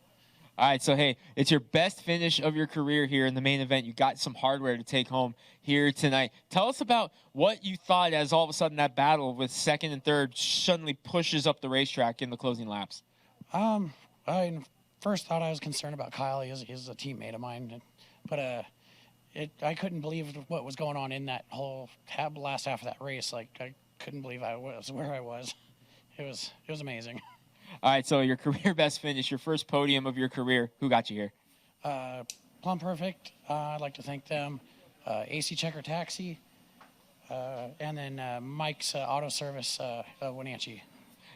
All right, so, hey, it's your best finish of your career here in the main event. You got some hardware to take home here tonight. Tell us about what you thought as all of a sudden that battle with second and third suddenly pushes up the racetrack in the closing laps. I first thought I was concerned about Kyle. He's a teammate of mine. But I couldn't believe what was going on in that whole last half of that race. Like, I couldn't believe I was where I was. It was amazing. All right, so your career best finish, your first podium of your career. Who got you here? Plumb Perfect. I'd like to thank them. AC Checker Taxi. And then Mike's Auto Service of Wenatchee.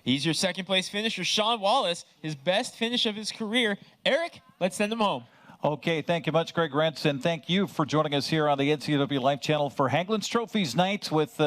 He's your second place finisher. Sean Wallace, his best finish of his career. Eric, let's send him home. Okay, thank you much, Greg Rentz, and thank you for joining us here on the NCWLIFE Channel for Hagelin's Trophies Night with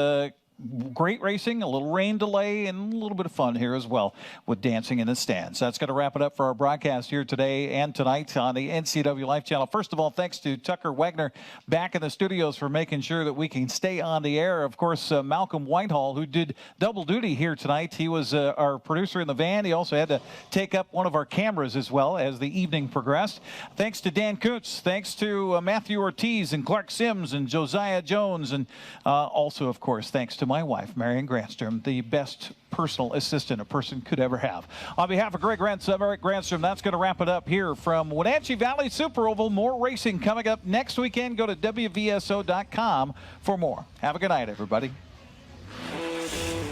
great racing, a little rain delay, and a little bit of fun here as well with dancing in the stands. That's going to wrap it up for our broadcast here today and tonight on the NCWLIFE Channel. First of all, thanks to Tucker Wagner back in the studios for making sure that we can stay on the air. Of course, Malcolm Whitehall, who did double duty here tonight. He was our producer in the van. He also had to take up one of our cameras as well as the evening progressed. Thanks to Dan Kuntz. Thanks to Matthew Ortiz and Clark Sims and Josiah Jones. And also, of course, thanks to my wife, Marion Granstrom, the best personal assistant a person could ever have. On behalf of Greg Rentz, I'm Eric Granstrom. That's going to wrap it up here from Wenatchee Valley Super Oval. More racing coming up next weekend. Go to WVSO.com for more. Have a good night, everybody.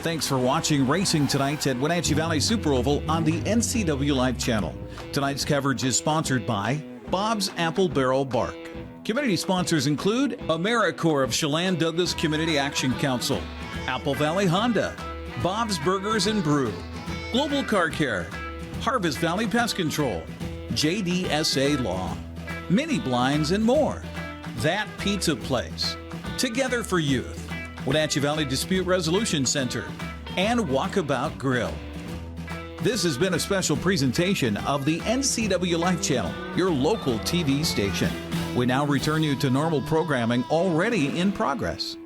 Thanks for watching Racing Tonight at Wenatchee Valley Super Oval on the NCWLIFE Channel. Tonight's coverage is sponsored by Bob's Apple Barrel Bark. Community sponsors include AmeriCorps of Chelan Douglas Community Action Council, Apple Valley Honda, Bob's Burgers and Brew, Global Car Care, Harvest Valley Pest Control, JDSA Law, Mini Blinds, and more. That Pizza Place, Together for Youth, Wenatchee Valley Dispute Resolution Center, and Walkabout Grill. This has been a special presentation of the NCWLIFE Channel, your local TV station. We now return you to normal programming already in progress.